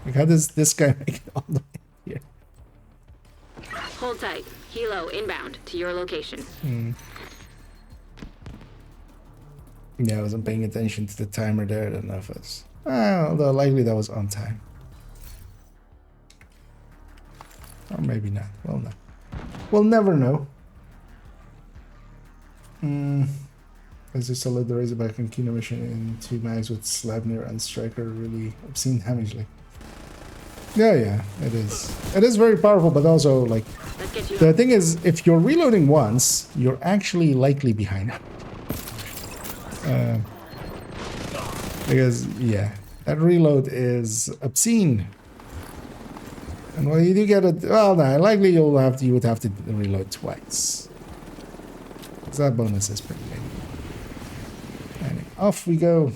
Like how does this guy make it all the way here? Hold tight. Helo inbound to your location. Yeah, I wasn't paying attention to the timer there enough as... although likely that was on time. Or maybe not. Well, no. We'll never know. As you solid the Razorback and Kino mission in 2 mags with Slabnir and Striker really obscene damage. Like, yeah, it is. It is very powerful, but also like the thing is, if you're reloading once, you're actually likely behind. Because yeah, that reload is obscene And well, you do get it. Well, no, likely you would have to reload twice. So that bonus is pretty big. And off we go.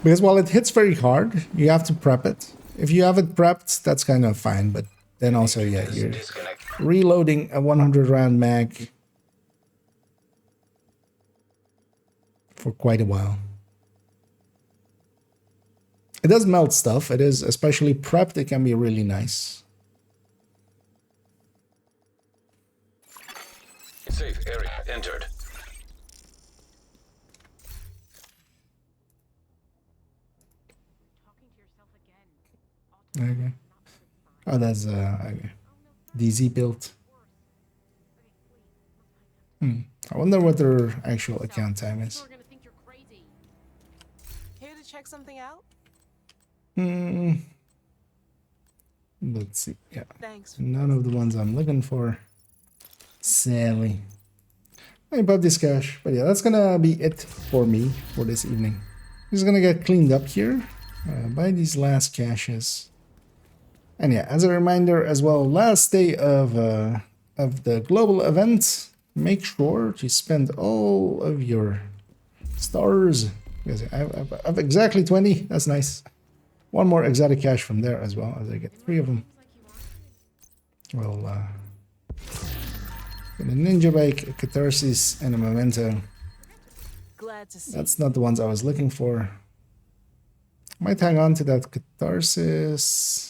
Because while it hits very hard, you have to prep it. If you have it prepped, that's kind of fine. But then also, yeah, you're reloading a 100 round mag for quite a while. It does melt stuff. It is, especially prepped, it can be really nice. Safe area entered. Okay. Oh, that's okay. DZ build. I wonder what their actual account time is. People are gonna think you're crazy. Here to check something out? Let's see. Yeah. Thanks. None of the ones I'm looking for. Sadly. I bought this cache. But yeah, that's gonna be it for me for this evening. Just gonna get cleaned up here by these last caches. And yeah, as a reminder as well, last day of the global event, make sure to spend all of your stars. Because I have exactly 20. That's nice. One more exotic cache from there as well, as I get 3 of them. Well, get a ninja bike, a catharsis, and a memento. Glad to see. That's not the ones I was looking for. Might hang on to that catharsis.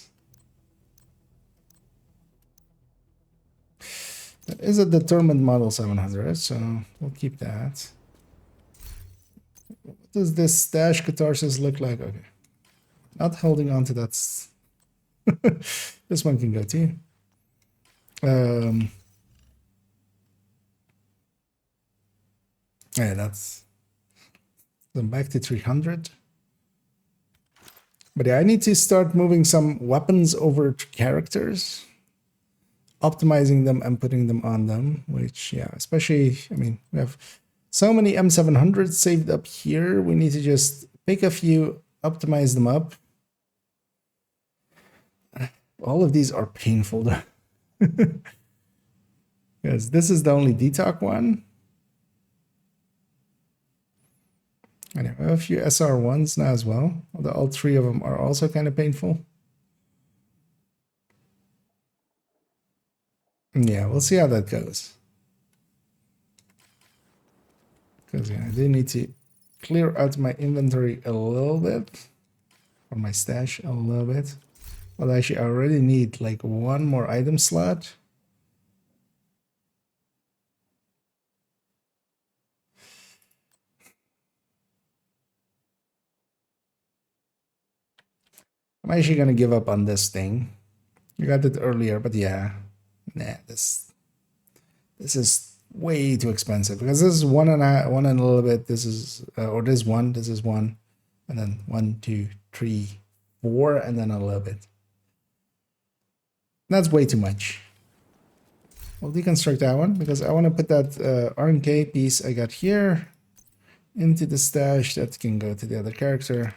That is a determined model 700, so we'll keep that. What does this stash catharsis look like? Okay. Not holding on to that. This one can go too. Yeah, that's then back to 300. But yeah, I need to start moving some weapons over to characters, optimizing them and putting them on them, which, yeah, especially, I mean, we have so many M700s saved up here. We need to just pick a few, optimize them up. All of these are painful though. Because this is the only DTOC one. And I have a few SR1s now as well, although all 3 of them are also kind of painful. Yeah, we'll see how that goes. Because yeah, I do need to clear out my inventory a little bit, or my stash a little bit. Well, actually, I already need like 1 more item slot. I'm actually gonna give up on this thing. You got it earlier, but yeah, nah, this is way too expensive because this is one and a little bit. This is or this is one, and then 1, 2, 3, 4, and then a little bit. That's way too much. We'll deconstruct that one because I want to put that RNK piece I got here into the stash that can go to the other character.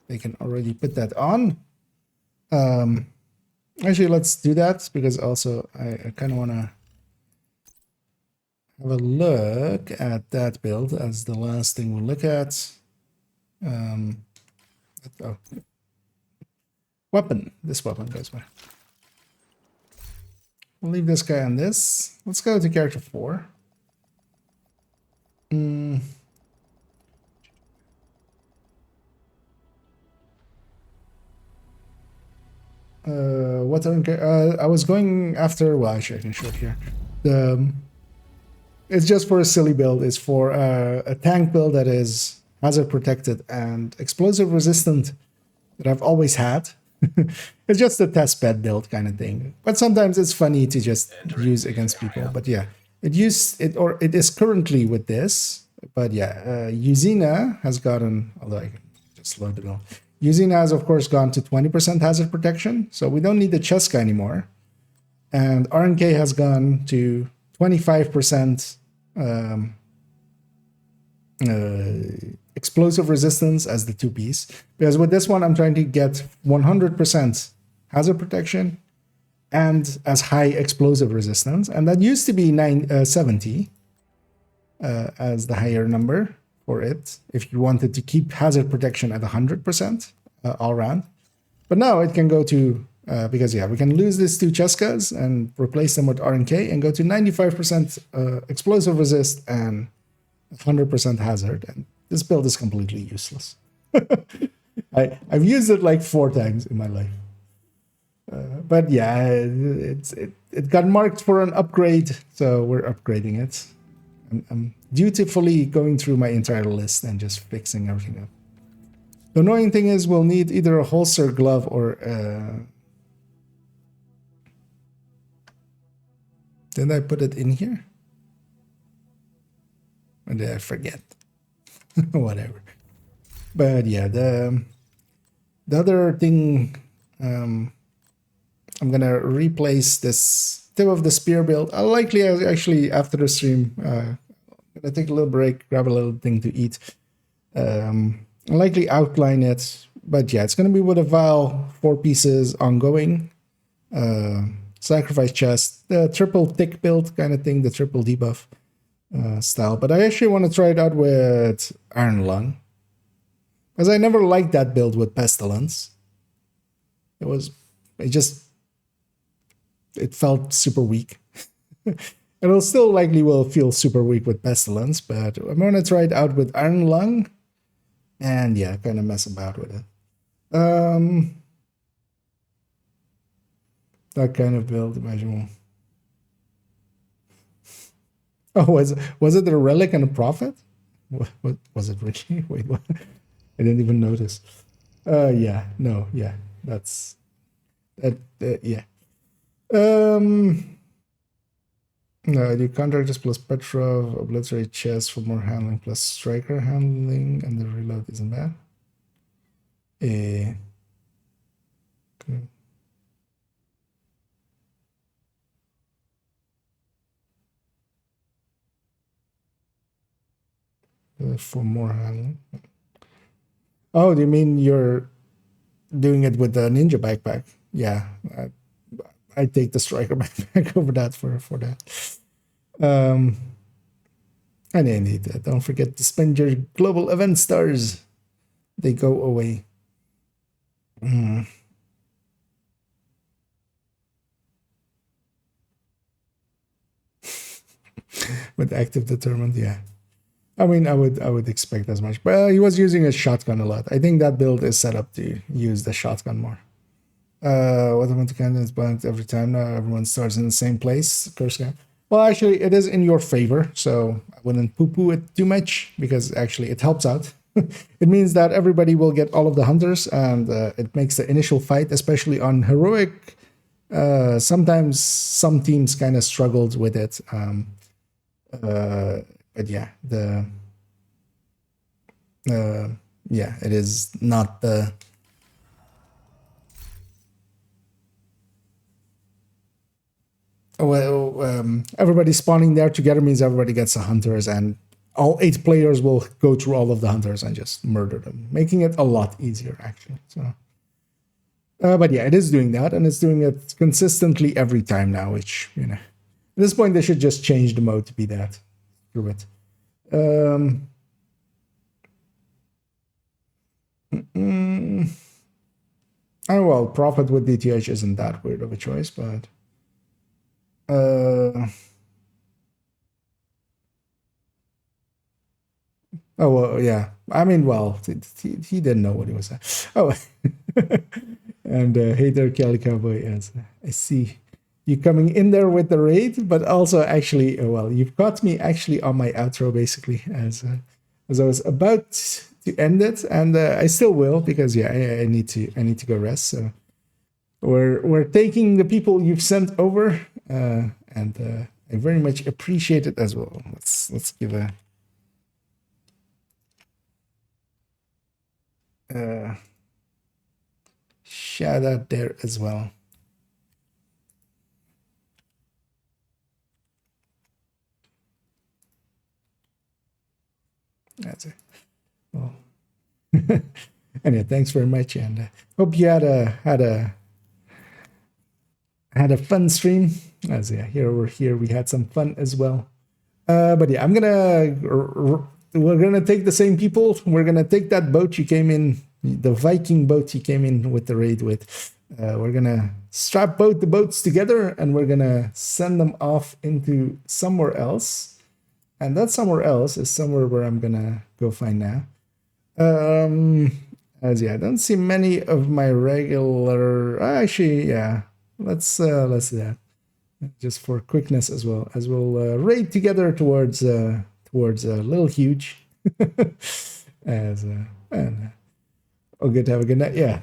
They can already put that on. Actually, let's do that because also I kind of want to have a look at that build as the last thing we'll look at. Weapon. This weapon goes by. We'll leave this guy on this. Let's go to character 4. What I was going after, well, actually I can show it here. It's just for a silly build. It's for a tank build that is hazard protected and explosive resistant that I've always had. It's just a test bed build kind of thing. But sometimes it's funny to just use against people. But yeah, it is currently with this. But yeah, Yuzina has gotten, although I can just load it all. Yuzina has, of course, gone to 20% hazard protection, so we don't need the Cheska anymore. And RNK has gone to 25% explosive resistance as the 2-piece. Because with this one, I'm trying to get 100% hazard protection and as high explosive resistance. And that used to be 70 as the higher number for it, if you wanted to keep hazard protection at 100% all around. But now it can go to, because yeah, we can lose these 2 Cheskas and replace them with RNK and go to 95% explosive resist and 100% hazard. And this build is completely useless. I've used it like 4 times in my life. But yeah, it got marked for an upgrade, so we're upgrading it. I'm dutifully going through my entire list and just fixing everything up. The annoying thing is we'll need either a holster glove or did I put it in here? Or did I forget? Whatever. But yeah, the other thing, I'm gonna replace this tip of the spear build. I'll likely actually after the stream, gonna take a little break, grab a little thing to eat. I'll likely outline it, but yeah, it's gonna be with a vial, 4 pieces ongoing, sacrifice chest, the triple tick build kind of thing, the triple debuff style. But I actually want to try it out with Iron Lung, because I never liked that build with Pestilence. It felt super weak. It'll still likely will feel super weak with Pestilence, but I'm gonna try it out with Iron Lung, and yeah, kind of mess about with it. That kind of build, imagine. Oh, was it a relic and a prophet? What was it really? Wait, what? I didn't even notice. Yeah, no, yeah, that's that. Yeah. No, the contractors plus Petrov, obliterate chest for more handling plus striker handling, and the reload isn't bad. Okay. For more handling. Oh, do you mean you're doing it with the ninja backpack? Yeah, I take the striker backpack over that for that. I didn't need that. Don't forget to spend your global event stars. They go away. With active determined, yeah. I mean, I would expect as much, but he was using a shotgun a lot. I think that build is set up to use the shotgun more. What happened to candidates bunked every time now? Everyone starts in the same place. Curse guy. Well, actually, it is in your favor, so I wouldn't poo-poo it too much because actually it helps out. It means that everybody will get all of the hunters, and it makes the initial fight, especially on heroic. Sometimes some teams kind of struggled with it. But yeah, it is not the. Everybody spawning there together means everybody gets the hunters, and all 8 players will go through all of the hunters and just murder them, making it a lot easier actually. So, but yeah, it is doing that, and it's doing it consistently every time now. Which at this point they should just change the mode to be that. Screw it. Oh well, Prophet with DTH isn't that weird of a choice, but oh well, yeah. I mean, well, he didn't know what he was saying. Oh, and hey there, Cali Cowboy. As I see you coming in there with the raid, but also actually, well, you've caught me actually on my outro basically as I was about to end it, and I still will because yeah, I need to go rest. So we're taking the people you've sent over, and I very much appreciate it as well. Let's give a shout out there as well. That's it. Well, Anyway, thanks very much, and hope you had a fun stream. As here over here we had some fun as well. But yeah, we're gonna take the same people. We're gonna take that boat you came in, the Viking boat you came in with the raid with. We're gonna strap both the boats together and we're gonna send them off into somewhere else. And that somewhere else is somewhere where I'm gonna go find now. As I don't see many of my regular. Actually, yeah. Let's do that, just for quickness as well, as we'll raid together towards Little Huge. And oh, good to have a good night. Yeah,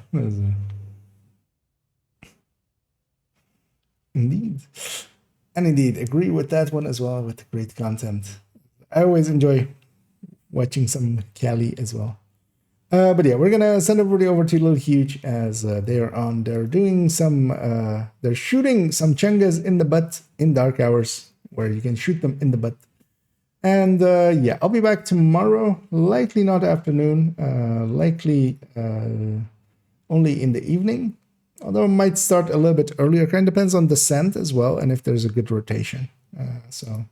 indeed, and indeed agree with that one as well, with the great content. I always enjoy watching some Cali as well. But yeah, we're gonna send everybody over to Little Huge as they're doing some they're shooting some chungas in the butt in dark hours where you can shoot them in the butt. And yeah, I'll be back tomorrow, likely not afternoon, likely only in the evening, although it might start a little bit earlier. Kind of depends on the scent as well and if there's a good rotation. So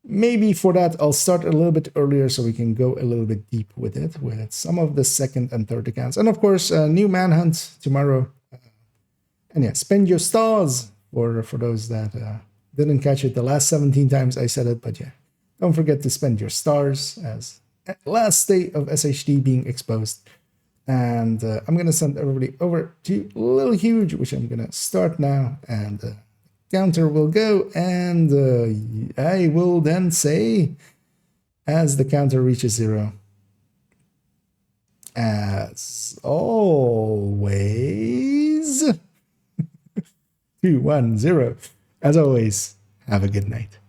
maybe for that, I'll start a little bit earlier so we can go a little bit deep with it, with some of the second and third accounts. And of course, new manhunt tomorrow. And yeah, spend your stars for those that didn't catch it the last 17 times I said it. But yeah, don't forget to spend your stars as last day of SHD being exposed. And I'm going to send everybody over to Little Huge, which I'm going to start now. And counter will go, and I will then say, as the counter reaches 0, as always, 2, 1, 0. As always, have a good night.